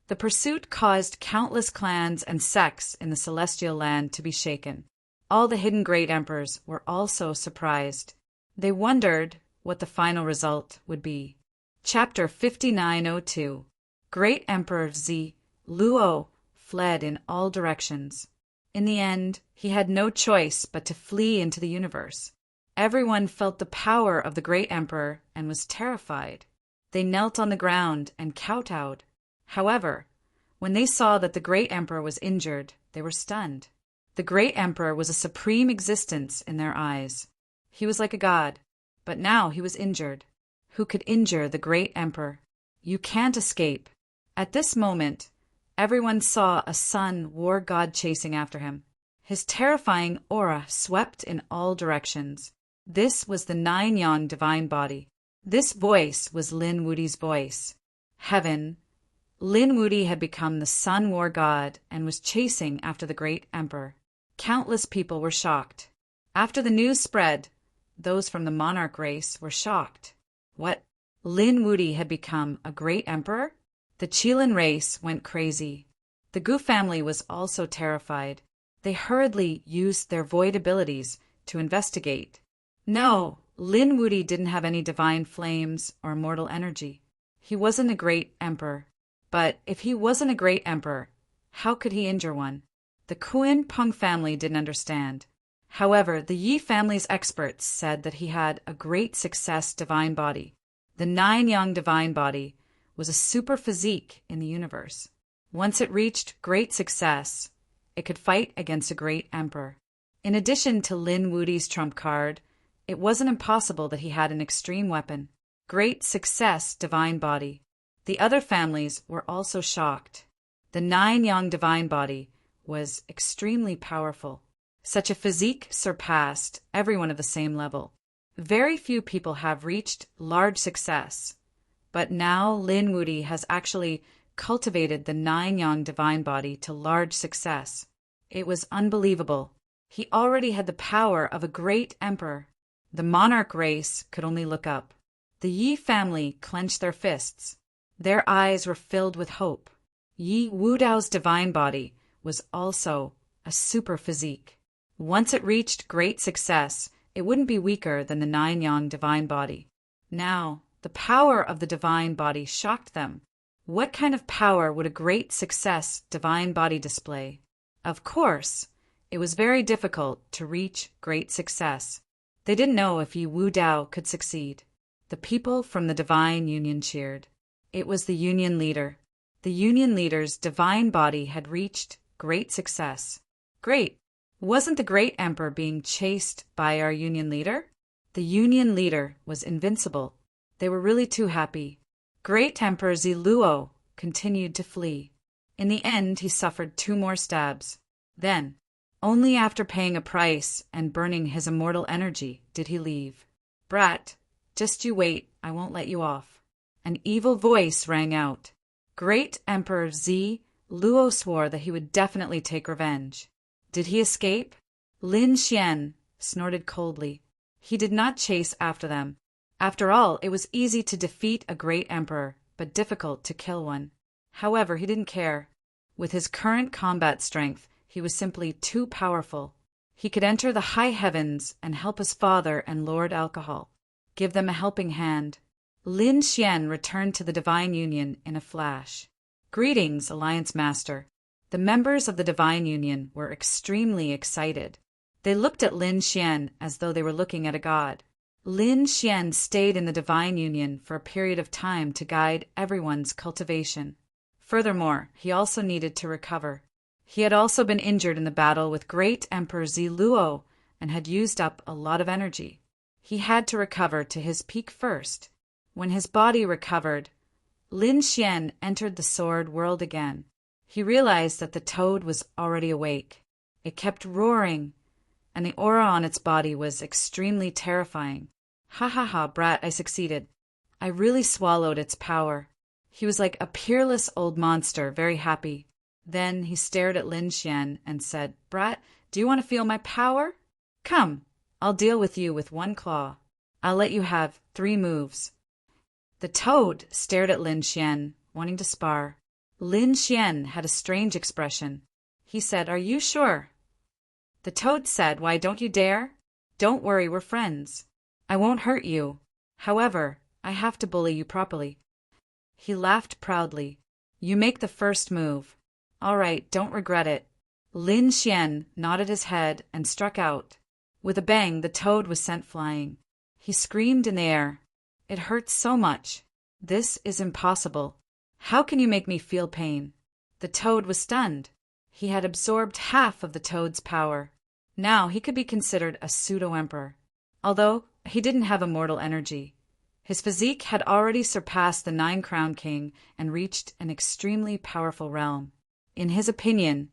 The pursuit caused countless clans and sects in the celestial land to be shaken. All the hidden great emperors were also surprised. They wondered what the final result would be. Chapter 5902. Great Emperor Z, Luo, fled in all directions. In the end, he had no choice but to flee into the universe. Everyone felt the power of the great emperor and was terrified. They knelt on the ground and kowtowed. However, when they saw that the great emperor was injured, they were stunned. The great emperor was a supreme existence in their eyes. He was like a god, but now he was injured. Who could injure the great emperor? You can't escape. At this moment, everyone saw a sun war god chasing after him. His terrifying aura swept in all directions. This was the nine-yang divine body. This voice was Lin Wudy's voice. Heaven. Lin Wudy had become the sun war god and was chasing after the great emperor. Countless people were shocked. After the news spread, those from the monarch race were shocked. What? Lin Wudy had become a great emperor? The Qilin race went crazy. The Gu family was also terrified. They hurriedly used their void abilities to investigate. No, Lin Wudy didn't have any divine flames or immortal energy. He wasn't a great emperor. But if he wasn't a great emperor, how could he injure one? The Kuan Peng family didn't understand. However, the Yi family's experts said that he had a great success divine body. The nine-yang divine body was a super physique in the universe. Once it reached great success, it could fight against a great emperor. In addition to Lin Wudy's trump card, it wasn't impossible that he had an extreme weapon. Great success divine body. The other families were also shocked. The nine-yang divine body was extremely powerful. Such a physique surpassed everyone of the same level. Very few people have reached large success, but now Lin Wudi has actually cultivated the nine yang divine body to large success. It was unbelievable. He already had the power of a great emperor. The monarch race could only look up. The Yi family clenched their fists. Their eyes were filled with hope. Yi Wudao's divine body was also a super physique. Once it reached great success, it wouldn't be weaker than the nine yang divine body. Now, the power of the divine body shocked them. What kind of power would a great success divine body display? Of course, it was very difficult to reach great success. They didn't know if Yi Wudao could succeed. The people from the divine union cheered. It was the union leader. The union leader's divine body had reached great success. Great! Wasn't the great emperor being chased by our union leader? The union leader was invincible. They were really too happy. Great Emperor Ziluo continued to flee. In the end, he suffered 2 more stabs. Then, only after paying a price and burning his immortal energy, did he leave. Brat, just you wait, I won't let you off. An evil voice rang out. Great Emperor Luo swore that he would definitely take revenge. Did he escape? Lin Xian snorted coldly. He did not chase after them. After all, it was easy to defeat a great emperor, but difficult to kill one. However, he didn't care. With his current combat strength, he was simply too powerful. He could enter the high heavens and help his father and Lord Alcohol. Give them a helping hand. Lin Xian returned to the Divine Union in a flash. Greetings, Alliance Master. The members of the Divine Union were extremely excited. They looked at Lin Xian as though they were looking at a god. Lin Xian stayed in the Divine Union for a period of time to guide everyone's cultivation. Furthermore, he also needed to recover. He had also been injured in the battle with Great Emperor Ziluo and had used up a lot of energy. He had to recover to his peak first. When his body recovered, Lin Xian entered the sword world again. He realized that the toad was already awake. It kept roaring, and the aura on its body was extremely terrifying. Ha ha ha, brat, I succeeded. I really swallowed its power. He was like a peerless old monster, very happy. Then he stared at Lin Xian and said, Brat, do you want to feel my power? Come, I'll deal with you with 1 claw. I'll let you have 3 moves. The toad stared at Lin Xian, wanting to spar. Lin Xian had a strange expression. He said, Are you sure? The toad said, Why, don't you dare? Don't worry, we're friends. I won't hurt you. However, I have to bully you properly. He laughed proudly. You make the first move. All right, don't regret it. Lin Xian nodded his head and struck out. With a bang, the toad was sent flying. He screamed in the air. It hurts so much. This is impossible. How can you make me feel pain? The toad was stunned. He had absorbed half of the toad's power. Now he could be considered a pseudo-emperor. Although he didn't have immortal energy, his physique had already surpassed the 9-crown king and reached an extremely powerful realm. In his opinion,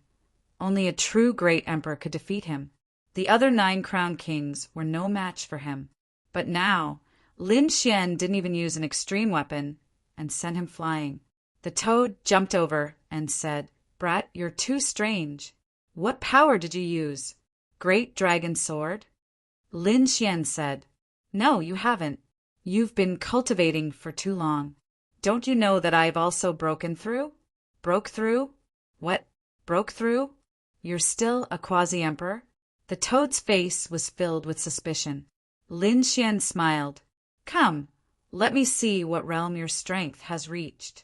only a true great emperor could defeat him. The other 9-crown kings were no match for him. But now, Lin Xian didn't even use an extreme weapon and sent him flying. The toad jumped over and said, Brat, you're too strange. What power did you use? Great dragon sword? Lin Xian said, No, you haven't. You've been cultivating for too long. Don't you know that I've also broken through? Broke through? What? Broke through? You're still a quasi-emperor? The toad's face was filled with suspicion. Lin Xian smiled. Come, let me see what realm your strength has reached.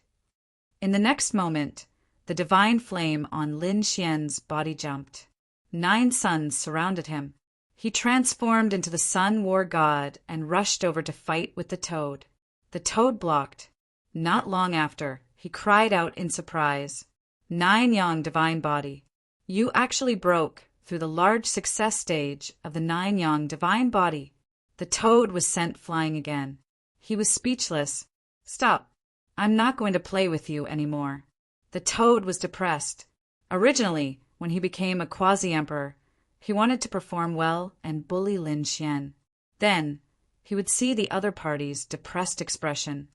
In the next moment, the divine flame on Lin Xian's body jumped. 9 suns surrounded him. He transformed into the sun war god and rushed over to fight with the toad. The toad blocked. Not long after, he cried out in surprise, 9 yang divine body. You actually broke through the large success stage of the 9 yang divine body. The toad was sent flying again. He was speechless. Stop. I'm not going to play with you anymore. The toad was depressed. Originally, when he became a quasi-emperor, he wanted to perform well and bully Lin Xian. Then, he would see the other party's depressed expression.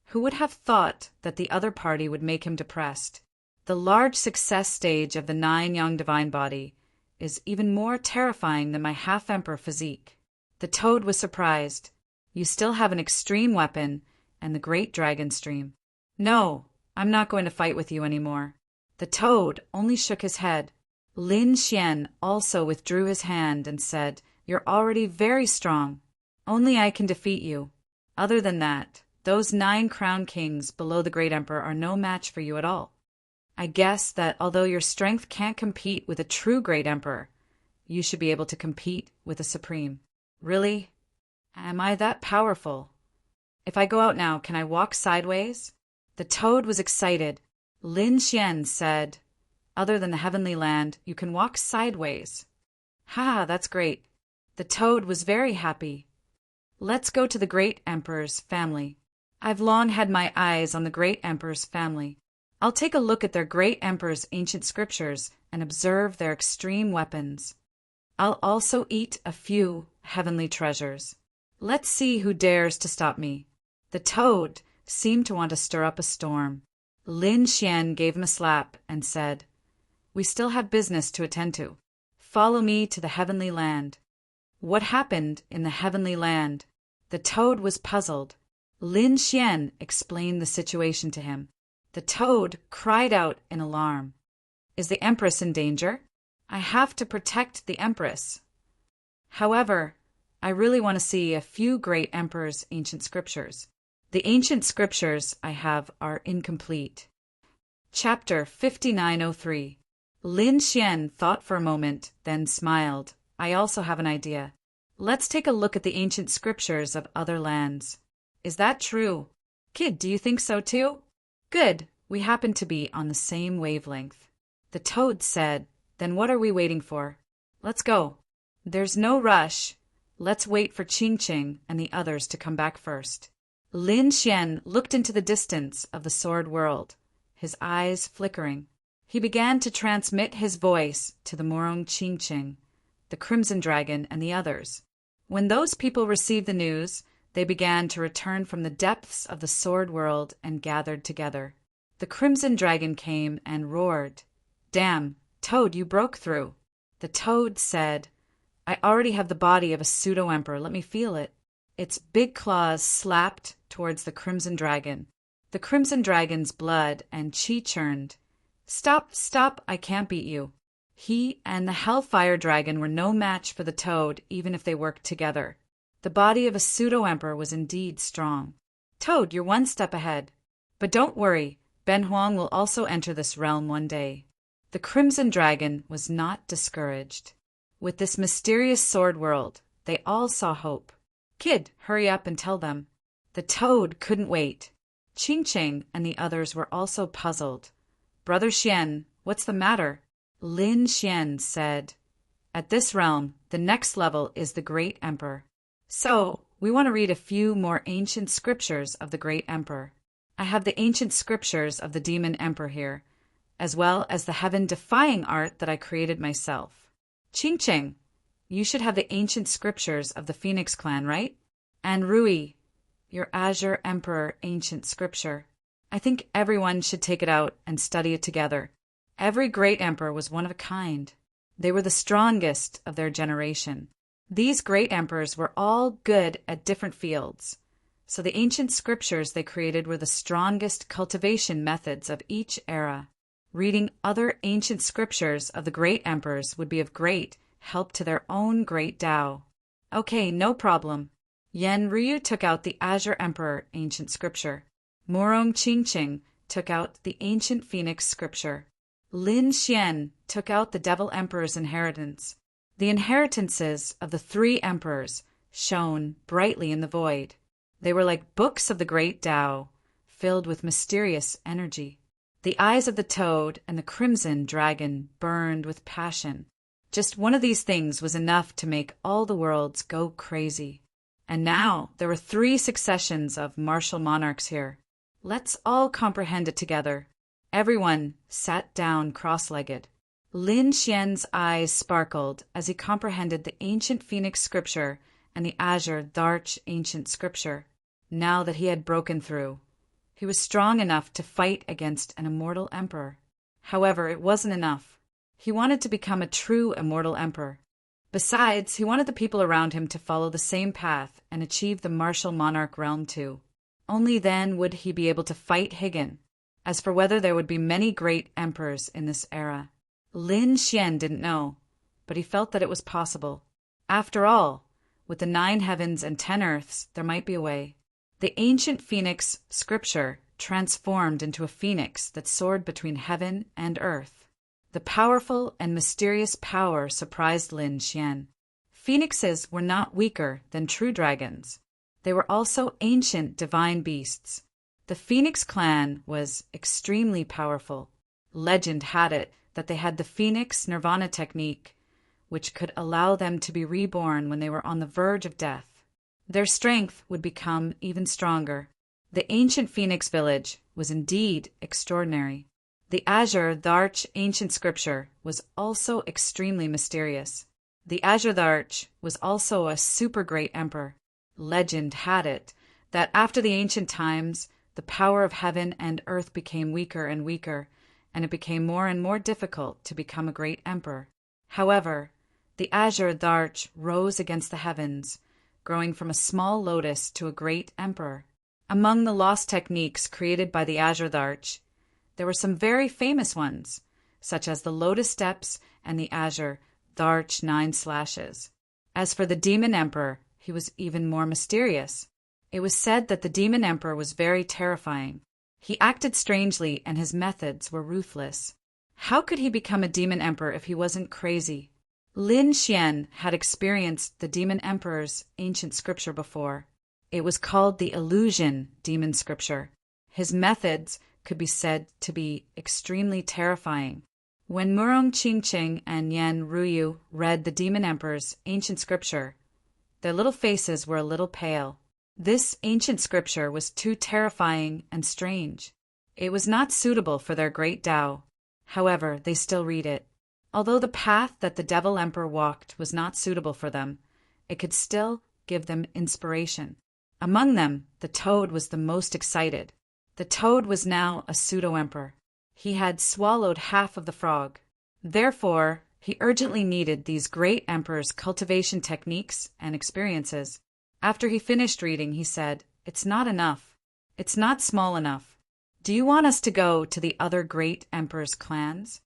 Who would have thought that the other party would make him depressed? The large success stage of the 9 young divine body is even more terrifying than my half-emperor physique. The toad was surprised. You still have an extreme weapon and the great dragon stream. No, I'm not going to fight with you anymore. The toad only shook his head. Lin Xian also withdrew his hand and said, You're already very strong. Only I can defeat you. Other than that, those 9 crown kings below the great emperor are no match for you at all. I guess that although your strength can't compete with a true great emperor, you should be able to compete with a supreme. Really? Am I that powerful? If I go out now, can I walk sideways? The toad was excited. Lin Xian said, Other than the heavenly land, you can walk sideways. Ha, that's great. The toad was very happy. Let's go to the great emperor's family. I've long had my eyes on the great emperor's family. I'll take a look at their great emperor's ancient scriptures and observe their extreme weapons. I'll also eat a few heavenly treasures. Let's see who dares to stop me. The toad seemed to want to stir up a storm. Lin Xian gave him a slap and said, We still have business to attend to. Follow me to the heavenly land. What happened in the heavenly land? The toad was puzzled. Lin Xian explained the situation to him. The toad cried out in alarm. Is the empress in danger? I have to protect the empress. However, I really want to see a few great emperor's ancient scriptures. The ancient scriptures I have are incomplete. Chapter 5903. Lin Xian thought for a moment, then smiled. I also have an idea. Let's take a look at the ancient scriptures of other lands. Is that true? Kid, do you think so too? Good, we happen to be on the same wavelength. The toad said, Then what are we waiting for? Let's go. There's no rush. Let's wait for Qing Qing and the others to come back first. Lin Xian looked into the distance of the sword world, his eyes flickering. He began to transmit his voice to the Morong Qing Qing, the Crimson Dragon, and the others. When those people received the news, they began to return from the depths of the sword world and gathered together. The Crimson Dragon came and roared, Damn, Toad, you broke through. The toad said, I already have the body of a pseudo-emperor, let me feel it. Its big claws slapped towards the Crimson Dragon. The Crimson Dragon's blood and chi churned. Stop, stop, I can't beat you. He and the Hellfire Dragon were no match for the toad, even if they worked together. The body of a pseudo-emperor was indeed strong. Toad, you're one step ahead. But don't worry, Ben Huang will also enter this realm one day. The Crimson Dragon was not discouraged. With this mysterious sword world, they all saw hope. Kid, hurry up and tell them. The toad couldn't wait. Qing Qing and the others were also puzzled. Brother Xian, what's the matter? Lin Xian said, At this realm, the next level is the Great Emperor. So, we want to read a few more ancient scriptures of the Great Emperor. I have the ancient scriptures of the Demon Emperor here, as well as the heaven-defying art that I created myself. Qing Qing, you should have the ancient scriptures of the Phoenix clan, right? And Rui, your Azure Emperor ancient scripture. I think everyone should take it out and study it together. Every great emperor was one of a kind. They were the strongest of their generation. These great emperors were all good at different fields. So the ancient scriptures they created were the strongest cultivation methods of each era. Reading other ancient scriptures of the great emperors would be of great help to their own great Tao. Okay, no problem. Yen Ryu took out the Azure Emperor ancient scripture. Morong Qing Qing took out the ancient Phoenix scripture. Lin Xian took out the Devil Emperor's inheritance. The inheritances of the 3 emperors shone brightly in the void. They were like books of the great Tao, filled with mysterious energy. The eyes of the toad and the Crimson Dragon burned with passion. Just one of these things was enough to make all the worlds go crazy. And now there were 3 successions of martial monarchs here. Let's all comprehend it together. Everyone sat down cross-legged. Lin Xian's eyes sparkled as he comprehended the ancient Phoenix scripture and the azure Dharch ancient scripture. Now that he had broken through, he was strong enough to fight against an immortal emperor. However, it wasn't enough. He wanted to become a true immortal emperor. Besides, he wanted the people around him to follow the same path and achieve the martial monarch realm too. Only then would he be able to fight Higan. As for whether there would be many great emperors in this era, Lin Xian didn't know, but he felt that it was possible. After all, with the 9 heavens and 10 earths, there might be a way. The ancient phoenix scripture transformed into a phoenix that soared between heaven and earth. The powerful and mysterious power surprised Lin Xian. Phoenixes were not weaker than true dragons. They were also ancient divine beasts. The Phoenix clan was extremely powerful. Legend had it that they had the Phoenix Nirvana technique, which could allow them to be reborn when they were on the verge of death. Their strength would become even stronger. The ancient Phoenix village was indeed extraordinary. The Azure Dharch ancient scripture was also extremely mysterious. The Azure Dharch was also a super great emperor. Legend had it that after the ancient times, the power of heaven and earth became weaker and weaker, and it became more and more difficult to become a great emperor. However, the Azure Dharch rose against the heavens, growing from a small lotus to a great emperor. Among the lost techniques created by the Azure Dharch, there were some very famous ones, such as the lotus steps and the Azure Dharch 9 slashes. As for the demon emperor, he was even more mysterious. It was said that the demon emperor was very terrifying. He acted strangely and his methods were ruthless. How could he become a demon emperor if he wasn't crazy? Lin Xian had experienced the demon emperor's ancient scripture before. It was called the illusion demon scripture. His methods could be said to be extremely terrifying. When Murong Qingqing and Yan Ruyu read the demon emperor's ancient scripture, their little faces were a little pale. This ancient scripture was too terrifying and strange. It was not suitable for their great Tao. However, they still read it. Although the path that the Devil Emperor walked was not suitable for them, it could still give them inspiration. Among them, the Toad was the most excited. The Toad was now a pseudo-emperor. He had swallowed half of the frog. Therefore, he urgently needed these great emperors' cultivation techniques and experiences. After he finished reading, he said, "It's not enough. It's not small enough. Do you want us to go to the other great emperors' clans?"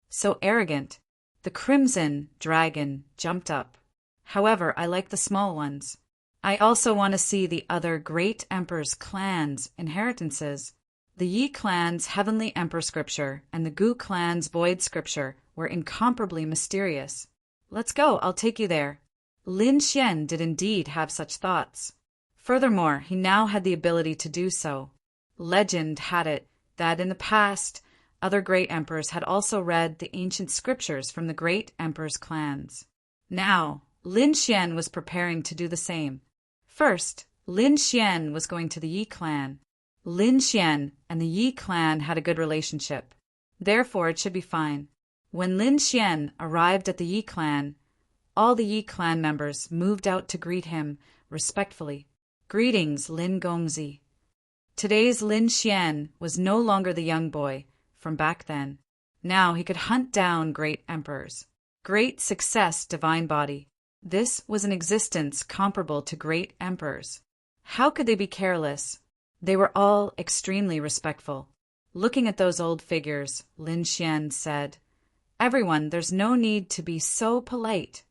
So arrogant. The Crimson Dragon jumped up. "However, I like the small ones. I also want to see the other great emperors' clans' inheritances." The Yi clan's heavenly emperor scripture and the Gu clan's void scripture were incomparably mysterious. "Let's go, I'll take you there." Lin Xian did indeed have such thoughts. Furthermore, he now had the ability to do so. Legend had it that in the past, other great emperors had also read the ancient scriptures from the great emperors' clans. Now, Lin Xian was preparing to do the same. First, Lin Xian was going to the Yi clan. Lin Xian and the Yi clan had a good relationship. Therefore, it should be fine. When Lin Xian arrived at the Yi clan, all the Yi clan members moved out to greet him respectfully. "Greetings, Lin Gongzi." Today's Lin Xian was no longer the young boy from back then. Now he could hunt down great emperors. Great success, divine body. This was an existence comparable to great emperors. How could they be careless? They were all extremely respectful. Looking at those old figures, Lin Xian said, "Everyone, there's no need to be so polite.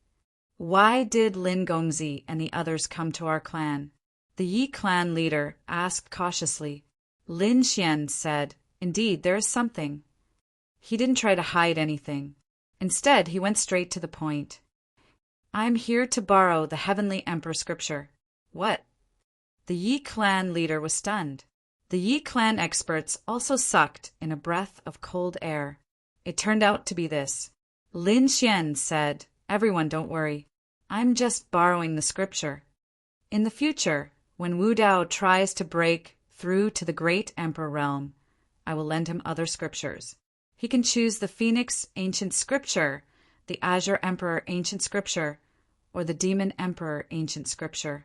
Why did Lin Gongzi and the others come to our clan?" The Yi clan leader asked cautiously. Lin Xian said, "Indeed, there is something." He didn't try to hide anything. Instead, he went straight to the point. "I'm here to borrow the heavenly emperor scripture." "What?" The Yi clan leader was stunned. The Yi clan experts also sucked in a breath of cold air. It turned out to be this. Lin Xian said, "Everyone, don't worry. I'm just borrowing the scripture. In the future, when Wu Dao tries to break through to the great emperor realm, I will lend him other scriptures. He can choose the Phoenix ancient scripture, the Azure Emperor ancient scripture, or the Demon Emperor ancient scripture.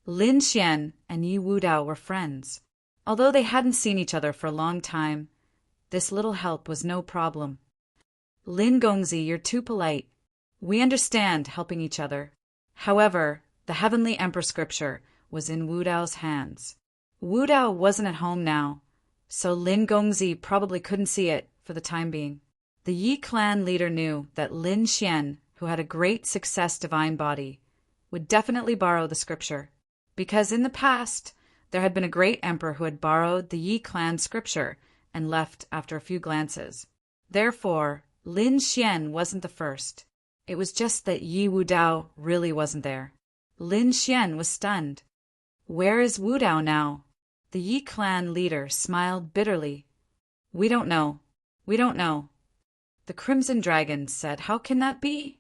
Lin Xian and Yi Wudao were friends. Although they hadn't seen each other for a long time, this little help was no problem. Lin Gongzi, you're too polite. We understand helping each other. However, the Heavenly Emperor scripture was in Wudao's hands. Wudao wasn't at home now, so Lin Gongzi probably couldn't see it for the time being. The Yi clan leader knew that Lin Xian, who had a great success divine body, would definitely borrow the scripture, because in the past there had been a great emperor who had borrowed the Yi clan scripture and left after a few glances. Therefore, Lin Xian wasn't the first. It was just that Yi Wudao really wasn't there. Lin Xian was stunned. Where is Wudao now? The Yi clan leader smiled bitterly. We don't know. We don't know. The Crimson Dragon said, how can that be?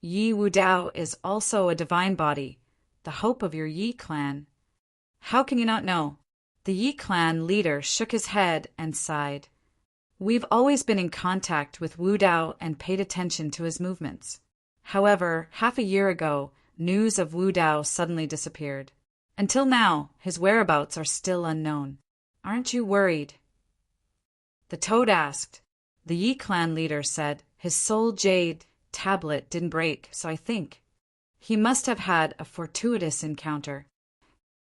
Yi Wudao is also a divine body, the hope of your Yi clan. How can you not know? The Yi clan leader shook his head and sighed. We've always been in contact with Wudao and paid attention to his movements. However, half a year ago, news of Wudao suddenly disappeared. Until now, his whereabouts are still unknown. Aren't you worried? The toad asked. The Yi clan leader said his soul jade tablet didn't break, so I think he must have had a fortuitous encounter.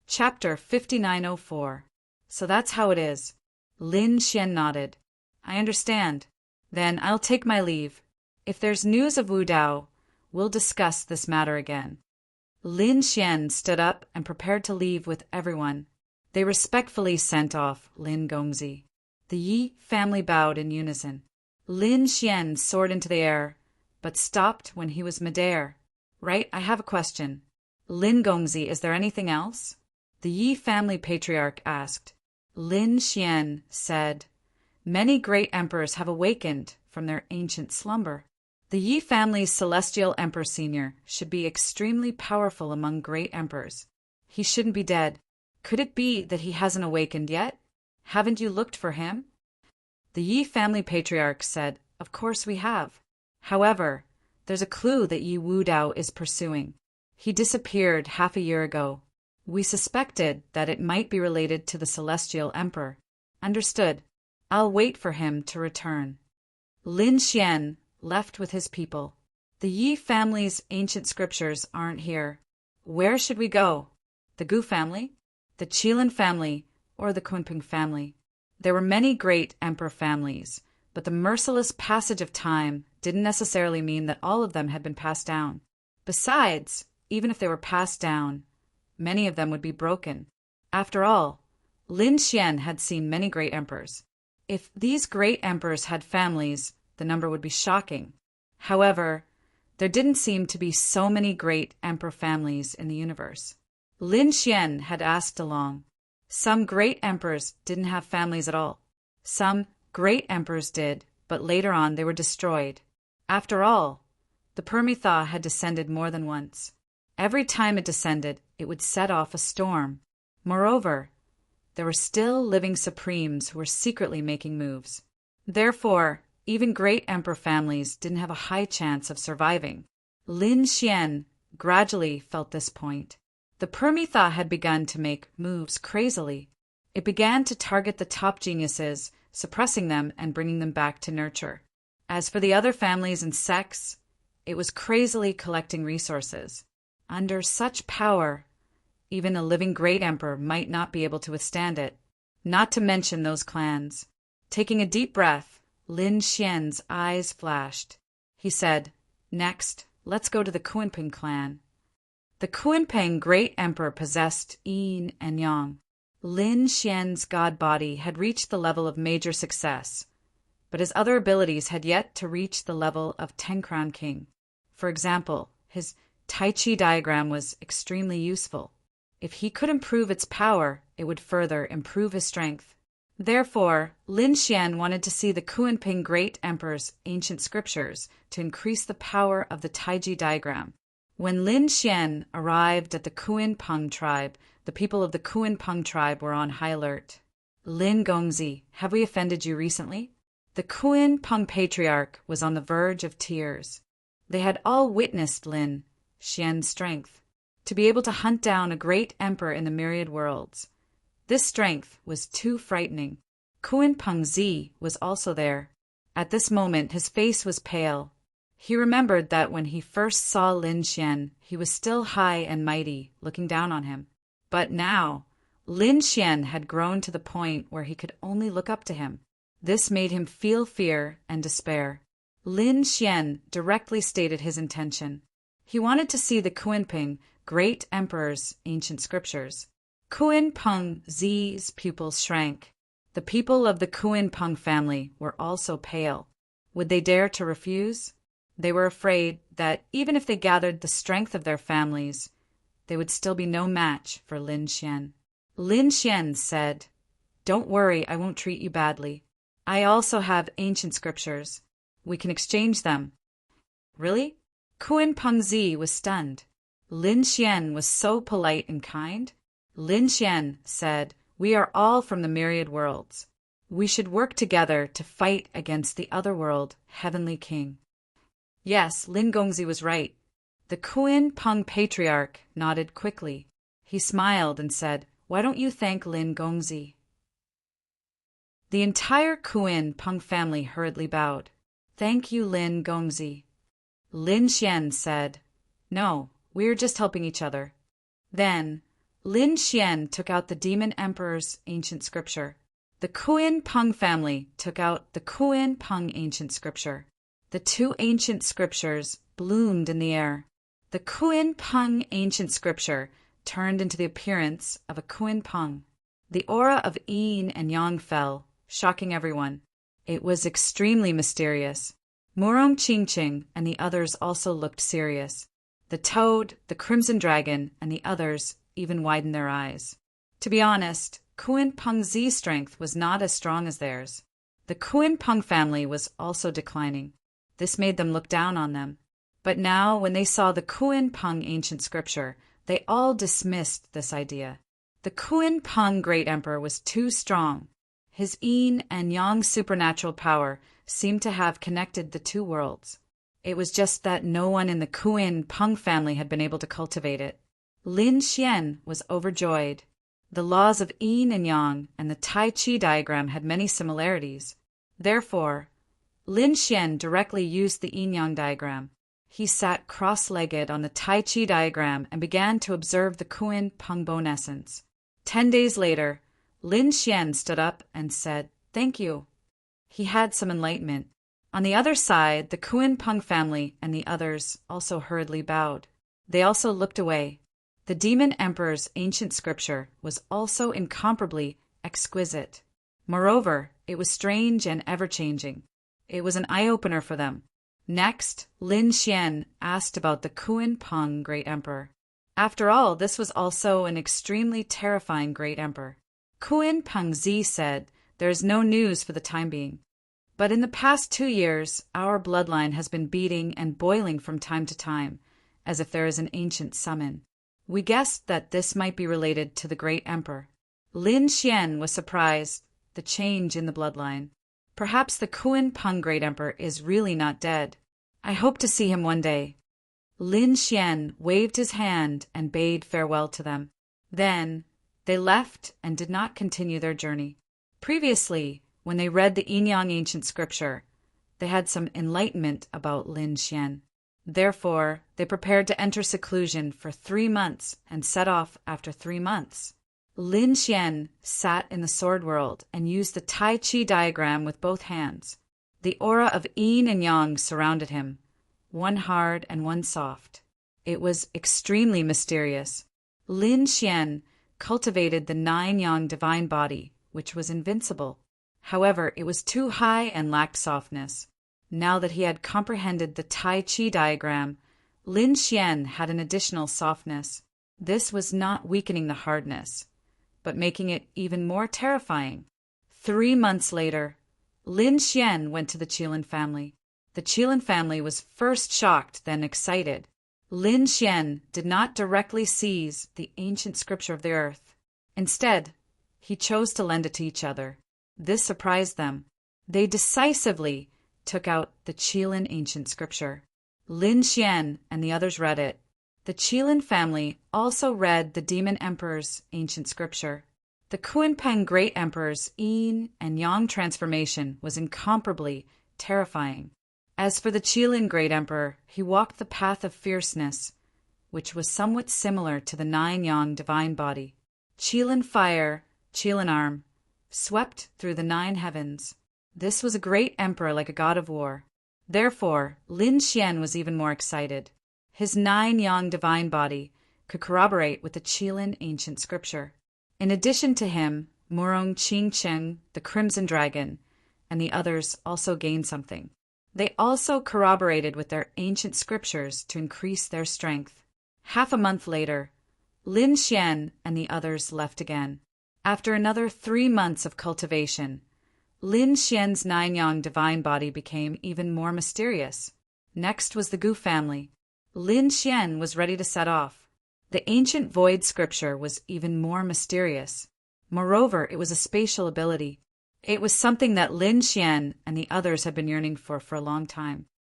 Chapter 5904. So that's how it is. Lin Xian nodded. I understand. Then I'll take my leave. If there's news of Wudao, we'll discuss this matter again. Lin Xian stood up and prepared to leave with everyone. They respectfully sent off Lin Gongzi. The Yi family bowed in unison. Lin Xian soared into the air, but stopped when he was midair. Right, I have a question. Lin Gongzi, is there anything else? The Yi family patriarch asked. Lin Xian said, many great emperors have awakened from their ancient slumber. The Yi family's celestial emperor senior should be extremely powerful among great emperors. He shouldn't be dead. Could it be that he hasn't awakened yet? Haven't you looked for him? The Yi family patriarch said, of course we have. However, there's a clue that Yi Wudao is pursuing. He disappeared half a year ago. We suspected that it might be related to the celestial emperor. Understood. I'll wait for him to return. Lin Xian left with his people. The Yi family's ancient scriptures aren't here. Where should we go? The Gu family? The Qilin family? Or the Kunping family? There were many great emperor families, but the merciless passage of time didn't necessarily mean that all of them had been passed down. Besides, even if they were passed down, many of them would be broken. After all, Lin Xian had seen many great emperors. If these great emperors had families, the number would be shocking. However, there didn't seem to be so many great emperor families in the universe. Lin Xian had asked along. Some great emperors didn't have families at all. Some great emperors did, but later on they were destroyed. After all, the Permitha had descended more than once. Every time it descended, it would set off a storm. Moreover, there were still living supremes who were secretly making moves. Therefore, even great emperor families didn't have a high chance of surviving. Lin Xian gradually felt this point. The Permitha had begun to make moves crazily. It began to target the top geniuses, suppressing them and bringing them back to nurture. As for the other families and sects, it was crazily collecting resources. Under such power, even a living great emperor might not be able to withstand it, not to mention those clans. Taking a deep breath, Lin Xian's eyes flashed. He said, next, let's go to the Kunping clan. The Kunping great emperor possessed yin and yang. Lin Xian's god body had reached the level of major success, but his other abilities had yet to reach the level of Ten Crown King. For example, his Tai Chi diagram was extremely useful. If he could improve its power, it would further improve his strength. Therefore, Lin Xian wanted to see the Kunping great emperor's ancient scriptures to increase the power of the Taiji diagram. When Lin Xian arrived at the Kunping tribe, the people of the Kunping tribe were on high alert. Lin Gongzi, have we offended you recently? The Kunping patriarch was on the verge of tears. They had all witnessed Lin Xian's strength, to be able to hunt down a great emperor in the myriad worlds. This strength was too frightening. Kun Pengzi was also there. At this moment his face was pale. He remembered that when he first saw Lin Xian, he was still high and mighty, looking down on him. But now, Lin Xian had grown to the point where he could only look up to him. This made him feel fear and despair. Lin Xian directly stated his intention. He wanted to see the Kunping, great emperor's ancient scriptures. Kun Pengzi's pupils shrank. The people of the Kunping family were also pale. Would they dare to refuse? They were afraid that even if they gathered the strength of their families, they would still be no match for Lin Xian. Lin Xian said, "Don't worry, I won't treat you badly. I also have ancient scriptures. We can exchange them." Really? Kun Pengzi was stunned. Lin Xian was so polite and kind. Lin Xian said, "We are all from the myriad worlds. We should work together to fight against the other world, Heavenly King." Yes, Lin Gongzi was right. The Kun Peng patriarch nodded quickly. He smiled and said, "Why don't you thank Lin Gongzi?" The entire Kun Peng family hurriedly bowed. "Thank you, Lin Gongzi." Lin Xian said, "No, we're just helping each other." Then, Lin Xian took out the demon emperor's ancient scripture. The Kun Peng family took out the Kun Peng ancient scripture. The two ancient scriptures bloomed in the air. The Kun Peng ancient scripture turned into the appearance of a Kun Peng. The aura of yin and yang fell, shocking everyone. It was extremely mysterious. Murong Qingqing and the others also looked serious. The toad, the crimson dragon, and the others even widened their eyes. To be honest, Kun Pengzi's strength was not as strong as theirs. The Kun Peng family was also declining. This made them look down on them. But now, when they saw the Kun Peng ancient scripture, they all dismissed this idea. The Kun Peng great emperor was too strong. His yin and yang supernatural power seemed to have connected the two worlds. It was just that no one in the Kun Peng family had been able to cultivate it. Lin Xian was overjoyed. The laws of yin and yang and the Tai Chi diagram had many similarities. Therefore, Lin Xian directly used the yin-yang diagram. He sat cross-legged on the Tai Chi diagram and began to observe the Kun Peng bone essence. 10 days later, Lin Xian stood up and said, "Thank you." He had some enlightenment. On the other side, the Kun Peng family and the others also hurriedly bowed. They also looked away. The demon emperor's ancient scripture was also incomparably exquisite. Moreover, it was strange and ever-changing. It was an eye-opener for them. Next, Lin Xian asked about the Kun Peng great emperor. After all, this was also an extremely terrifying great emperor. Kun Pengzi said, "There is no news for the time being. But in the past 2 years, our bloodline has been beating and boiling from time to time, as if there is an ancient summon. We guessed that this might be related to the great emperor." Lin Xian was surprised, the change in the bloodline. Perhaps the Kun Peng great emperor is really not dead. I hope to see him one day. Lin Xian waved his hand and bade farewell to them. Then they left and did not continue their journey. Previously, when they read the yin-yang ancient scripture, they had some enlightenment about Lin Xian. Therefore, they prepared to enter seclusion for 3 months and set off after 3 months. Lin Xian sat in the sword world and used the Tai Chi diagram with both hands. The aura of yin and yang surrounded him, one hard and one soft. It was extremely mysterious. Lin Xian cultivated the 9-yang divine body, which was invincible. However, it was too high and lacked softness. Now that he had comprehended the Tai Chi diagram, Lin Xian had an additional softness. This was not weakening the hardness, but making it even more terrifying. 3 months later, Lin Xian went to the Qilin family. The Qilin family was first shocked, then excited. Lin Xian did not directly seize the ancient scripture of the earth. Instead, he chose to lend it to each other. This surprised them. They decisively took out the Qilin ancient scripture. Lin Xian and the others read it. The Qilin family also read the Demon Emperor's ancient scripture. The Kunpeng Great Emperor's yin and yang transformation was incomparably terrifying. As for the Qilin Great Emperor, he walked the path of fierceness, which was somewhat similar to the nine-yang divine body. Qilin fire, Qilin arm, swept through the 9 heavens. This was a great emperor like a god of war. Therefore, Lin Xian was even more excited. His 9-yang divine body could corroborate with the Qilin ancient scripture. In addition to him, Murong Qingcheng, the Crimson Dragon, and the others also gained something. They also corroborated with their ancient scriptures to increase their strength. Half a month later, Lin Xian and the others left again. After another 3 months of cultivation, Lin Xian's 9-yang divine body became even more mysterious. Next was the Gu family. Lin Xian was ready to set off. The ancient void scripture was even more mysterious. Moreover, it was a spatial ability. It was something that Lin Xian and the others had been yearning for a long time.